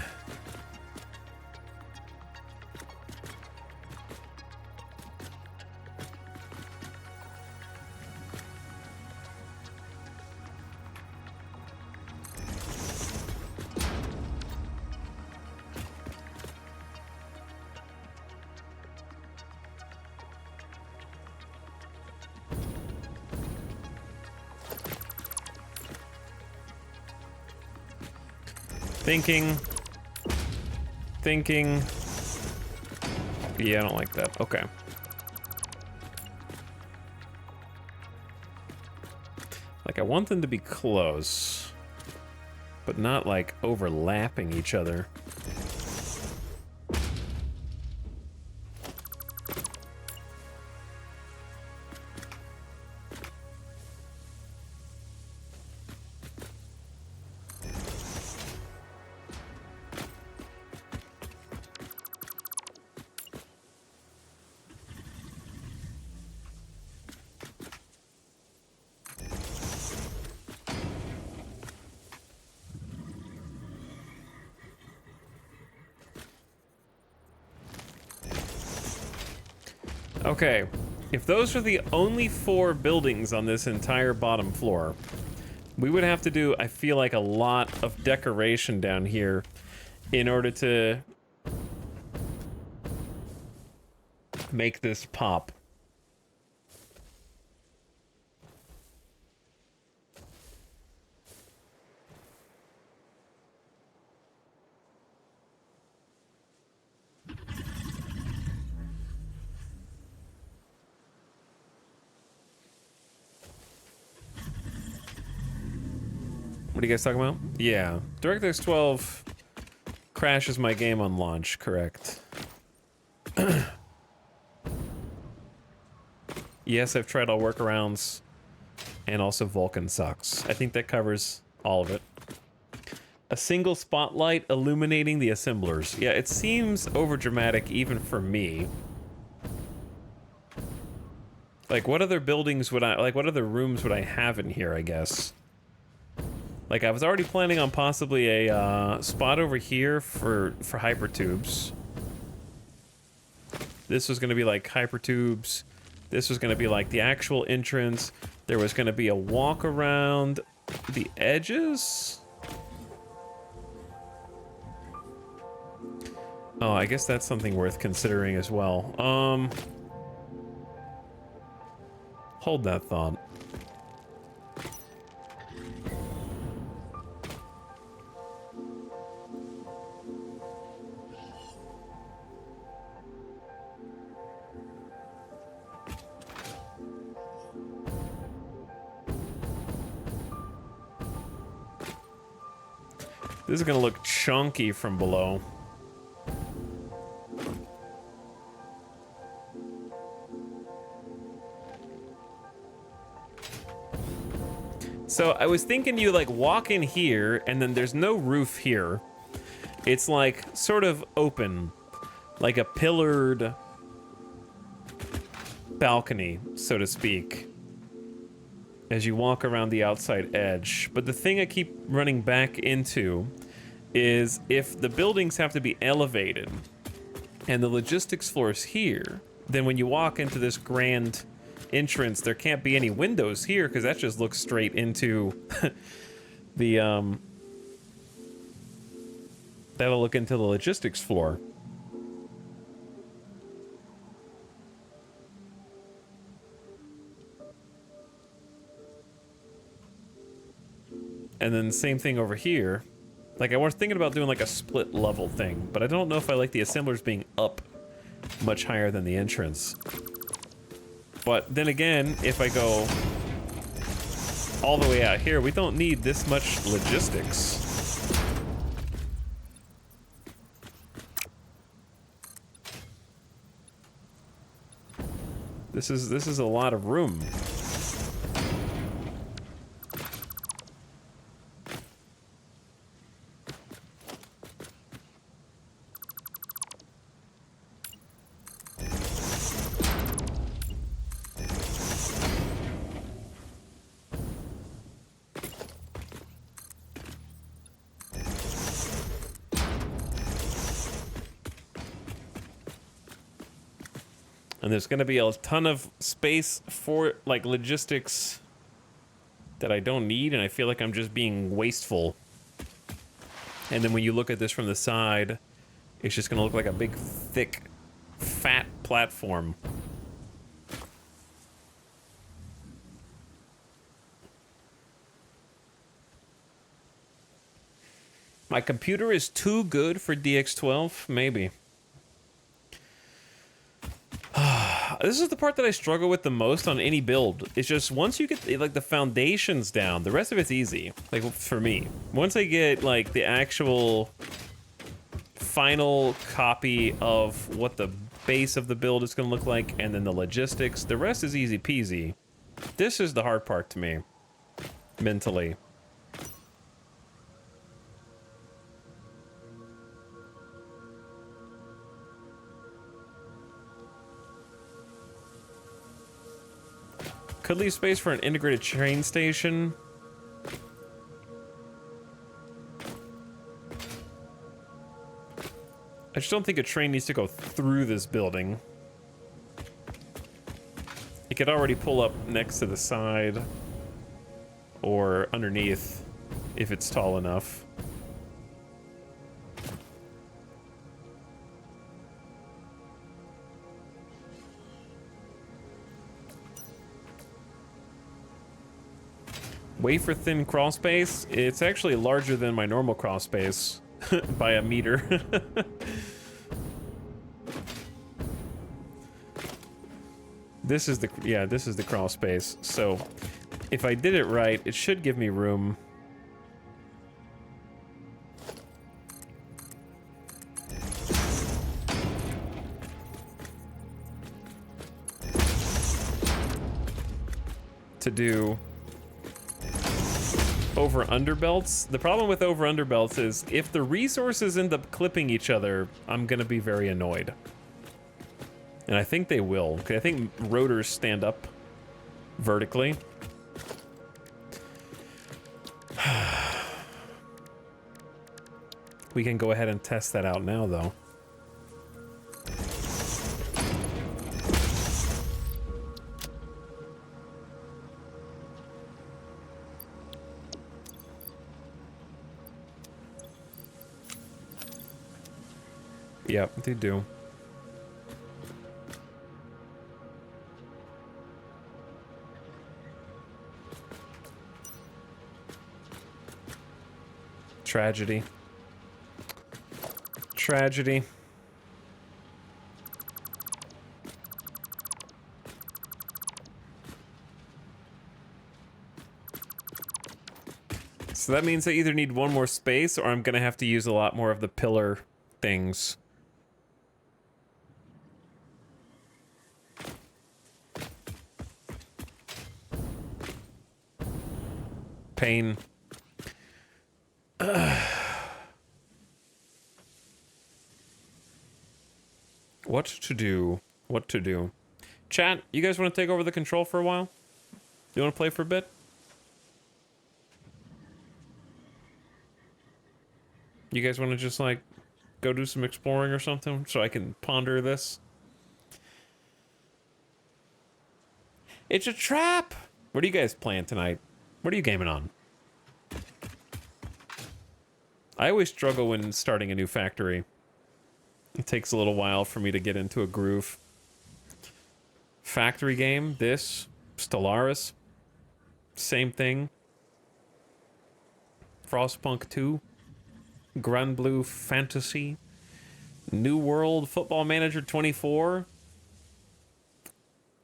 Thinking. Yeah, I don't like that. Okay. Like, I want them to be close, but not, like, overlapping each other. Okay, if those are the only 4 buildings on this entire bottom floor, we would have to do, I feel like, a lot of decoration down here in order to make this pop. What are you guys talking about? Yeah, DirectX 12 crashes my game on launch, correct. Yes, I've tried all workarounds, and also Vulkan sucks. I think that covers all of it. A single spotlight illuminating the assemblers. Yeah, it seems overdramatic even for me. Like, what other buildings would I, like, what other rooms would I have in here, I guess? Like, I was already planning on possibly a spot over here for hypertubes. This was going to be like hypertubes. This was going to be like the actual entrance. There was going to be a walk around the edges. Oh, I guess that's something worth considering as well. Hold that thought. This is gonna look chunky from below. So I was thinking you like walk in here and then there's no roof here. It's like sort of open, like a pillared balcony, so to speak, as you walk around the outside edge. But the thing I keep running back into is if the buildings have to be elevated and the logistics floor is here, then when you walk into this grand entrance, there can't be any windows here because that just looks straight into the that'll look into the logistics floor. And then same thing over here. Like, I was thinking about doing like a split level thing, but I don't know if I like the assemblers being up much higher than the entrance. But then again, if I go all the way out here, we don't need this much logistics. This is a lot of room. And there's going to be a ton of space for, like, logistics that I don't need, and I feel like I'm just being wasteful. And then when you look at this from the side, it's just going to look like a big, thick, fat platform. My computer is too good for DX12? Maybe. This is the part that I struggle with the most on any build. It's just once you get like the foundations down, the rest of it's easy. Like for me, once I get like the actual final copy of what the base of the build is going to look like, and then the logistics, the rest is easy peasy. This is the hard part to me, mentally. Could leave space for an integrated train station. I just don't think a train needs to go through this building. It could already pull up next to the side or underneath if it's tall enough. Wafer thin crawl space. It's actually larger than my normal crawl space by a meter. This is the crawl space. So if I did it right, it should give me room. To do over-under belts. The problem with over-under belts is if the resources end up clipping each other, I'm gonna be very annoyed. And I think they will, because I think rotors stand up vertically. We can go ahead and test that out now, though. Yep, they do. Tragedy. Tragedy. So that means I either need one more space or I'm gonna have to use a lot more of the pillar things. Pain. What to do? What to do? Chat, you guys want to take over the control for a while? You want to play for a bit? You guys want to just, like, go do some exploring or something so I can ponder this? It's a trap! What are you guys playing tonight? What are you gaming on? I always struggle when starting a new factory. It takes a little while for me to get into a groove. Factory game, this, Stellaris, same thing. Frostpunk 2, Grand Blue Fantasy, New World Football Manager 24,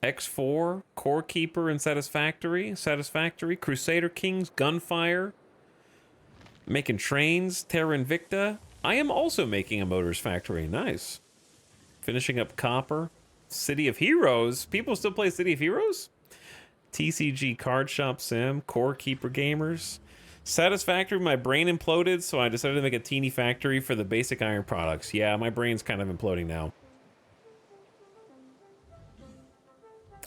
X4, Core Keeper and Satisfactory, Crusader Kings, Gunfire, making trains, Terra Invicta. I am also making a motors factory. Nice. Finishing up Copper. City of Heroes. People still play City of Heroes? TCG Card Shop Sim. Core Keeper Gamers. Satisfactory. My brain imploded, so I decided to make a teeny factory for the basic iron products. Yeah, my brain's kind of imploding now.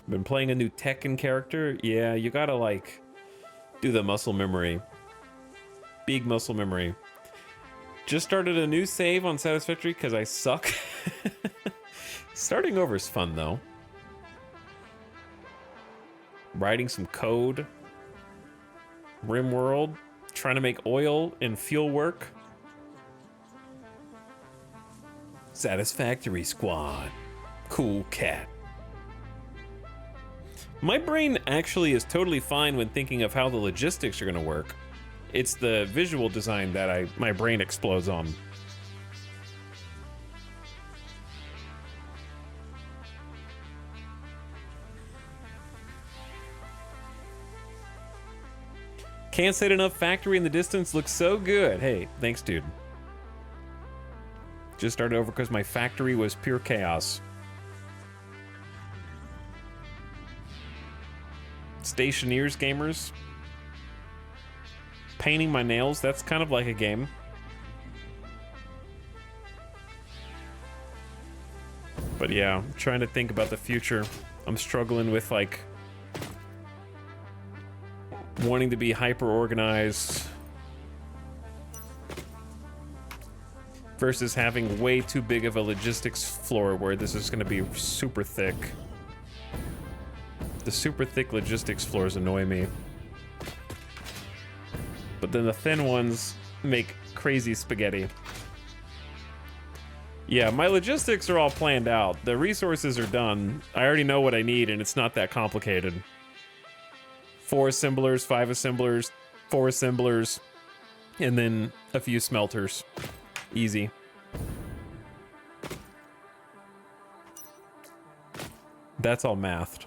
Been playing a new Tekken character. Yeah, you gotta, like, do the muscle memory. Big muscle memory. Just started a new save on Satisfactory because I suck. Starting over is fun, though. Writing some code. RimWorld. Trying to make oil and fuel work. Satisfactory Squad. Cool cat. My brain actually is totally fine when thinking of how the logistics are going to work. It's the visual design that my brain explodes on. Can't say it enough, factory in the distance looks so good. Hey, thanks, dude. Just started over because my factory was pure chaos. Stationeers gamers. Painting my nails, that's kind of like a game. But yeah, I'm trying to think about the future. I'm struggling with, like, wanting to be hyper organized versus having way too big of a logistics floor where this is going to be super thick. The super thick logistics floors annoy me. But then the thin ones make crazy spaghetti. Yeah, my logistics are all planned out. The resources are done. I already know what I need, and it's not that complicated. 4 assemblers, 5 assemblers, 4 assemblers, and then a few smelters. Easy. That's all mathed.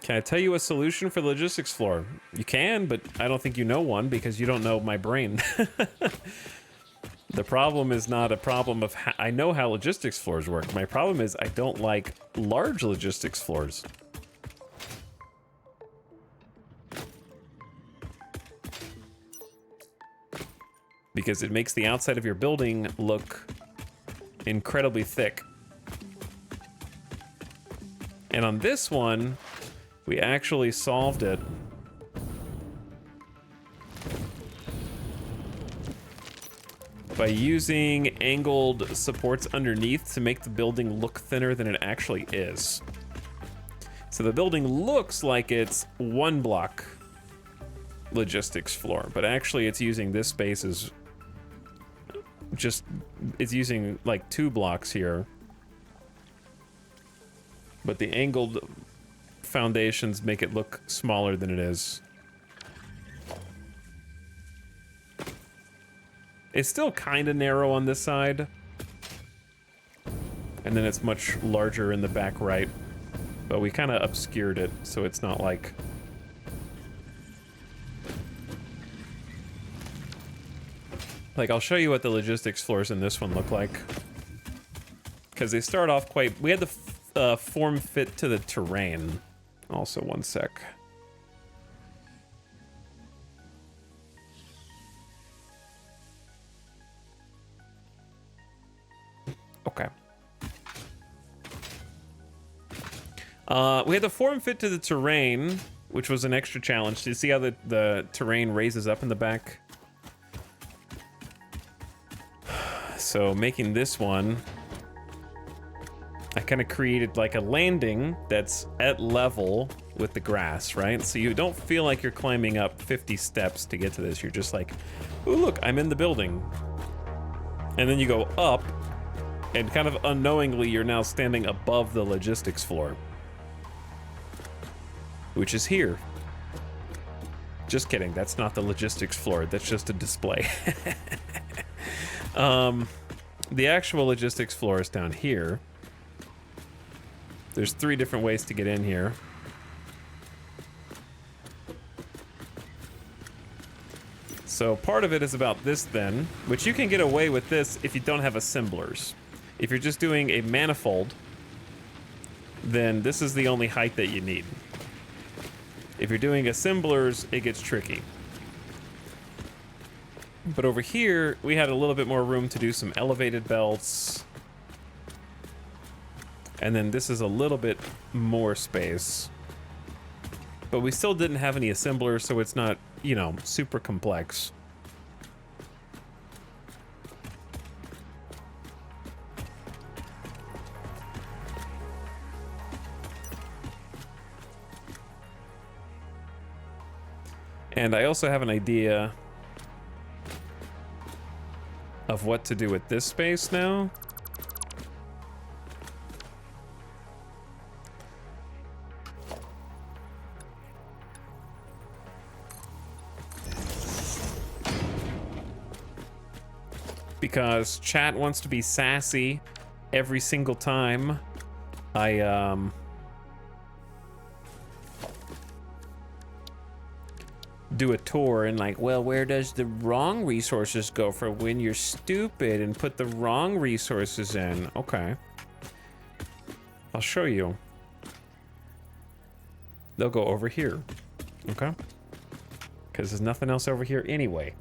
Can I tell you a solution for the logistics floor? You can, but I don't think you know one because you don't know my brain. The problem is not a problem of I know how logistics floors work. My problem is I don't like large logistics floors. because it makes the outside of your building look incredibly thick. And on this one, we actually solved it by using angled supports underneath to make the building look thinner than it actually is. So the building looks like it's one block logistics floor, but actually it's using this space as just, it's using like 2 blocks here. But the angled foundations make it look smaller than it is. It's still kind of narrow on this side. And then it's much larger in the back right. But we kind of obscured it, so it's not like... Like, I'll show you what the logistics floors in this one look like. Because they start off quite... We had the form fit to the terrain. Also, one sec. Okay. We had the form fit to the terrain, which was an extra challenge. Do you see how the terrain raises up in the back? So making this one, I kind of created like a landing that's at level with the grass, right? So you don't feel like you're climbing up 50 steps to get to this. You're just like, ooh, look, I'm in the building. And then you go up, and kind of unknowingly, you're now standing above the logistics floor. Which is here. Just kidding, that's not the logistics floor, that's just a display. The actual logistics floor is down here. There's 3 different ways to get in here. So part of it is about this then, which you can get away with this if you don't have assemblers. If you're just doing a manifold, then this is the only height that you need. If you're doing assemblers, it gets tricky. But over here, we had a little bit more room to do some elevated belts. And then this is a little bit more space. But we still didn't have any assemblers, so it's not, you know, super complex. And I also have an idea of what to do with this space now. Because chat wants to be sassy every single time I do a tour, and like, well, where does the wrong resources go for when you're stupid and put the wrong resources in? Okay. I'll show you. They'll go over here. Okay? Because there's nothing else over here anyway.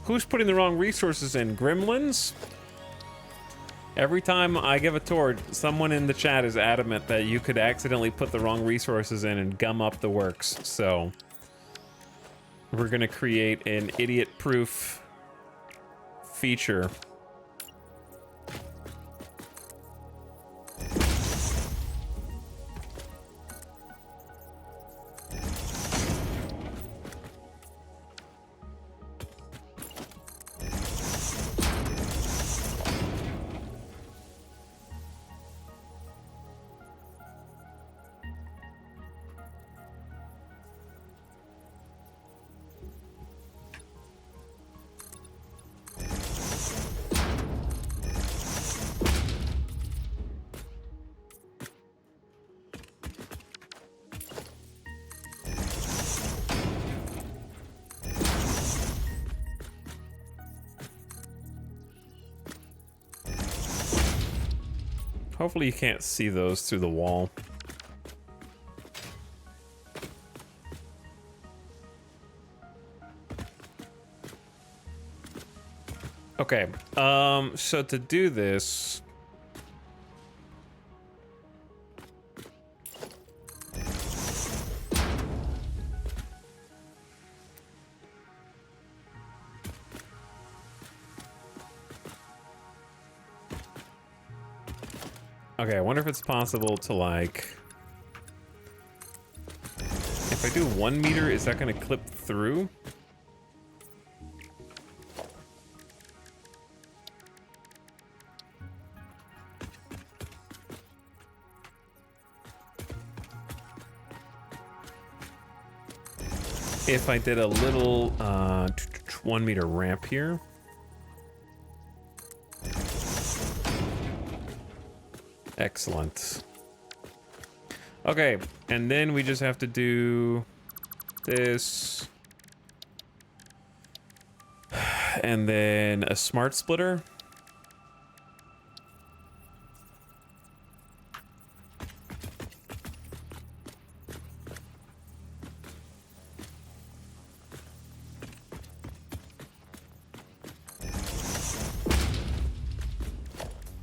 Who's putting the wrong resources in? Gremlins? Every time I give a tour, someone in the chat is adamant that you could accidentally put the wrong resources in and gum up the works. So we're gonna create an idiot-proof feature. Hopefully you can't see those through the wall. Okay, so to do this... Okay, I wonder if it's possible to, like... If I do 1 meter, is that gonna clip through? If I did a little 1 meter ramp here. Excellent. Okay, and then we just have to do this. And then a smart splitter.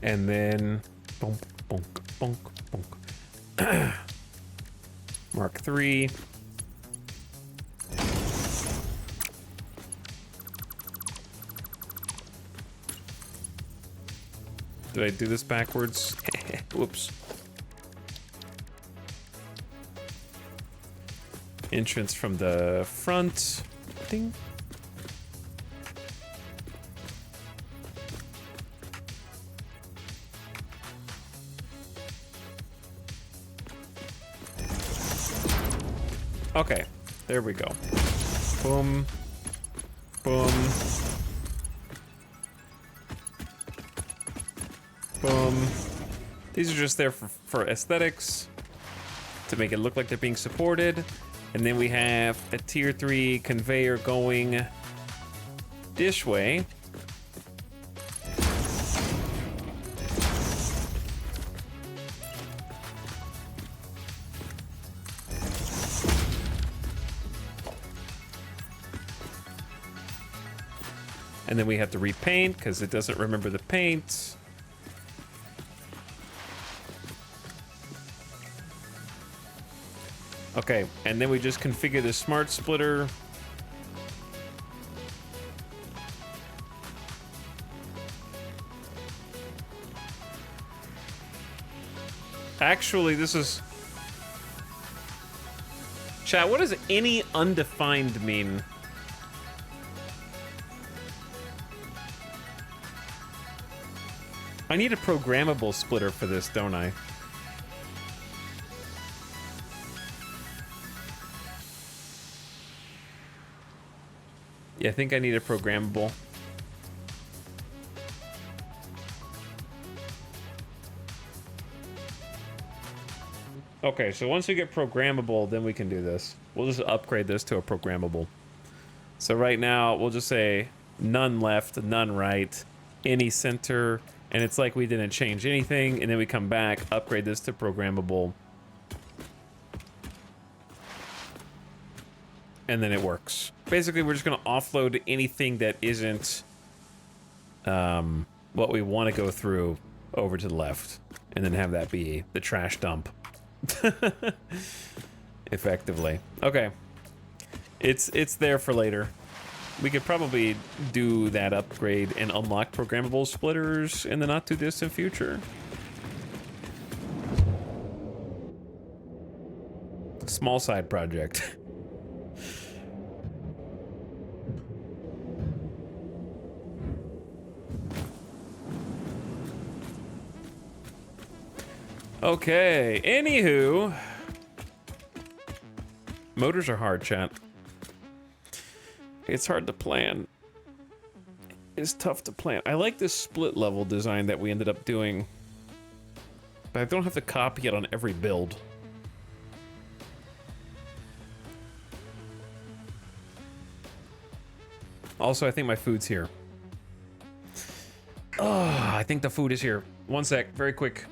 And then bonk, bonk, bonk, bonk. Mark 3. Did I do this backwards? Whoops. Entrance from the front. Ding. Okay, there we go. Boom. Boom. Boom. These are just there for aesthetics, to make it look like they're being supported. And then we have a tier 3 conveyor going this way. And then we have to repaint because it doesn't remember the paint. Okay, and then we just configure the smart splitter. Actually, this is... Chat, what does any undefined mean? I need a programmable splitter for this, don't I? Yeah, I think I need a programmable. Okay, so once we get programmable, then we can do this. We'll just upgrade this to a programmable. So right now, we'll just say none left, none right, any center, and it's like we didn't change anything, and then we come back, upgrade this to programmable. And then it works. Basically, we're just gonna offload anything that isn't what we want to go through over to the left, and then have that be the trash dump. Effectively. Okay. It's there for later. We could probably do that upgrade and unlock programmable splitters in the not too distant future. Small side project. Okay, anywho. Motors are hard, chat. It's hard to plan. It's tough to plan. I like this split level design that we ended up doing, but I don't have to copy it on every build. Also, I think my food's here. Oh, I think the food is here. One sec, very quick.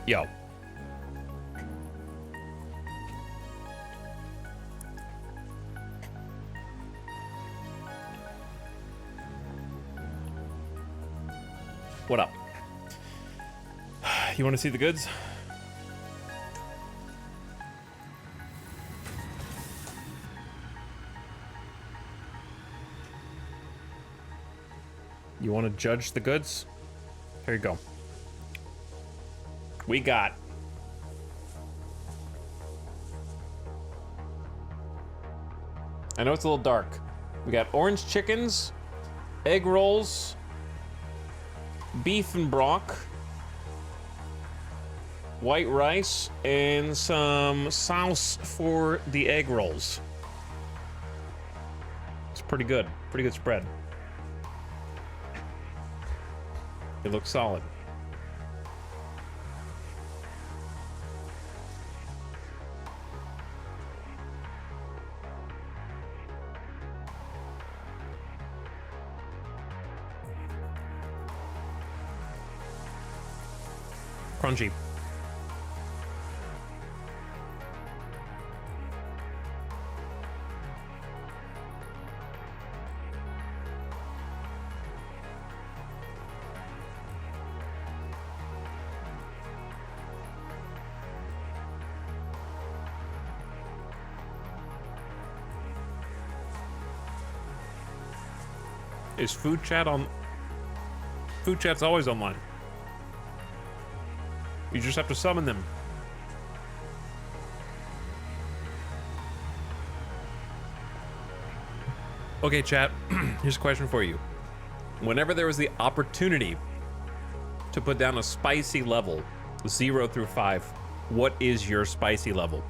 Yo. What up? You want to see the goods? You want to judge the goods? Here you go. We got I know it's a little dark. We got orange chickens, egg rolls, beef and brock, white rice, and some sauce for the egg rolls. It's pretty good. Pretty good spread. It looks solid. Crunchy. Is food chat on? Food chat's always online. You just have to summon them. Okay, chat, here's a question for you. Whenever there was the opportunity to put down a spicy level, 0 through 5, what is your spicy level?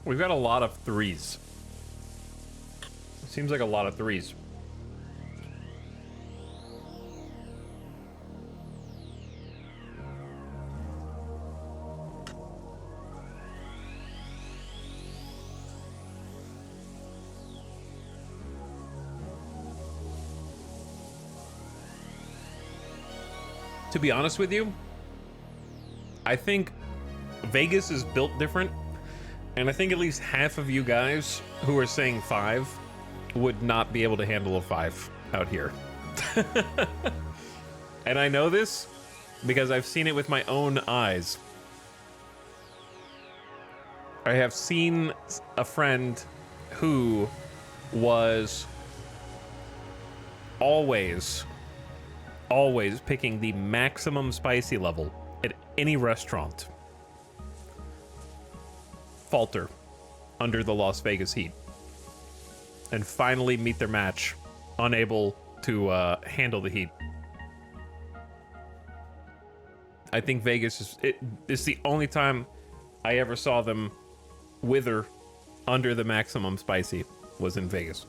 We've got a lot of 3s. Seems like a lot of 3s. To be honest with you, I think Vegas is built different. And I think at least half of you guys who are saying 5 would not be able to handle a 5 out here. And I know this because I've seen it with my own eyes. I have seen a friend who was always picking the maximum spicy level at any restaurant falter under the Las Vegas heat and finally meet their match, unable to handle the heat. I think Vegas is the only time I ever saw them wither under the maximum spicy was in Vegas.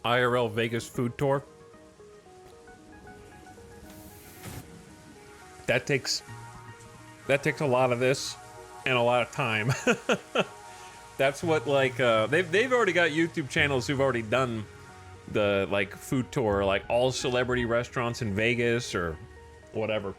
IRL Vegas food tour. That takes a lot of this and a lot of time. That's what like they've already got YouTube channels who've already done the like food tour, like all celebrity restaurants in Vegas or whatever.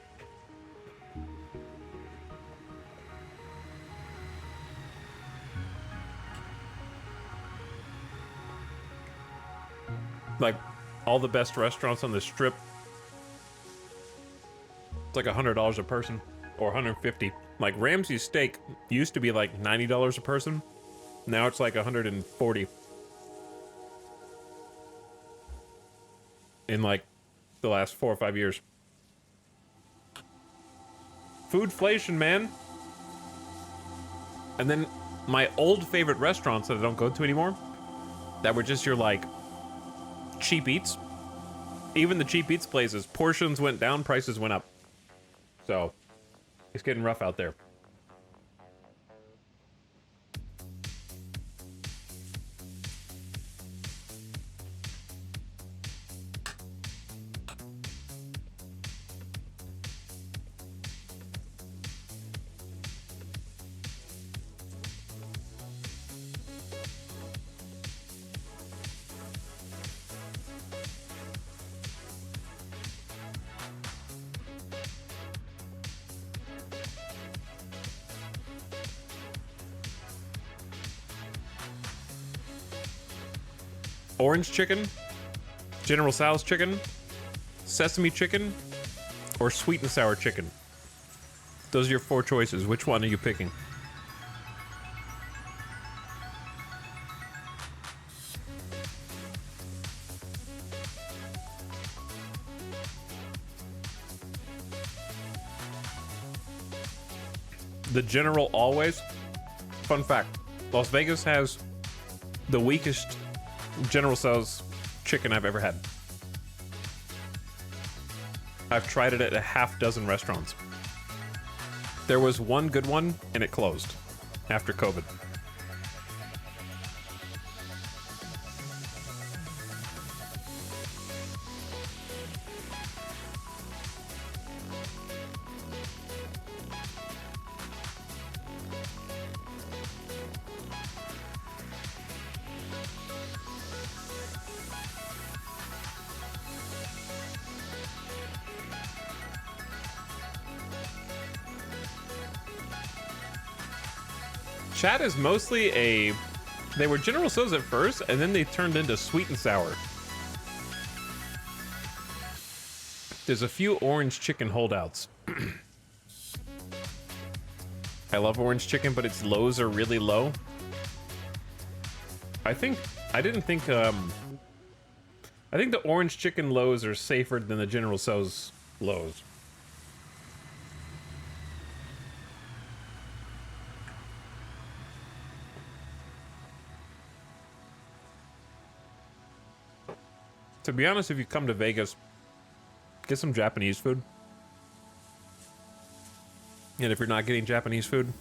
Like all the best restaurants on the strip. It's like $100 a person. or 150. Like Ramsey's steak used to be like $90 a person. Now it's like 140. In like the last 4 or 5 years. Foodflation, man. And then my old favorite restaurants that I don't go to anymore, that were just your like cheap eats. Even the cheap eats places, portions went down, prices went up. So it's getting rough out there. Orange chicken, General Tso's chicken, sesame chicken, or sweet and sour chicken. Those are your 4 choices. Which one are you picking? The General always. Fun fact, Las Vegas has the weakest General Tso's chicken I've ever had. I've tried it at a half dozen restaurants. There was one good one and it closed after COVID. Chat is mostly a... They were General Tso's at first, and then they turned into sweet and sour. There's a few orange chicken holdouts. I love orange chicken, but its lows are really low. I didn't think, I think the orange chicken lows are safer than the General Tso's lows. To be honest, if you come to Vegas, get some Japanese food. And if you're not getting Japanese food,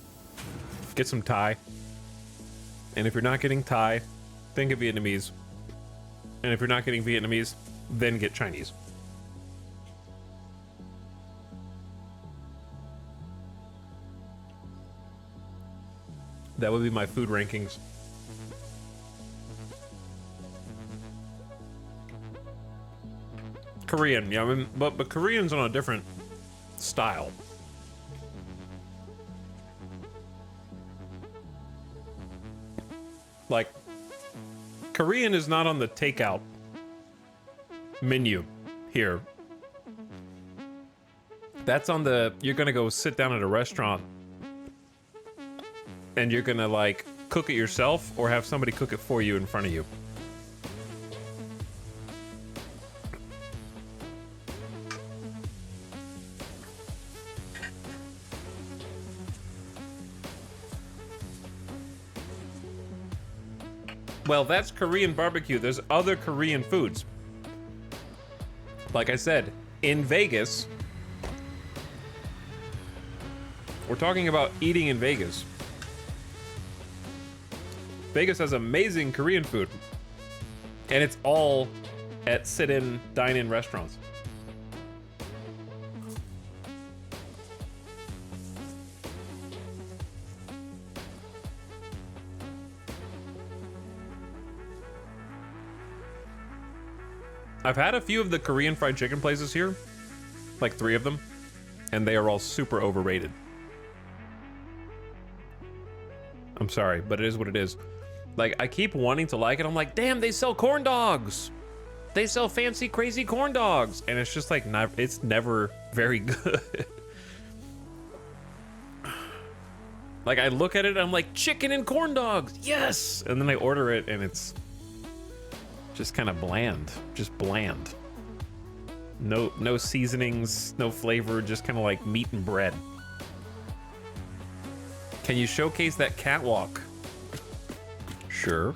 get some Thai. And if you're not getting Thai, then get Vietnamese. And if you're not getting Vietnamese, then get Chinese. That would be my food rankings. Korean, yeah, I mean, but Korean's on a different style. Like, Korean is not on the takeout menu here. That's on the, you're gonna go sit down at a restaurant and you're gonna like cook it yourself or have somebody cook it for you in front of you. Well, that's Korean barbecue. There's other Korean foods. Like I said, in Vegas, we're talking about eating in Vegas. Vegas has amazing Korean food. And it's all at sit-in, dine-in restaurants. I've had a few of the Korean fried chicken places here, like 3 of them, and they are all super overrated. I'm sorry, but it is what it is. Like, I keep wanting to like it. I'm like, damn, they sell corn dogs. They sell fancy, crazy corn dogs. And it's just like, it's never very good. Like, I look at it, I'm like, chicken and corn dogs, yes! And then I order it, and it's just kind of bland. Just bland. No seasonings, no flavor, just kind of like meat and bread. Can you showcase that catwalk? Sure.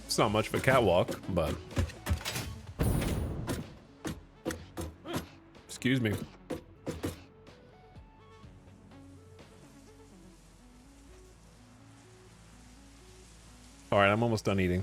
It's not much of a catwalk, but... Excuse me. All right, I'm almost done eating.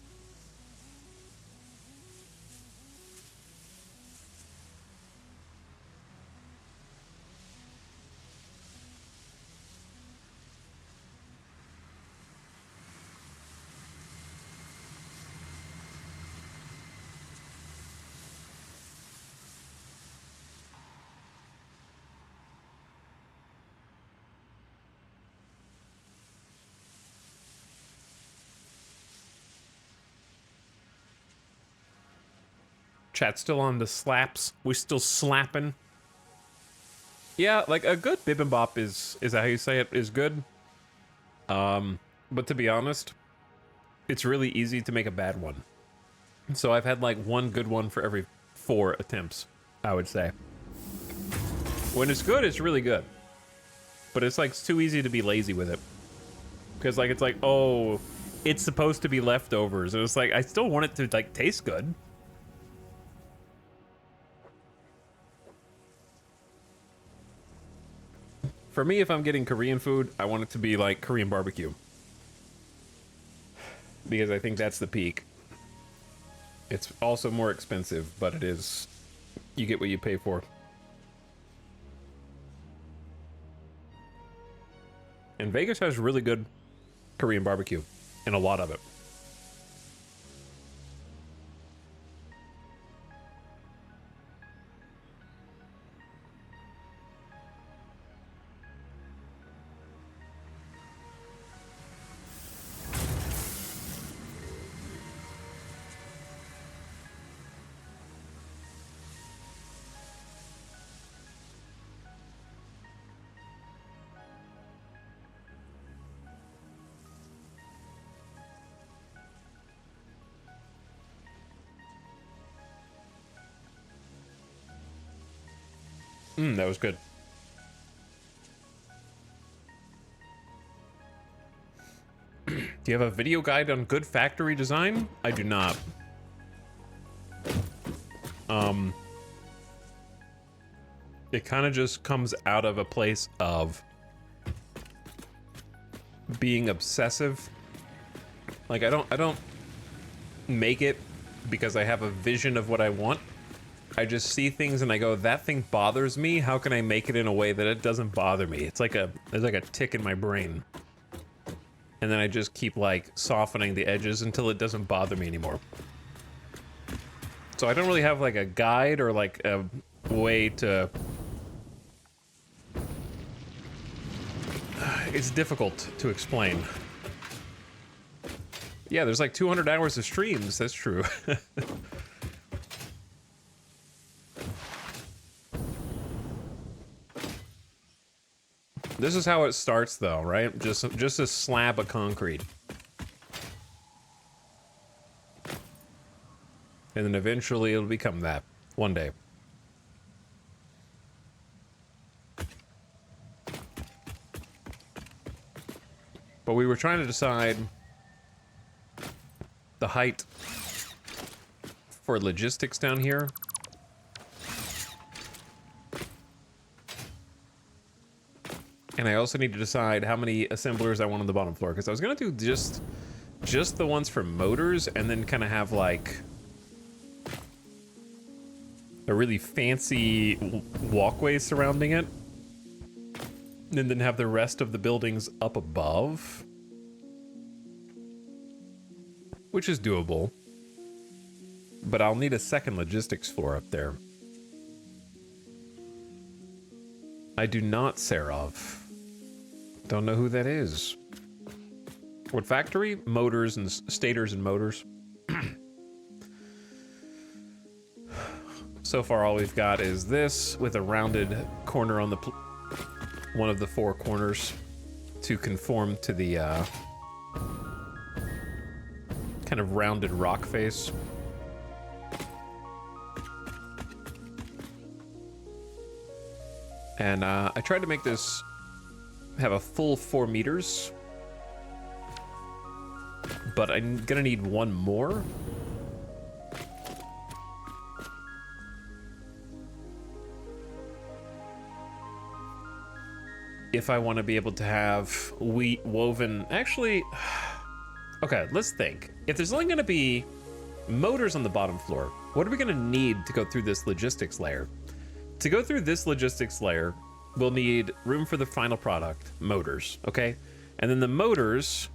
Chat's still on the slaps. We still slapping. Yeah, like a good bibimbap is that how you say it, is good. But to be honest, it's really easy to make a bad one. So I've had like one good one for every 4 attempts, I would say. When it's good, it's really good. But it's like it's too easy to be lazy with it. Because like it's like, oh, it's supposed to be leftovers. And it's like I still want it to like taste good. For me, if I'm getting Korean food, I want it to be like Korean barbecue. Because I think that's the peak. It's also more expensive, but it is... You get what you pay for. And Vegas has really good Korean barbecue. And a lot of it. That was good. Do you have a video guide on good factory design? I do not. It kind of just comes out of a place of being obsessive. Like I don't make it because I have a vision of what I want. I just see things and I go, that thing bothers me. How can I make it in a way that it doesn't bother me? It's like there's like a tick in my brain. And then I just keep like softening the edges until it doesn't bother me anymore. So I don't really have like a guide or like a way to... It's difficult to explain. Yeah, there's like 200 hours of streams, that's true. This is how it starts, though, right? Just a slab of concrete. And then eventually it'll become that. One day. But we were trying to decide the height for logistics down here. And I also need to decide how many assemblers I want on the bottom floor, because I was gonna do just the ones for motors, and then kind of have like a really fancy walkway surrounding it, and then have the rest of the buildings up above, which is doable. But I'll need a second logistics floor up there. I do not, Serov. Don't know who that is. What factory? Motors and stators and motors. So far, all we've got is this with a rounded corner on the one of the four corners to conform to the kind of rounded rock face. And I tried to make this have a full 4 meters, but I'm gonna need one more. If I want to be able to have wheat woven, actually, okay, let's think. If there's only gonna be motors on the bottom floor, what are we gonna need to go through this logistics layer? To go through this logistics layer, we'll need room for the final product, motors, okay? And then the motors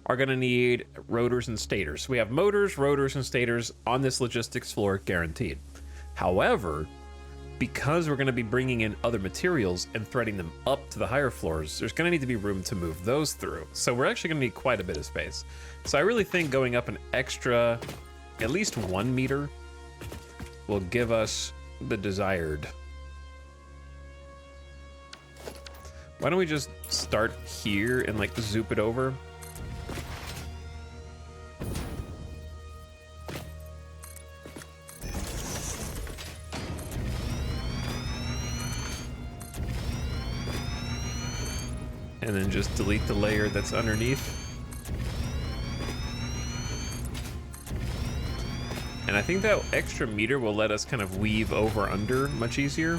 are gonna need rotors and stators. We have motors, rotors, and stators on this logistics floor, guaranteed. However, because we're gonna be bringing in other materials and threading them up to the higher floors, there's gonna need to be room to move those through. So we're actually gonna need quite a bit of space. So I really think going up an extra, at least 1 meter, will give us the desired. Why don't we just start here and like zoop it over? And then just delete the layer that's underneath. And I think that extra meter will let us kind of weave over under much easier.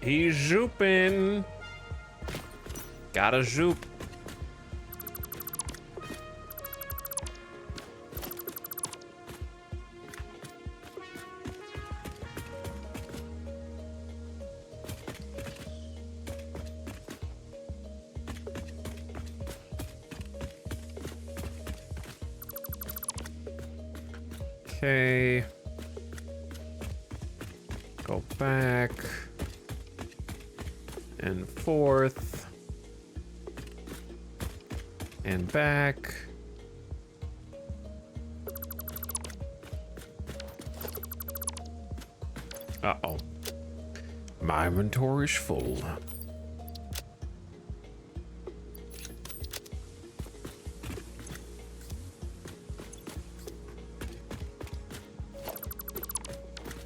He's zooping. Gotta zoop. Okay. Go back. And forth. And back. Uh-oh. My inventory's full.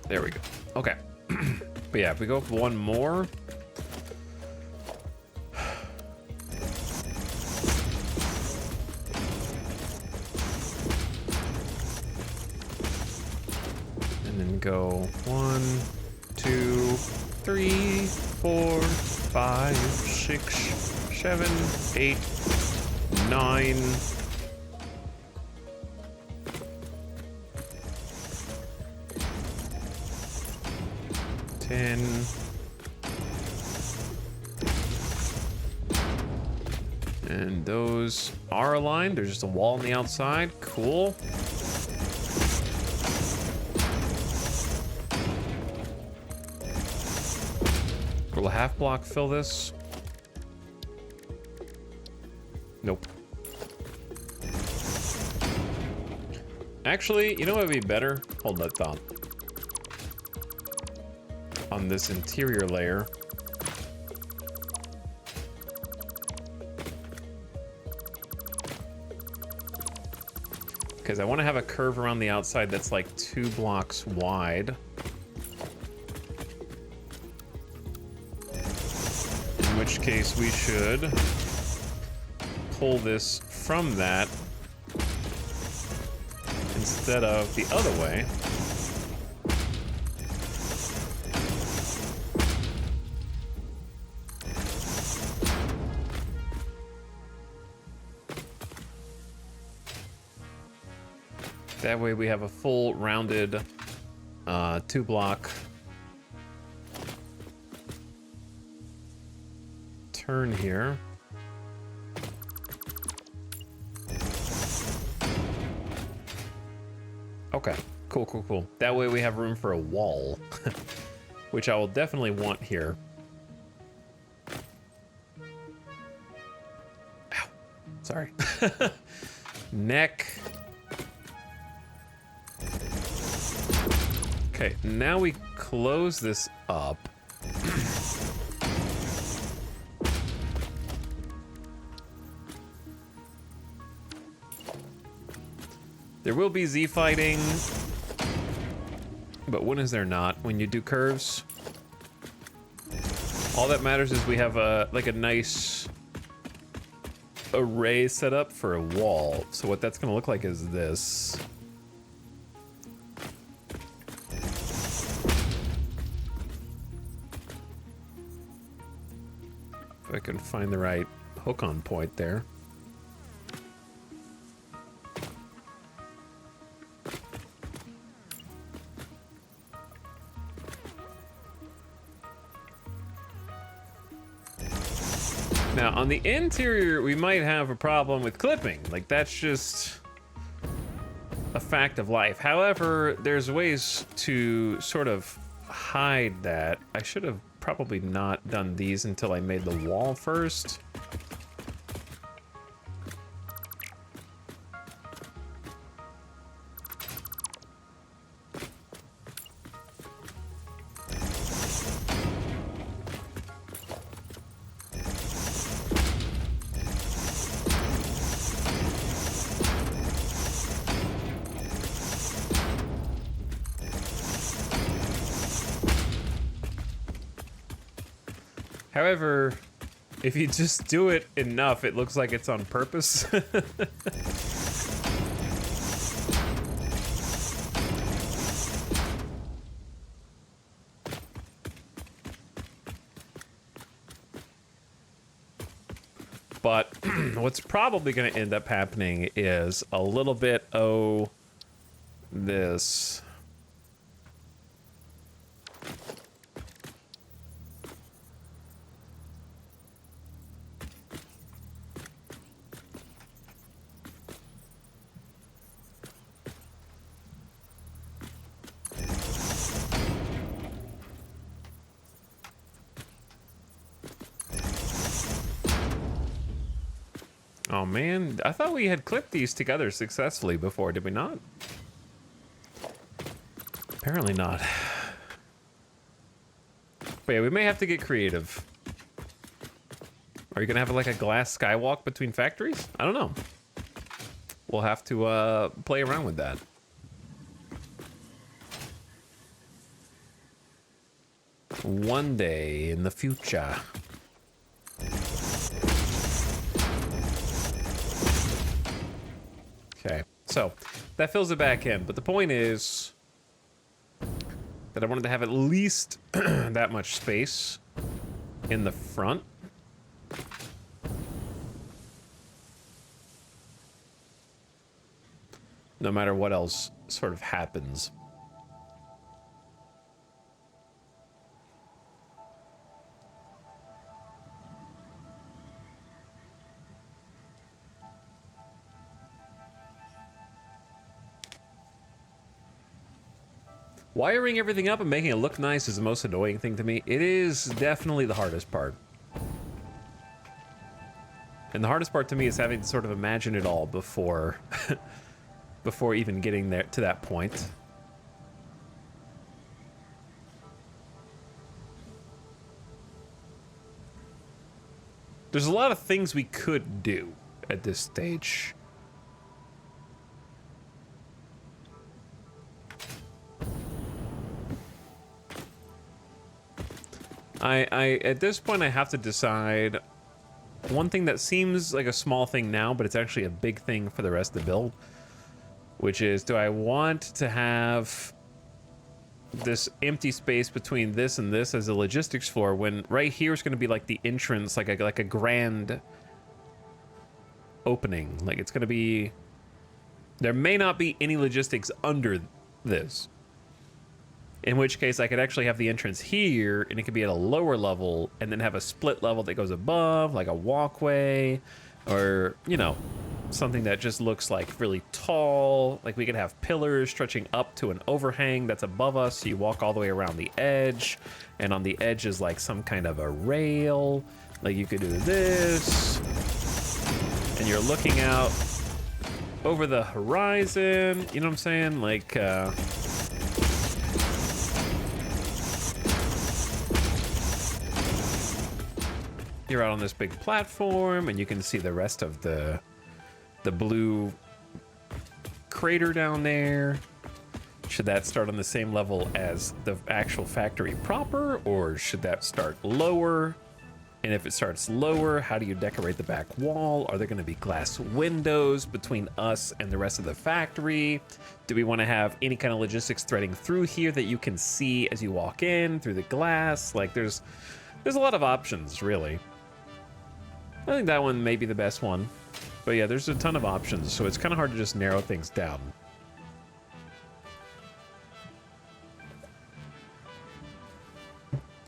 There we go. Okay. But yeah, if we go for one more. Go 1, 2, 3, 4, 5, 6, 7, 8, 9. And those are aligned. There's just a wall on the outside. Cool. Will a half block fill this? Nope. Actually, you know what would be better? Hold that thought. On this interior layer. Because I want to have a curve around the outside that's like 2 blocks wide. In which case we should pull this from that instead of the other way. That way we have a full rounded 2 block. Turn here. Okay, cool, cool, cool. That way we have room for a wall, which I will definitely want here. Ow, sorry. Neck. Okay, now we close this up. There will be Z fighting, but when is there not? When you do curves? All that matters is we have like a nice array set up for a wall. So what that's gonna look like is this. If I can find the right hook on point there. Now, on the interior, we might have a problem with clipping. Like, that's just a fact of life. However, there's ways to sort of hide that. I should have probably not done these until I made the wall first. However, if you just do it enough, it looks like it's on purpose. But what's probably going to end up happening is a little bit this. Oh man, I thought we had clipped these together successfully before, did we not? Apparently not. But yeah, we may have to get creative. Are you gonna have like a glass skywalk between factories? I don't know. We'll have to play around with that. One day in the future. Okay, so that fills the back end, but the point is that I wanted to have at least that much space in the front. No matter what else sort of happens. Wiring everything up and making it look nice is the most annoying thing to me. It is definitely the hardest part. And the hardest part to me is having to sort of imagine it all before before even getting there to that point. There's a lot of things we could do at this stage. At this point, I have to decide one thing that seems like a small thing now, but it's actually a big thing for the rest of the build, which is, do I want to have this empty space between this and this as a logistics floor when right here is going to be like the entrance, like a grand opening. Like it's going to be, there may not be any logistics under this. In which case I could actually have the entrance here and it could be at a lower level and then have a split level that goes above, like a walkway, or, you know, something that just looks like really tall. Like we could have pillars stretching up to an overhang that's above us, so you walk all the way around the edge, and on the edge is like some kind of a rail. Like you could do this, and you're looking out over the horizon, you know what I'm saying? Like, you're out on this big platform, and you can see the rest of the blue crater down there. Should that start on the same level as the actual factory proper, or should that start lower? And if it starts lower, how do you decorate the back wall? Are there going to be glass windows between us and the rest of the factory? Do we want to have any kind of logistics threading through here that you can see as you walk in through the glass? Like there's a lot of options, really. I think that one may be the best one. But yeah, there's a ton of options, so it's kind of hard to just narrow things down.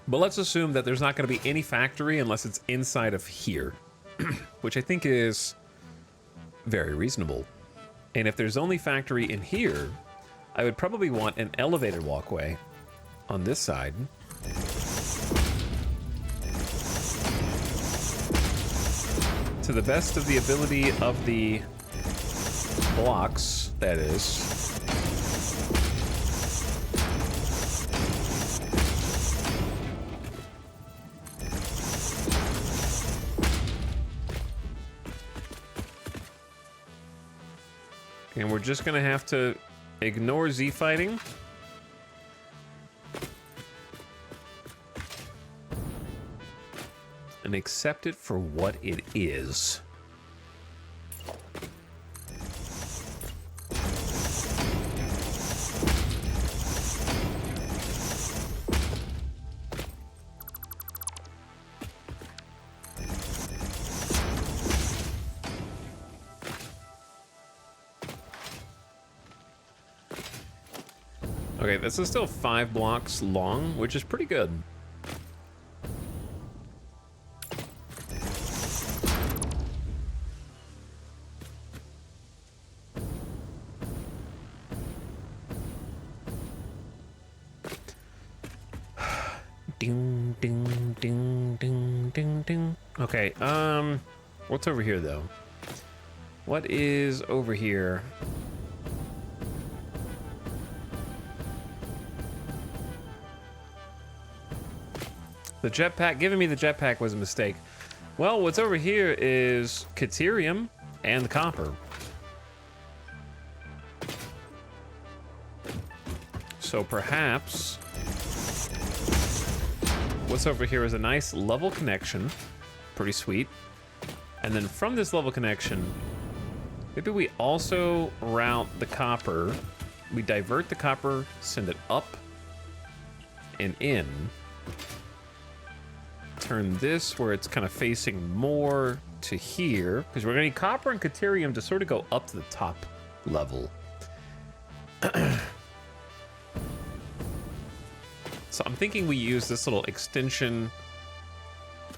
But let's assume that there's not going to be any factory unless it's inside of here, which I think is very reasonable. And if there's only factory in here, I would probably want an elevator walkway on this side. To the best of the ability of the blocks, that is. And we're just gonna have to ignore Z fighting. And accept it for what it is. Okay, this is still 5 blocks long, which is pretty good. Ding, ding, ding, ding, ding, ding. Okay, what's over here, though? What is over here? The jetpack, giving me the jetpack was a mistake. Well, what's over here is Caterium and copper. So perhaps what's over here is a nice level connection. Pretty sweet. And then from this level connection, maybe we also route the copper. We divert the copper, send it up and in. Turn this where it's kind of facing more to here, because we're going to need copper and Caterium to sort of go up to the top level. So I'm thinking we use this little extension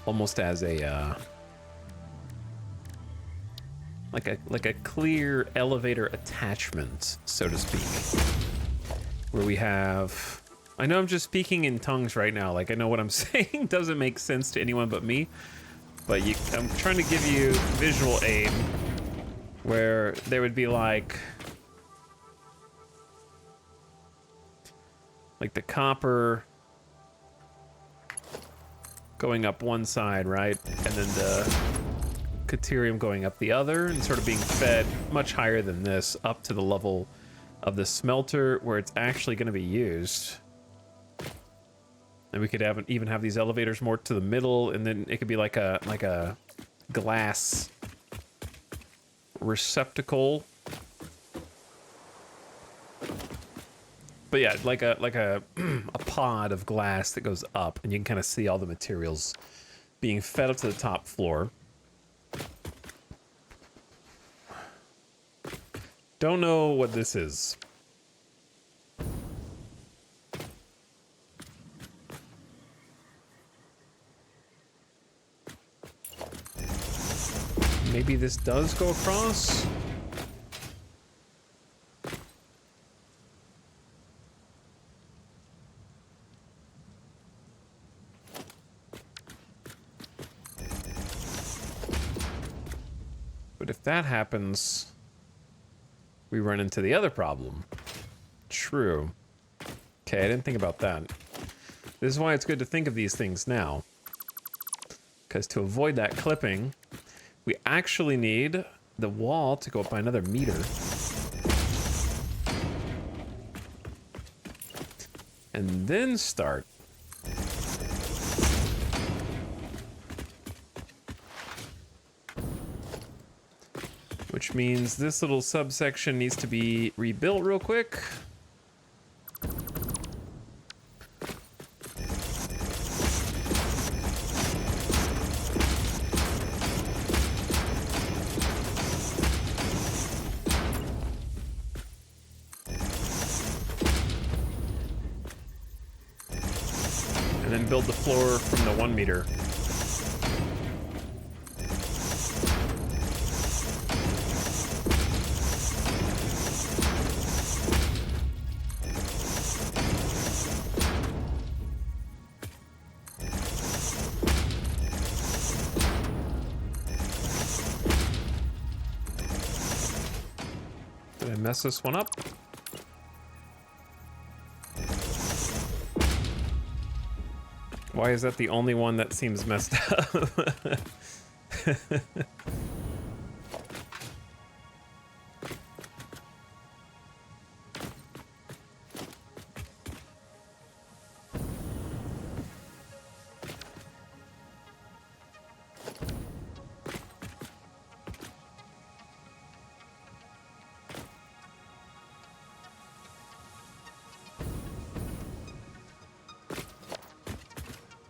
almost as a like a clear elevator attachment, so to speak, where we have. I know I'm just speaking in tongues right now. Like, I know what I'm saying doesn't make sense to anyone but me. But I'm trying to give you visual aid where there would be like the copper going up one side, right? And then the Caterium going up the other and sort of being fed much higher than this up to the level of the smelter where it's actually going to be used. And we could even have these elevators more to the middle, and then it could be like a glass receptacle. But yeah, like a a pod of glass that goes up, and you can kind of see all the materials being fed up to the top floor. Don't know what this is. Maybe this does go across? But if that happens, we run into the other problem. True. Okay, I didn't think about that. This is why it's good to think of these things now. Because to avoid that clipping, we actually need the wall to go up by another meter. And then start. Which means this little subsection needs to be rebuilt real quick. And then build the floor from the 1 meter. Did I mess this one up? Why is that the only one that seems messed up?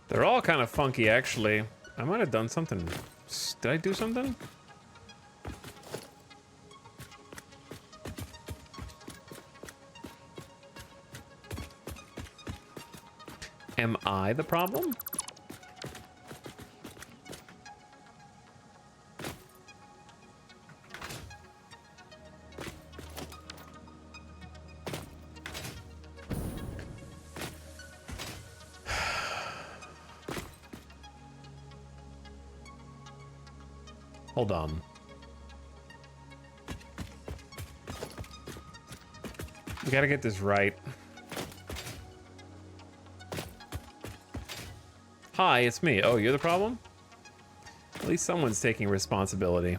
They're all kind of funky, actually. I might have done something. Did I do something? Am I the problem? Hold on. We gotta get this right. Hi, it's me. Oh, you're the problem? At least someone's taking responsibility.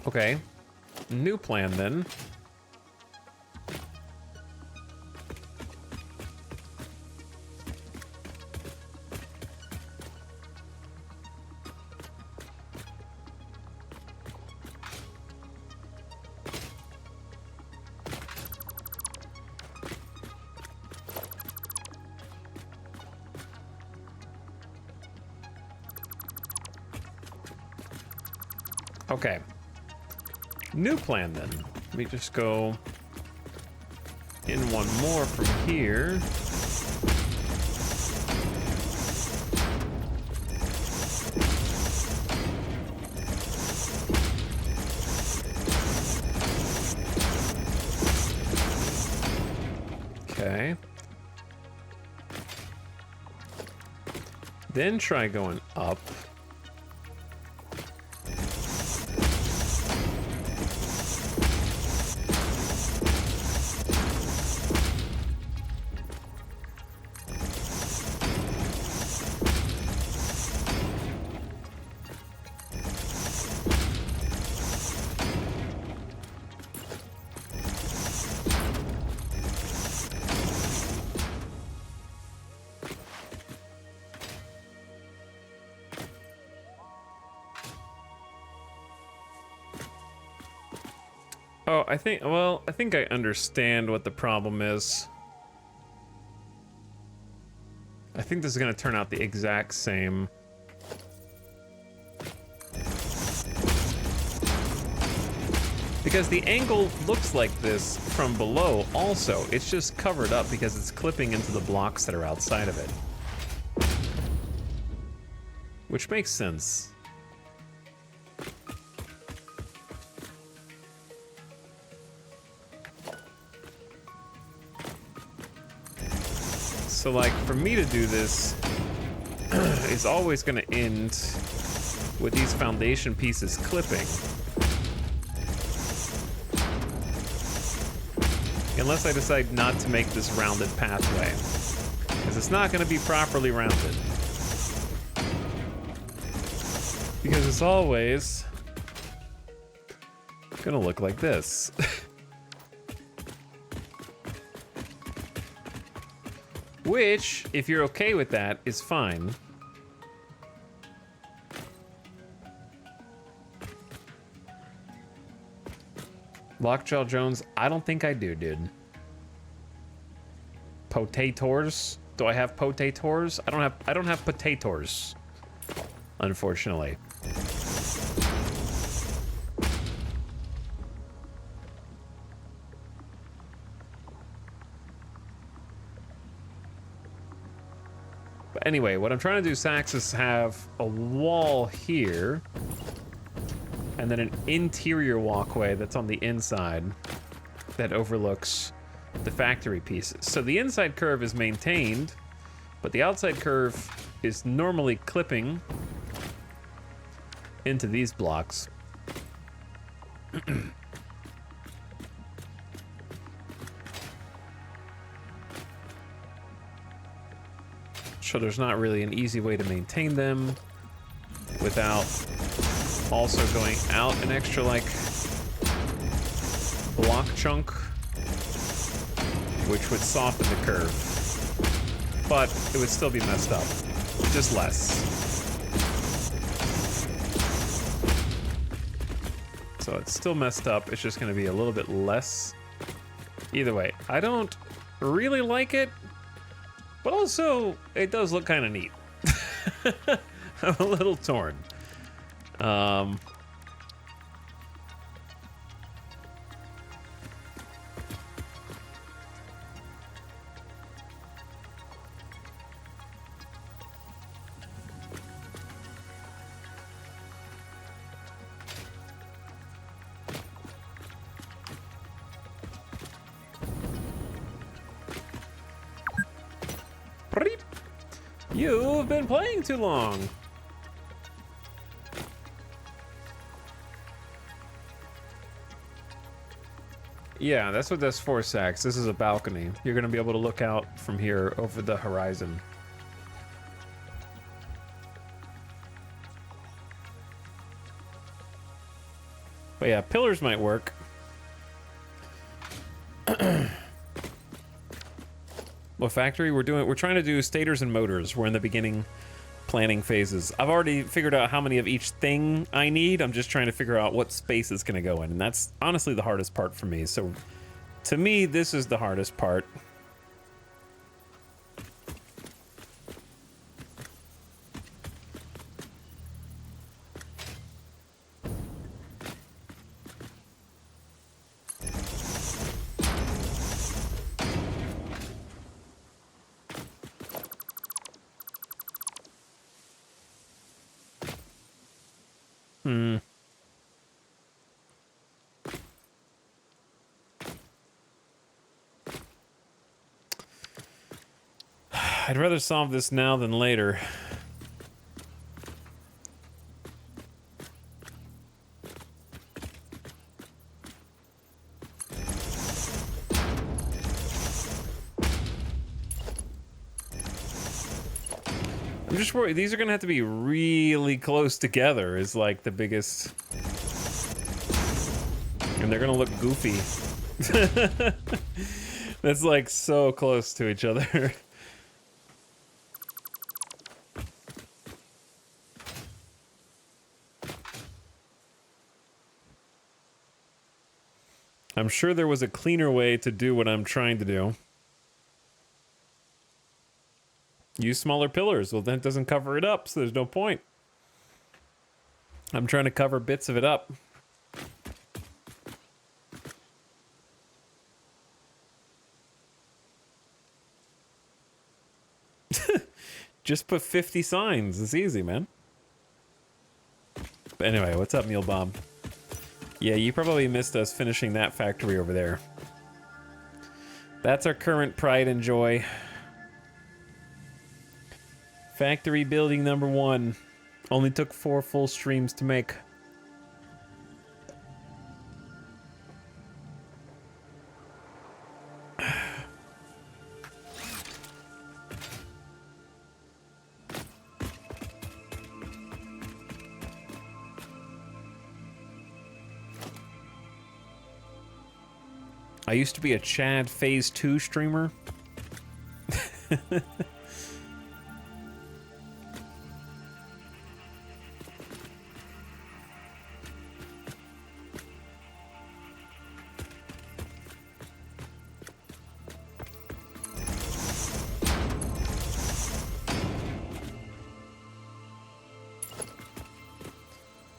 Okay. New plan then. Okay. New plan then. Let me just go in one more from here. Okay. Then try going up. Oh, I think I understand what the problem is. I think this is going to turn out the exact same. Because the angle looks like this from below also. It's just covered up because it's clipping into the blocks that are outside of it. Which makes sense. So like for me to do this is always going to end with these foundation pieces clipping. Unless I decide not to make this rounded pathway. Because it's not going to be properly rounded. Because it's always going to look like this. Which, if you're okay with that, is fine. Lockjaw Jones, I don't think I do, dude. Potatoes? Do I have potatoes? I don't have potatoes. Unfortunately. But anyway, what I'm trying to do, Sax, is have a wall here. And then an interior walkway that's on the inside that overlooks the factory pieces. So the inside curve is maintained, but the outside curve is normally clipping into these blocks. So there's not really an easy way to maintain them without also going out an extra, like, block chunk, which would soften the curve. But it would still be messed up. Just less. So it's still messed up. It's just going to be a little bit less. Either way, I don't really like it, but also it does look kind of neat. I'm a little torn. You've been playing too long. Yeah, that's what that's for, Sax. This is a balcony. You're going to be able to look out from here over the horizon. But yeah, pillars might work. What factory? We're trying to do stators and motors. We're in the beginning planning phases. I've already figured out how many of each thing I need. I'm just trying to figure out what space it's going to go in. And that's honestly the hardest part for me. So to me, this is the hardest part. I'd rather solve this now than later. I'm just worried. These are going to have to be really close together is like the biggest... And they're going to look goofy. That's like so close to each other. I'm sure there was a cleaner way to do what I'm trying to do. Use smaller pillars. Well, that doesn't cover it up, so there's no point. I'm trying to cover bits of it up. Just put 50 signs. It's easy, man. But anyway, what's up, Meal Bob? Yeah, you probably missed us finishing that factory over there. That's our current pride and joy. Factory building number 1. Only took 4 full streams to make. I used to be a Chad Phase 2 streamer.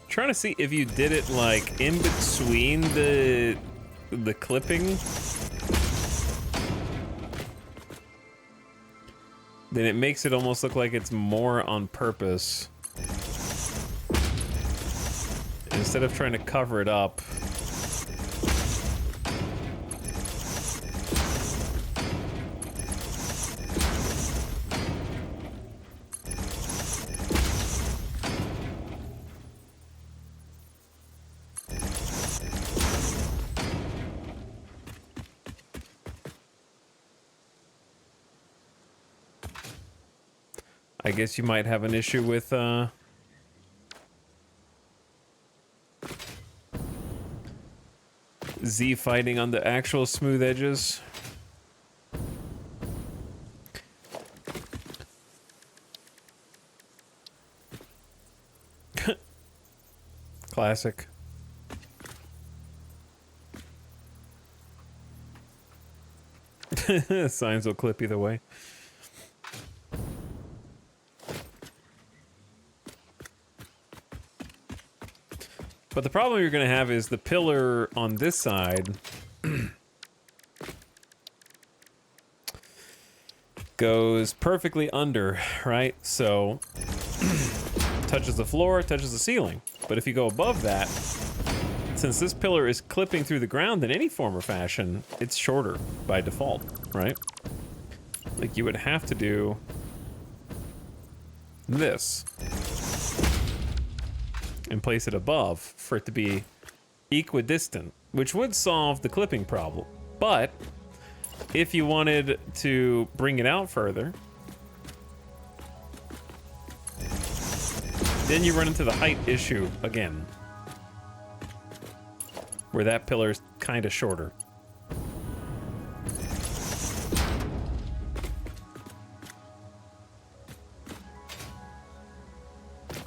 Trying to see if you did it like in between the clipping, then it makes it almost look like it's more on purpose. Instead of trying to cover it up. I guess you might have an issue with Z fighting on the actual smooth edges. Classic. Signs will clip either way. But the problem you're going to have is the pillar on this side goes perfectly under, right? So touches the floor, touches the ceiling. But if you go above that, since this pillar is clipping through the ground in any form or fashion, it's shorter by default, right? Like you would have to do this and place it above for it to be equidistant, which would solve the clipping problem. But if you wanted to bring it out further, then you run into the height issue again, where that pillar's kind of shorter.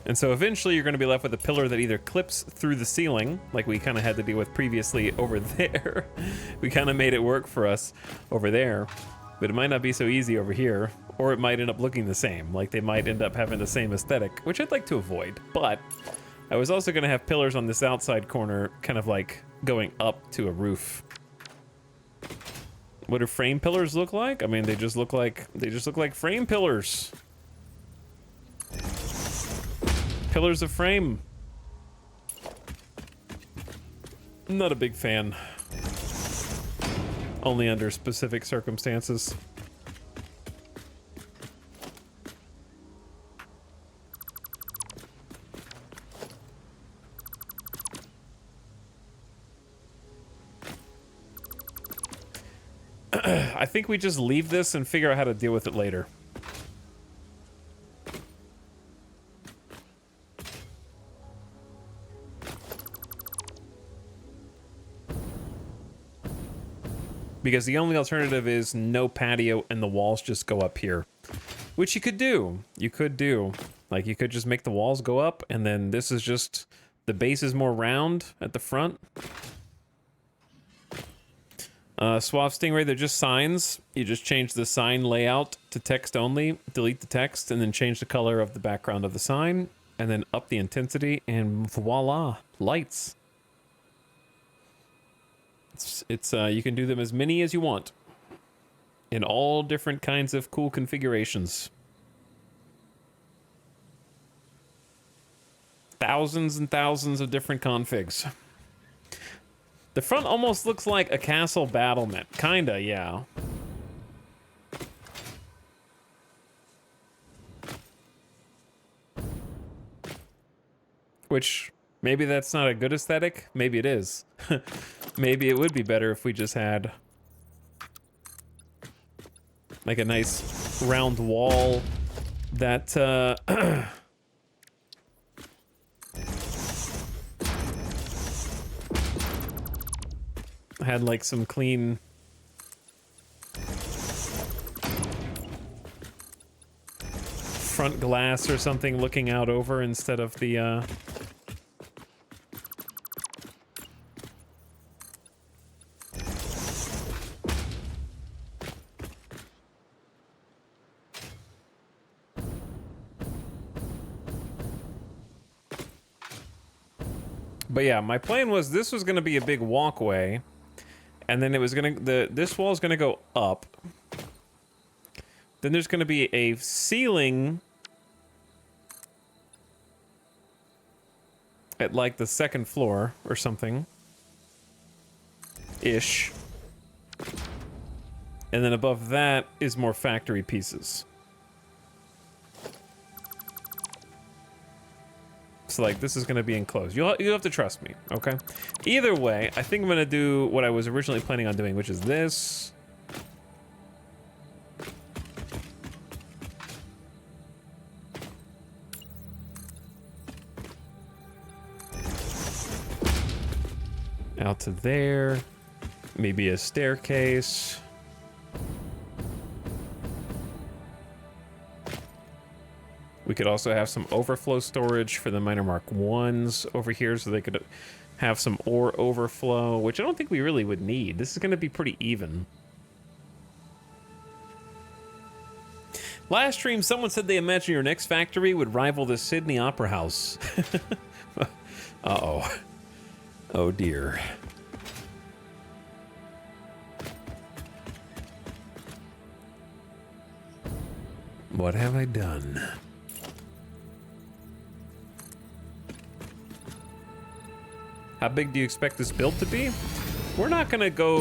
And so eventually you're going to be left with a pillar that either clips through the ceiling, like we kind of had to deal with previously over there. We kind of made it work for us over there, but it might not be so easy over here, or it might end up looking the same. Like they might end up having the same aesthetic, which I'd like to avoid. But I was also going to have pillars on this outside corner, kind of like going up to a roof. What do frame pillars look like? I mean, they just look like frame pillars. Pillars of frame. Not a big fan. Only under specific circumstances. I think we just leave this and figure out how to deal with it later. Because the only alternative is no patio and the walls just go up here. Which you could do. You could do. Like, you could just make the walls go up, and then this is just... the base is more round at the front. Swath Stingray, they're just signs. You just change the sign layout to text only, delete the text, and then change the color of the background of the sign, and then up the intensity, and voila, lights. It's you can do them as many as you want in all different kinds of cool configurations. Thousands and thousands of different configs. The front almost looks like a castle battlement. Kinda, yeah. Which, maybe that's not a good aesthetic. Maybe it is. Maybe it would be better if we just had like a nice round wall that had like some clean front glass or something looking out over instead of the But yeah, my plan was this was going to be a big walkway, and then it was going to this wall is going to go up. Then there's going to be a ceiling at like the second floor or something ish. And then above that is more factory pieces. So like this is going to be enclosed. You'll have to trust me, okay? Either way, I think I'm going to do what I was originally planning on doing, which is this. Out to there. Maybe a staircase. We could also have some overflow storage for the Minor Mark 1s over here so they could have some ore overflow, which I don't think we really would need. This is going to be pretty even. Last stream, someone said they imagine your next factory would rival the Sydney Opera House. Uh-oh. Oh, dear. What have I done? How big do you expect this build to be? We're not gonna do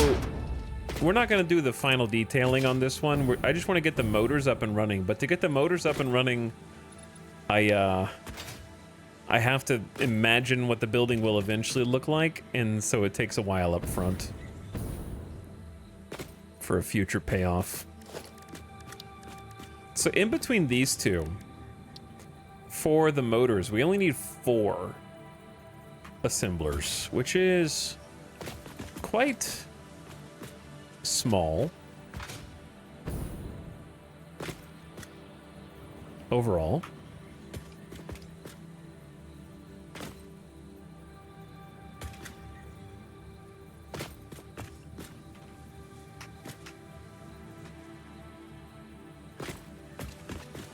the final detailing on this one. I just want to get the motors up and running. But to get the motors up and running, I have to imagine what the building will eventually look like, and so it takes a while up front for a future payoff. So in between these two, for the motors, we only need 4 assemblers, which is quite small overall.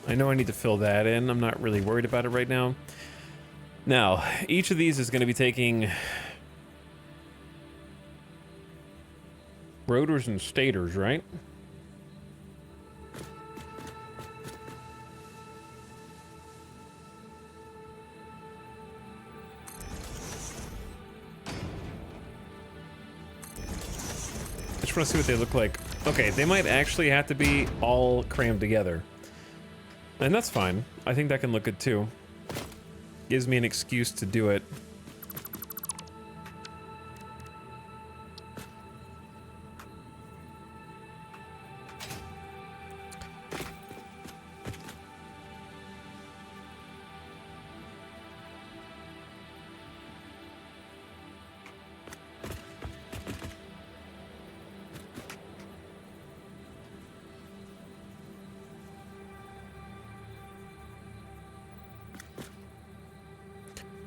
I know I need to fill that in. I'm not really worried about it right now. Now, each of these is going to be taking rotors and stators, right? I just want to see what they look like. Okay, they might actually have to be all crammed together. And that's fine. I think that can look good too. Gives me an excuse to do it.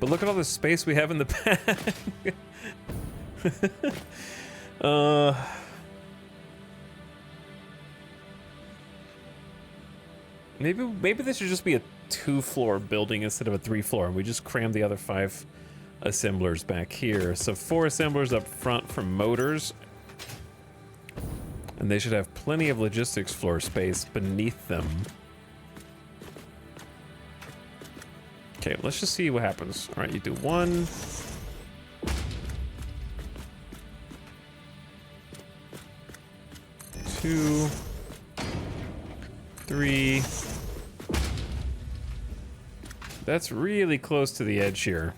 But look at all the space we have in the back. Maybe this should just be a 2-floor building instead of a 3-floor, and we just cram the other 5 assemblers back here. So 4 assemblers up front for motors, and they should have plenty of logistics floor space beneath them. Okay, let's just see what happens. All right, you do 1. 2, 3. That's really close to the edge here.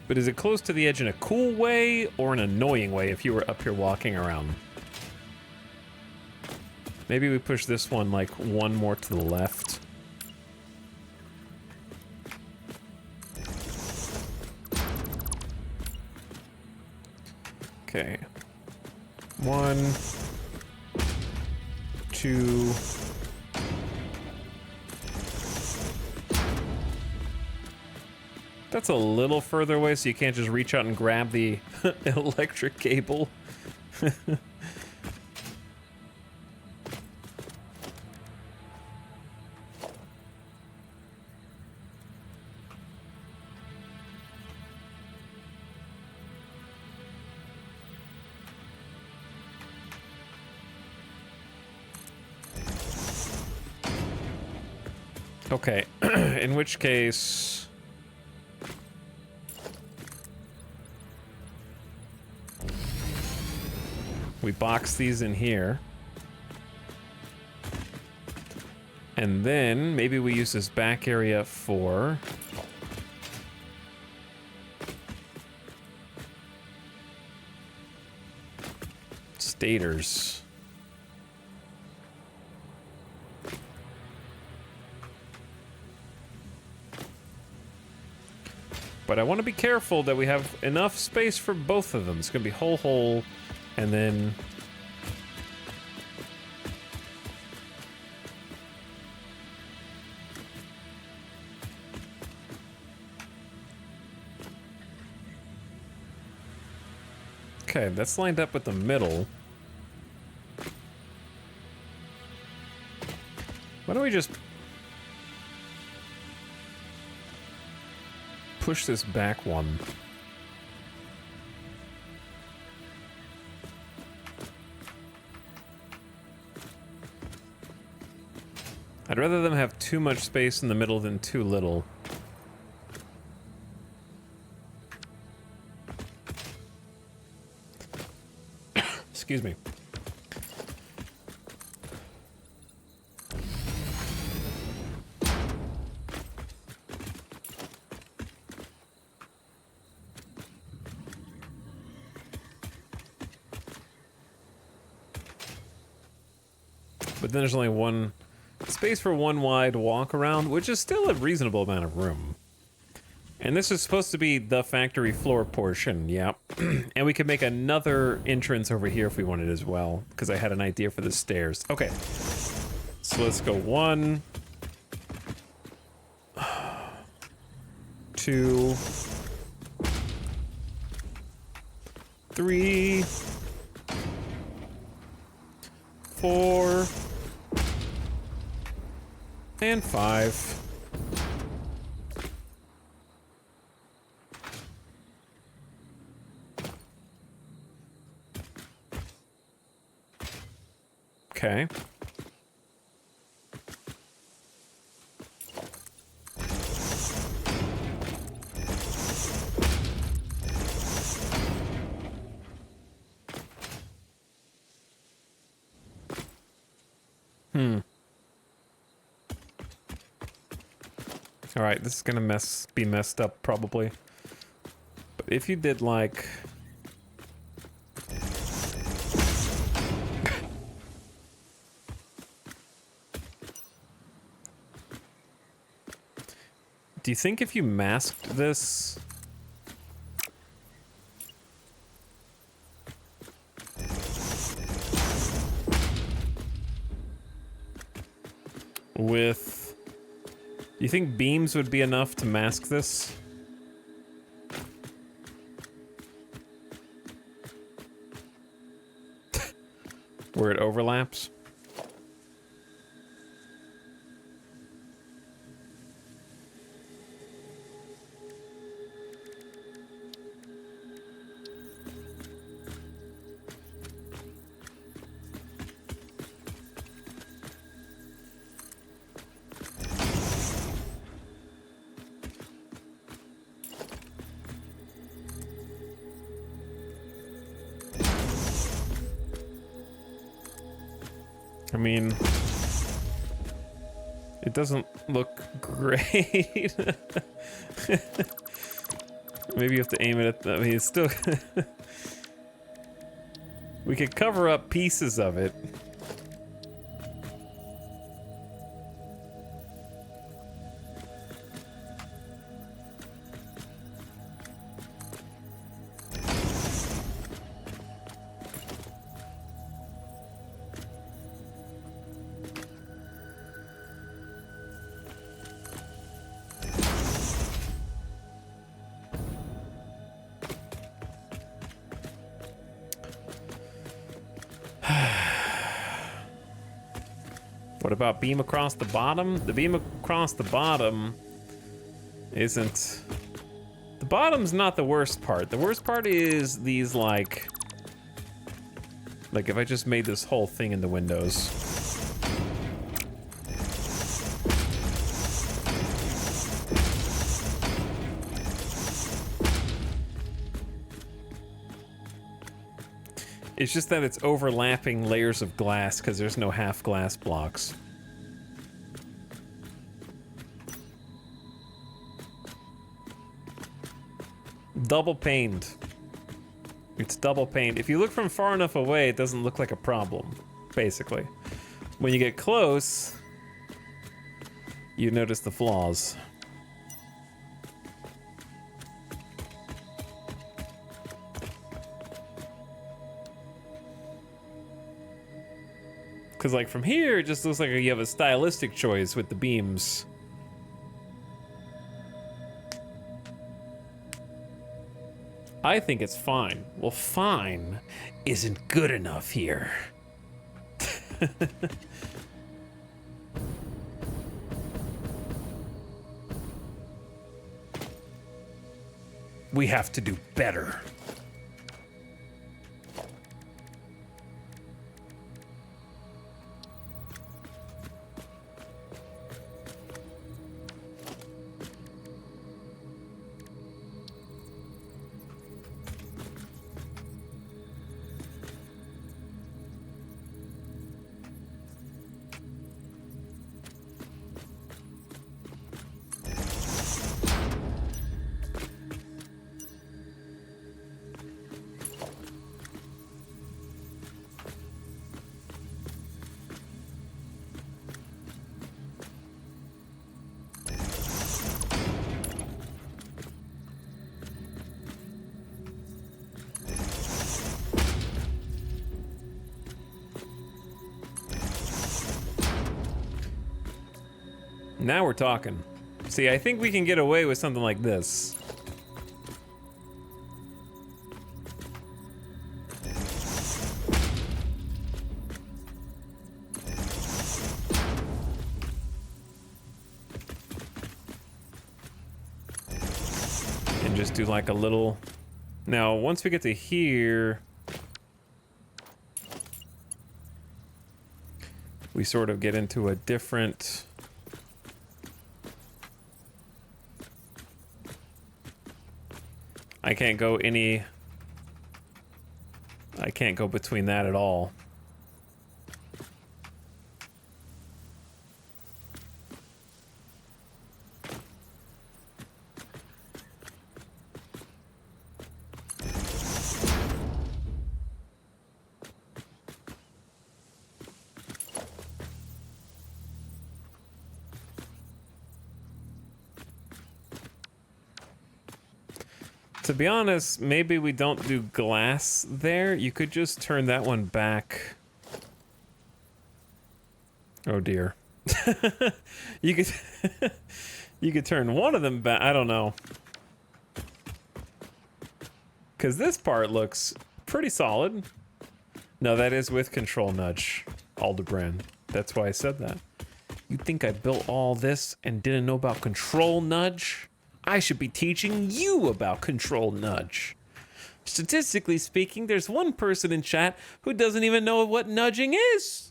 But is it close to the edge in a cool way or an annoying way if you were up here walking around? Maybe we push this one like 1 more to the left. Okay. 1, 2. That's a little further away, so you can't just reach out and grab the electric cable. Okay, in which case... we box these in here. And then maybe we use this back area for... stators. But I want to be careful that we have enough space for both of them. It's going to be whole, and then... Okay, that's lined up with the middle. Why don't we just... push this back one. I'd rather them have too much space in the middle than too little. Excuse me. But then there's only one space for one wide walk around, which is still a reasonable amount of room. And this is supposed to be the factory floor portion, yeah. And we could make another entrance over here if we wanted as well, because I had an idea for the stairs. Okay, so let's go 1, 2, 3, 4, and 5. Okay. All right, this is gonna be messed up probably. But if you did like... Do you think if you masked this... with... Do you think beams would be enough to mask this? where it overlaps. I mean, it doesn't look great. Maybe you have to aim it at, I mean, it's still... We could cover up pieces of it. What about beam across the bottom? The beam across the bottom isn't... The bottom's not the worst part. The worst part is these, like if I just made this whole thing into windows. It's just that it's overlapping layers of glass because there's no half glass blocks. Double paned. It's double paned. If you look from far enough away, it doesn't look like a problem, basically. When you get close, you notice the flaws. Because, like, from here, it just looks like you have a stylistic choice with the beams. I think it's fine. Well, fine isn't good enough here. We have to do better. Now we're talking. See, I think we can get away with something like this. And just do like a little... Now, once we get to here... we sort of get into a different... I can't go between that at all. To be honest, maybe we don't do glass there. You could just turn that one back. Oh dear. You could you could turn one of them back. I don't know. Cause this part looks pretty solid. No, that is with control nudge, Aldebaran. That's why I said that. You think I built all this and didn't know about control nudge? I should be teaching you about control nudge. Statistically speaking, there's one person in chat who doesn't even know what nudging is.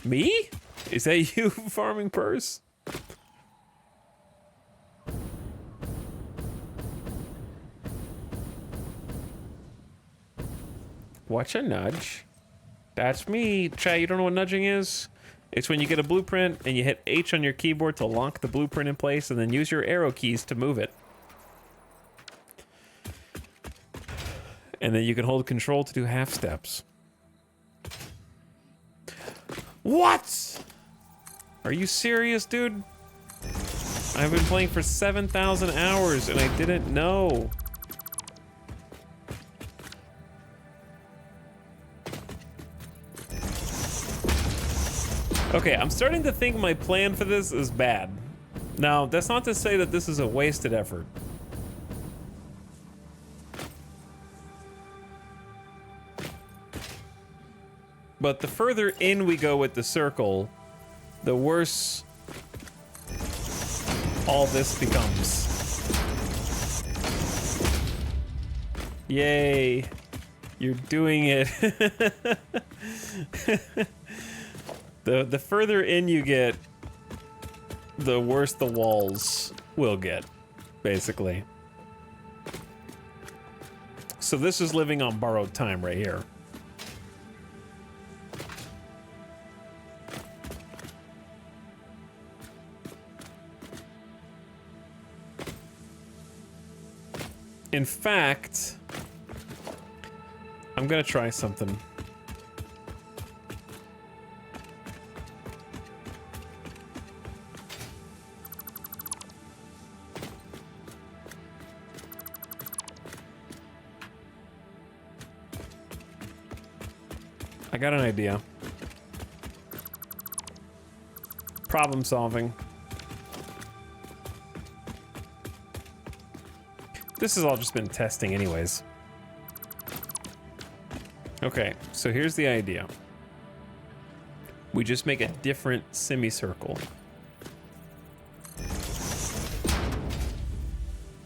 Me? Is that you, farming purse? What's a nudge? That's me. Chat, you don't know what nudging is? It's when you get a blueprint and you hit H on your keyboard to lock the blueprint in place and then use your arrow keys to move it. And then you can hold control to do half steps. What? Are you serious, dude? I've been playing for 7,000 hours and I didn't know. Okay, I'm starting to think my plan for this is bad. Now, that's not to say that this is a wasted effort. But the further in we go with the circle, the worse all this becomes. Yay. You're doing it. The further in you get, the worse the walls will get, basically. So this is living on borrowed time right here. In fact, I'm gonna try something. I got an idea. Problem solving. This has all just been testing anyways. Okay, so here's the idea. We just make a different semicircle.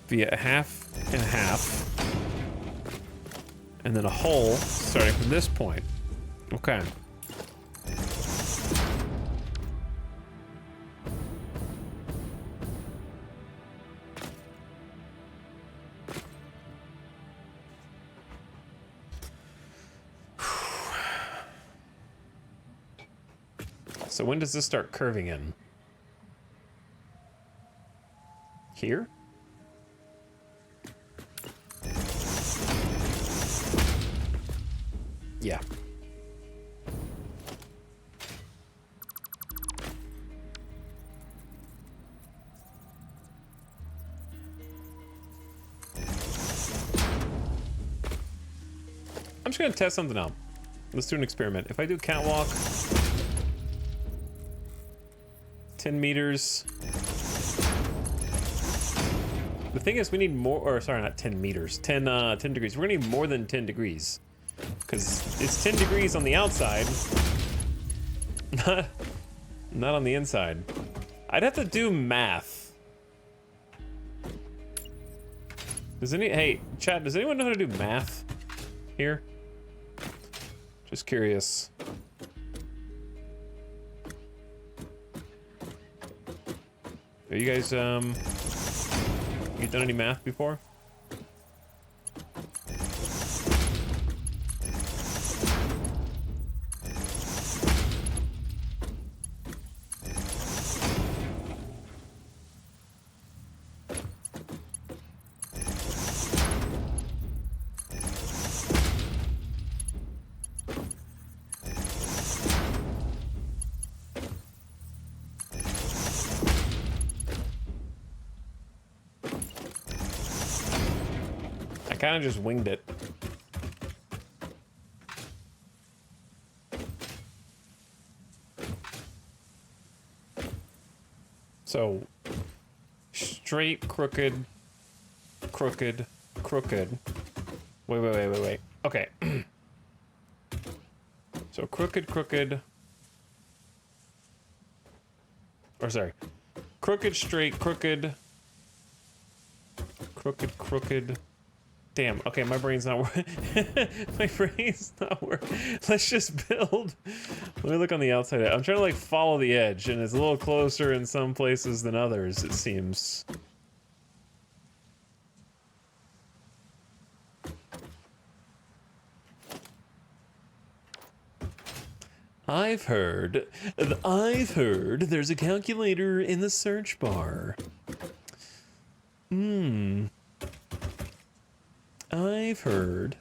Via a half and a half. And then a hole starting from this point. Okay. So when does this start curving in? Here? Yeah. I'm just gonna test something out. Let's do an experiment. If I do catwalk, 10 meters. The thing is, we need more, or sorry, not 10 meters, 10 degrees. We're gonna need more than 10 degrees. Because it's 10 degrees on the outside, not on the inside. I'd have to do math. Hey, chat, does anyone know how to do math here? Just curious. Are you guys, you done any math before? I kind of just winged it. So, straight, crooked, crooked, crooked. Wait. Okay. So crooked, crooked. Or sorry. Crooked, straight, crooked. Crooked, crooked. Damn, okay, my brain's not working. My brain's not working. Let's just build. Let me look on the outside. I'm trying to like follow the edge, and it's a little closer in some places than others, it seems. I've heard there's a calculator in the search bar. I've heard.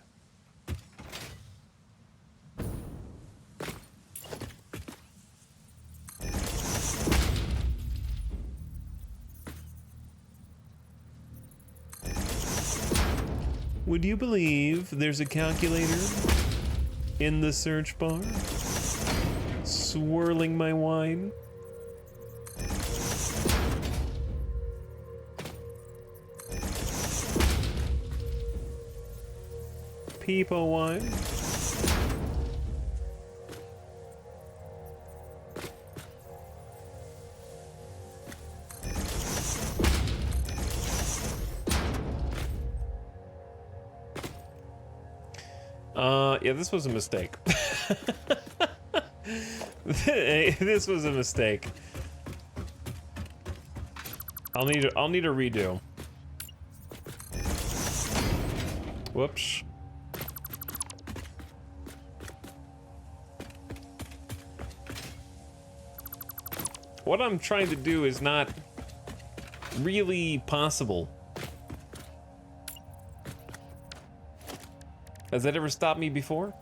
Would you believe there's a calculator in the search bar? Swirling my wine. Peepo wine. Yeah, this was a mistake. This was a mistake. I'll need a redo. Whoops. What I'm trying to do is not really possible. Has that ever stopped me before?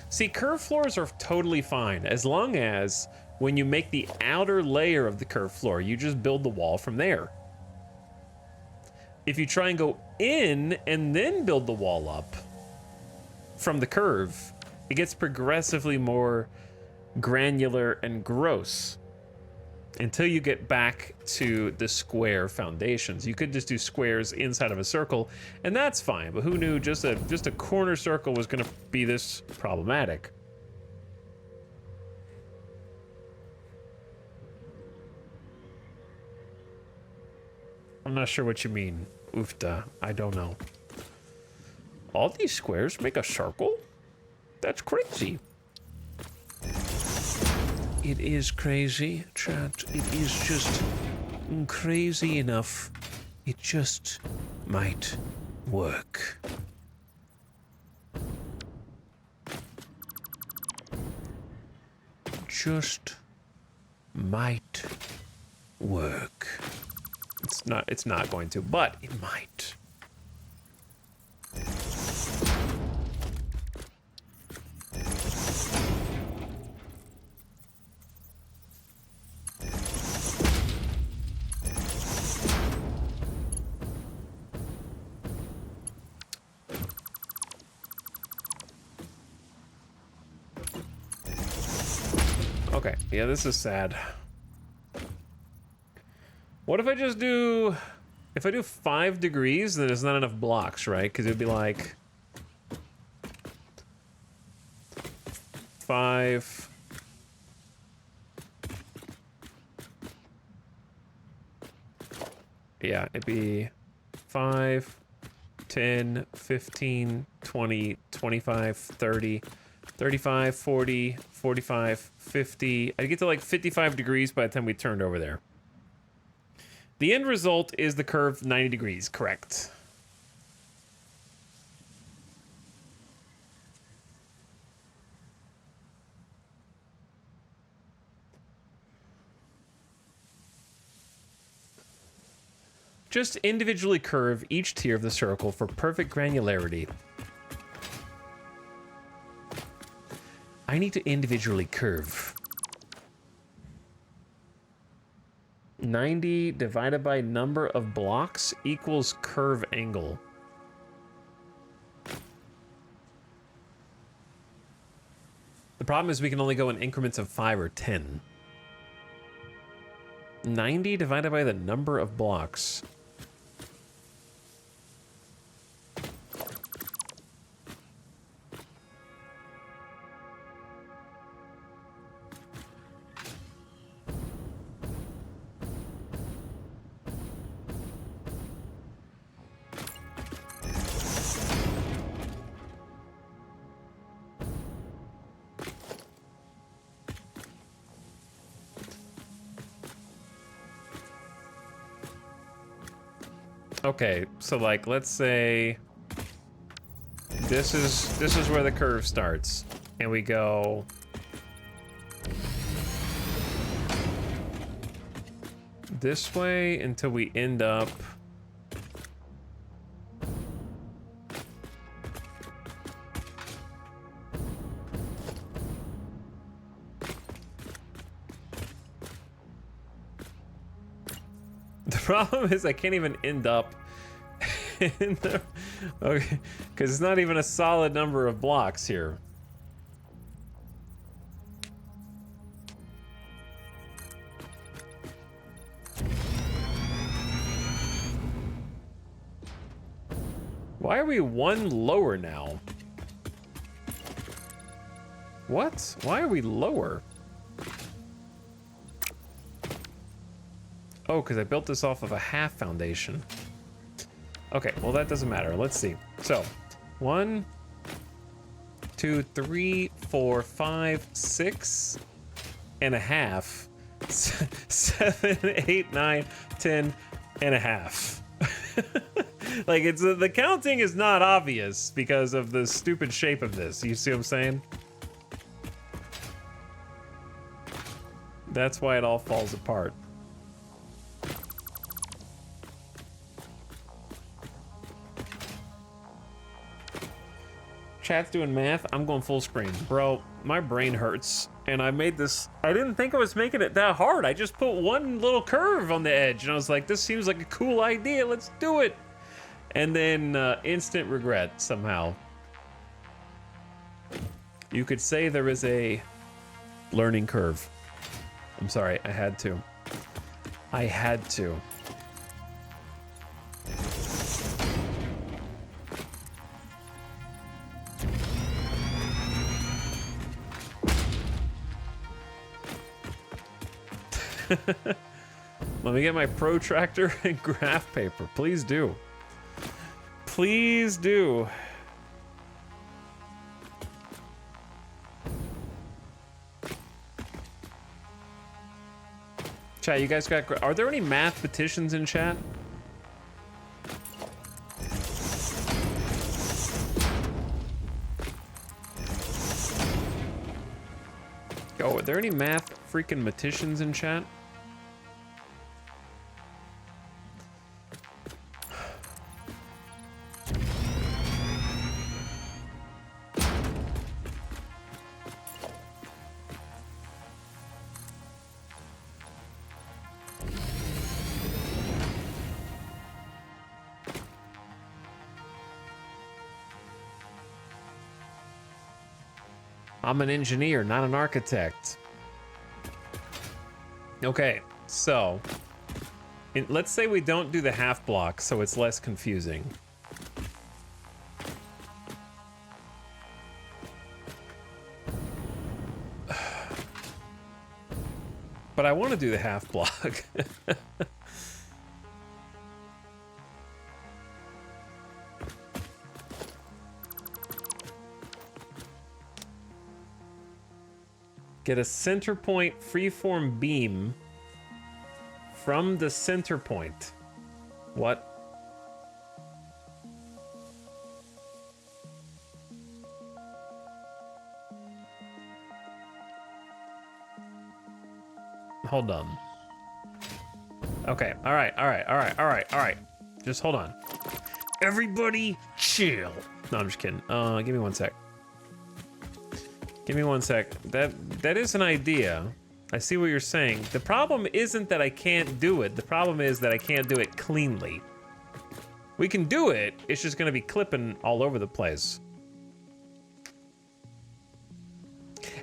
See, curved floors are totally fine as long as when you make the outer layer of the curved floor, you just build the wall from there. If you try and go in and then build the wall up from the curve, it gets progressively more granular and gross until you get back to the square foundations. You could just do squares inside of a circle, and that's fine, but who knew just a corner circle was gonna be this problematic? I'm not sure what you mean, Oofta. I don't know. All these squares make a circle? That's crazy. It is crazy, chat. It is just crazy enough. It just might work. Just might work. It's not going to, but it might. Okay, yeah, this is sad. What if I just do... If I do 5 degrees, then it's not enough blocks, right? Because it'd be like... 5... Yeah, it'd be 5, 10, 15, 20, 25, 30, 35, 40, 45, 50. I'd get to like 55 degrees by the time we turned over there. The end result is the curve 90 degrees, correct? Just individually curve each tier of the circle for perfect granularity. I need to individually curve. 90 divided by number of blocks equals curve angle. The problem is we can only go in increments of 5 or 10. 90 divided by the number of blocks. Okay, so like let's say this is where the curve starts, and we go this way until we end up the problem is I can't even end up in the, okay, because it's not even a solid number of blocks here. Why are we one lower now? What? Why are we lower? Oh, because I built this off of a half foundation. Okay, well that doesn't matter. Let's see. So, 1, 2, 3, 4, 5, 6 and a half. 7, 8, 9, 10 and a half. Like it's the counting is not obvious because of the stupid shape of this. You see what I'm saying? That's why it all falls apart. Chat's doing math. I'm going full screen. Bro, my brain hurts. And I made this... I didn't think I was making it that hard. I just put one little curve on the edge. And I was like, this seems like a cool idea. Let's do it. And then instant regret somehow. You could say there is a learning curve. I'm sorry. I had to. I had to. Let me get my protractor and graph paper. Please do. Please do. Chat, you guys got... Are there any mathematicians in chat? Yo, are there any math freaking maticians in chat? I'm an engineer, not an architect. Okay, so let's say we don't do the half block so it's less confusing. But I want to do the half block. Get a center point freeform beam from the center point. What? Hold on. Okay, all right. Just hold on. Everybody chill. No, I'm just kidding. Give me one sec. Give me one sec. That is an idea. I see what you're saying. The problem isn't that I can't do it. The problem is that I can't do it cleanly. We can do it. It's just gonna be clipping all over the place.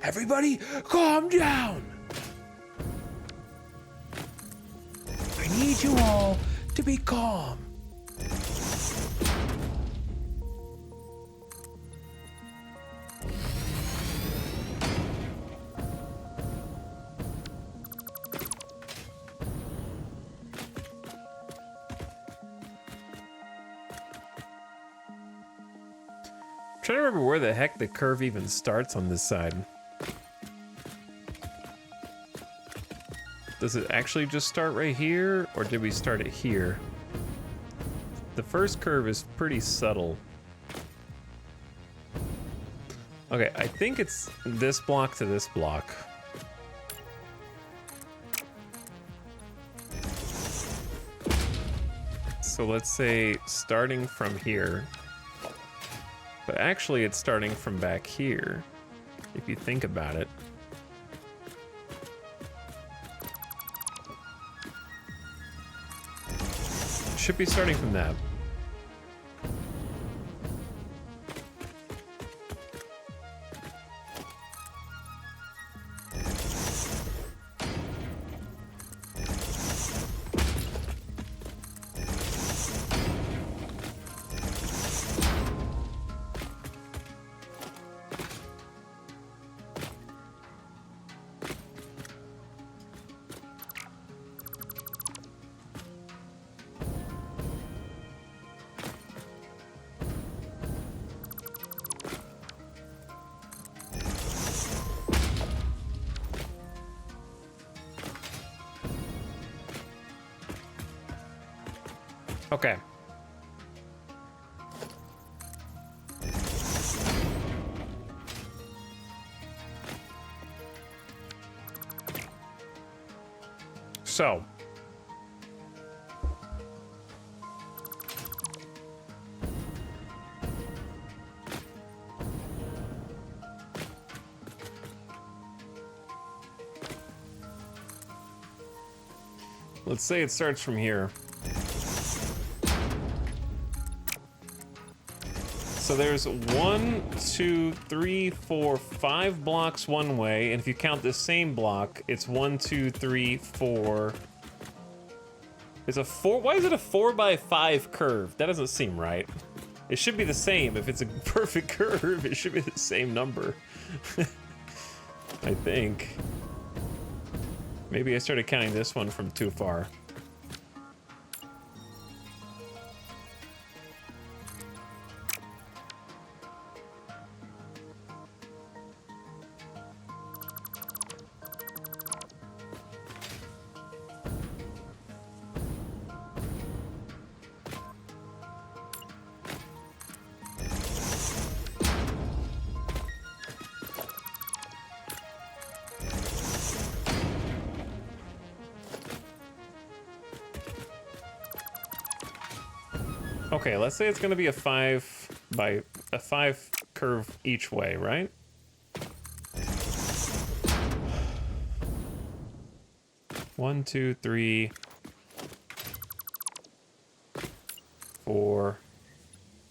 Everybody, calm down. need you all to be calm. I'm trying to remember where the heck the curve even starts on this side. Does it actually just start right here, or did we start it here? The first curve is pretty subtle. Okay, I think it's this block to this block. So let's say starting from here. But actually it's starting from back here, if you think about it. Should be starting from that. Okay. So. Let's say it starts from here. So there's 1, 2, 3, 4, 5 blocks one way, and if you count the same block, it's 1, 2, 3, 4. It's a 4. Why is it a 4x5 curve? That doesn't seem right. It should be the same. If it's a perfect curve, it should be the same number. I think. Maybe I started counting this one from too far. Okay, let's say it's gonna be a 5 curve each way, right? One, two, three, 4,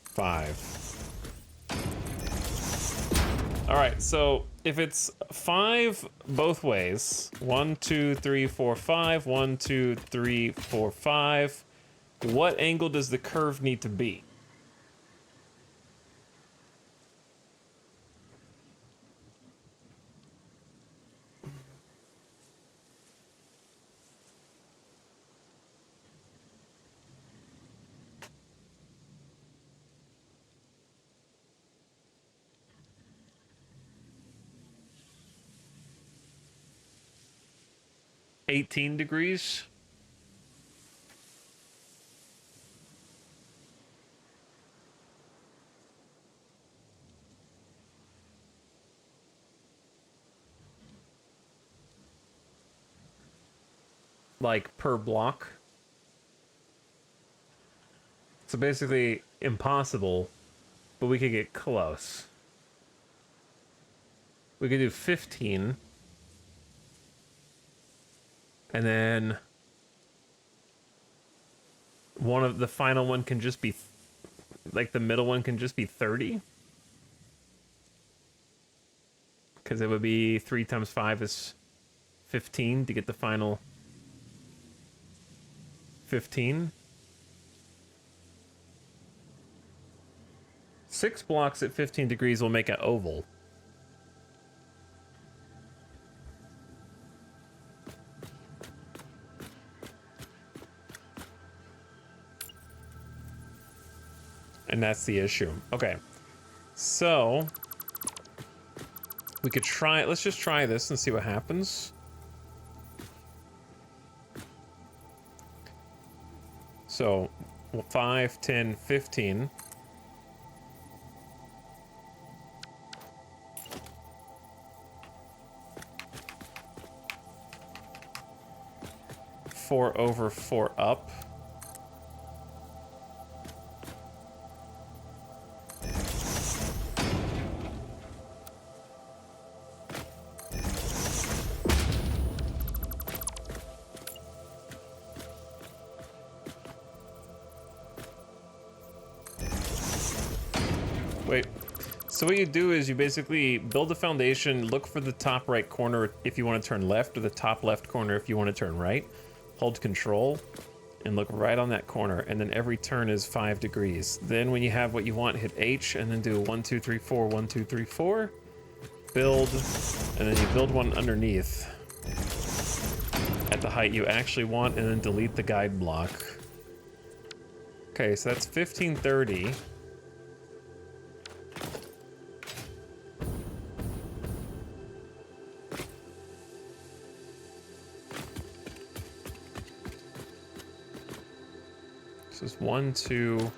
5. All right, so if it's 5 both ways, 1, 2, 3, 4, 5, 1, 2, 3, 4, 5. What angle does the curve need to be? $18 degrees. Like per block. So basically impossible, but we could get close. We could do 15. And then one of the final one can just be, like the middle one can just be 30. Because it would be 3 times 5 is 15 to get the final. 15. 6 blocks at 15 degrees will make an oval. And that's the issue. Okay. So we could try, let's just try this and see what happens. So 5, 10, 15. Four over, 4 up. Wait, so what you do is you basically build a foundation, look for the top right corner if you want to turn left, or the top left corner if you want to turn right. Hold control and look right on that corner, and then every turn is 5 degrees. Then when you have what you want, hit H and then do 1, 2, 3, 4, 1, 2, 3, 4. Build, and then you build one underneath at the height you actually want, and then delete the guide block. Okay, so that's 1530. This is 1, 2.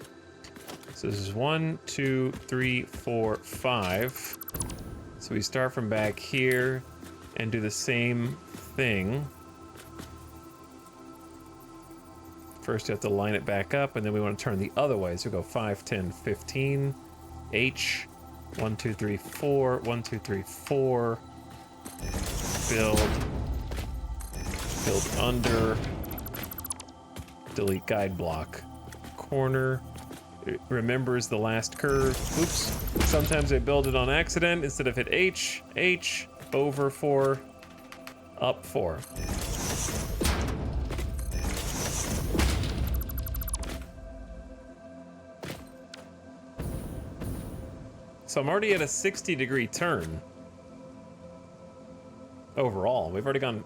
So this is 1, 2, 3, 4, 5. So we start from back here and do the same thing. First you have to line it back up, and then we want to turn the other way. So we go 5, 10, 15. H. 1, 2, 3, 4. 1, 2, 3, 4. Build. Build under. Delete guide block. Corner. It remembers the last curve. Oops. Sometimes I build it on accident. Instead of hit H, H, over 4, up 4. So I'm already at a 60-degree turn. Overall, we've already gone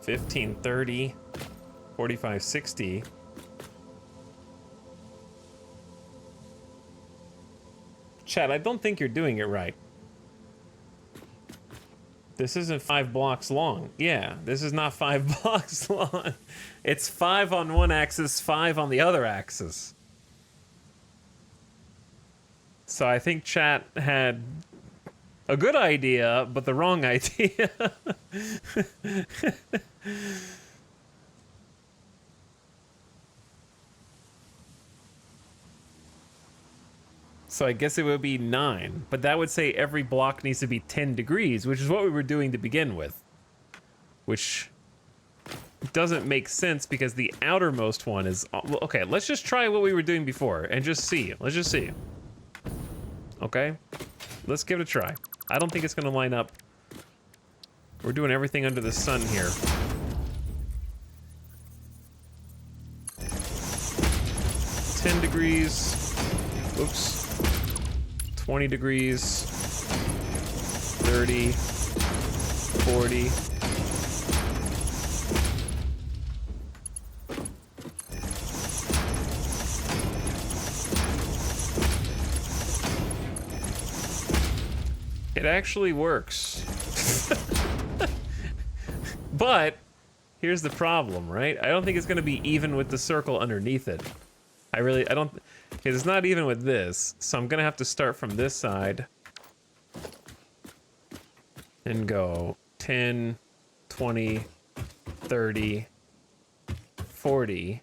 15, 30, 45, 60. Chad, I don't think you're doing it right. This isn't 5 blocks long. Yeah, this is not 5 blocks long. It's 5 on one axis, 5 on the other axis. So I think chat had a good idea, but the wrong idea. So I guess it would be 9, but that would say every block needs to be 10 degrees, which is what we were doing to begin with. Which doesn't make sense because the outermost one is... Okay, let's just try what we were doing before and just see. Let's just see. Okay? Let's give it a try. I don't think it's going to line up. We're doing everything under the sun here. $10 degrees. Oops. 20 degrees, 30, 40. It actually works. But here's the problem, right? I don't think it's going to be even with the circle underneath it. I don't... Because it's not even with this, so I'm gonna have to start from this side and go 10, 20, 30, 40,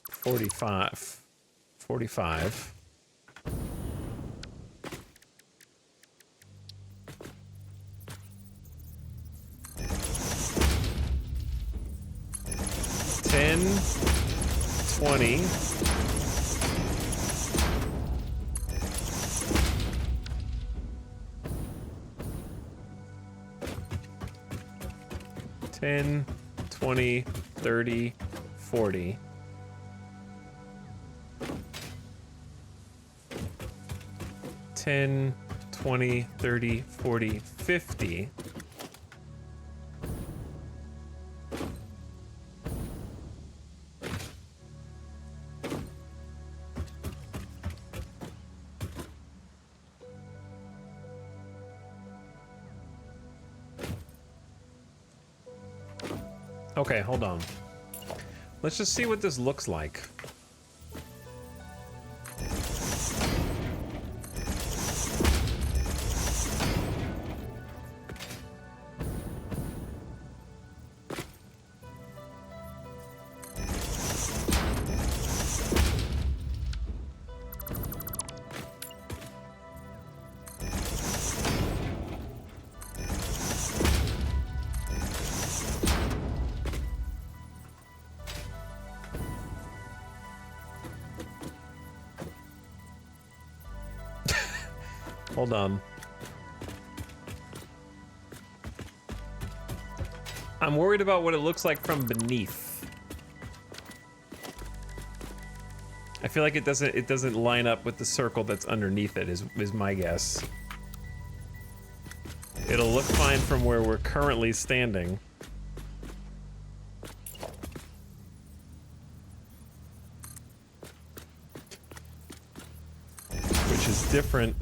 45, 45. $10, 20. $10, 20, 30, 40. $10, 20, 30, 40, 50. Okay, hold on. Let's just see what this looks like. Hold on. I'm worried about what it looks like from beneath. I feel like it doesn't line up with the circle that's underneath it is my guess. It'll look fine from where we're currently standing. Which is different.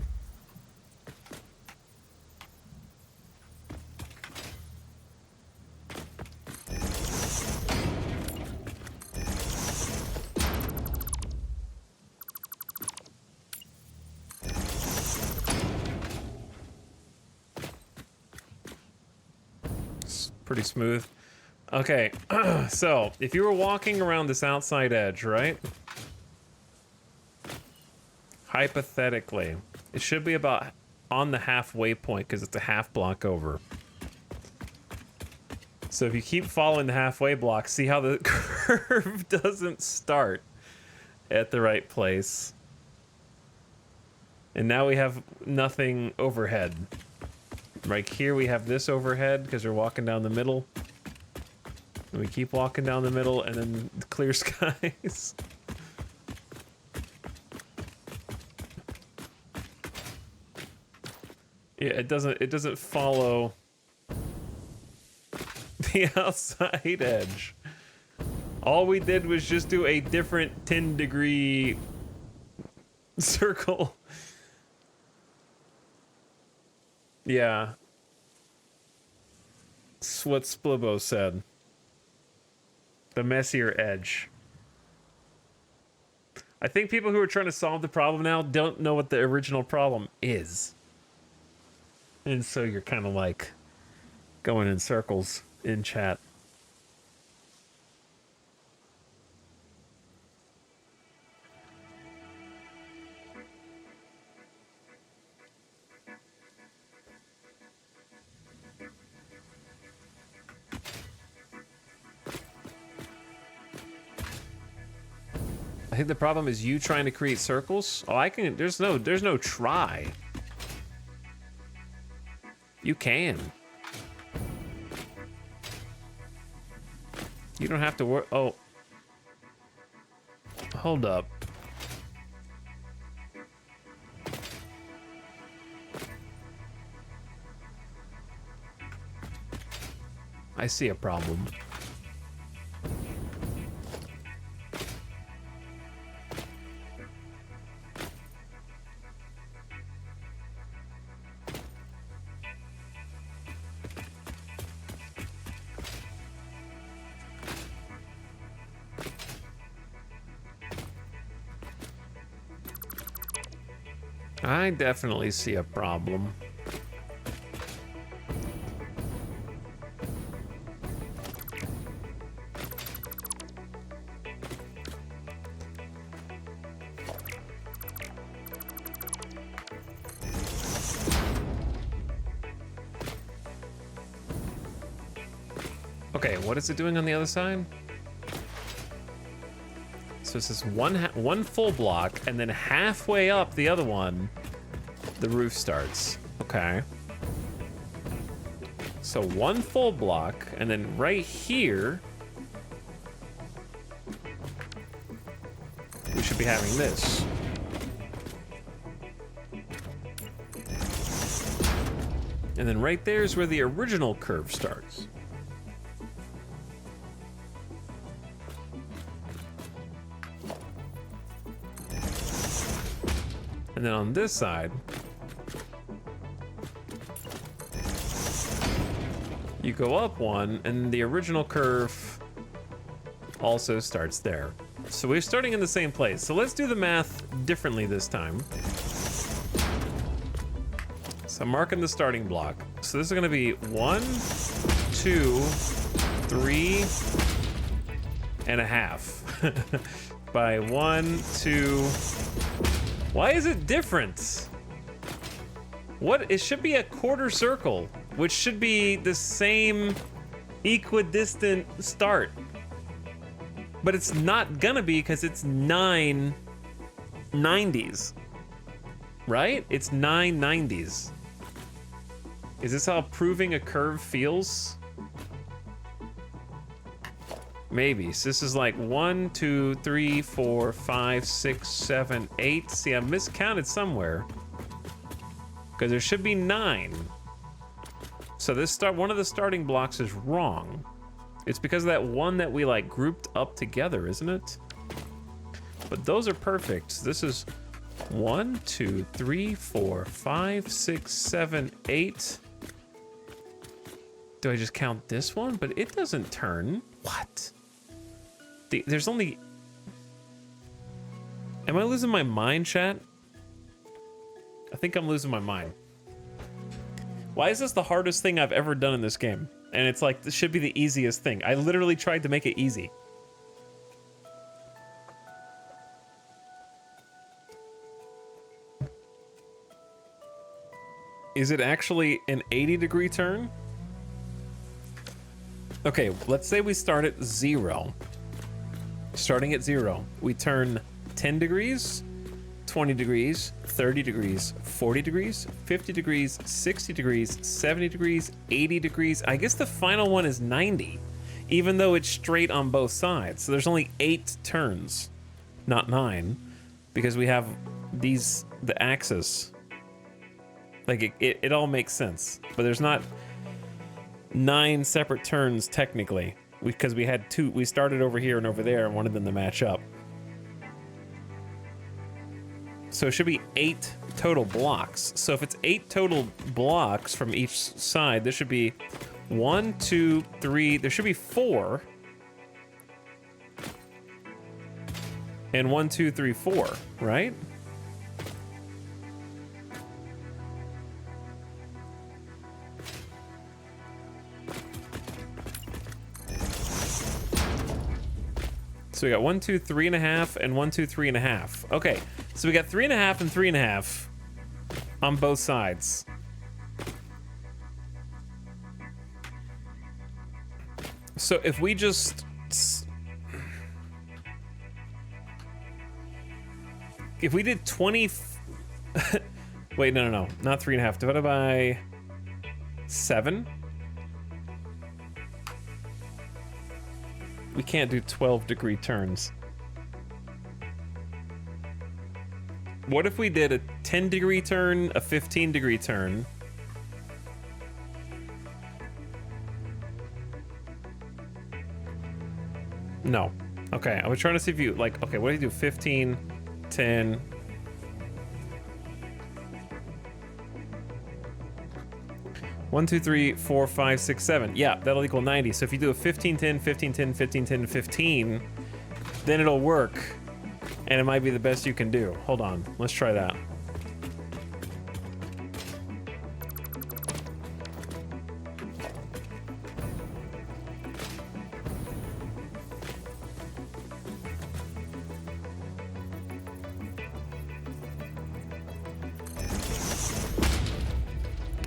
Pretty smooth. Okay, so if you were walking around this outside edge, right? Hypothetically, it should be about on the halfway point because it's a half block over. So if you keep following the halfway block, see how the curve doesn't start at the right place. And now we have nothing overhead. Right here we have this overhead because we're walking down the middle. And we keep walking down the middle and then clear skies. Yeah, it doesn't follow the outside edge. All we did was just do a different 10-degree circle. Yeah. That's what Splibbo said. The messier edge. I think people who are trying to solve the problem now don't know what the original problem is. And so you're kind of like going in circles in chat. I think the problem is you trying to create circles. Oh, I can. There's no try. You can. You don't have to work. Oh, hold up. I see a problem. I definitely see a problem. Okay, what is it doing on the other side? So it's this one full block, and then halfway up the other one, the roof starts. Okay. So one full block, and then right here, we should be having this. And then right there is where the original curve starts. And then on this side, you go up one, and the original curve also starts there. So we're starting in the same place. So let's do the math differently this time. So I'm marking the starting block. So this is gonna be 1, 2, 3 and a half. By 1, 2. Why is it different? What? It should be a quarter circle, which should be the same equidistant start. But it's not gonna be because it's 9 90s. Right? It's 9 90s. Is this how proving a curve feels? Maybe. So this is like 1, 2, 3, 4, 5, 6, 7, 8. See, I miscounted somewhere. Because there should be 9. So this one of the starting blocks is wrong. It's because of that one that we like grouped up together, isn't it? But those are perfect. So this is 1, 2, 3, 4, 5, 6, 7, 8. Do I just count this one? But it doesn't turn. What? There's only... Am I losing my mind, chat? I think I'm losing my mind. Why is this the hardest thing I've ever done in this game? And it's like, this should be the easiest thing. I literally tried to make it easy. Is it actually an 80-degree turn? Okay, let's say we start at 0. Starting at 0, we turn 10 degrees, 20 degrees, 30 degrees, 40 degrees, 50 degrees, 60 degrees, 70 degrees, 80 degrees. I guess the final one is 90, even though it's straight on both sides. So there's only 8 turns, not 9, because we have the axis. Like, it all makes sense, but there's not 9 separate turns technically, because we had 2. We started over here and over there and wanted them to match up. So it should be 8 total blocks. So if it's 8 total blocks from each side, there should be 1, 2, 3. There should be 4. And 1, 2, 3, 4, right? So we got 1, 2, 3.5, and 1, 2, 3.5. Okay, so we got 3.5 and 3.5 on both sides. So if we just... If we did 20... Wait, no, not 3.5. Divided by 7? We can't do 12-degree turns. What if we did a 10-degree turn, a 15-degree turn? No. Okay, I was trying to see if you, like, okay, what do you do? 15, 10... One, 2, 3, 4, 5, 6, 7. Yeah, that'll equal 90. So if you do a 15, 10, 15, 10, 15, 10, 15, then it'll work. And it might be the best you can do. Hold on, let's try that.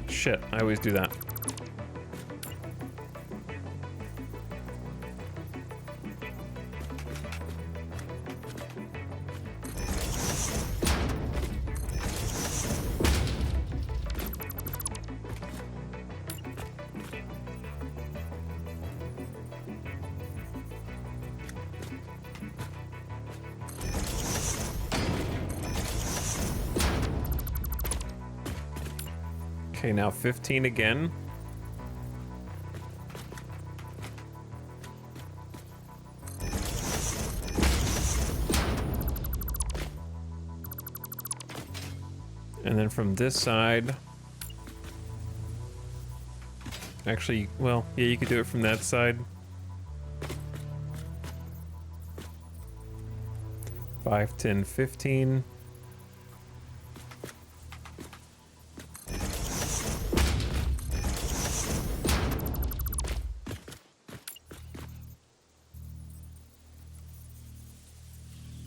Shit, I always do that. Okay, now 15 again. And then from this side... Actually, well, yeah, you could do it from that side. 5, 10, 15.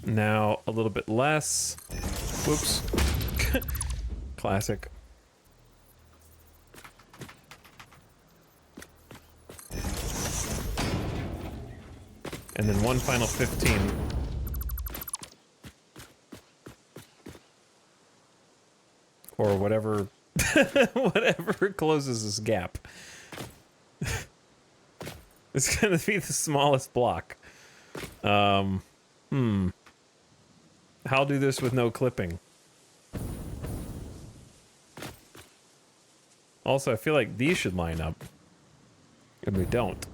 Now a little bit less. Whoops. Classic. And then one final 15. Or whatever, whatever closes this gap. It's gonna be the smallest block. I'll do this with no clipping. Also, I feel like these should line up. And we don't.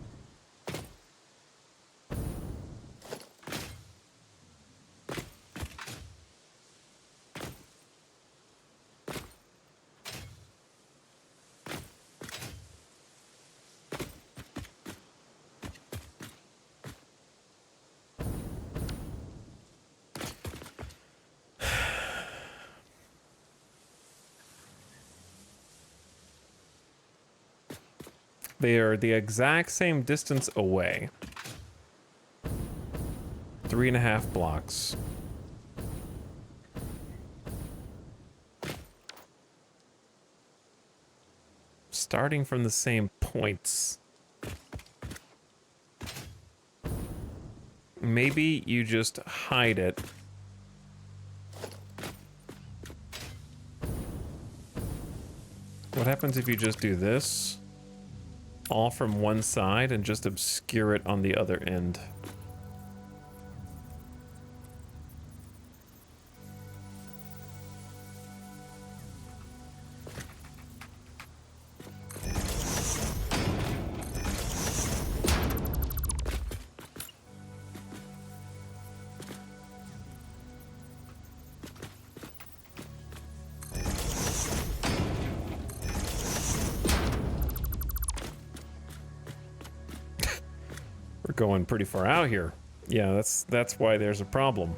They are the exact same distance away. 3.5 blocks. Starting from the same points. Maybe you just hide it. What happens if you just do this? All from one side and just obscure it on the other end. Going pretty far out here. Yeah, that's why there's a problem.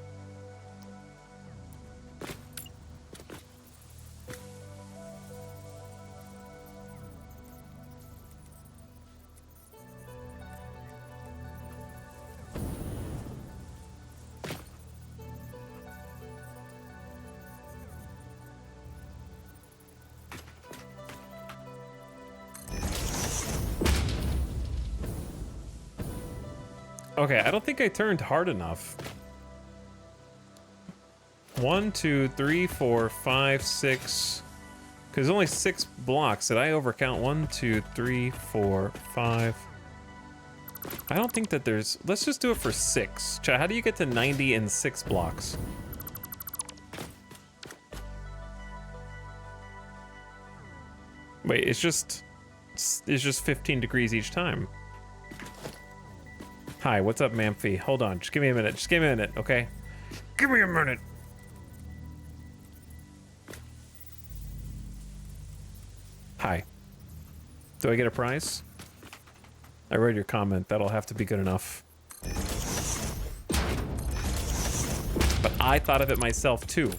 Okay, I don't think I turned hard enough. 1, 2, 3, 4, 5, 6. Because there's only 6 blocks. Did I overcount? 1, 2, 3, 4, 5. I don't think that there's... Let's just do it for 6. Chat, how do you get to 90 in 6 blocks? Wait, it's just 15 degrees each time. Hi, what's up, Mamphy? Hold on, just give me a minute. Just give me a minute, okay? Give me a minute. Hi. Do I get a prize? I read your comment. That'll have to be good enough. But I thought of it myself, too.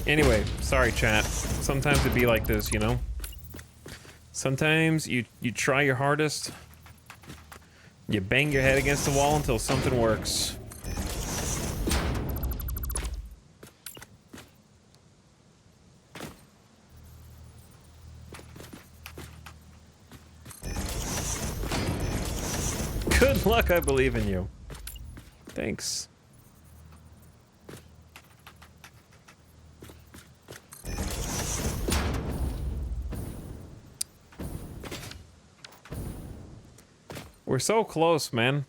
Anyway, sorry chat. Sometimes it'd be like this, you know? Sometimes you try your hardest, you bang your head against the wall until something works. Good luck, I believe in you. Thanks. We're so close, man.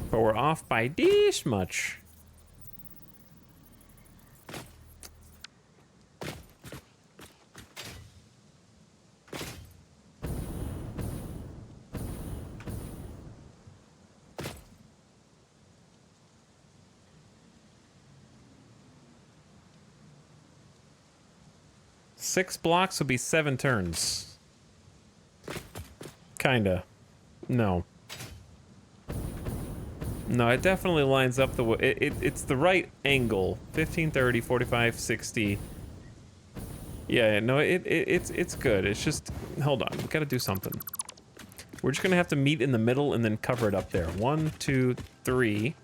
But we're off by this much. Six blocks would be 7 turns. Kinda. No. No, it definitely lines up the way. It's the right angle. 15, 30, 45, 60. Yeah, no, it's good. It's just, hold on, we gotta do something. We're just gonna have to meet in the middle and then cover it up there. 1, 2, 3.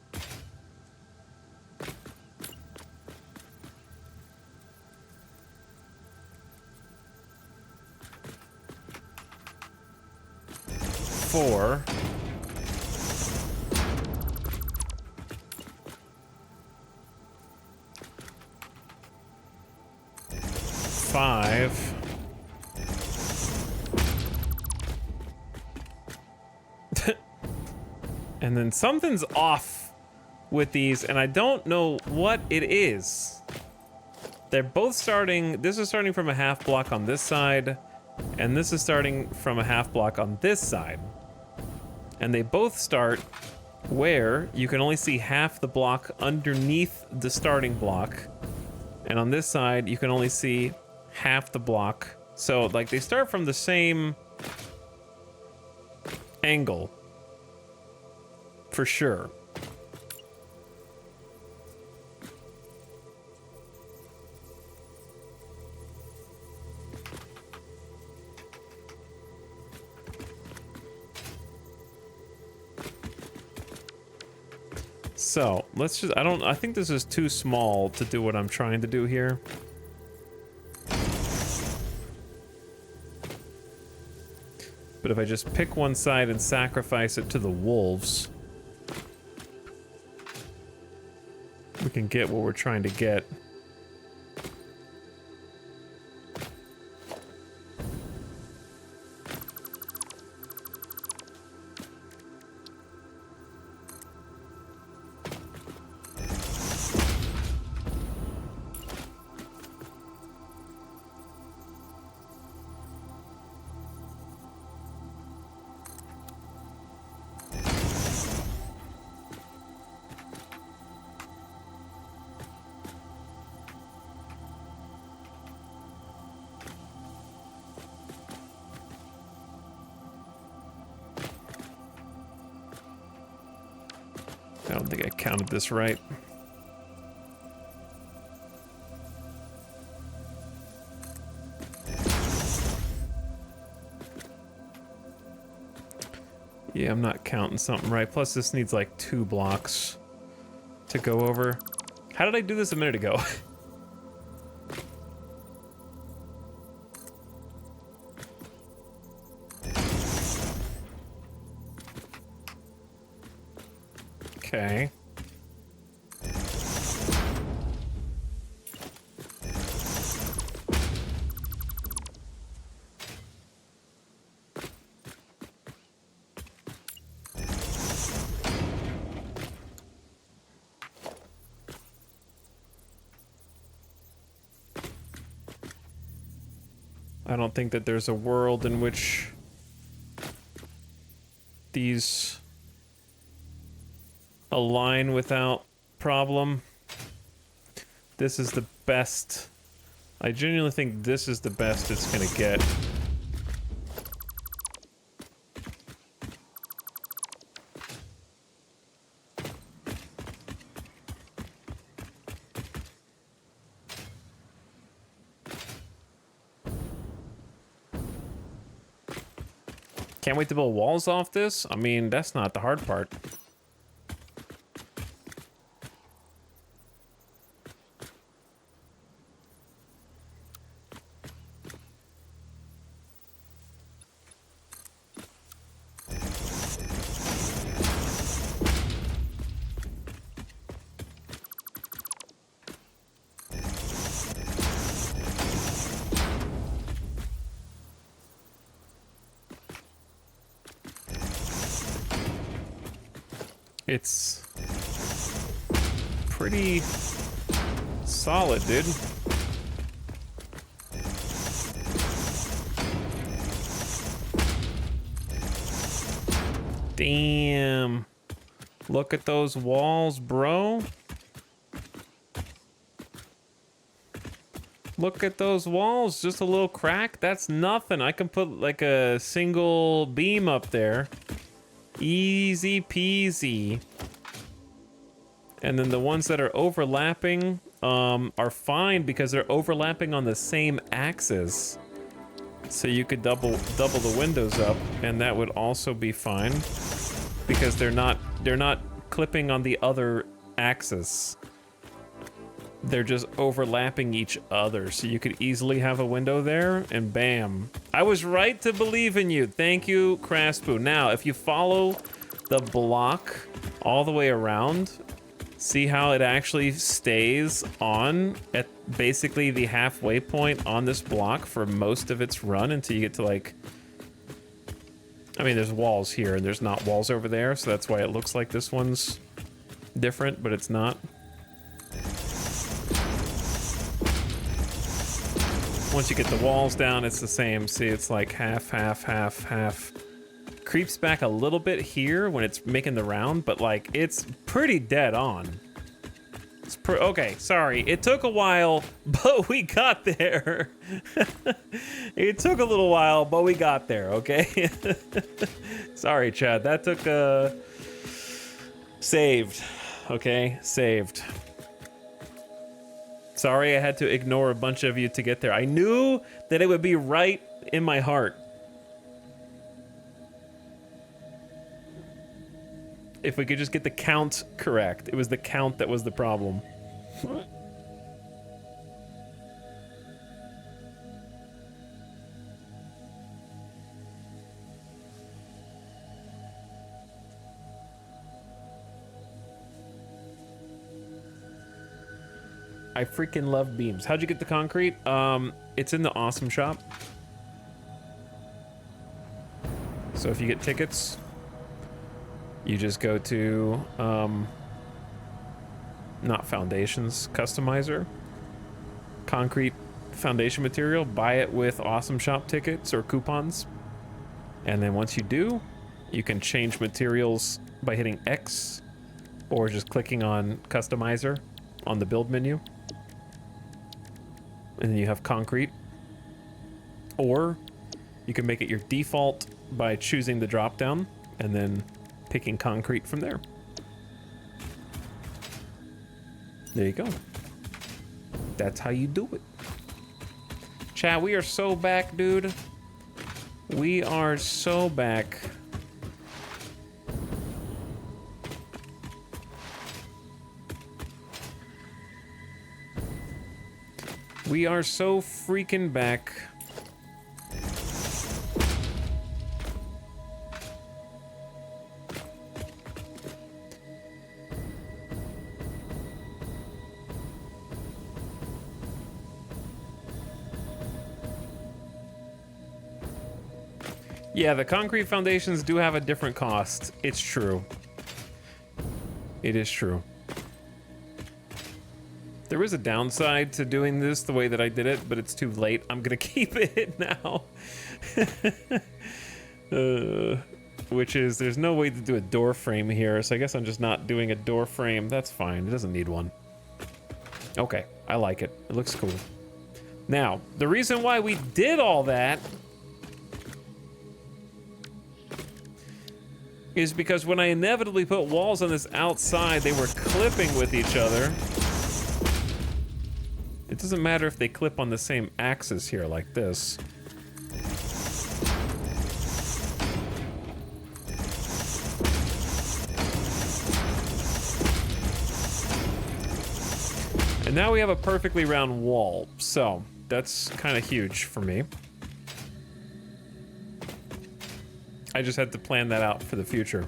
Four. Five. And then something's off with these, and I don't know what it is. They're both starting, this is starting from a half block on this side, and this is starting from a half block on this side. And they both start where you can only see half the block underneath the starting block. And on this side, you can only see half the block. So, like, they start from the same angle. For sure. So, let's just, I think this is too small to do what I'm trying to do here. But if I just pick one side and sacrifice it to the wolves, we can get what we're trying to get. I don't think I counted this right. Yeah, I'm not counting something right. Plus, this needs like 2 blocks to go over. How did I do this a minute ago? Okay. I don't think that there's a world in which these align without problem. This is the best. I genuinely think this is the best it's gonna get. Can't wait to build walls off this. I mean, that's not the hard part. It's pretty solid, dude. Damn. Look at those walls, bro. Look at those walls. Just a little crack. That's nothing. I can put like a single beam up there. Easy peasy. And then the ones that are overlapping are fine because they're overlapping on the same axis. So you could double the windows up, and that would also be fine because they're not clipping on the other axis. They're just overlapping each other, so you could easily have a window there, and bam. I was right to believe in you. Thank you, Craspu. Now, if you follow the block all the way around, see how it actually stays on at basically the halfway point on this block for most of its run until you get to like... I mean, there's walls here and there's not walls over there, so that's why it looks like this one's different, but it's not. Once you get the walls down, it's the same. See, it's like half, half, half, half. Creeps back a little bit here when it's making the round, but like it's pretty dead on. It's okay, sorry. It took a while, but we got there. It took a little while, but we got there, okay? Sorry, Chad. That took saved. Okay, saved. Sorry I had to ignore a bunch of you to get there. I knew that it would be right in my heart. If we could just get the count correct. It was the count that was the problem. I freaking love beams. How'd you get the concrete? It's in the awesome shop. So if you get tickets, you just go to, not foundations, customizer, concrete foundation material, buy it with awesome shop tickets or coupons. And then once you do, you can change materials by hitting X or just clicking on customizer on the build menu. And then you have concrete. Or you can make it your default by choosing the drop down and then picking concrete from there. There you go. That's how you do it. Chat, we are so back, dude. We are so back. We are so freaking back. Yeah, the concrete foundations do have a different cost. It's true. It is true. There is a downside to doing this the way that I did it, but it's too late. I'm gonna keep it now. Which is, there's no way to do a door frame here, so I guess I'm just not doing a door frame. That's fine, it doesn't need one. Okay, I like it. It looks cool. Now, the reason why we did all that is because when I inevitably put walls on this outside, they were clipping with each other. It doesn't matter if they clip on the same axis here like this. And now we have a perfectly round wall, so that's kind of huge for me. I just had to plan that out for the future.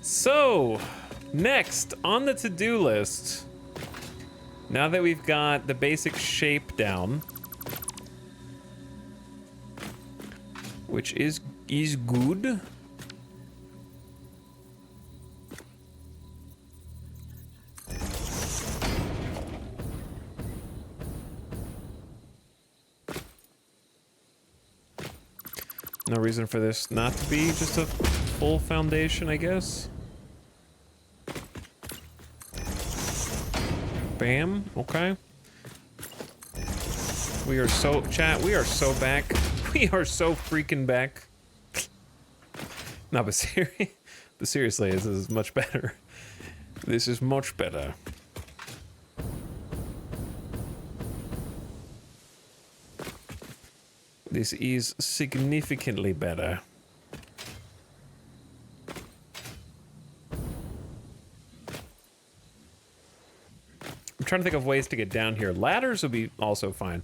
So, next on the to-do list, now that we've got the basic shape down, which is good. No reason for this not to be just a full foundation, I guess. Bam. Okay. We are so, chat, we are so back. We are so freaking back. No, but seriously, this is much better. This is much better. This is significantly better. I'm trying to think of ways to get down here. Ladders would be also fine.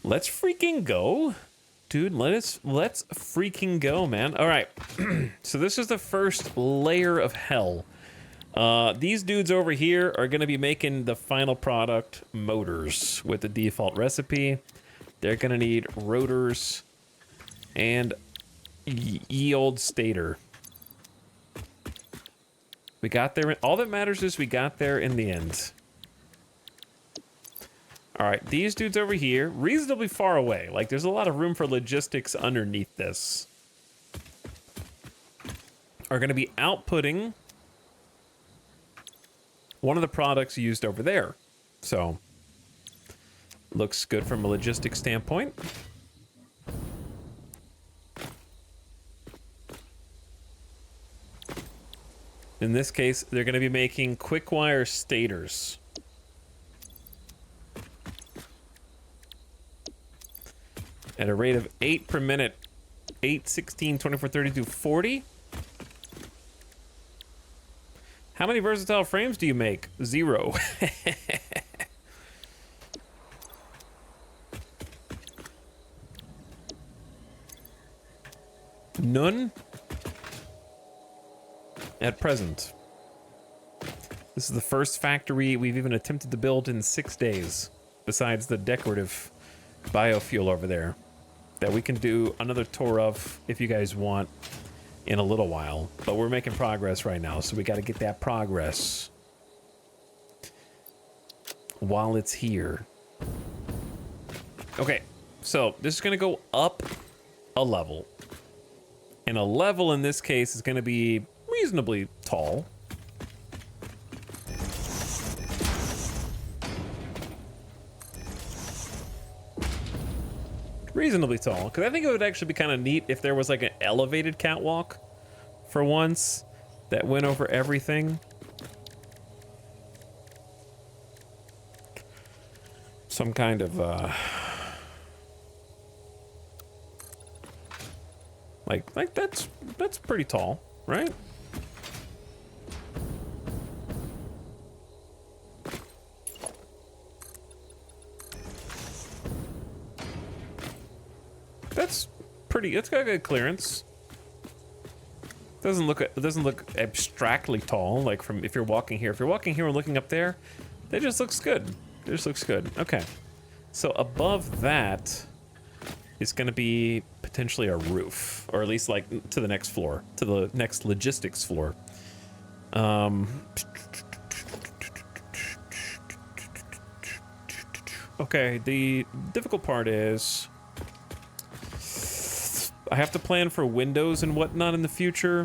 Let's freaking go. Dude, let's freaking go, man. All right. So this is the first layer of hell. These dudes over here are going to be making the final product, motors, with the default recipe. They're going to need rotors and ye old stator. We got there. All that matters is we got there in the end. All right, these dudes over here, reasonably far away. Like, there's a lot of room for logistics underneath this. Are going to be outputting one of the products used over there. So, looks good from a logistics standpoint. In this case, they're going to be making quick wire stators. At a rate of 8 per minute. 8, 16, 24, 32, 40. How many versatile frames do you make? 0. None? At present. This is the first factory we've even attempted to build in 6 days, besides the decorative biofuel over there, that we can do another tour of if you guys want in a little while. But we're making progress right now, so we got to get that progress while it's here. Okay, so this is going to go up a level. And a level in this case is going to be reasonably tall. Reasonably tall, because I think it would actually be kind of neat if there was like an elevated catwalk for once that went over everything. Some kind of like that's pretty tall, right? That's pretty. It's got good clearance. Doesn't look abstractly tall. Like from if you're walking here. If you're walking here and looking up there, that just looks good. It just looks good. Okay. So above that is going to be potentially a roof, or at least like to the next floor, to the next logistics floor. Okay. The difficult part is I have to plan for windows and whatnot in the future.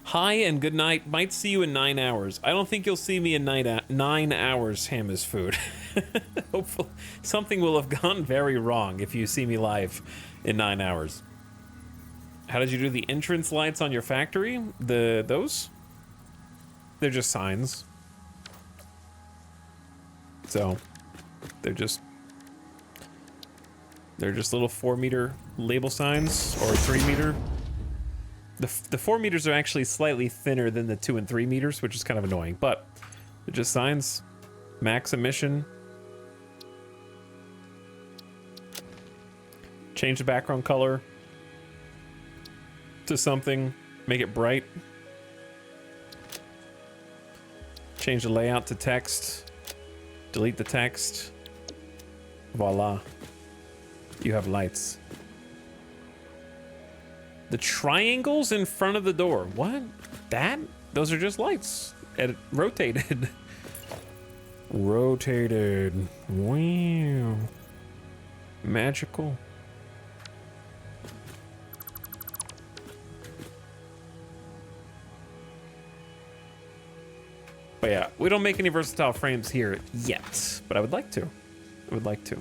Hi and good night. Might see you in 9 hours. I don't think you'll see me in 9 hours, Ham is food. Hopefully, something will have gone very wrong if you see me live in 9 hours. How did you do the entrance lights on your factory? Those? They're just signs. So... They're just little 4-meter label signs, or 3-meter. The 4 meters are actually slightly thinner than the 2 and 3 meters, which is kind of annoying, but they're just signs. Max emission. Change the background color to something. Make it bright. Change the layout to text. Delete the text. Voila. You have lights. The triangles in front of the door. What? That? Those are just lights. And it rotated. Rotated. Wow. Magical. But yeah, we don't make any versatile frames here yet, but I would like to. I would like to.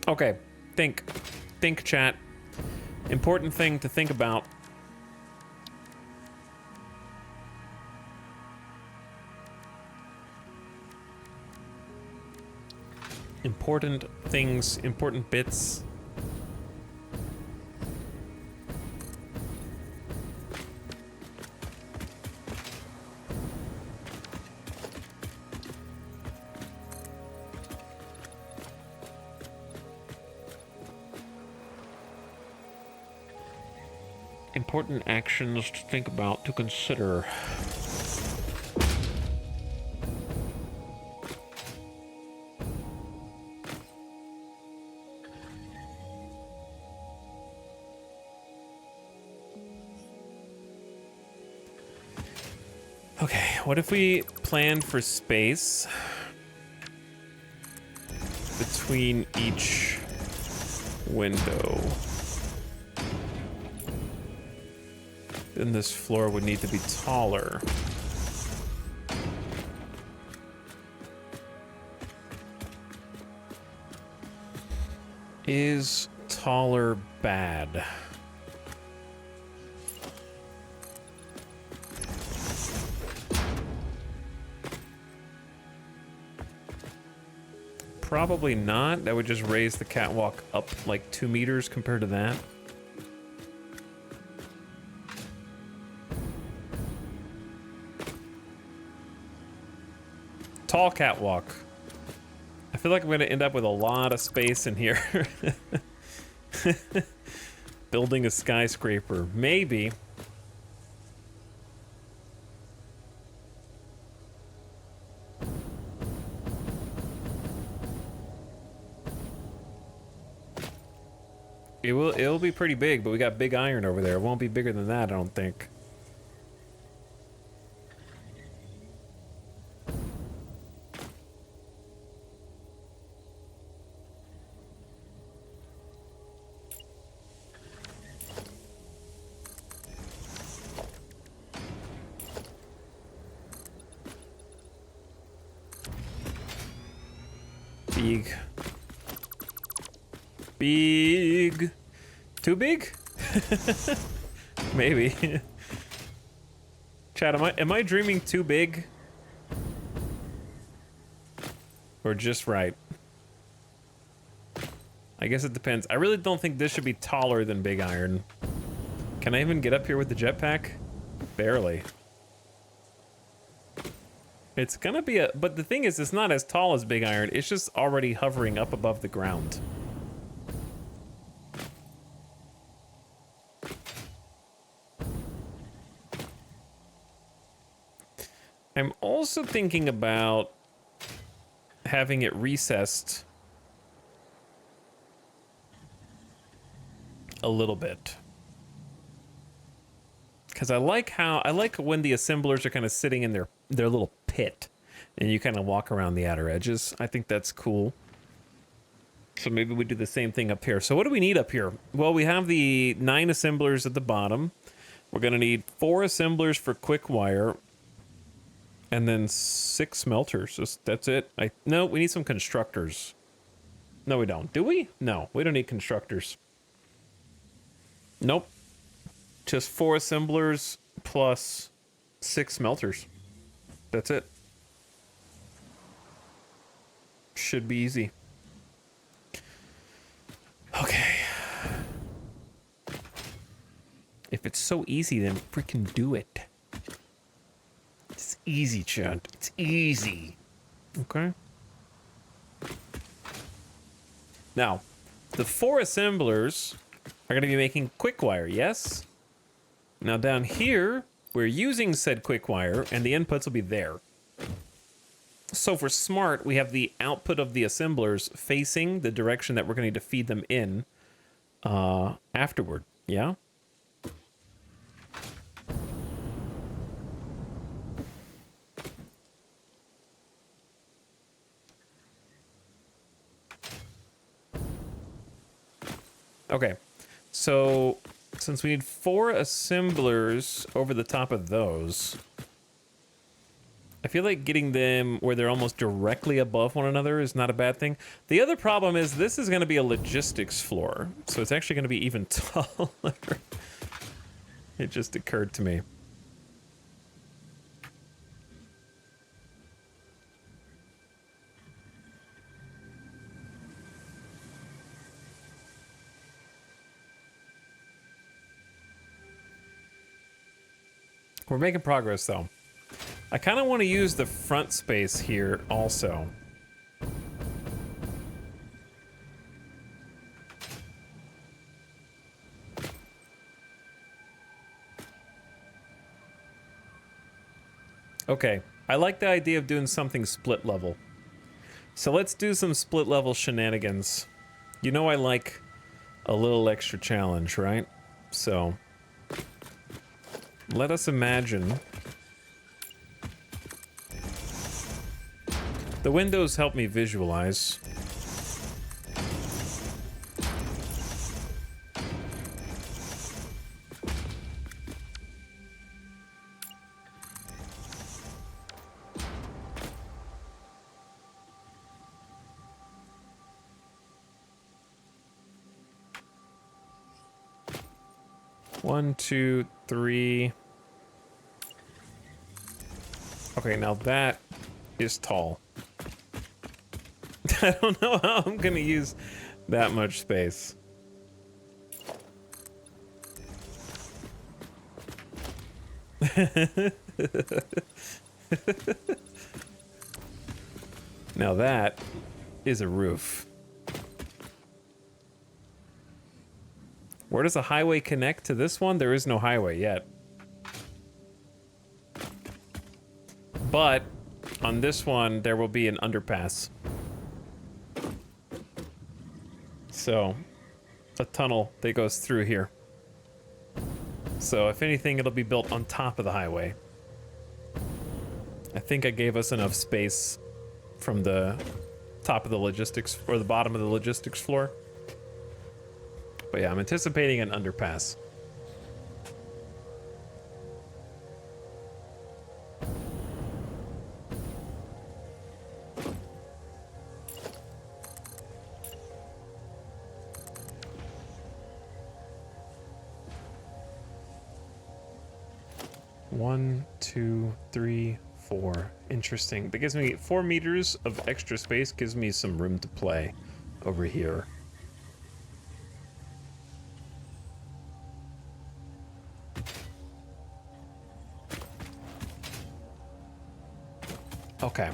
Okay, think, chat. Important thing to think about. Important things, important bits. Important actions to think about, to consider. Okay, what if we planned for space between each window? Then this floor would need to be taller. Is taller bad? Probably not. That would just raise the catwalk up like 2 meters compared to that. Tall catwalk. I feel like I'm gonna end up with a lot of space in here. Building a skyscraper. Maybe. It'll be pretty big, but we got big iron over there. It won't be bigger than that, I don't think. Big. Big. Too big? Maybe. Chat, am I dreaming too big? Or just right? I guess it depends. I really don't think this should be taller than big iron. Can I even get up here with the jetpack? Barely. It's gonna be but the thing is, it's not as tall as big iron. It's just already hovering up above the ground. I'm also thinking about having it recessed a little bit. Because I like when the assemblers are kind of sitting in their little pit and you kind of walk around the outer edges. I think that's cool. So maybe we do the same thing up here. So what do we need up here? Well, we have the 9 assemblers at the bottom. We're going to need 4 assemblers for quick wire. And then 6 smelters. That's it. No, we need some constructors. No, we don't. Do we? No, we don't need constructors. Nope. Just 4 assemblers plus 6 smelters. That's it. Should be easy. Okay. If it's so easy, then freaking do it. It's easy, Chad. It's easy. Okay. Now, the 4 assemblers are going to be making quick wire, yes? Now down here, we're using said quick wire, and the inputs will be there. So for smart, we have the output of the assemblers facing the direction that we're going to need to feed them in afterward, yeah? Okay, so since we need 4 assemblers over the top of those, I feel like getting them where they're almost directly above one another is not a bad thing. The other problem is this is going to be a logistics floor, so it's actually going to be even taller. It just occurred to me. We're making progress, though. I kind of want to use the front space here also. Okay, I like the idea of doing something split level. So let's do some split level shenanigans. You know I like a little extra challenge, right? So let us imagine. The windows help me visualize. One, two, three. Okay, now that is tall. I don't know how I'm gonna use that much space. Now that is a roof. Where does the highway connect to this one? There is no highway yet. But on this one, there will be an underpass. So, a tunnel that goes through here. So, if anything, it'll be built on top of the highway. I think I gave us enough space from the top of the logistics, or the bottom of the logistics floor. But yeah, I'm anticipating an underpass. One, two, three, 4. Interesting. That gives me 4 meters of extra space, gives me some room to play over here. Okay.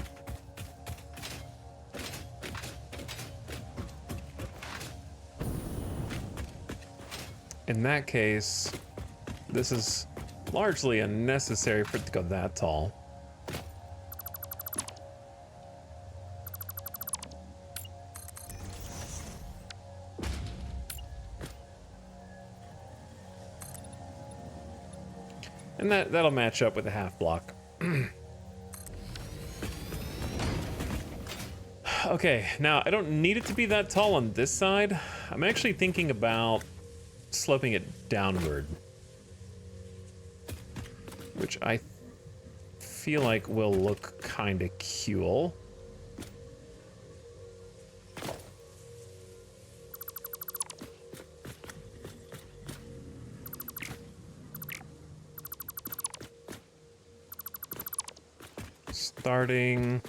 In that case, this is largely unnecessary for it to go that tall. And that'll match up with the half block. Okay, now I don't need it to be that tall on this side. I'm actually thinking about sloping it downward, which I feel like will look kind of cool. Starting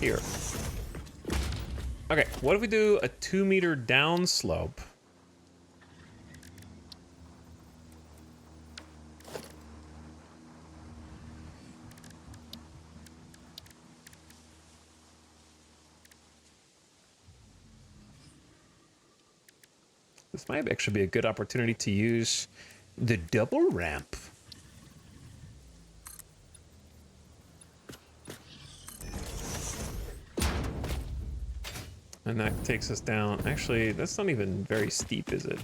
here. Okay, what if we do a 2-meter down slope? This might actually be a good opportunity to use the double ramp. And that takes us down. Actually, that's not even very steep, is it?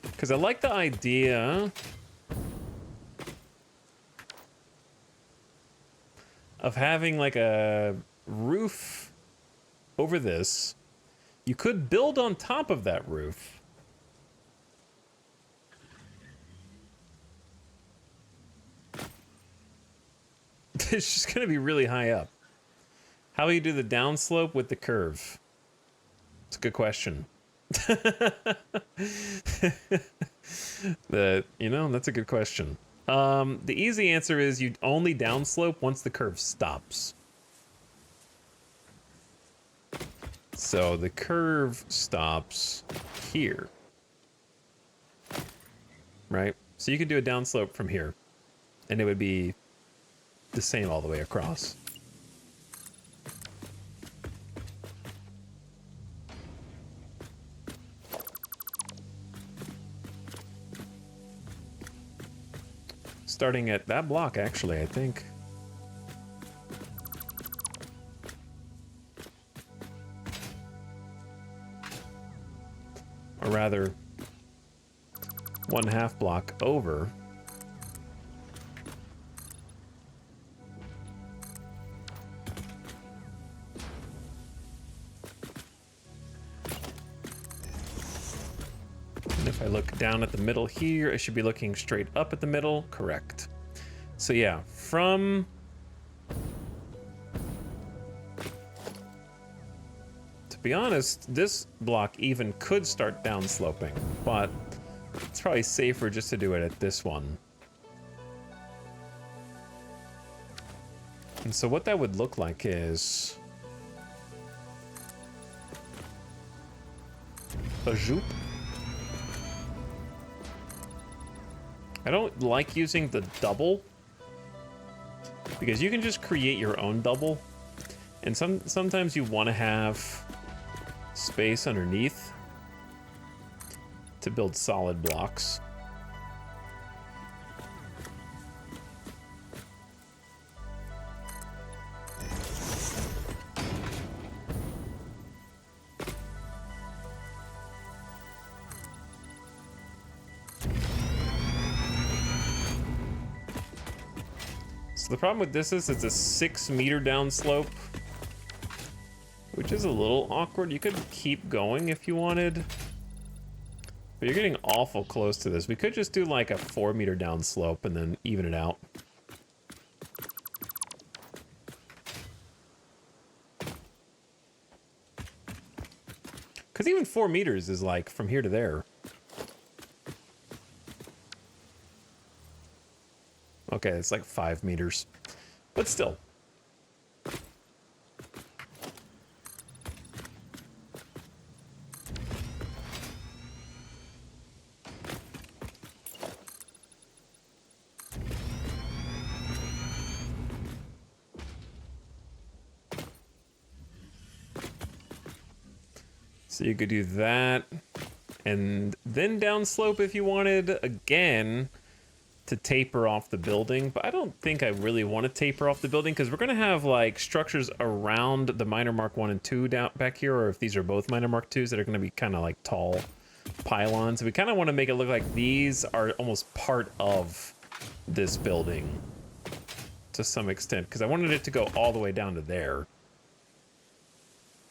Because I like the idea of having like a roof over this. You could build on top of that roof. It's just going to be really high up. How do you do the downslope with the curve? It's a good question. That's a good question. The easy answer is you only downslope once the curve stops. So the curve stops here. Right? So you could do a downslope from here, and it would be the same all the way across. Starting at that block, actually, I think. Or rather, 1/2 block over. And if I look down at the middle here, I should be looking straight up at the middle. Correct. So yeah, from... To be honest, this block even could start downsloping, but it's probably safer just to do it at this one. And so what that would look like is... a zoop. I don't like using the double, because you can just create your own double, and sometimes you want to have space underneath to build solid blocks. So the problem with this is it's a 6-meter downslope, which is a little awkward. You could keep going if you wanted, but you're getting awful close to this. We could just do like a 4-meter downslope and then even it out. Because even 4 meters is like from here to there. Okay, it's like 5 meters, but still. So you could do that, and then downslope if you wanted, again, to taper off the building. But I don't think I really want to taper off the building, because we're going to have like structures around the minor mark 1 and 2 down back here, or if these are both minor mark 2s that are going to be kind of like tall pylons. We kind of want to make it look like these are almost part of this building to some extent, because I wanted it to go all the way down to there.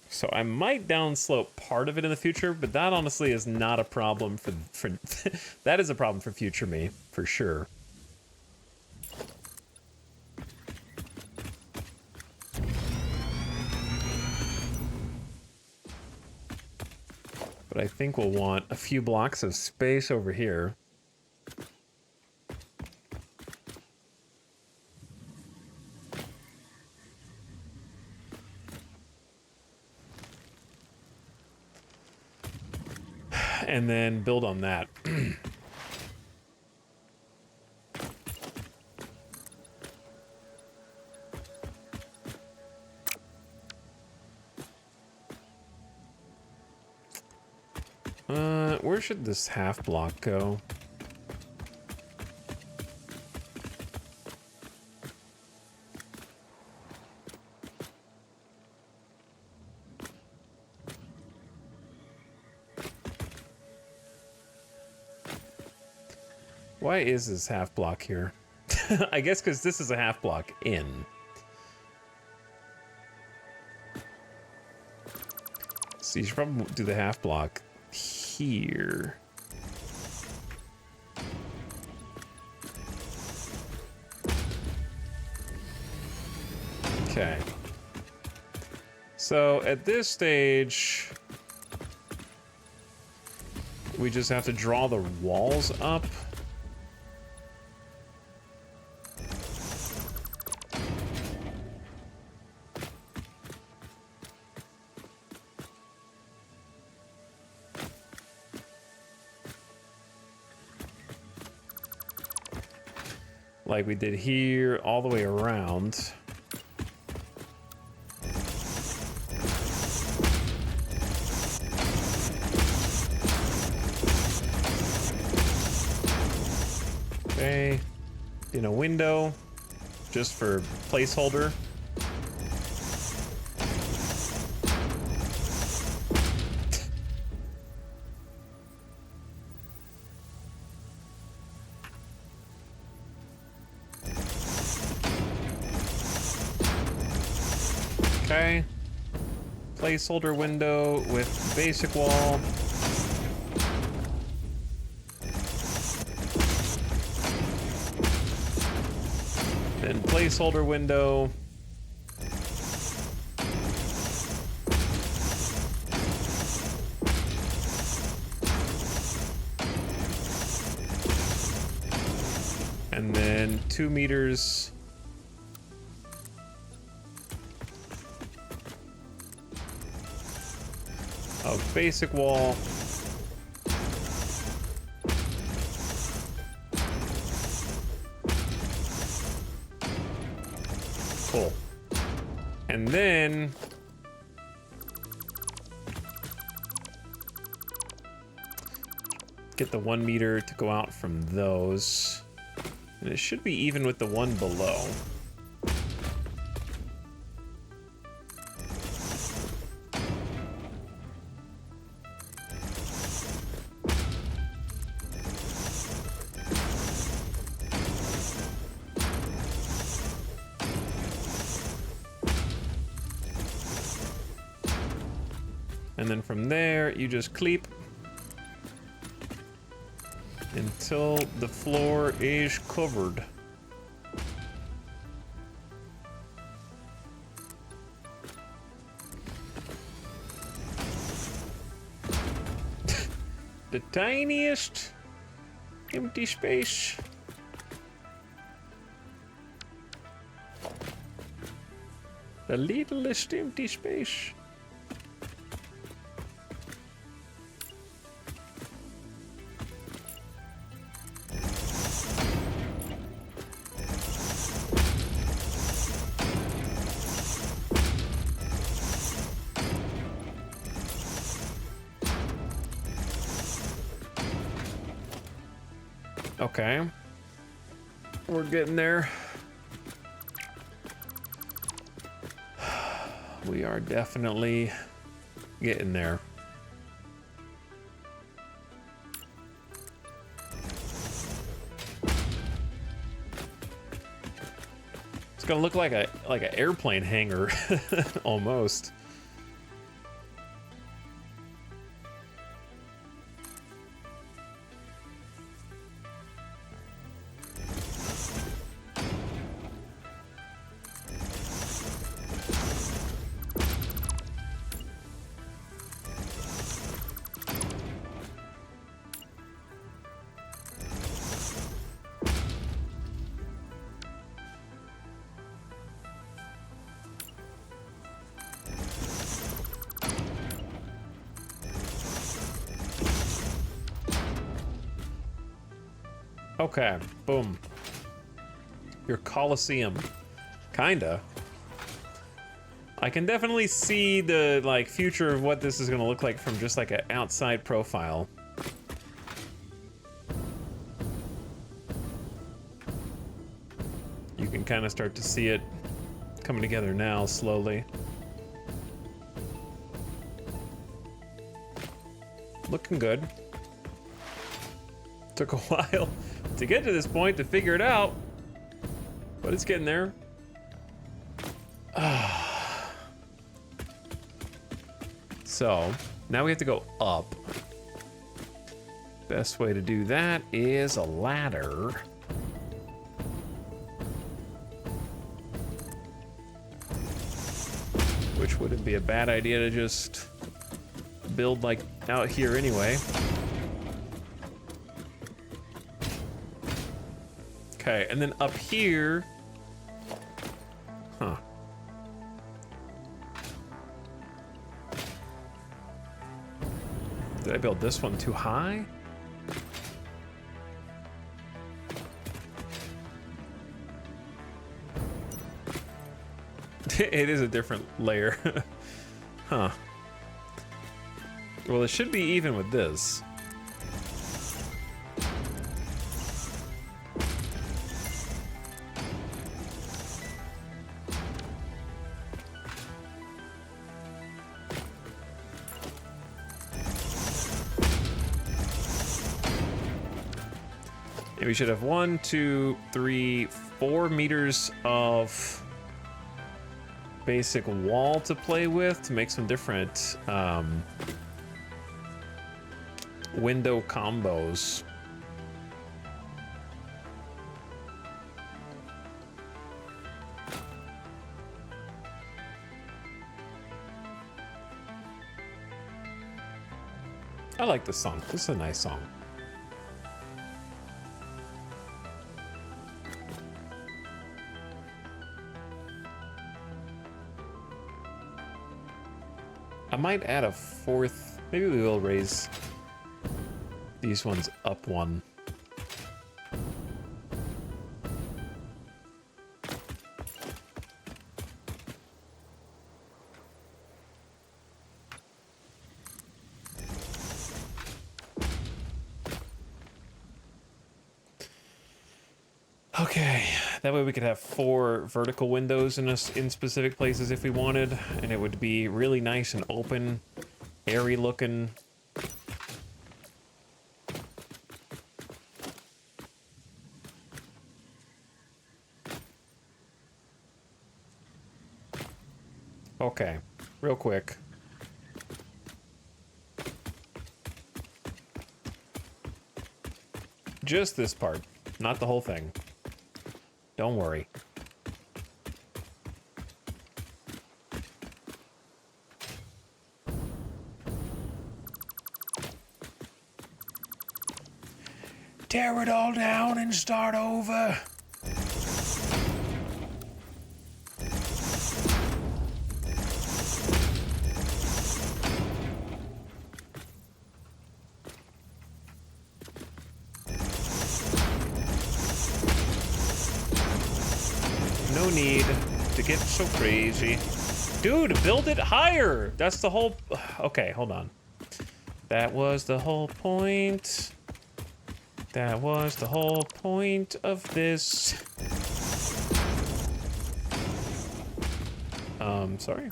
So I might downslope part of it in the future, but that honestly is not a problem for that is a problem for future me, for sure. But I think we'll want a few blocks of space over here. And then build on that. where should this half block go? Why is this half block here? I guess because this is a half block in. So you should probably do the half block here. Okay. So at this stage, we just have to draw the walls up. Like we did here, all the way around. Okay, in a window, just for placeholder. Okay, placeholder window with basic wall. Then placeholder window. And then 2 meters. Of basic wall. Cool. And then get the 1 meter to go out from those. And it should be even with the one below. And then from there, you just cleep until the floor is covered. The tiniest empty space. The littlest empty space. Okay. We're getting there. We are definitely getting there. It's gonna look like an airplane hangar, almost. Okay, boom. Your Coliseum. Kinda. I can definitely see the, like, future of what this is gonna look like from just, like, an outside profile. can kind of start to see it coming together now, slowly. Looking good. Took a while to get to this point to figure it out, but it's getting there. So, now we have to go up. Best way to do that is a ladder. Which wouldn't be a bad idea to just build like out here anyway. Okay, and then up here. Huh. Did I build this one too high? It is a different layer. Huh. Well, it should be even with this. And we should have 1, 2, 3, 4 meters of basic wall to play with to make some different window combos. I like this song. This is a nice song. I might add a 4th. Maybe we will raise these ones up 1. Okay, that way we could have 4 vertical windows in specific places if we wanted, and it would be really nice and open, airy looking. Okay, real quick. Just this part, not the whole thing. Don't worry. Tear it all down and start over. No need to get so crazy. Dude, build it higher! That's the whole... Okay, hold on. That was the whole point. That was the whole point of this. Sorry.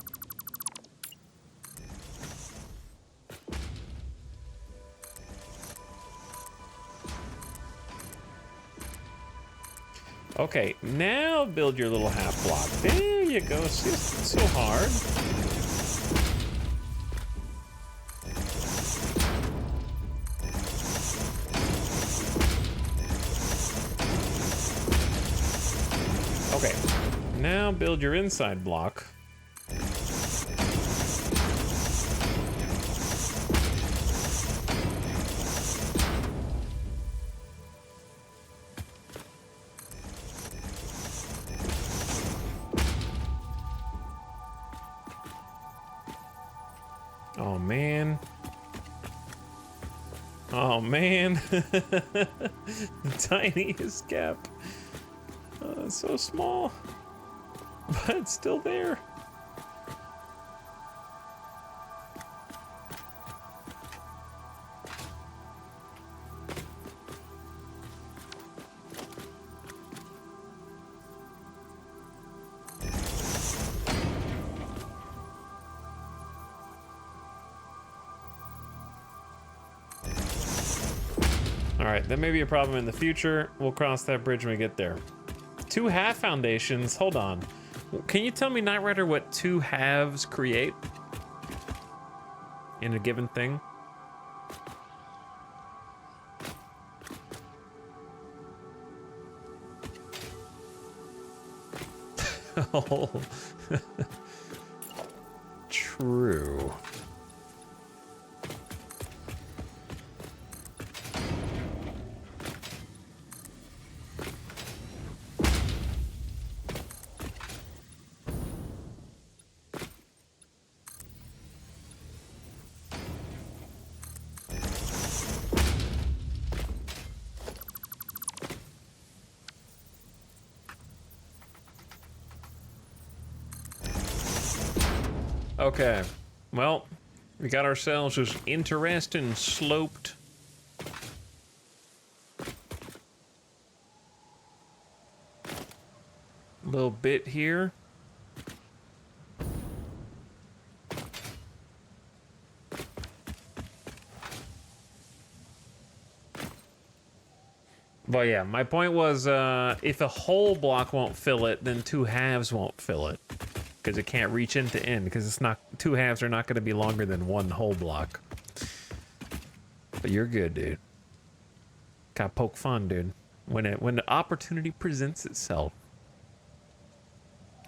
Okay, now build your little half block. There you go. It's just so hard. Okay, now build your inside block. Oh man. Oh man. The tiniest gap. Oh, it's so small. But it's still there. right, that may be a problem in the future. We'll cross that bridge when we get there. 2 half foundations. Hold on. Can you tell me, Knight Rider, what 2 halves create in a given thing? Oh. True. Okay, well, we got ourselves this interesting sloped little bit here. But yeah, my point was, if a whole block won't fill it, then 2 halves won't fill it. Because it can't reach end to end, because it's not, 2 halves are not going to be longer than 1 whole block. But you're good, dude. Gotta poke fun, dude. When the opportunity presents itself.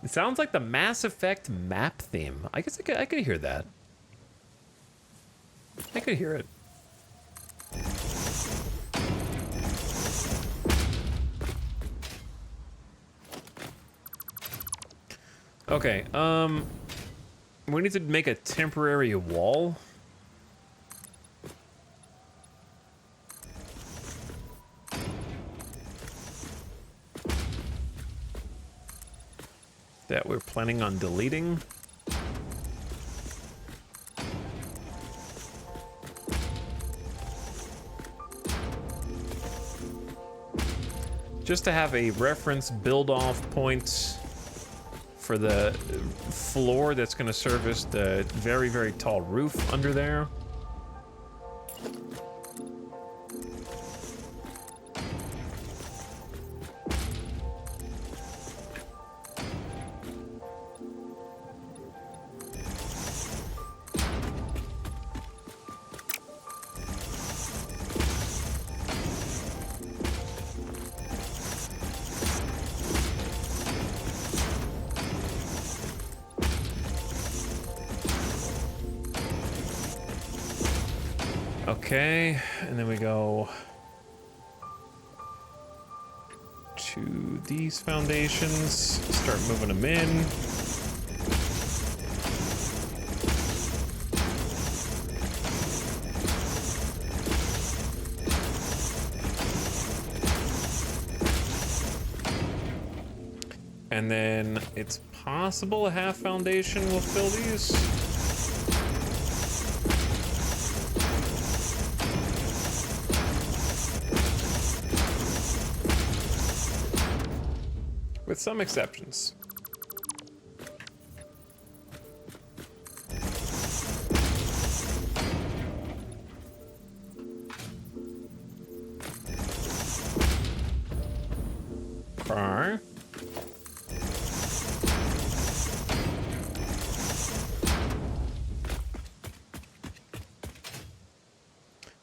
It sounds like the Mass Effect map theme. I guess I could hear that. I could hear it. Okay, we need to make a temporary wall. That we're planning on deleting. Just to have a reference build-off point for the floor that's going to service the very, very tall roof under there. Okay, and then we go to these foundations, start moving them in. And then it's possible a half foundation will fill these. With some exceptions. Okay.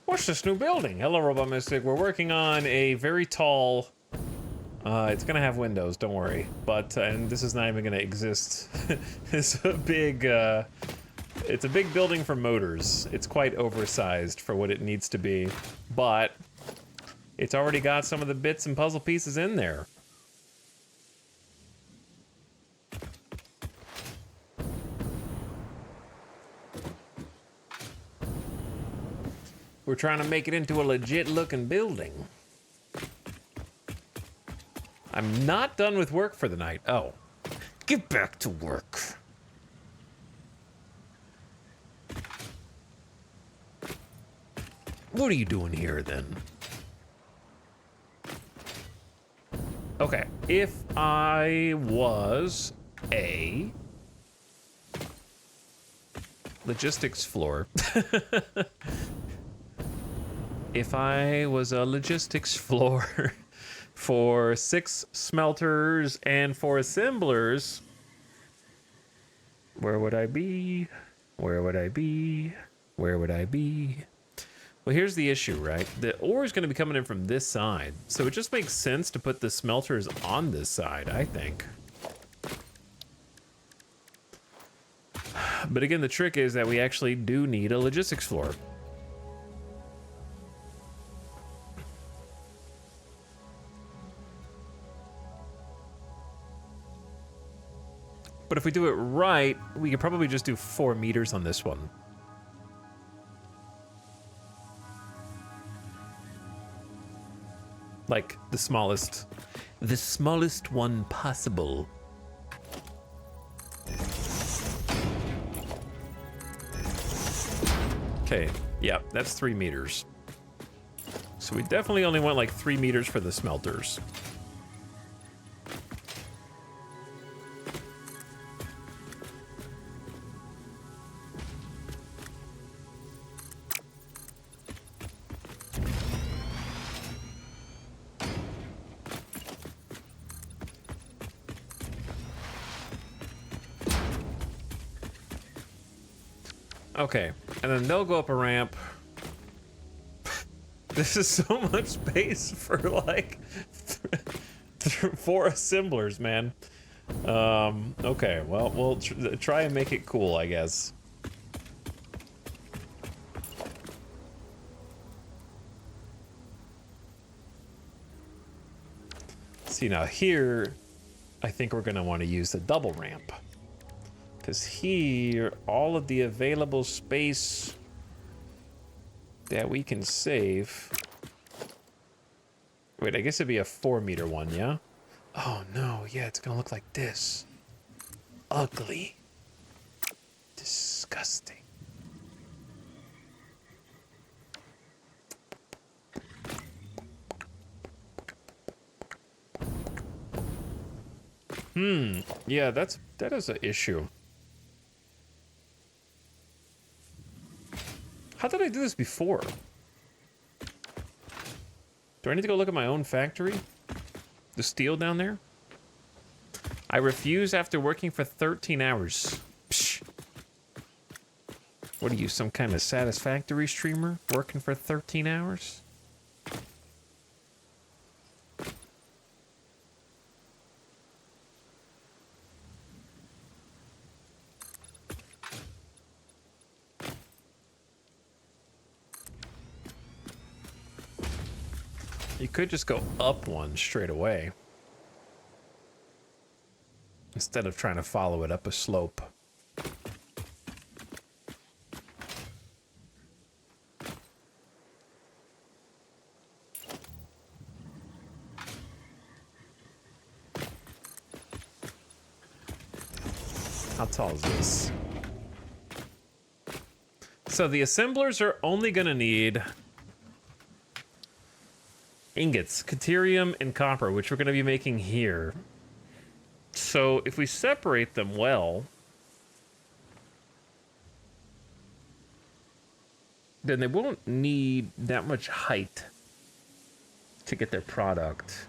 What's this new building? Hello, Robot Mystic. We're working on a very tall... it's gonna have windows, don't worry. But, and this is not even gonna exist. It's a big building for motors. It's quite oversized for what it needs to be. But, it's already got some of the bits and puzzle pieces in there. We're trying to make it into a legit looking building. I'm not done with work for the night. Oh. Get back to work. What are you doing here, then? Okay. If I was a logistics floor... if I was a logistics floor for 6 smelters and 4 assemblers, where would I be? Where would I be? Where would I be? Well, here's the issue, right? The ore is going to be coming in from this side, so it just makes sense to put the smelters on this side, I think. But again, the trick is that we actually do need a logistics floor. But if we do it right, we could probably just do 4 meters on this one. Like the smallest one possible. Okay, yeah, that's 3 meters. So we definitely only want like 3 meters for the smelters. Okay, and then they'll go up a ramp. This is so much space for like 4 assemblers, man. Okay, well, we'll try and make it cool, I guess. See, now here, I think we're gonna want to use the double ramp. Because here, all of the available space that we can save. Wait, I guess it'd be a 4-meter one, yeah? Oh no, yeah, it's gonna look like this. Ugly. Disgusting. Yeah, that is an issue. How did I do this before? Do I need to go look at my own factory? The steel down there? I refuse after working for 13 hours. Psh. What are you, some kind of Satisfactory streamer? Working for 13 hours? You could just go up one straight away, instead of trying to follow it up a slope. How tall is this? So the assemblers are only gonna need ingots, caterium and copper, which we're going to be making here. So if we separate them well, then they won't need that much height to get their product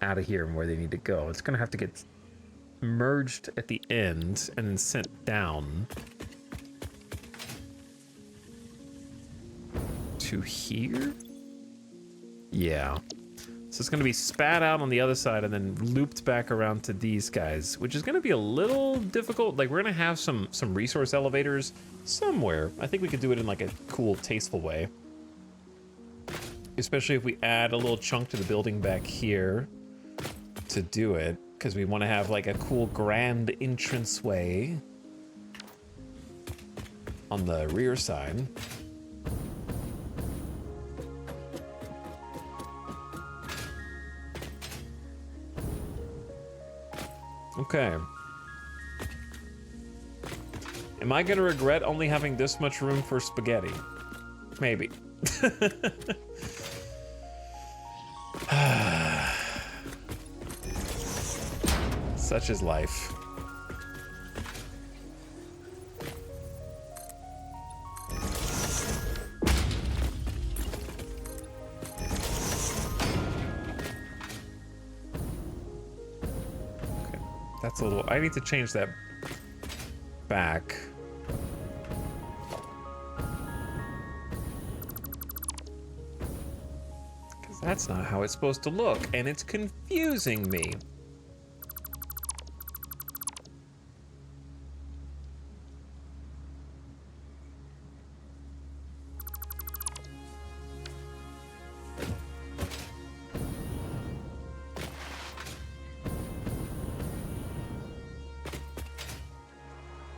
out of here and where they need to go. It's going to have to get merged at the end and then sent down to here. Yeah. So it's going to be spat out on the other side and then looped back around to these guys, which is going to be a little difficult. Like, we're going to have some resource elevators somewhere. I think we could do it in like a cool, tasteful way. Especially if we add a little chunk to the building back here to do it, because we want to have like a cool grand entranceway on the rear side. Okay. Am I gonna regret only having this much room for spaghetti? Maybe. Such is life. That's a little... I need to change that back. Because that's not how it's supposed to look, and it's confusing me.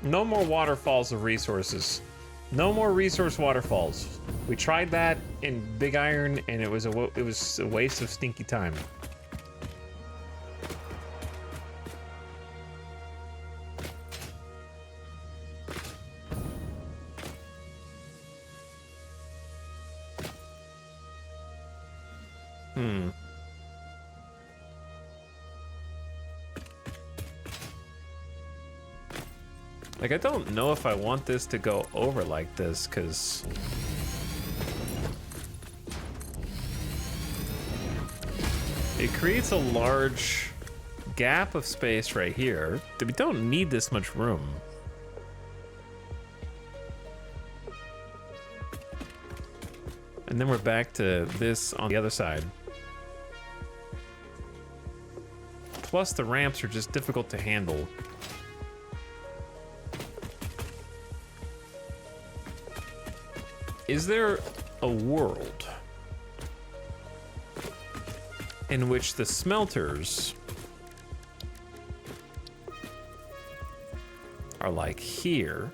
No more waterfalls of resources. No more resource waterfalls. We tried that in Big Iron, and it was a waste of stinky time. Like, I don't know if I want this to go over like this, because... it creates a large gap of space right here. We don't need this much room. And then we're back to this on the other side. Plus, the ramps are just difficult to handle. Is there a world in which the smelters are like here,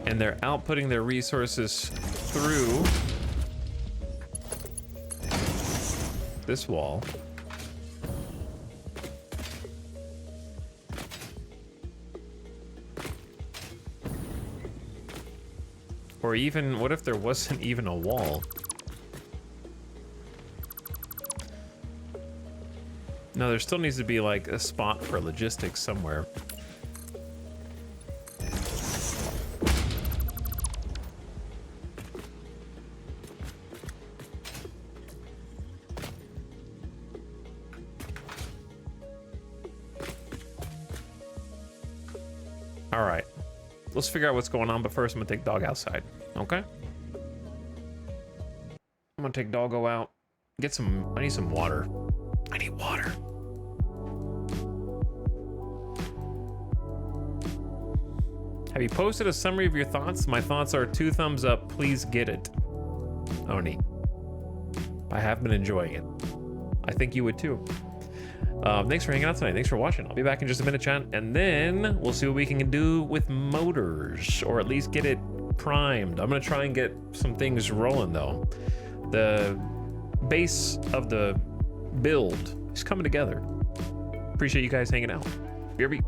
and they're outputting their resources through this wall? Or even, what if there wasn't even a wall? No, there still needs to be like a spot for logistics somewhere. All right. Let's figure out what's going on, but first I'm gonna take Dog outside, okay? I'm gonna take Doggo out. Get some, I need some water. I need water. Have you posted a summary of your thoughts? My thoughts are 2 thumbs up, please get it. Oni. I have been enjoying it. I think you would too. Thanks for hanging out tonight. Thanks for watching. I'll be back in just a minute, chat. And then we'll see what we can do with motors, or at least get it primed. I'm gonna try and get some things rolling though. The base of the build is coming together. Appreciate you guys hanging out. BRB.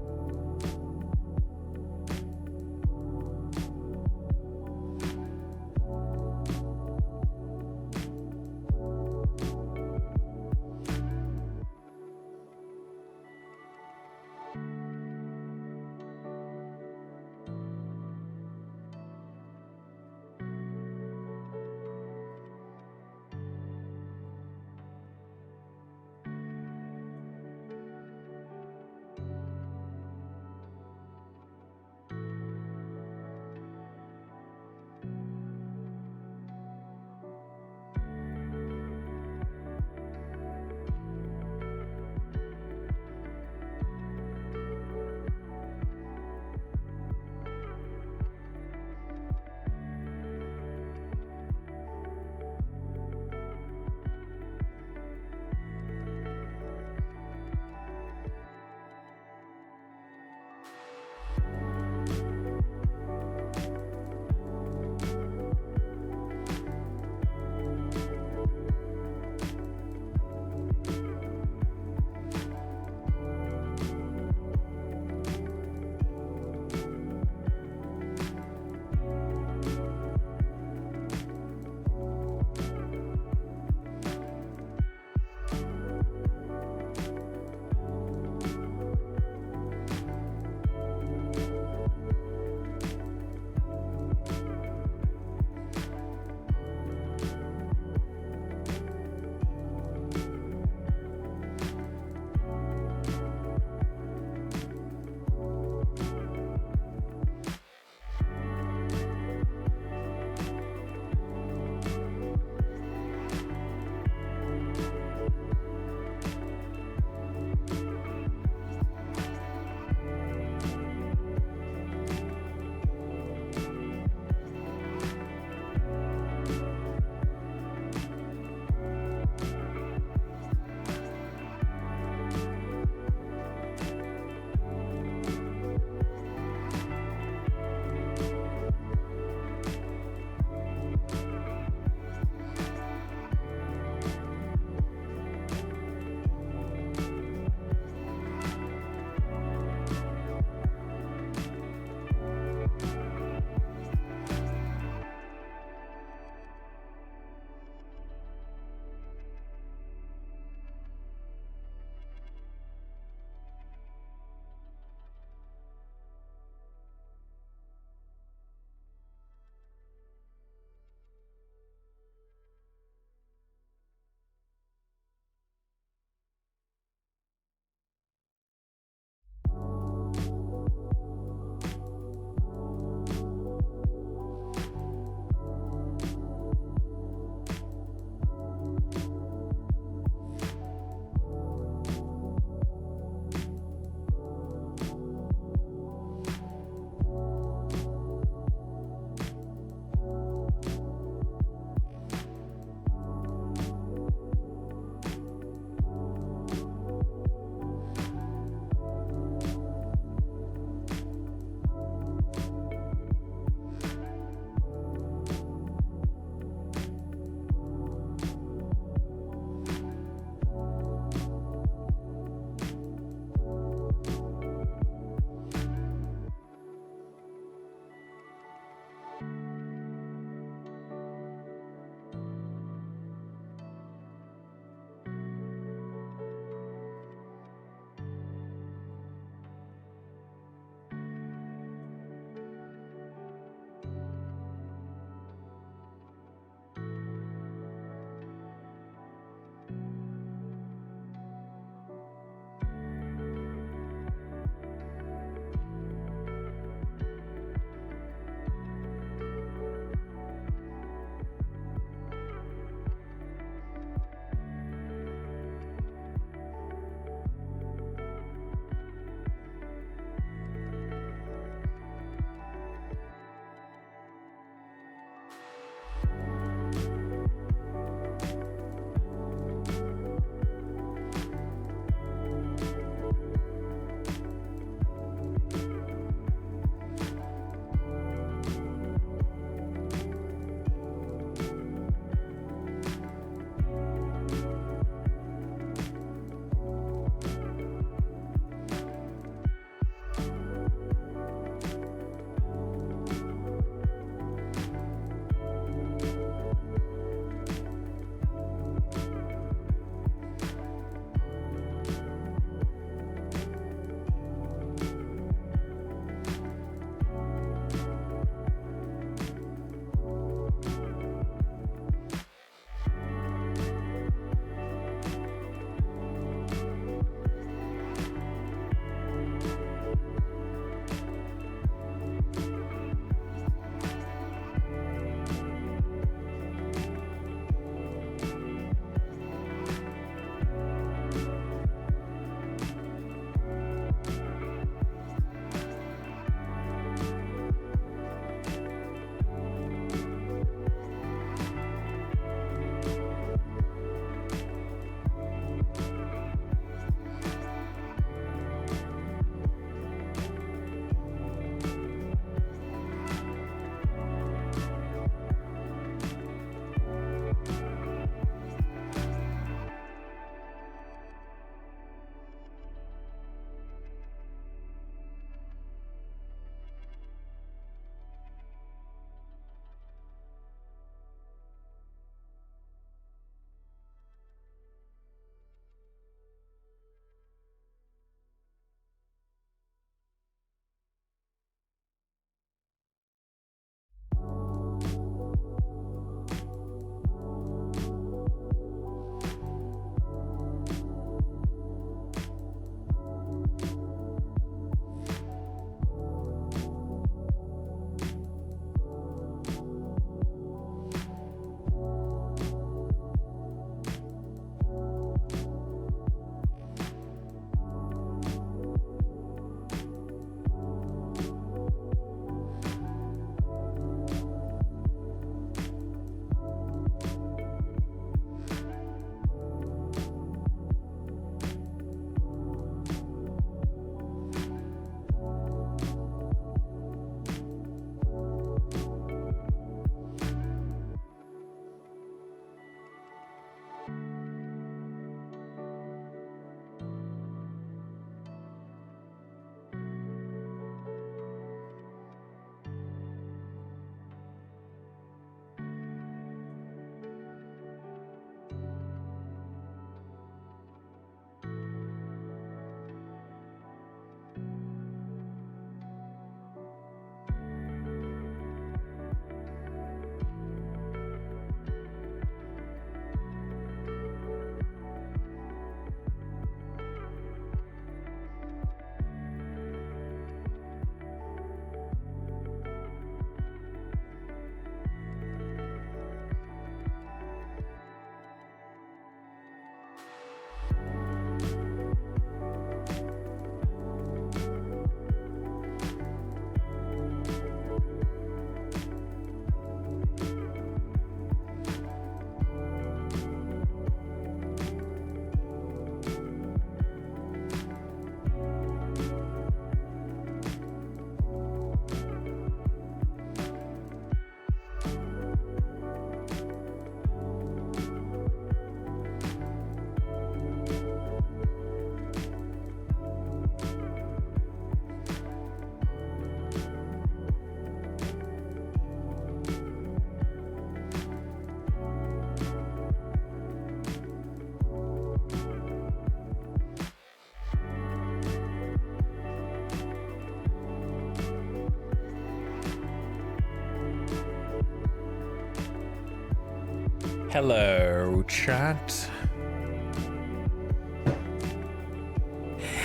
Hello, chat.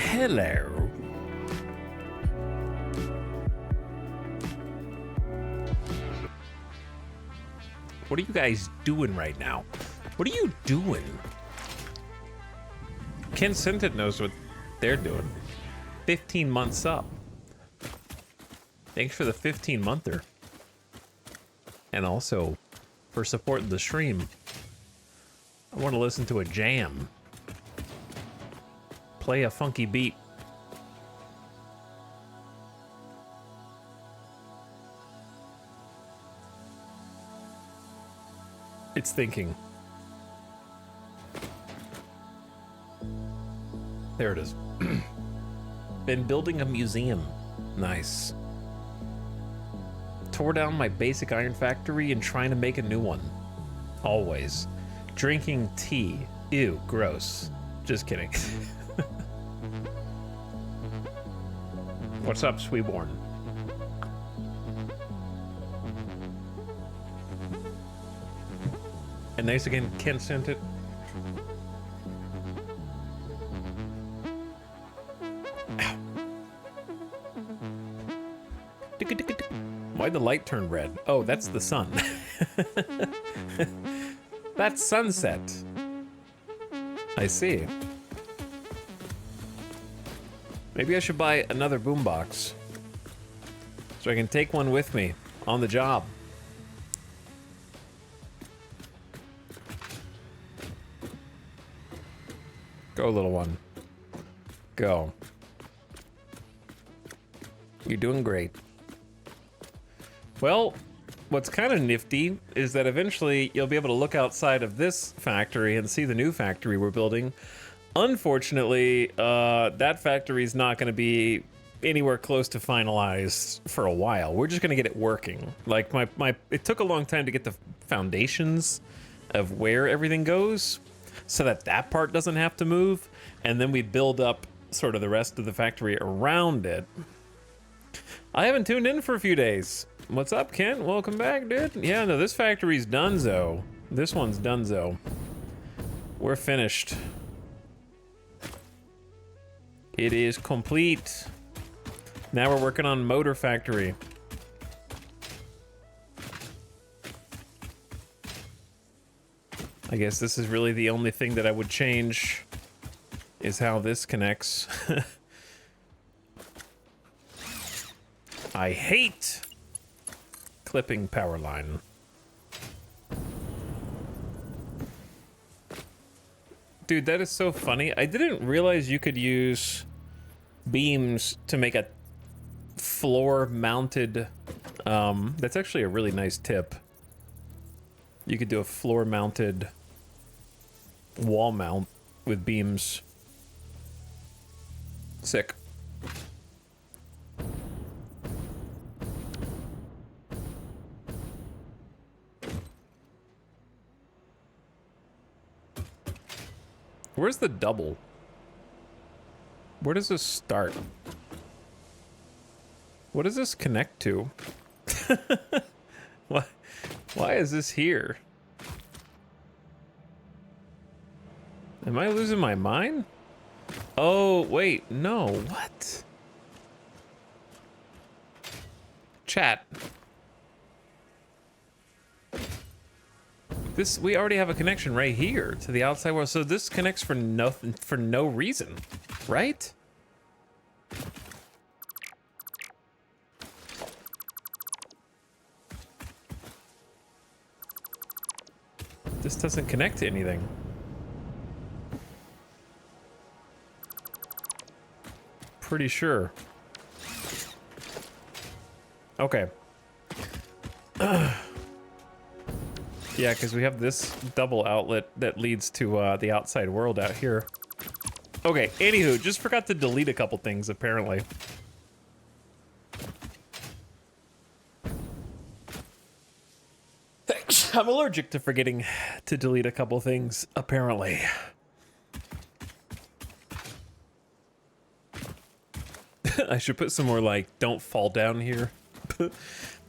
Hello. What are you guys doing right now? What are you doing? Ken Sintet knows what they're doing. 15 months up. Thanks for the 15-monther. And also for supporting the stream. I want to listen to a jam. Play a funky beat. It's thinking. There it is. Been building a museum. Nice. Tore down my basic iron factory and trying to make a new one. Always. Drinking tea. Ew, gross. Just kidding. What's up, Sweeborn? And thanks again, Ken sent it. Why'd the light turn red? Oh, that's the sun. That's sunset. I see. Maybe I should buy another boombox so I can take one with me on the job. Go, little one. Go. You're doing great. Well, what's kind of nifty is that eventually you'll be able to look outside of this factory and see the new factory we're building. Unfortunately, that factory is not going to be anywhere close to finalized for a while. We're just going to get it working. Like it took a long time to get the foundations of where everything goes so that that part doesn't have to move. And then we build up sort of the rest of the factory around it. I haven't tuned in for a few days. What's up, Kent? Welcome back, dude. Yeah, no, this factory's donezo. This one's donezo. We're finished. It is complete. Now we're working on motor factory. I guess this is really the only thing that I would change is how this connects. I hate clipping power line. Dude, that is so funny. I didn't realize you could use beams to make a floor-mounted... that's actually a really nice tip. You could do a floor-mounted wall mount with beams. Sick. Where's the double? Where does this start? What does this connect to? Why is this here? Am I losing my mind? Oh, wait, no, what? Chat. We already have a connection right here to the outside world, so this connects for nothing, for no reason, right? This doesn't connect to anything. Pretty sure. Okay. Yeah, because we have this double outlet that leads to the outside world out here. Okay, anywho, just forgot to delete a couple things, apparently. I'm allergic to forgetting to delete a couple things, apparently. I should put some more, like, don't fall down here.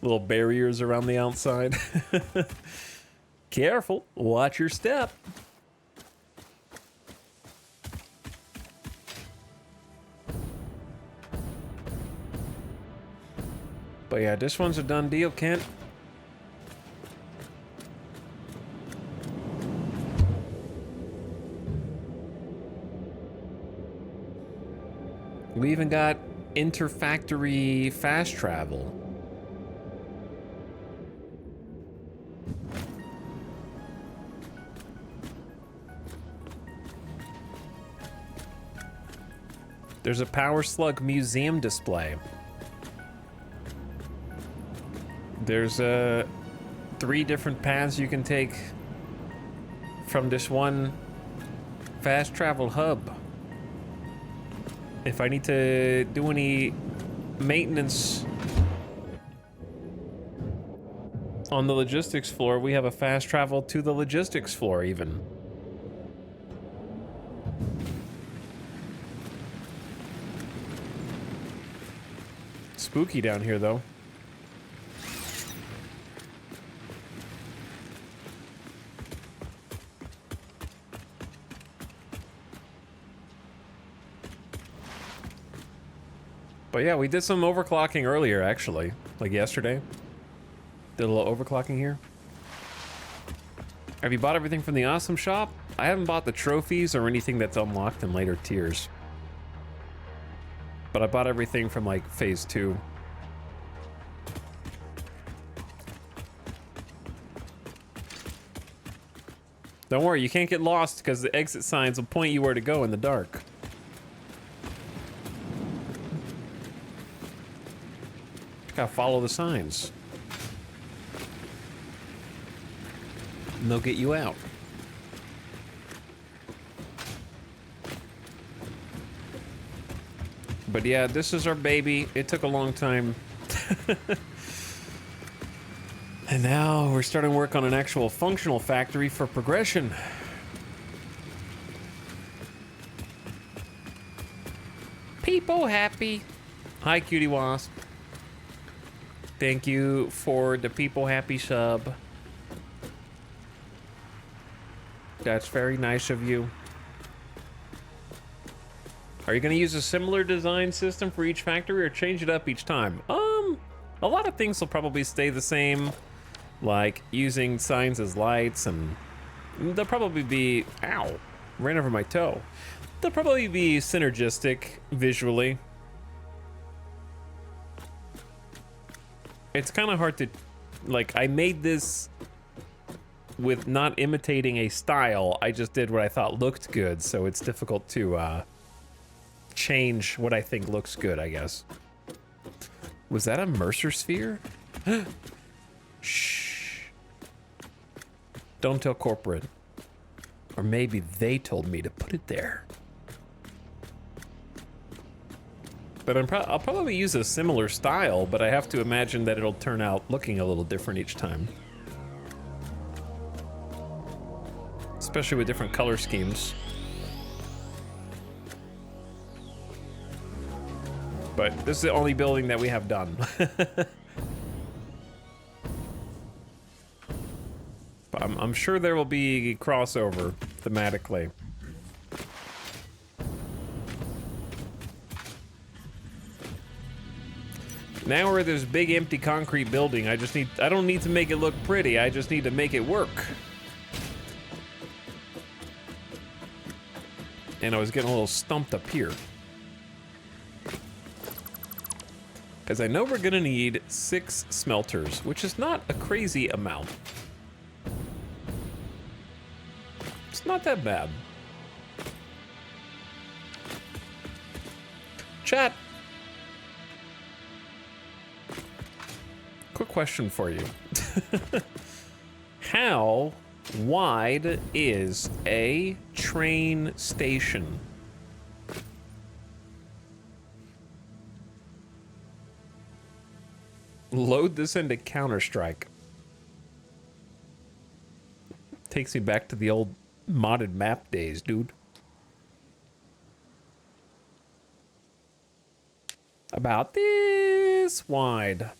Little barriers around the outside. Careful. Watch your step. But yeah, this one's a done deal, Kent. We even got interfactory fast travel. There's a Power Slug museum display. There's 3 different paths you can take from this one fast travel hub. If I need to do any maintenance on the logistics floor, we have a fast travel to the logistics floor even. Spooky down here though. But yeah, we did some overclocking earlier, actually. Like yesterday. Did a little overclocking here. Have you bought everything from the Awesome Shop? I haven't bought the trophies or anything that's unlocked in later tiers. But I bought everything from, like, Phase 2. Don't worry, you can't get lost because the exit signs will point you where to go in the dark. Gotta follow the signs. And they'll get you out. But yeah, this is our baby. It took a long time. And now we're starting work on an actual functional factory for progression. People happy. Hi, Cutie Wasp. Thank you for the People Happy sub. That's very nice of you. Are you going to use a similar design system for each factory or change it up each time? A lot of things will probably stay the same, like using signs as lights, and they'll probably be, ow, ran over my toe. They'll probably be synergistic visually. It's kind of hard to, like, I made this with not imitating a style. I just did what I thought looked good, so it's difficult to change what I think looks good, I guess. Was that a Mercer sphere? Shh. Don't tell corporate. Or maybe they told me to put it there. But I'll probably use a similar style, but I have to imagine that it'll turn out looking a little different each time. Especially with different color schemes. But this is the only building that we have done. But I'm sure there will be crossover thematically. Now we're this big empty concrete building. I don't need to make it look pretty. I just need to make it work. And I was getting a little stumped up here. Because I know we're gonna need 6 smelters, which is not a crazy amount. It's not that bad. Chat. Quick question for you. How wide is a train station? Load this into Counter-Strike. Takes me back to the old modded map days, dude. About this wide.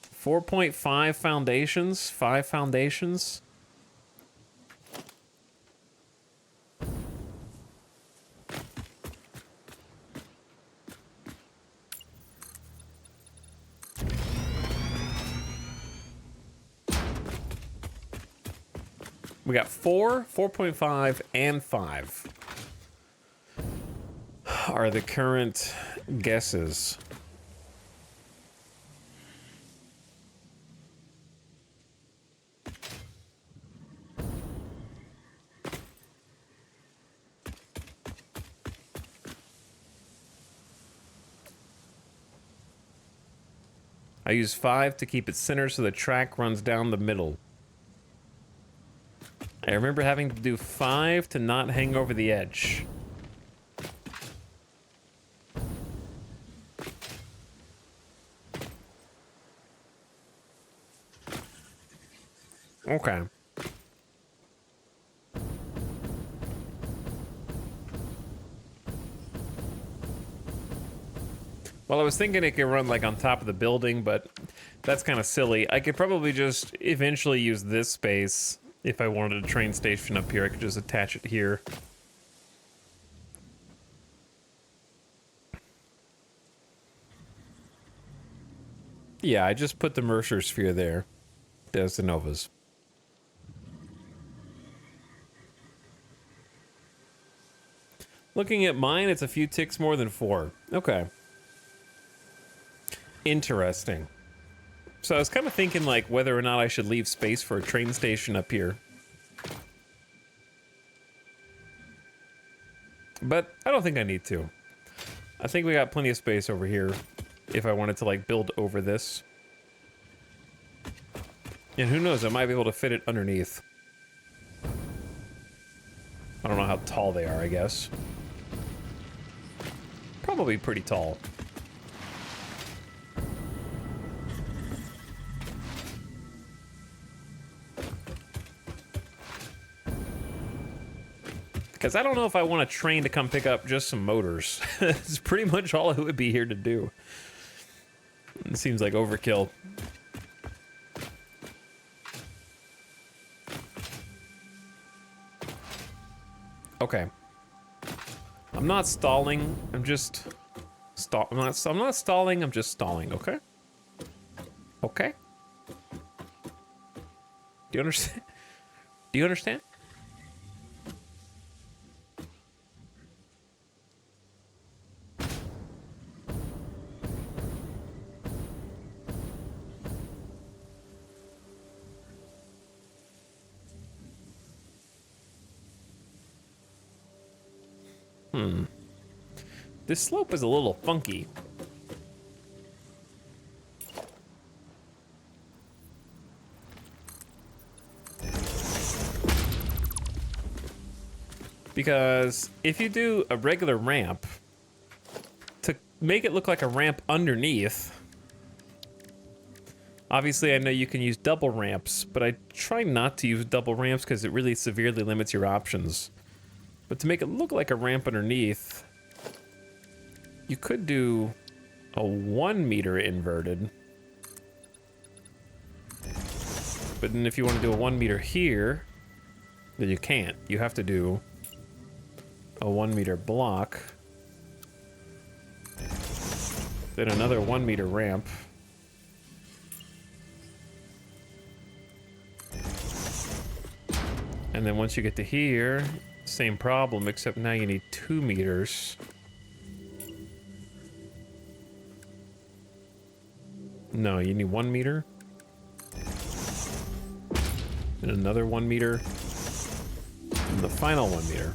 4.5 foundations, 5 foundations. We got 4, 4.5, and 5 are the current guesses. I use 5 to keep it center so the track runs down the middle. I remember having to do 5 to not hang over the edge. Okay. Well, I was thinking it could run like on top of the building, but that's kind of silly. I could probably just eventually use this space. If I wanted a train station up here, I could just attach it here. Yeah, I just put the Mercer sphere there. There's the Novas. Looking at mine, it's a few ticks more than 4. Okay. Interesting. So I was kind of thinking like whether or not I should leave space for a train station up here. But I don't think I need to. I think we got plenty of space over here if I wanted to like build over this. And who knows, I might be able to fit it underneath. I don't know how tall they are, I guess. Probably pretty tall. Because I don't know if I want a train to come pick up just some motors. It's pretty much all it would be here to do. It seems like overkill. Okay. I'm not stalling. I'm just I'm not stalling. I'm just stalling. Okay. Okay. Do you understand? Do you understand? This slope is a little funky. Because if you do a regular ramp, to make it look like a ramp underneath, obviously I know you can use double ramps, but I try not to use double ramps because it really severely limits your options. But to make it look like a ramp underneath, you could do a 1 meter inverted. But then if you want to do a 1 meter here, then you can't. You have to do a 1 meter block, then another 1 meter ramp, and then once you get to here, same problem, except now you need 2 meters. No, you need 1 meter, and another 1 meter, and the final 1 meter.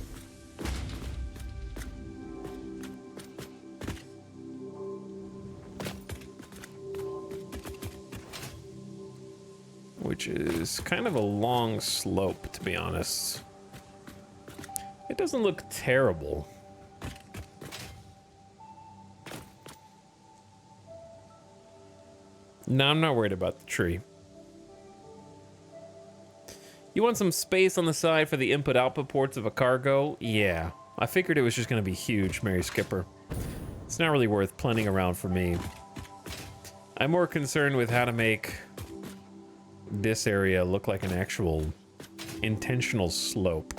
Which is kind of a long slope, to be honest. It doesn't look terrible. No, I'm not worried about the tree. You want some space on the side for the input-output ports of a cargo? Yeah. I figured it was just going to be huge, Mary Skipper. It's not really worth planning around for me. I'm more concerned with how to make this area look like an actual intentional slope.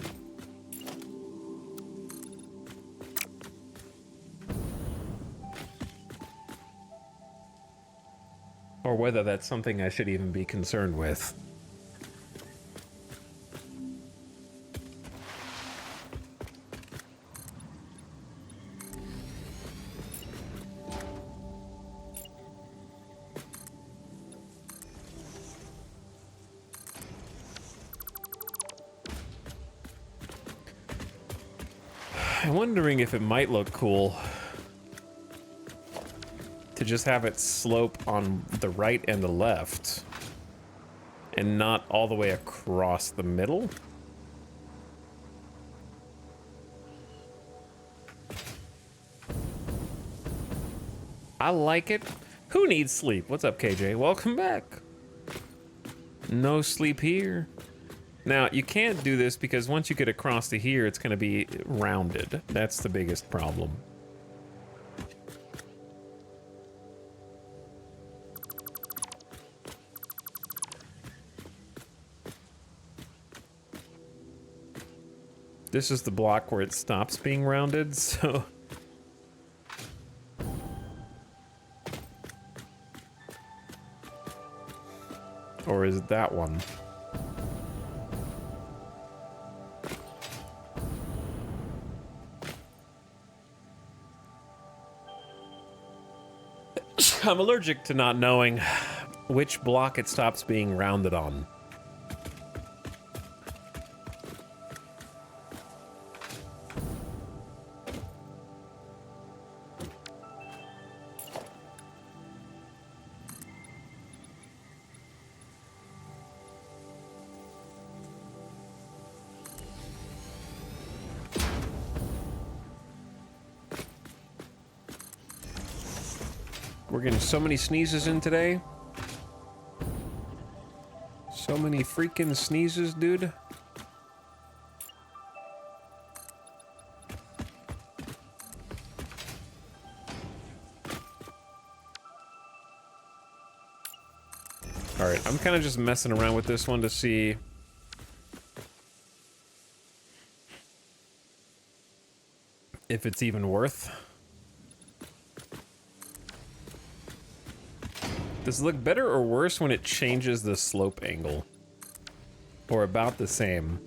Or whether that's something I should even be concerned with. I'm wondering if it might look cool to just have it slope on the right and the left and not all the way across the middle. I like it. Who needs sleep? What's up, KJ? Welcome back. No sleep here. Now, you can't do this because once you get across to here, it's going to be rounded. That's the biggest problem. This is the block where it stops being rounded, so... Or is it that one? I'm allergic to not knowing which block it stops being rounded on. We're getting so many sneezes in today. So many freaking sneezes, dude. All right, I'm kind of just messing around with this one to see if it's even worth. Does it look better or worse when it changes the slope angle? Or about the same?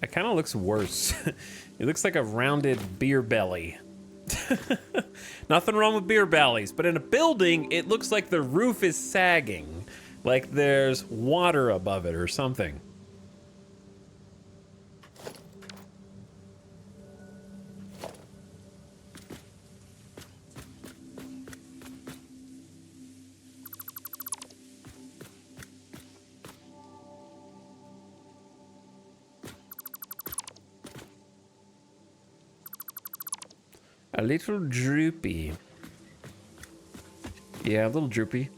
It kind of looks worse. It looks like a rounded beer belly. Nothing wrong with beer bellies, but in a building, it looks like the roof is sagging. Like there's water above it or something. A little droopy. Yeah, a little droopy.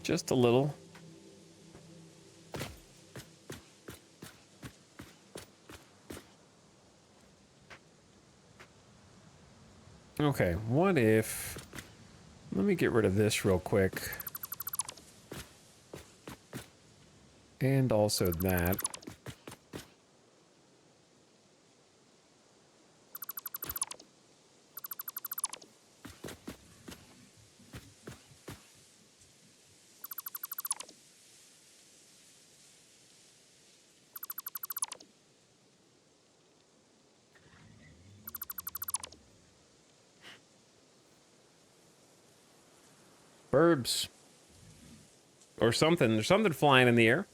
Just a little. Okay, what if... Let me get rid of this real quick. And also that. Birds. Or something. There's something flying in the air.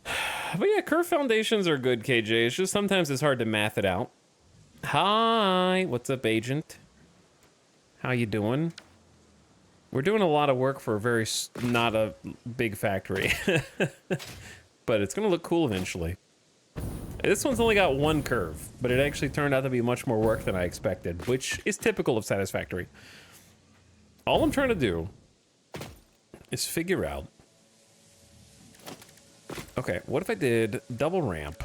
But yeah, curve foundations are good, KJ. It's just sometimes it's hard to math it out. Hi. What's up, agent? How you doing? We're doing a lot of work for a very not a big factory. But it's going to look cool eventually. This one's only got one curve, but it actually turned out to be much more work than I expected, which is typical of Satisfactory. All I'm trying to do is figure out... Okay, what if I did double ramp?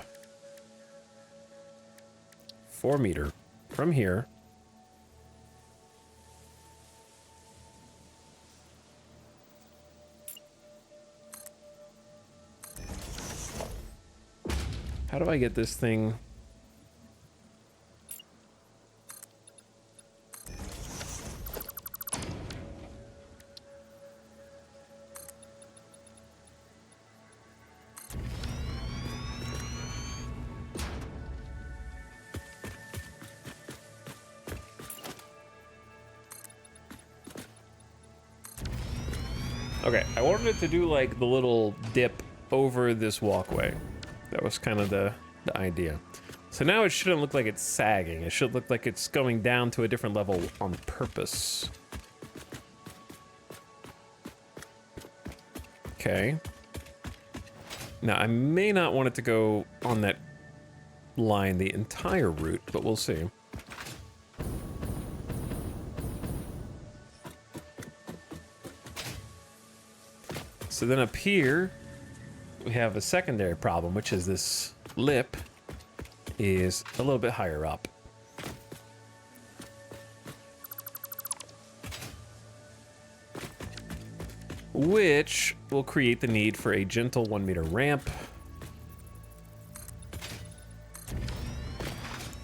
4 meter from here. How do I get this thing... Okay, I wanted it to do like the little dip over this walkway. That was kind of the idea. So now it shouldn't look like it's sagging. It should look like it's going down to a different level on purpose. Okay. Now, I may not want it to go on that line the entire route, but we'll see. So then up here, we have a secondary problem, which is this lip is a little bit higher up. Which will create the need for a gentle 1 meter ramp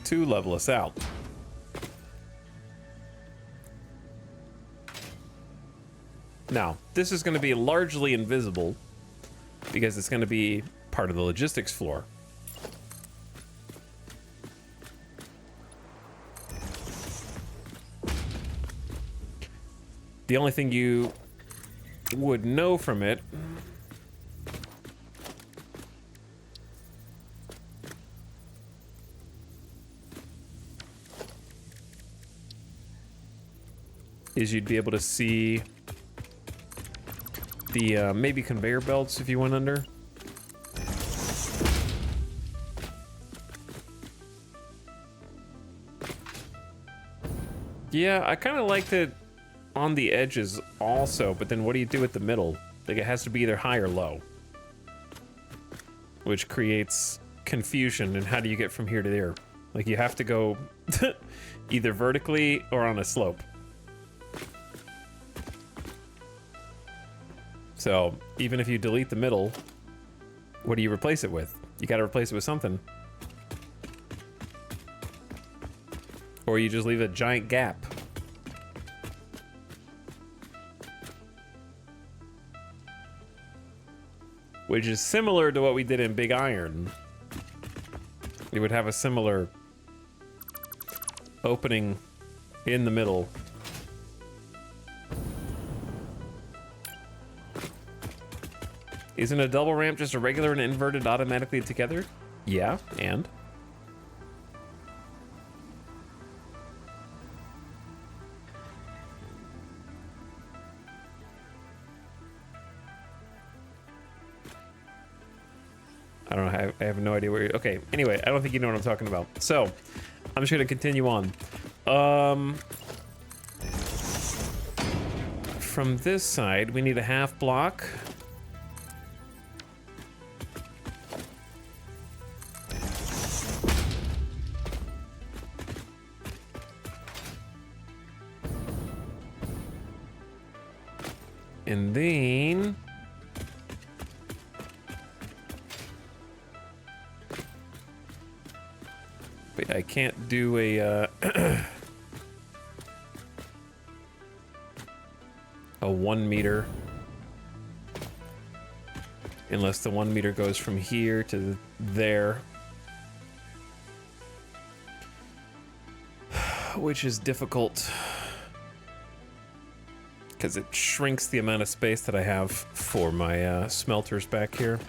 to level us out. Now, this is going to be largely invisible because it's going to be part of the logistics floor. The only thing you would know from it is you'd be able to see the maybe conveyor belts if you went under. Yeah, I kind of liked it on the edges also, but then what do you do at the middle? Like, it has to be either high or low, which creates confusion. And how do you get from here to there? Like, you have to go either vertically or on a slope. So even if you delete the middle, what do you replace it with? You got to replace it with something. Or you just leave a giant gap. Which is similar to what we did in Big Iron. It would have a similar opening in the middle. Isn't a double ramp just a regular and inverted automatically together? Yeah, and? I don't know, I have no idea where you're... Okay, anyway, I don't think you know what I'm talking about. So, I'm just gonna continue on. From this side, we need a half block. And then... Wait, I can't do a, a 1 meter. Unless the 1 meter goes from here to there. Which is difficult. Because it shrinks the amount of space that I have for my smelters back here.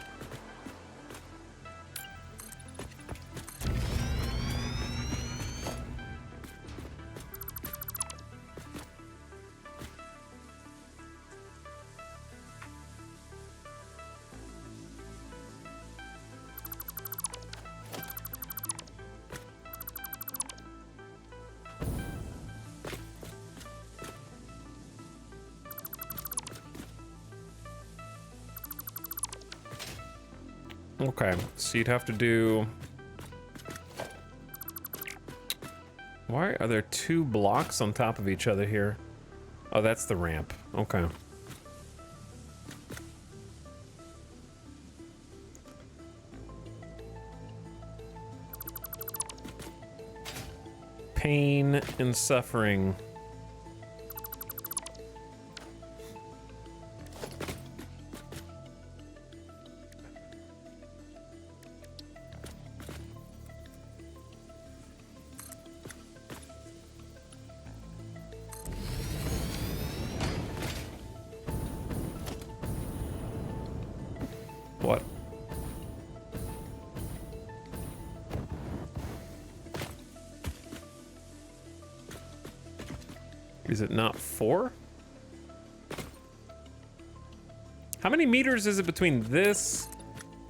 Okay, so you'd have to do... Why are there 2 blocks on top of each other here? Oh, that's the ramp. Okay. Pain and suffering. What? Is it not 4? How many meters is it between this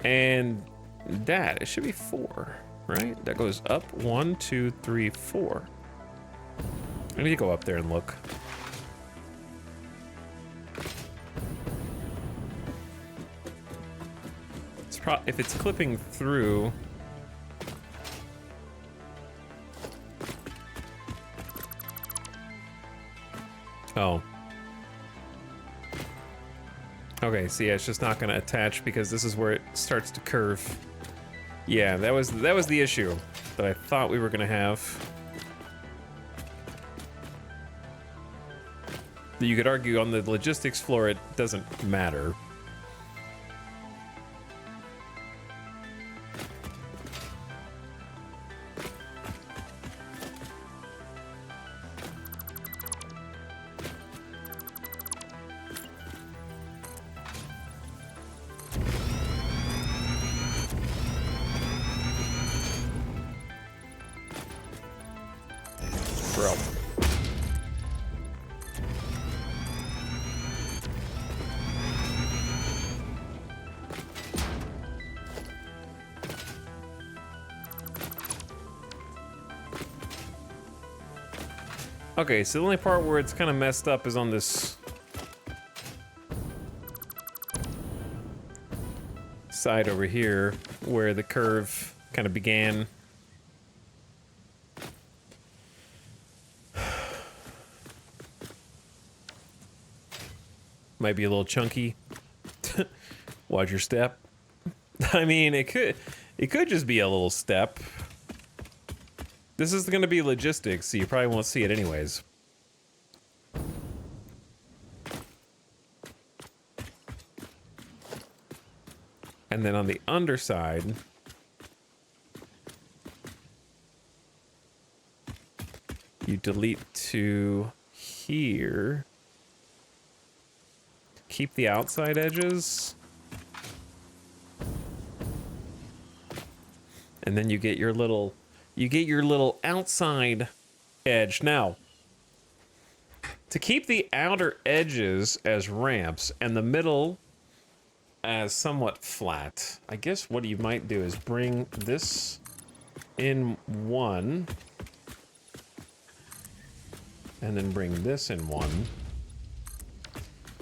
and that? It should be 4, right? That goes up 1, 2, 3, 4. I need to go up there and look. It's if it's clipping through. Oh. Okay, so yeah, it's just not gonna attach because this is where it starts to curve. Yeah, that was the issue that I thought we were gonna have. You could argue on the logistics floor it doesn't matter. Bro. Okay, so the only part where it's kind of messed up is on this side over here, where the curve kind of began. Might be a little chunky. Watch your step. I mean, it could just be a little step. This is going to be logistics, so you probably won't see it anyways. And then on the underside, you delete to here. Keep the outside edges. And then you get your little outside edge. Now, to keep the outer edges as ramps and the middle as somewhat flat, I guess what you might do is bring this in one, and then bring this in one.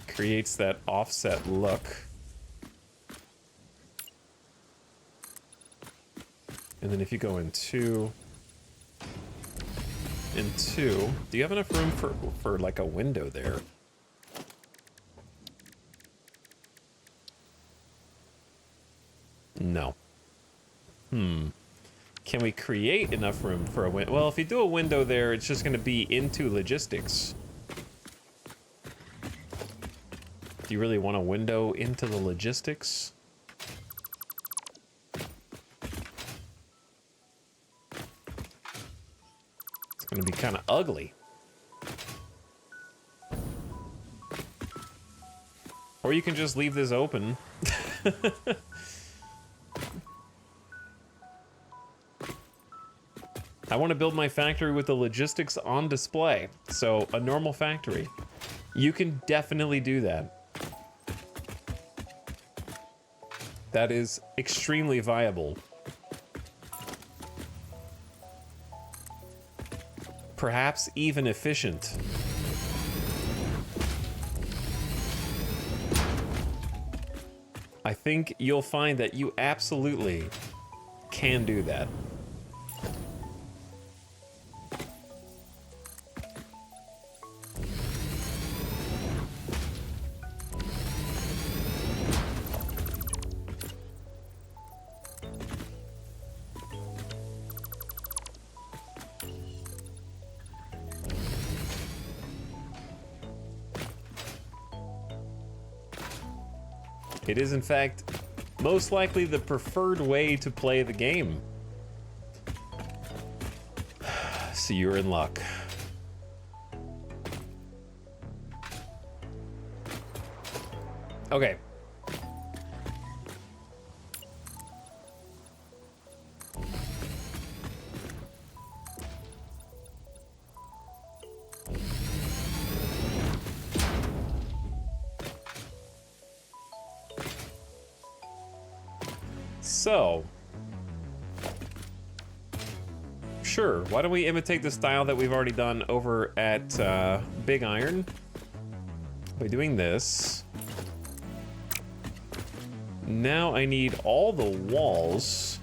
Creates that offset look. And then if you go in two, do you have enough room for like a window there? No. Can we create enough room for a window? Well, if you do a window there, it's just going to be into logistics. Do you really want a window into the logistics? It's going to be kind of ugly. Or you can just leave this open. I want to build my factory with the logistics on display. So a normal factory. You can definitely do that. That is extremely viable. Perhaps even efficient. I think you'll find that you absolutely can do that. It is, in fact, most likely the preferred way to play the game. So you're in luck. Okay. So, sure, why don't we imitate the style that we've already done over at Big Iron by doing this. Now I need all the walls.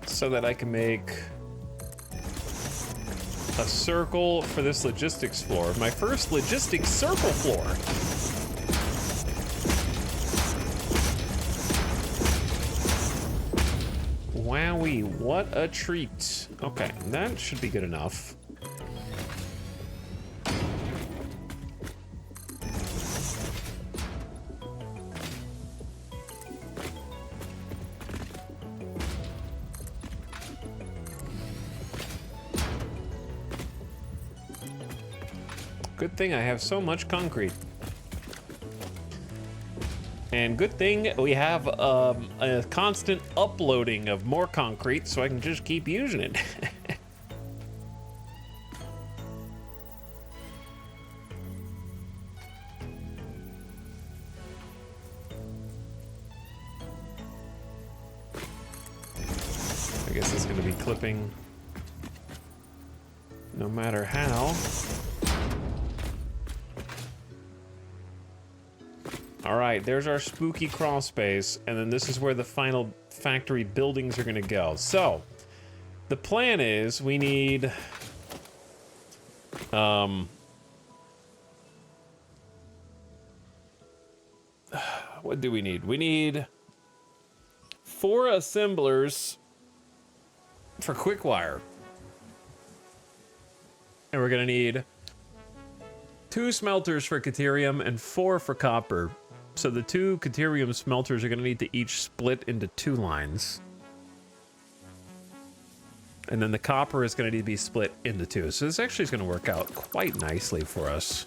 So that I can make a circle for this logistics floor. My first logistics circle floor. Wowie, what a treat. Okay, that should be good enough. Good thing I have so much concrete. And good thing we have a constant uploading of more concrete so I can just keep using it. I guess it's gonna be clipping no matter how. All right, there's our spooky crawl space, and then this is where the final factory buildings are gonna go. So, the plan is we need, what do we need? We need 4 assemblers for quick wire. And we're gonna need 2 smelters for Caterium and 4 for copper. So the 2 Caterium smelters are going to need to each split into 2 lines. And then the copper is going to need to be split into 2. So this actually is going to work out quite nicely for us.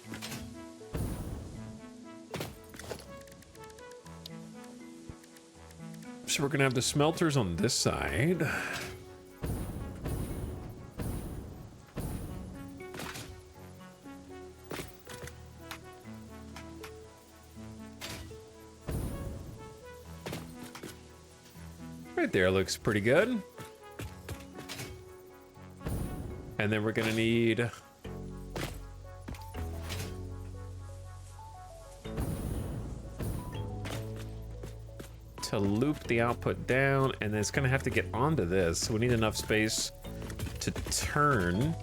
So we're going to have the smelters on this side. Right there looks pretty good. And then we're gonna need to loop the output down, and then it's gonna have to get onto this. So we need enough space to turn.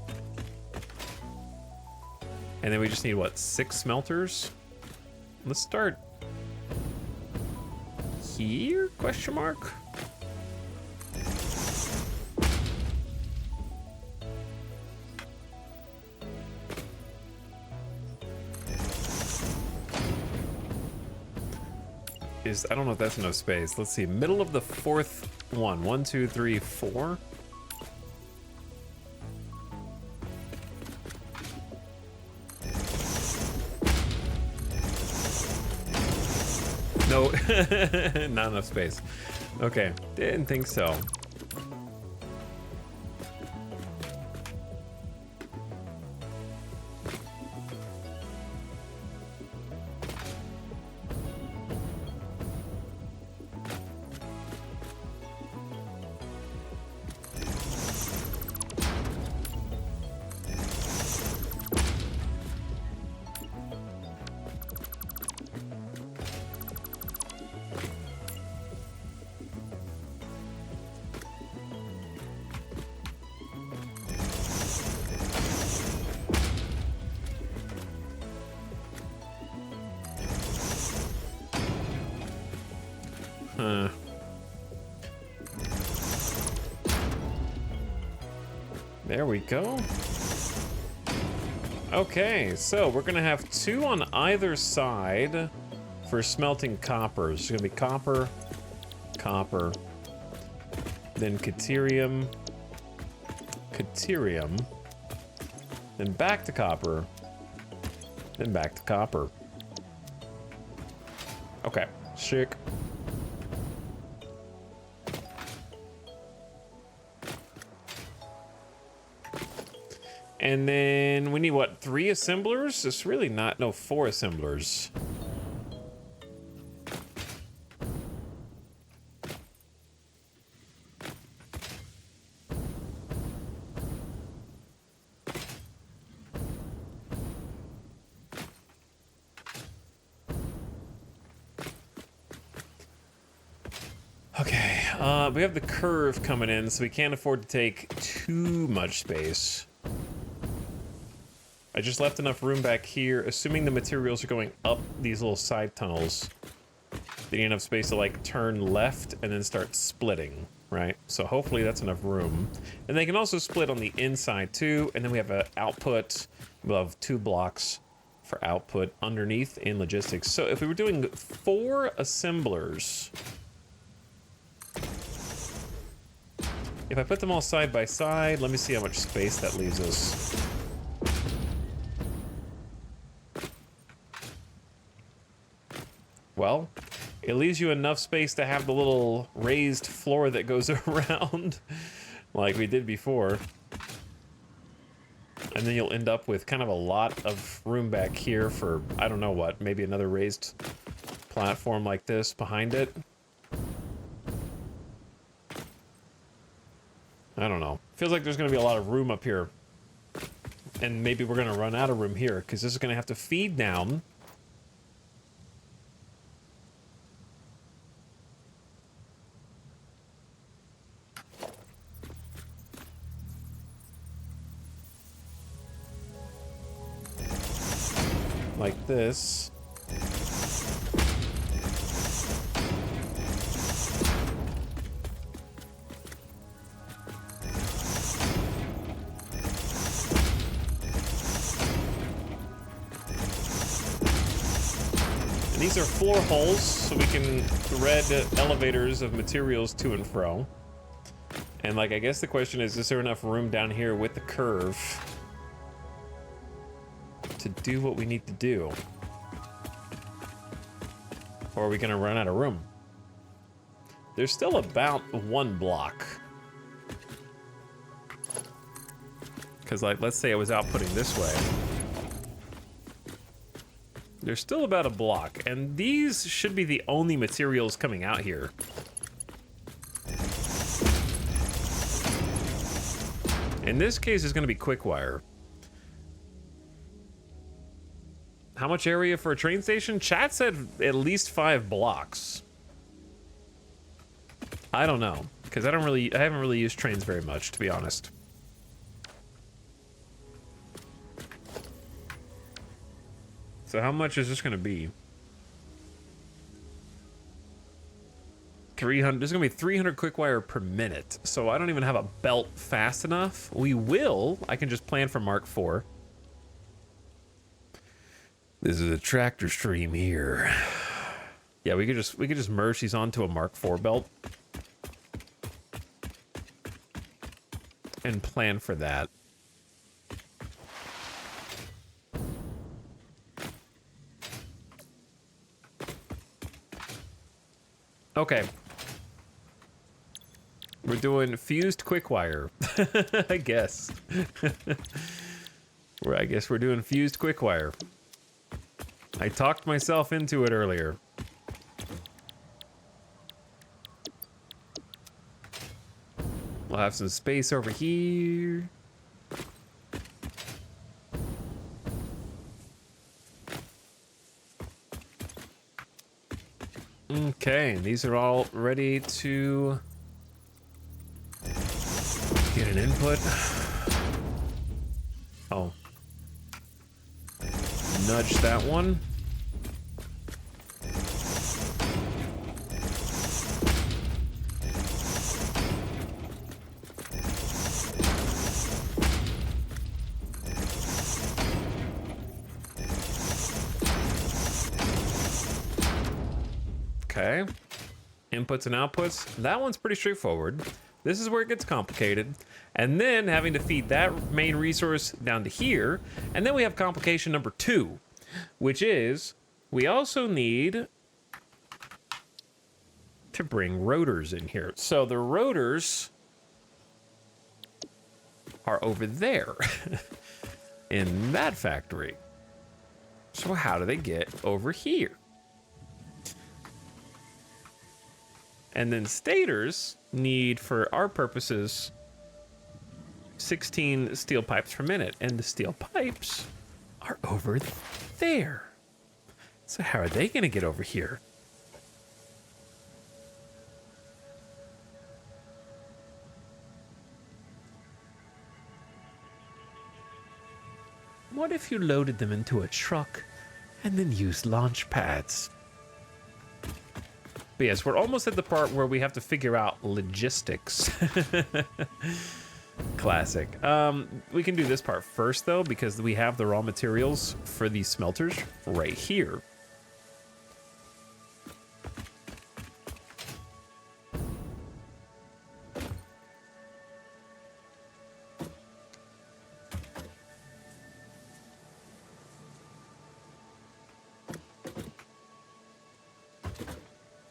And then we just need, what, 6 smelters? Let's start here, question mark? I don't know if that's enough space. Let's see, middle of the 4th one. 1, 2, 3, 4. No, not enough space. Okay, didn't think so. There we go. Okay, so we're gonna have 2 on either side for smelting copper. It's gonna be copper, copper, then Caterium, Caterium, then back to copper, then back to copper. Okay, sick. And then we need, what, 3 assemblers? It's really not, no, 4 assemblers. Okay, we have the curve coming in, so we can't afford to take too much space. I just left enough room back here, assuming the materials are going up these little side tunnels. They need enough space to, like, turn left and then start splitting, right? So hopefully that's enough room. And they can also split on the inside, too, and then we have an output. We'll have 2 blocks for output underneath in logistics. So if we were doing 4 assemblers... If I put them all side by side, let me see how much space that leaves us. Well, it leaves you enough space to have the little raised floor that goes around, like we did before. And then you'll end up with kind of a lot of room back here for, I don't know what, maybe another raised platform like this behind it. I don't know. Feels like there's going to be a lot of room up here. And maybe we're going to run out of room here, because this is going to have to feed down. Like this. And these are floor holes, so we can thread elevators of materials to and fro. And, like, I guess the question is there enough room down here with the curve to do what we need to do? Or are we gonna run out of room? There's still about 1 block. Because, like, let's say I was outputting this way. There's still about a block, and these should be the only materials coming out here. In this case, it's going to be quick wire. How much area for a train station? Chat said at least 5 blocks. I don't know, because I haven't really used trains very much, to be honest. So how much is this going to be? 300. There's going to be 300 quick wire per minute. So I don't even have a belt fast enough. We will. I can just plan for Mark IV. This is a tractor stream here. Yeah, we could just merge these onto a Mark IV belt and plan for that. Okay. We're doing fused quick wire. I guess. I guess we're doing fused quick wire. I talked myself into it earlier. We'll have some space over here. Okay, these are all ready to get an input. Oh. Nudge that one. Okay. Inputs and outputs. That one's pretty straightforward. This is where it gets complicated. And then having to feed that main resource down to here. And then we have complication number 2, which is we also need to bring rotors in here. So the rotors are over there in that factory. So how do they get over here? And then stators need, for our purposes, 16 steel pipes per minute. And the steel pipes are over there. So how are they going to get over here? What if you loaded them into a truck and then used launch pads? But yes, we're almost at the part where we have to figure out logistics. Classic. We can do this part first, though, because we have the raw materials for these smelters right here.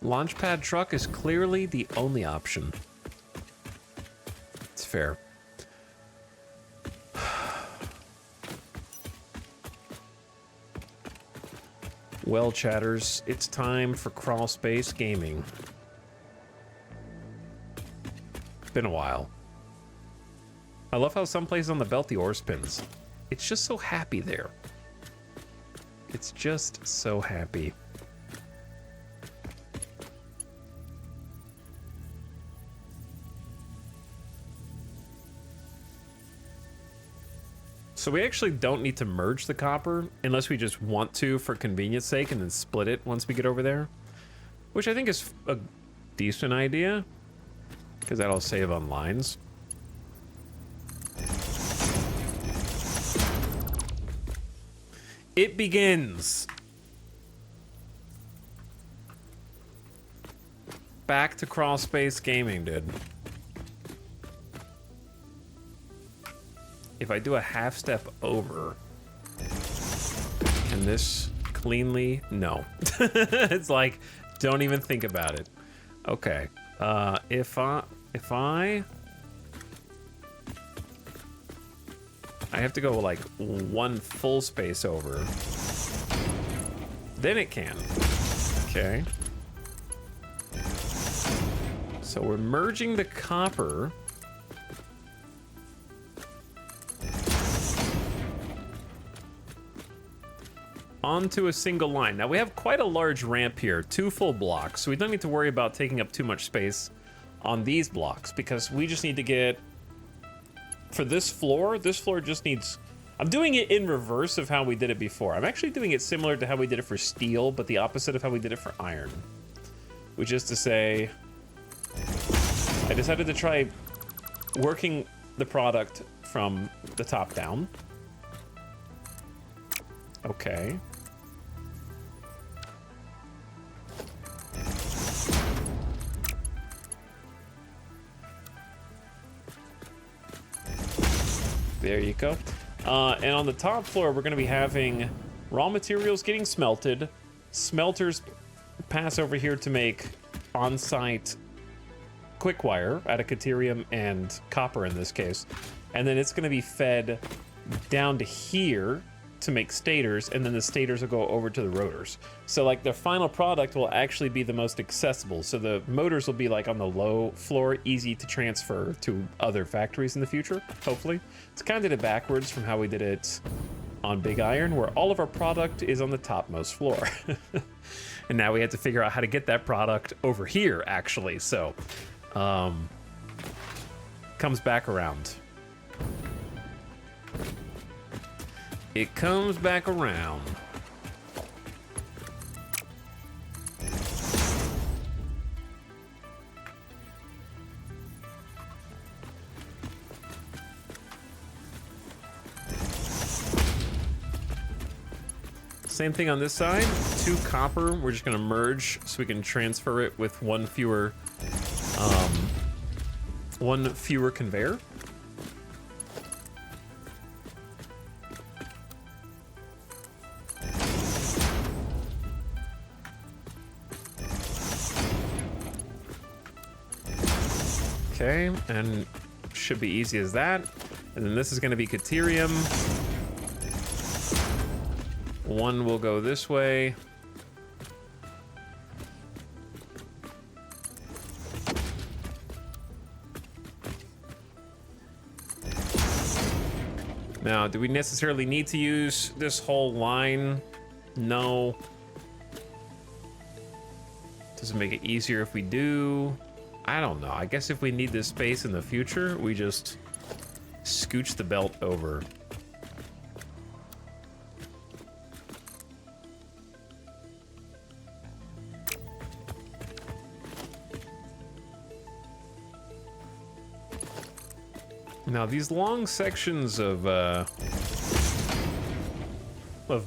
Launchpad truck is clearly the only option. It's fair. Well, chatters, it's time for crawl space gaming. It's been a while. I love how some places on the belt the ore spins. It's just so happy there. It's just so happy. So we actually don't need to merge the copper unless we just want to for convenience sake and then split it once we get over there. Which I think is a decent idea, because that'll save on lines. It begins. Back to crawl space gaming, dude. If I do a half step over, can this cleanly? No. It's like, don't even think about it. Okay. If I have to go like one full space over, then it can. Okay. So we're merging the copper onto a single line. Now we have quite a large ramp here, 2 full blocks, so we don't need to worry about taking up too much space on these blocks, because we just need to get, for this floor just needs, I'm doing it in reverse of how we did it before. I'm actually doing it similar to how we did it for steel, but the opposite of how we did it for iron. Which is to say, I decided to try working the product from the top down. Okay. There you go. And on the top floor, we're going to be having raw materials getting smelted. Smelters pass over here to make on-site quick wire out of caterium and copper in this case. And then it's going to be fed down to here to make stators, and then the stators will go over to the rotors. So like the final product will actually be the most accessible. So the motors will be like on the low floor, easy to transfer to other factories in the future, hopefully. It's kind of did it backwards from how we did it on Big Iron, where all of our product is on the topmost floor. And now we have to figure out how to get that product over here, actually. So, comes back around. It comes back around. Same thing on this side. 2 copper. We're just gonna merge so we can transfer it with one fewer conveyor. Okay, and should be easy as that. And then this is going to be Caterium. One will go this way. Now, do we necessarily need to use this whole line? No. Does it make it easier if we do? I don't know. I guess if we need this space in the future, we just scooch the belt over. Now, these long sections of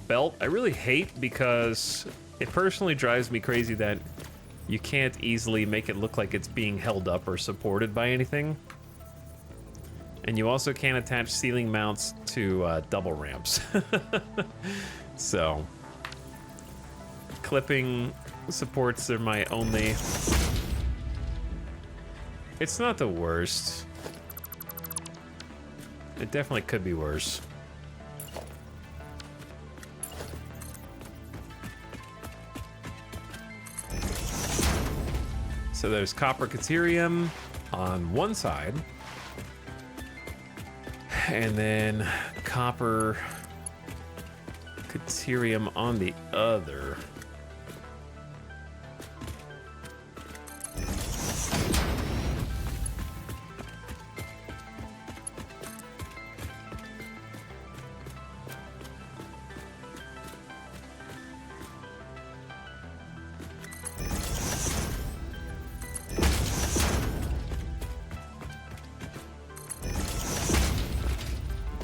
belt, I really hate because it personally drives me crazy that you can't easily make it look like it's being held up or supported by anything. And you also can't attach ceiling mounts to double ramps. So, clipping supports are my only... It's not the worst. It definitely could be worse. So there's copper caterium on one side, and then copper caterium on the other.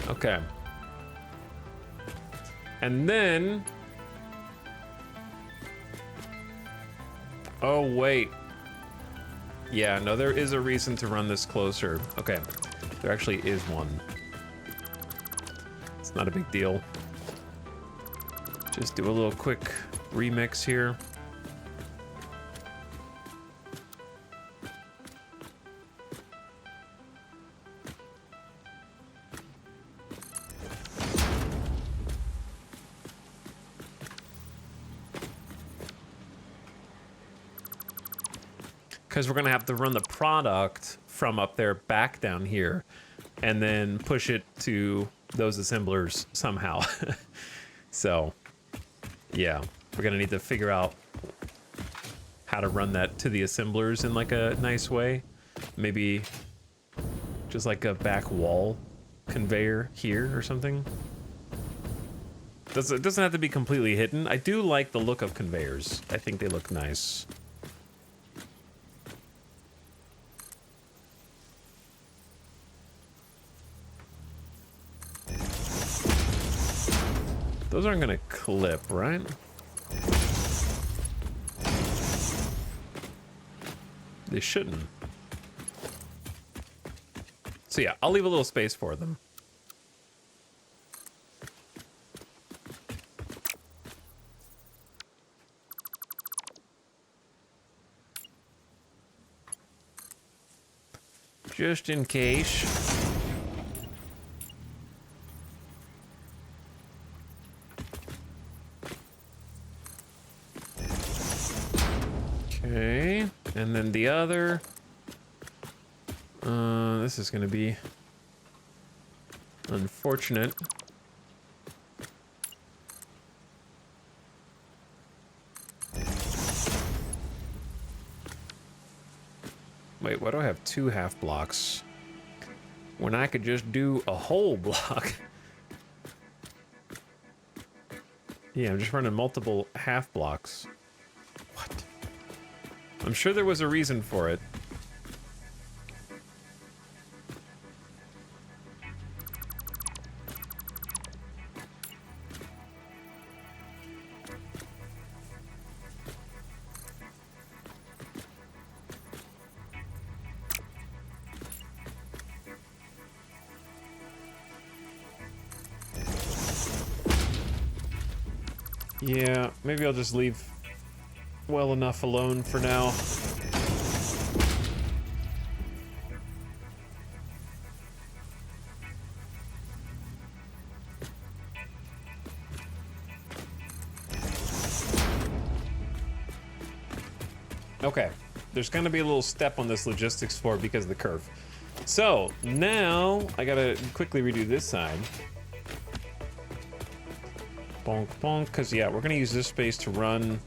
Okay. And then... Oh, wait. Yeah, no, there is a reason to run this closer. Okay. There actually is one. It's not a big deal. Just do a little quick remix here. Because we're going to have to run the product from up there back down here and then push it to those assemblers somehow. So, yeah, we're going to need to figure out how to run that to the assemblers in like a nice way. Maybe just like a back wall conveyor here or something. It doesn't have to be completely hidden. I do like the look of conveyors. I think they look nice. Those aren't gonna clip, right? They shouldn't. So yeah, I'll leave a little space for them. Just in case. Okay, and then the other. This is gonna be unfortunate. Wait, why do I have two half blocks when I could just do a whole block? Yeah, I'm just running multiple half blocks. What? I'm sure there was a reason for it. Yeah, maybe I'll just leave well enough alone for now. Okay, there's gonna be a little step on this logistics floor because of the curve. So now I gotta quickly redo this side. Bonk, bonk, because yeah, we're gonna use this space to run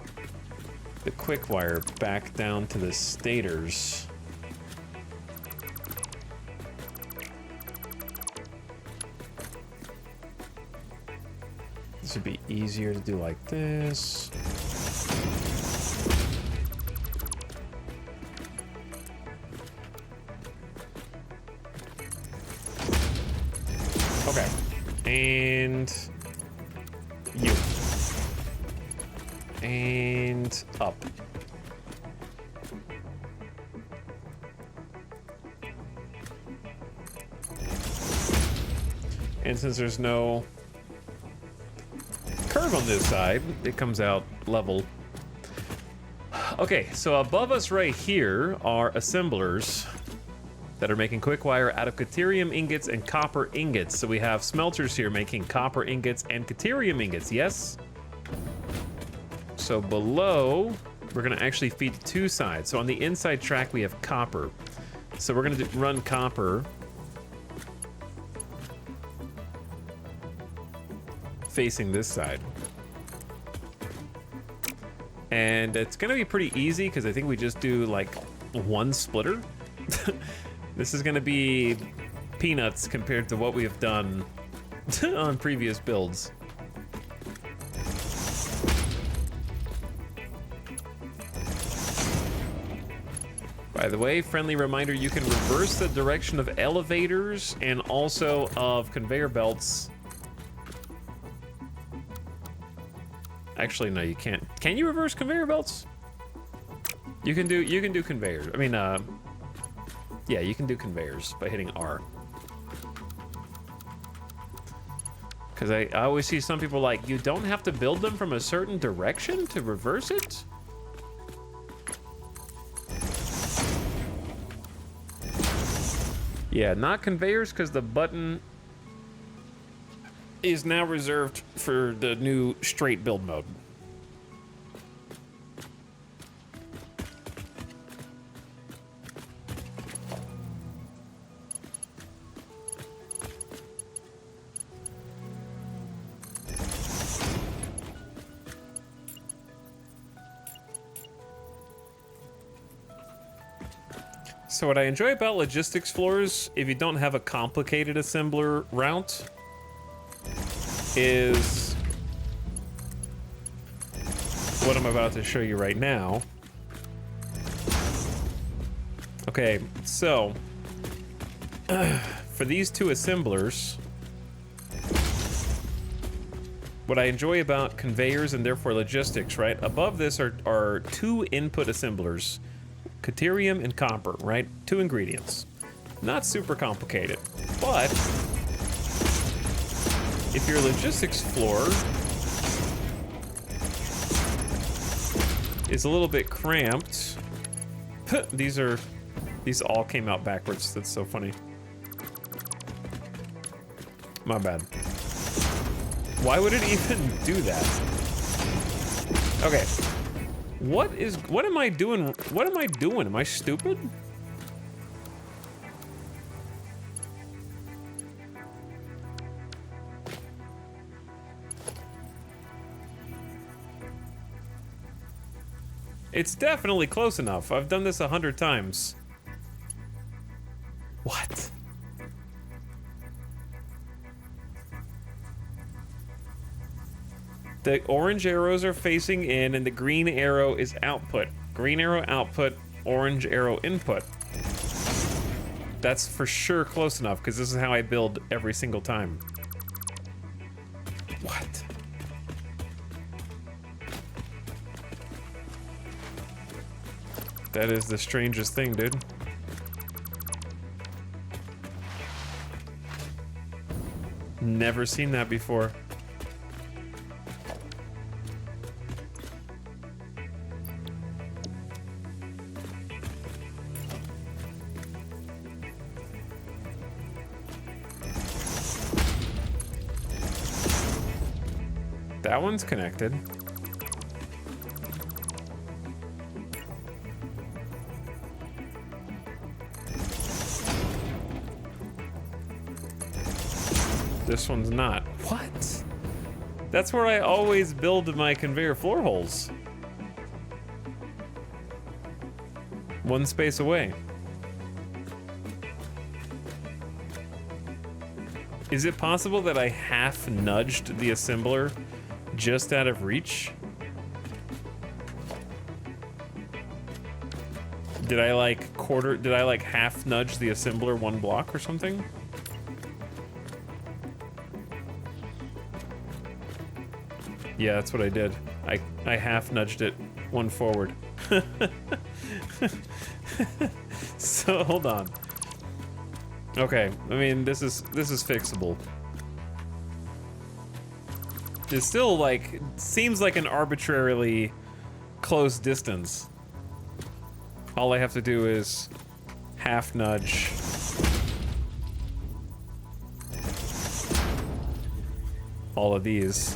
the quick wire back down to the stators. This would be easier to do like this. Okay, and you. And up. And since there's no curve on this side, it comes out level. Okay, so above us right here are assemblers that are making quick wire out of caterium ingots and copper ingots. So we have smelters here making copper ingots and caterium ingots, yes? So below, we're gonna actually feed two sides. So on the inside track, we have copper. So we're gonna run copper facing this side. And it's gonna be pretty easy because I think we just do like one splitter. This is gonna be peanuts compared to what we have done on previous builds. By the way, friendly reminder, you can reverse the direction of elevators and also of conveyor belts. Actually, no, you can't. Can you reverse conveyor belts? You can do conveyors. I mean, yeah, you can do conveyors by hitting R. Because I always see some people like, you don't have to build them from a certain direction to reverse it? Yeah, not conveyors, because the button is now reserved for the new straight build mode. So what I enjoy about logistics floors, if you don't have a complicated assembler route, is what I'm about to show you right now. Okay, so for these two assemblers, what I enjoy about conveyors and therefore logistics, right? Above this are two input assemblers. Caterium and copper, right? Two ingredients. Not super complicated, but if your logistics floor is a little bit cramped, these all came out backwards. That's so funny. My bad. Why would it even do that? Okay. What am I doing? What am I doing? Am I stupid? It's definitely close enough. I've done this 100 times. What? The orange arrows are facing in and the green arrow is output. Green arrow output, orange arrow input. That's for sure close enough because this is how I build every single time. What? That is the strangest thing, dude. Never seen that before. That one's connected. This one's not. What? That's where I always build my conveyor floor holes. One space away. Is it possible that I half nudged the assembler just out of reach? Did I like half nudge the assembler one block or something? Yeah, that's what I did. I half nudged it one forward. So hold on. Okay, I mean this is fixable. It still like seems like an arbitrarily close distance. All I have to do is half nudge. All of these.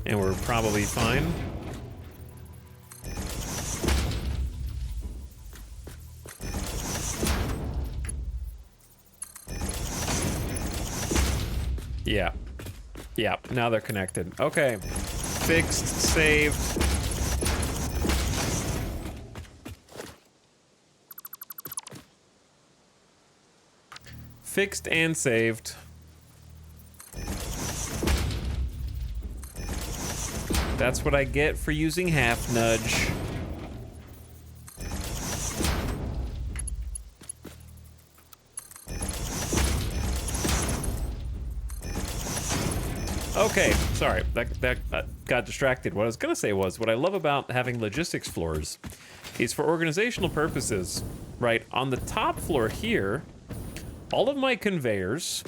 And we're probably fine. Yeah. Yeah, now they're connected. Okay. Fixed, saved. Fixed and saved. That's what I get for using half nudge. Okay, sorry, that got distracted. What I was gonna say was, what I love about having logistics floors is for organizational purposes, right? On the top floor here, all of my conveyors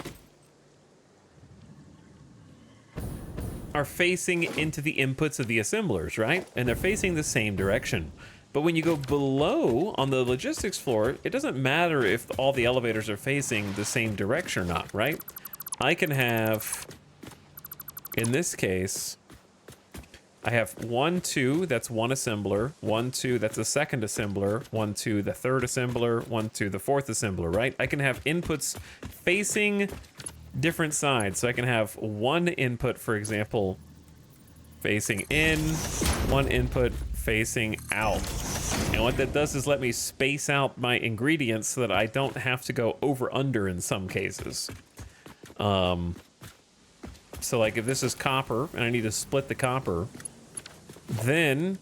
are facing into the inputs of the assemblers, right? And they're facing the same direction. But when you go below on the logistics floor, it doesn't matter if all the elevators are facing the same direction or not, right? I can have, in this case, I have 1, 2, that's one assembler, 1, 2, that's a second assembler, 1, 2, the third assembler, 1, 2, the fourth assembler, right? I can have inputs facing different sides. So I can have one input, for example, facing in, one input facing out. And what that does is let me space out my ingredients so that I don't have to go over under in some cases. So like if this is copper and I need to split the copper, then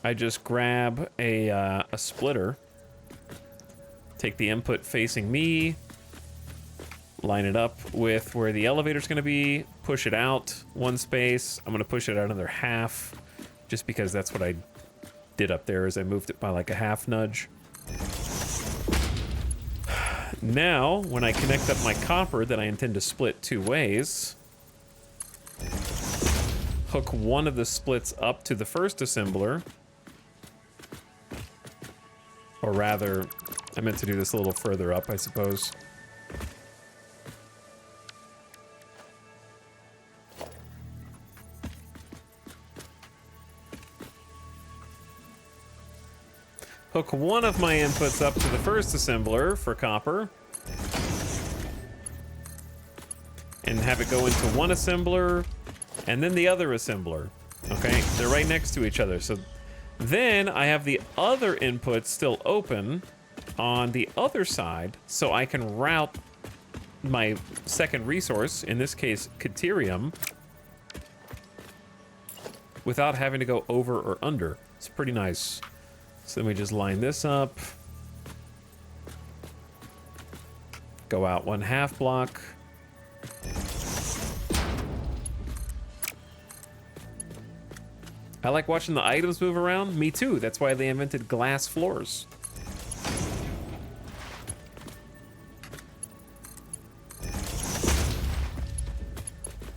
I just grab a splitter, take the input facing me, line it up with where the elevator's gonna be, push it out one space. I'm gonna push it out another half, just because that's what I did up there, is I moved it by like a half nudge. Now, when I connect up my copper that I intend to split 2 ways, hook one of the splits up to the first assembler, or rather, I meant to do this a little further up, I suppose. Hook one of my inputs up to the first assembler for copper, and have it go into one assembler and then the other assembler. Okay, they're right next to each other. So then I have the other input still open on the other side, so I can route my second resource, in this case Caterium, without having to go over or under. It's pretty nice. So let me just line this up. Go out 1/2 block. I like watching the items move around. Me too. That's why they invented glass floors.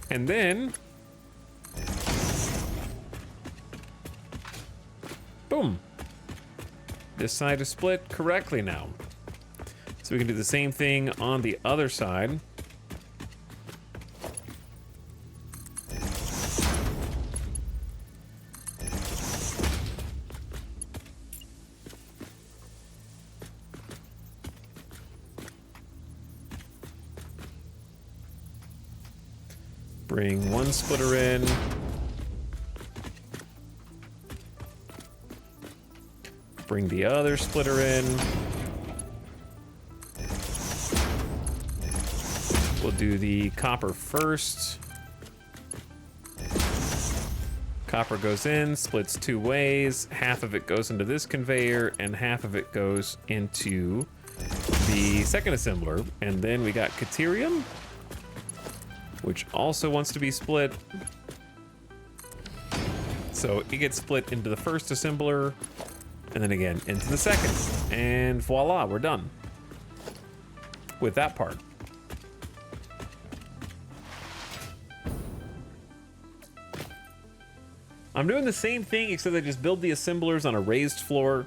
And then, boom. This side is split correctly now. So we can do the same thing on the other side. Bring one splitter in. Bring the other splitter in. We'll do the copper first. Copper goes in, splits two ways. Half of it goes into this conveyor, and half of it goes into the second assembler. And then we got Caterium, which also wants to be split. So it gets split into the first assembler, and then again into the second. And voila, we're done with that part. I'm doing the same thing, except I just build the assemblers on a raised floor,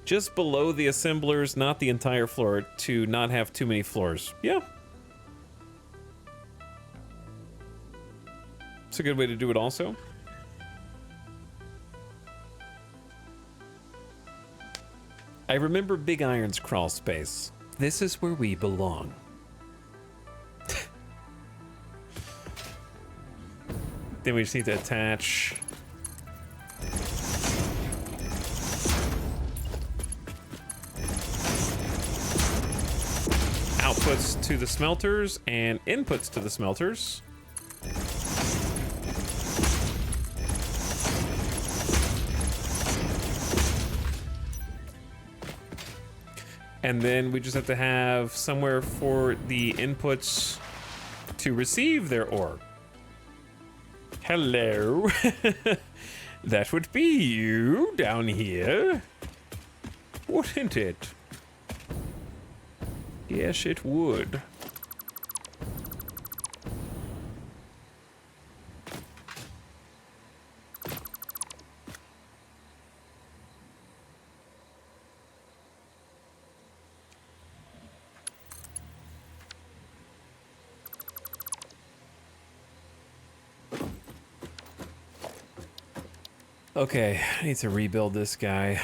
just below the assemblers, not the entire floor, to not have too many floors. Yeah. It's a good way to do it also. I remember Big Iron's crawl space. This is where we belong. Then we just need to attach outputs to the smelters and inputs to the smelters. And then we just have to have somewhere for the inputs to receive their ore. Hello. That would be you down here, wouldn't it? Yes, it would. Okay, I need to rebuild this guy.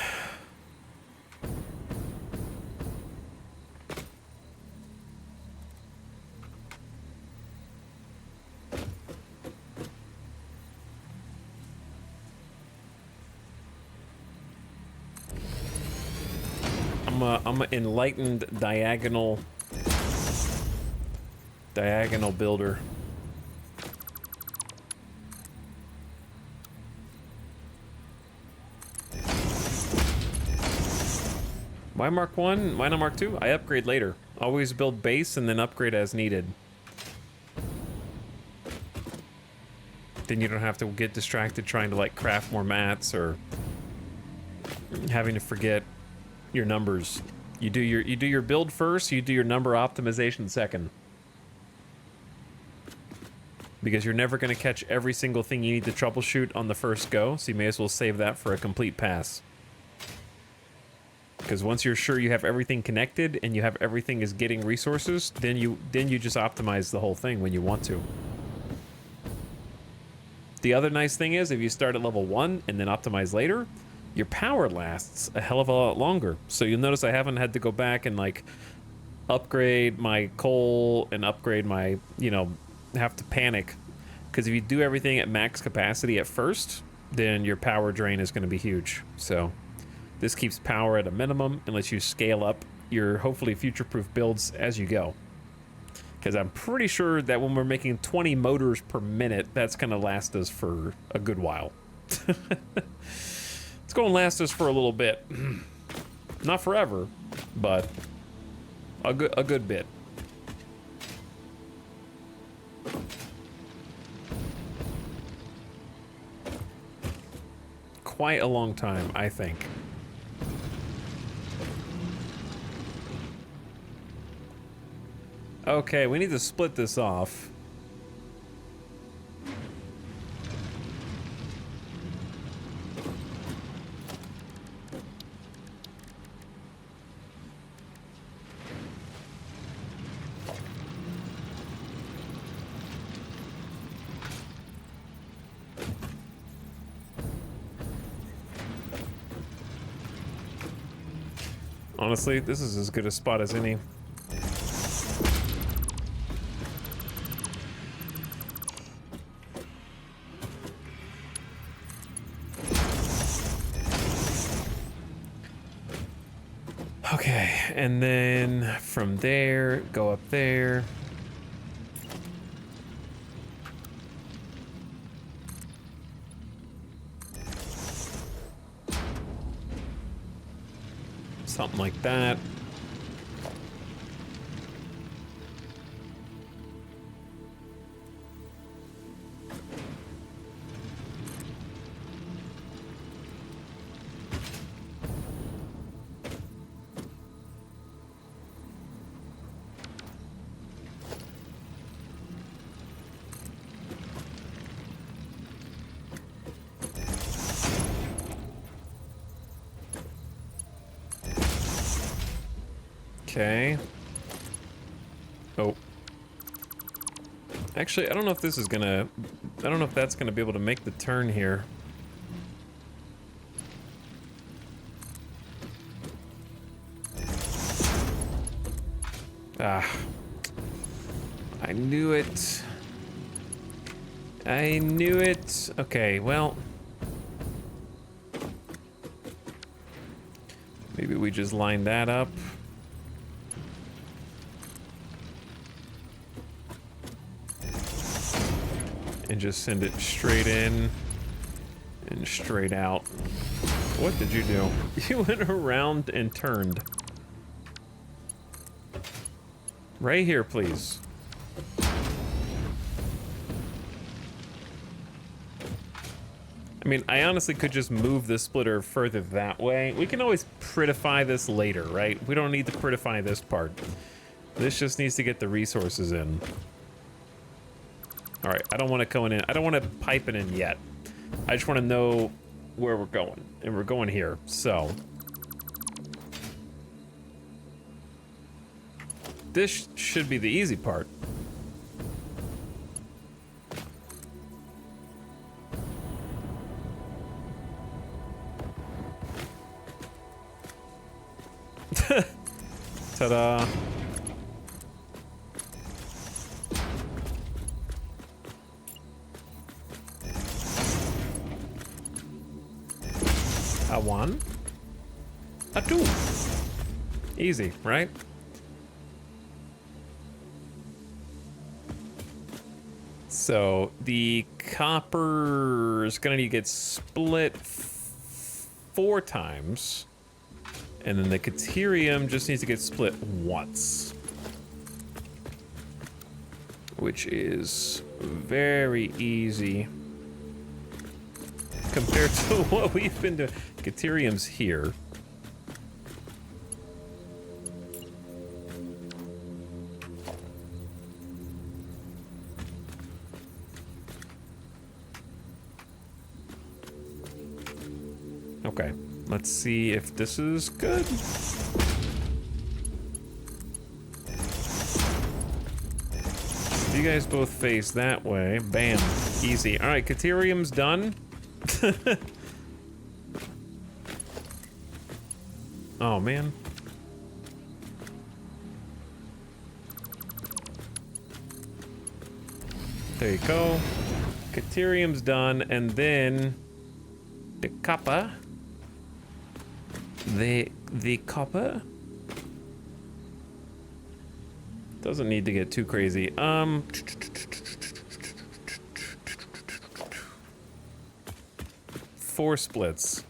I'm an enlightened diagonal builder. Why Mark 1? Why not Mark 2? I upgrade later. Always build base and then upgrade as needed. Then you don't have to get distracted trying to like craft more mats or having to forget your numbers. You do your build first, you do your number optimization second. Because you're never going to catch every single thing you need to troubleshoot on the first go, so you may as well save that for a complete pass. Because once you're sure you have everything connected and you have everything is getting resources, then you just optimize the whole thing when you want to. The other nice thing is if you start at level 1 and then optimize later, your power lasts a hell of a lot longer. So you'll notice I haven't had to go back and like upgrade my coal and upgrade my, have to panic. Because if you do everything at max capacity at first, then your power drain is going to be huge. So this keeps power at a minimum and lets you scale up your hopefully future-proof builds as you go. Because I'm pretty sure that when we're making 20 motors per minute, that's going to last us for a good while. It's going to last us for a little bit. Not forever, but a good bit. Quite a long time, I think. Okay, we need to split this off. Honestly, this is as good a spot as any. Okay, and then from there, go up there. Something like that. Okay. Oh. Actually, I don't know if this is gonna... I don't know if that's gonna be able to make the turn here. Ah. I knew it. I knew it. Okay, well... maybe we just line that up. And just send it straight in and straight out. What did you do? You went around and turned. Right here, please. I mean, I honestly could just move the splitter further that way. We can always prettify this later, right? We don't need to prettify this part. This just needs to get the resources in. All right, I don't want to go in. I don't want to pipe it in yet. I just want to know where we're going, and we're going here. So this should be the easy part. Ta-da. A 1, a 2. Easy, right? So the copper is gonna need to get split 4 times, and then the caterium just needs to get split once, which is very easy compared to what we've been doing. Caterium's here. Okay, let's see if this is good. You guys both face that way. Bam, easy. All right, caterium's done. Oh, man. There you go. Caterium's done, and then the copper. The copper doesn't need to get too crazy. 4 splits.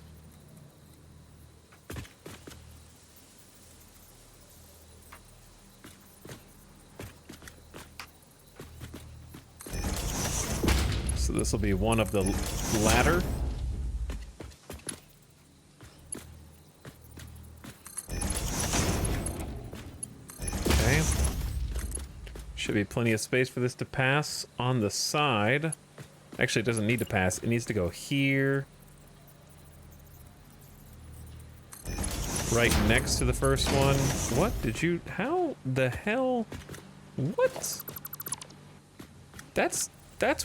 So this will be one of the latter. Okay. Should be plenty of space for this to pass on the side. Actually, it doesn't need to pass. It needs to go here. Right next to the first one. What did you... how the hell... what? That's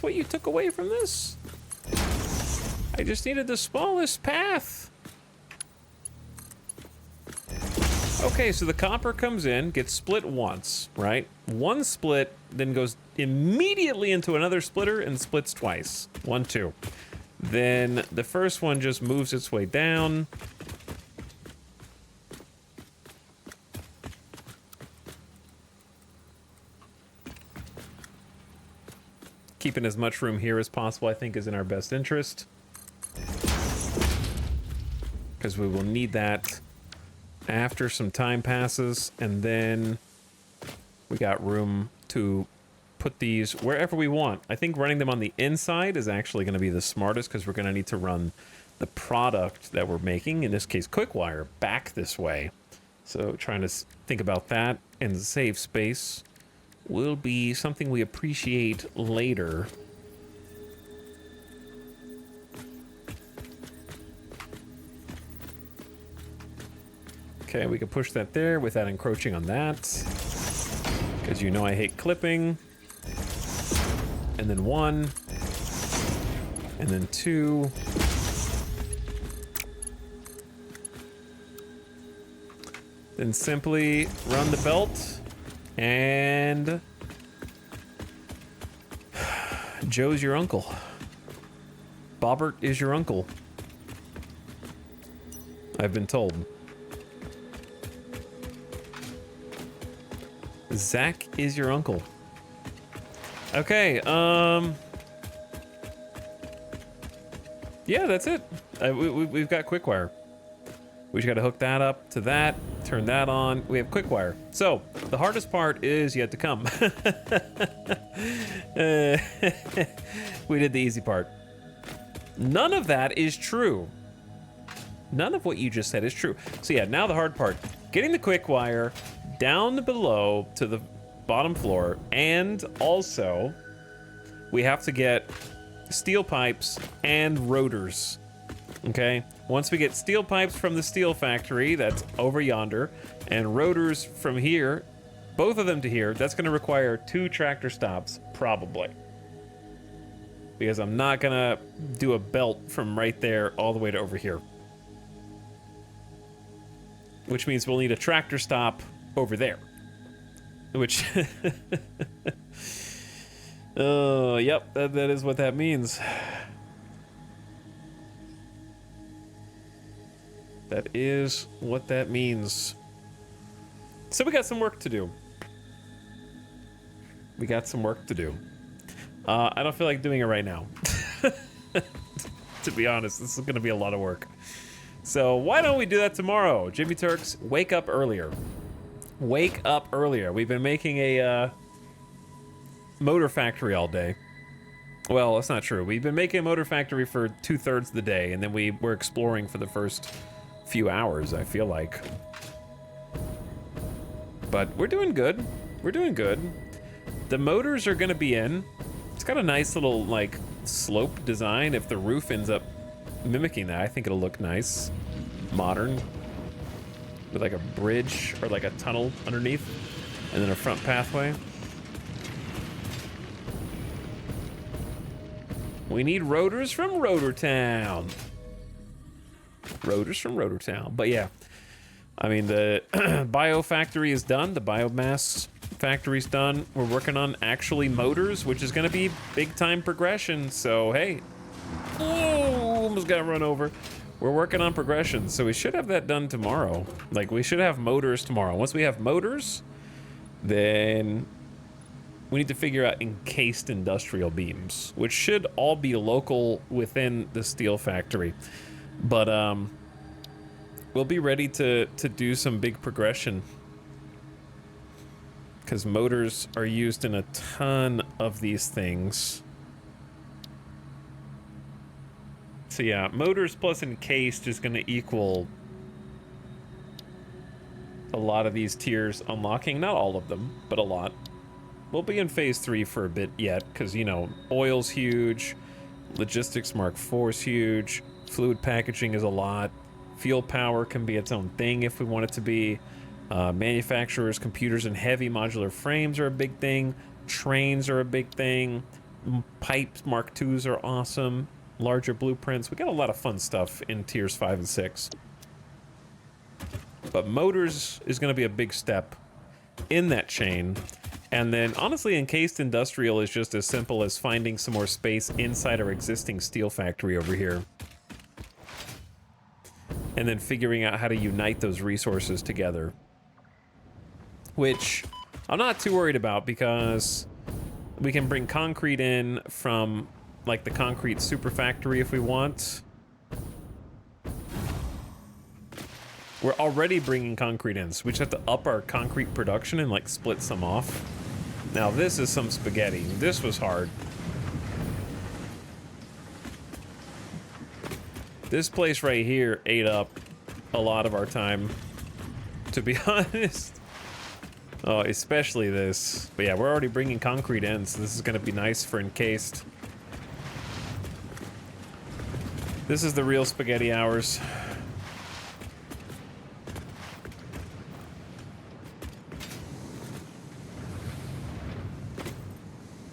what you took away from this? I just needed the smallest path. Okay, so the copper comes in, gets split once, right? One split, then goes immediately into another splitter and splits twice. 1, 2. Then the first one just moves its way down. Keeping as much room here as possible, I think, is in our best interest. Because we will need that after some time passes, and then we got room to put these wherever we want. I think running them on the inside is actually going to be the smartest, because we're going to need to run the product that we're making, in this case Quickwire, back this way. So trying to think about that and save space will be something we appreciate later. Okay, we can push that there without encroaching on that, because you know I hate clipping. And then 1, and then 2. Then simply run the belt, and Joe's your uncle. Bobbert is your uncle, I've been told. Zach is your uncle. Okay, yeah, that's it. We've got Quickwire. We just got to hook that up to that, turn that on. We have Quickwire. So the hardest part is yet to come. We did the easy part. None of that is true. None of what you just said is true. So yeah, now the hard part, getting the Quickwire down below to the bottom floor, and also we have to get steel pipes and rotors. Okay, once we get steel pipes from the steel factory, that's over yonder, and rotors from here, both of them to here, that's going to require 2 tractor stops, probably. Because I'm not going to do a belt from right there all the way to over here. Which means we'll need a tractor stop over there. Which... oh, yep, that is what that means. That is what that means. So we got some work to do. We got some work to do. I don't feel like doing it right now. To be honest, this is going to be a lot of work. So why don't we do that tomorrow? Jimmy Turks, wake up earlier. Wake up earlier. We've been making a motor factory all day. Well, that's not true. We've been making a motor factory for 2/3 of the day, and then we were exploring for the first few hours, I feel like. But we're doing good. We're doing good. The motors are going to be in. It's got a nice little, like, slope design. If the roof ends up mimicking that, I think it'll look nice. Modern. With, like, a bridge or, like, a tunnel underneath. And then a front pathway. We need rotors from Rotor Town. Rotors from Rotor Town. But yeah, I mean, the bio factory is done. The biomass factory's done. We're working on actually motors, which is going to be big time progression. So, hey. Oh, almost got run over. We're working on progression. So we should have that done tomorrow. Like, we should have motors tomorrow. Once we have motors, then we need to figure out encased industrial beams, which should all be local within the steel factory. But we'll be ready to do some big progression, because motors are used in a ton of these things. So yeah, motors plus encased is going to equal a lot of these tiers unlocking. Not all of them, but a lot. We'll be in phase 3 for a bit yet, because, you know, oil's huge, logistics Mark IV's huge, fluid packaging is a lot, fuel power can be its own thing if we want it to be, manufacturers, computers, and heavy modular frames are a big thing, trains are a big thing, pipes Mark IIs are awesome, larger blueprints. We got a lot of fun stuff in tiers 5 and 6. But motors is going to be a big step in that chain. And then, honestly, encased industrial is just as simple as finding some more space inside our existing steel factory over here. And then figuring out how to unite those resources together. Which I'm not too worried about, because We can bring concrete in from, like, the concrete super factory if we want. We're already bringing concrete in, so we just have to up our concrete production and, like, split some off. Now, this is some spaghetti. This was hard. This place right here ate up a lot of our time, to be honest. Oh, especially this. But yeah, we're already bringing concrete in, so this is going to be nice for encased. This is the real spaghetti hours.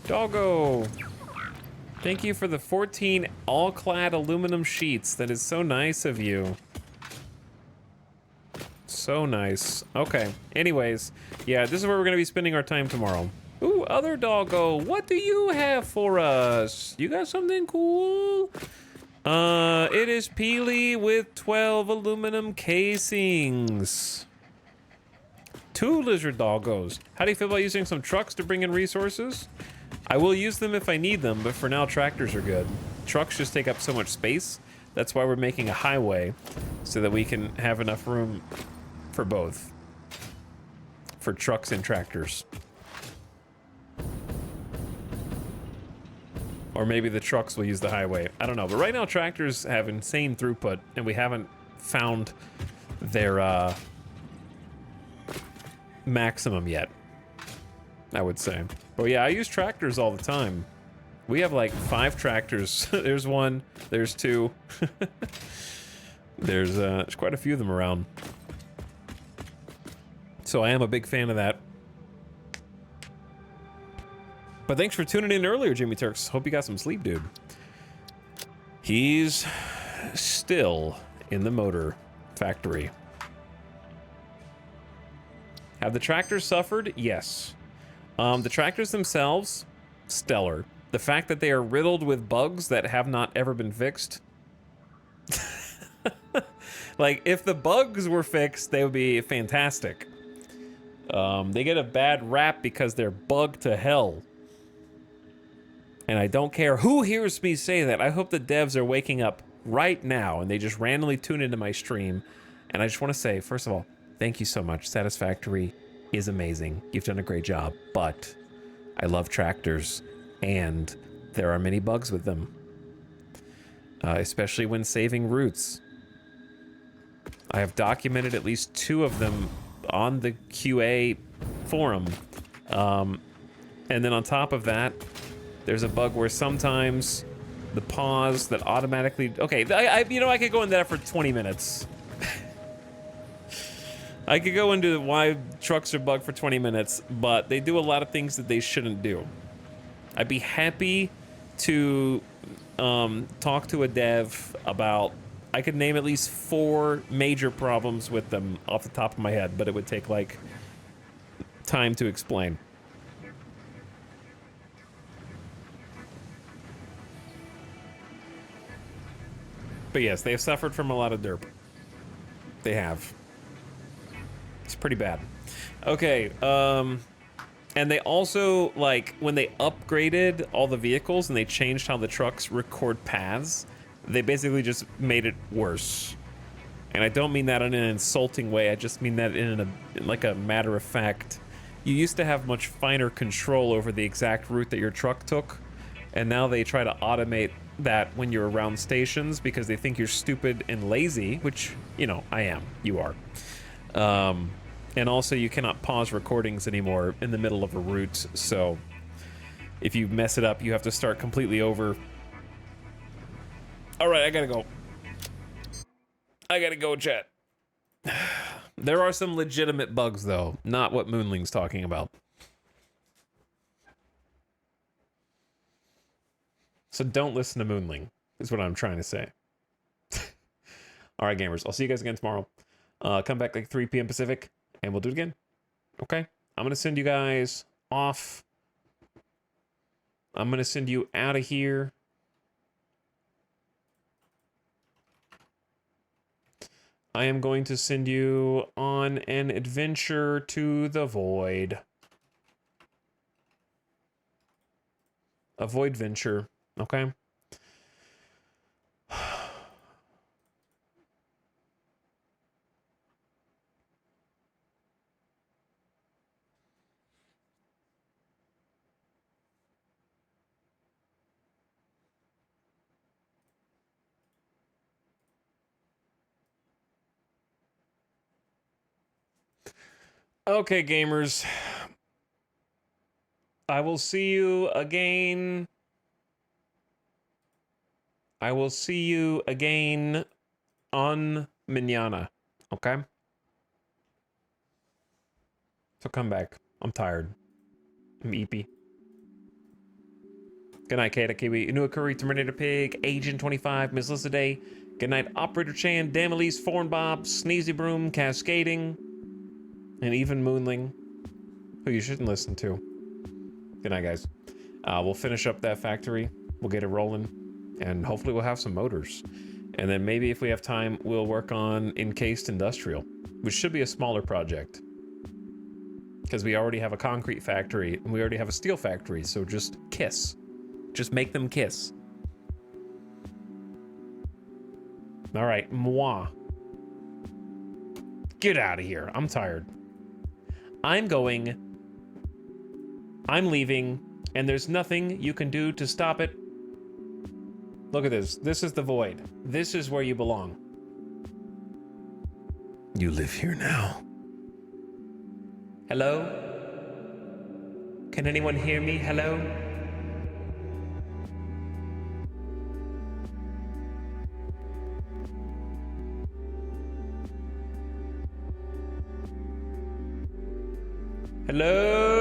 Doggo! Thank you for the 14 all-clad aluminum sheets. That is so nice of you. So nice. Okay. Anyways, yeah, this is where we're going to be spending our time tomorrow. Ooh, other doggo. What do you have for us? You got something cool? It is Peely with 12 aluminum casings. 2 lizard doggos. How do you feel about using some trucks to bring in resources? I will use them if I need them, but for now, tractors are good. Trucks just take up so much space. That's why we're making a highway, so that we can have enough room for both. For trucks and tractors. Or maybe the trucks will use the highway. I don't know, but right now tractors have insane throughput, and we haven't found their, maximum yet, I would say. But yeah, I use tractors all the time. We have like 5 tractors. There's 1, there's 2. There's quite a few of them around. So I am a big fan of that. But thanks for tuning in earlier, Jimmy Turks. Hope you got some sleep, dude. He's still in the motor factory. Have the tractors suffered? Yes. The tractors themselves, stellar. The fact that they are riddled with bugs that have not ever been fixed. Like, if the bugs were fixed, they would be fantastic. They get a bad rap because they're bugged to hell. And I don't care who hears me say that. I hope the devs are waking up right now and they just randomly tune into my stream. And I just want to say, first of all, thank you so much. Satisfactory is amazing. You've done a great job, but I love tractors and there are many bugs with them. Especially when saving routes. I have documented at least 2 of them on the QA forum. And then on top of that, there's a bug where sometimes the pause that automatically... Okay, you know, I could go into that for 20 minutes. I could go into why trucks are bugged for 20 minutes, but they do a lot of things that they shouldn't do. I'd be happy to talk to a dev about... I could name at least 4 major problems with them off the top of my head, but it would take, like, time to explain. But yes, they have suffered from a lot of derp. They have. It's pretty bad. Okay, and they also, like, when they upgraded all the vehicles and they changed how the trucks record paths, they basically just made it worse. And I don't mean that in an insulting way, I just mean that in like a matter of fact. You used to have much finer control over the exact route that your truck took, and now they try to automate that when you're around stations because they think you're stupid and lazy, which, you know, I am. You are. And also you cannot pause recordings anymore in the middle of a route, so if you mess it up, you have to start completely over. Alright, I gotta go. I gotta go, chat. There are some legitimate bugs, though, not what Moonling's talking about. So don't listen to Moonling, is what I'm trying to say. Alright, gamers, I'll see you guys again tomorrow. Come back like 3 p.m. Pacific, and we'll do it again. Okay? I'm gonna send you guys off. I'm gonna send you out of here. I am going to send you on an adventure to the void. avoid venture, okay? Okay, gamers. I will see you again. I will see you again on Manana. Okay? So come back. I'm tired. I'm eepy. Good night, Kata Kiwi, Inuakuri, Terminator Pig, Agent 25, Miss Lissa Day. Good night, Operator Chan, Damalise, Foreign Bob, Sneezy Broom, Cascading, and even Moonling, who you shouldn't listen to. Good night, guys. We'll finish up that factory. We'll get it rolling. And hopefully we'll have some motors. And then maybe if we have time, we'll work on Encased Industrial, which should be a smaller project. Because we already have a concrete factory, and we already have a steel factory, so just kiss. Just make them kiss. All right, moi. Get out of here. I'm tired. I'm going. I'm leaving, and there's nothing you can do to stop it. Look at this. This is the void. This is where you belong. You live here now. Hello? Can anyone hear me? Hello? Hello?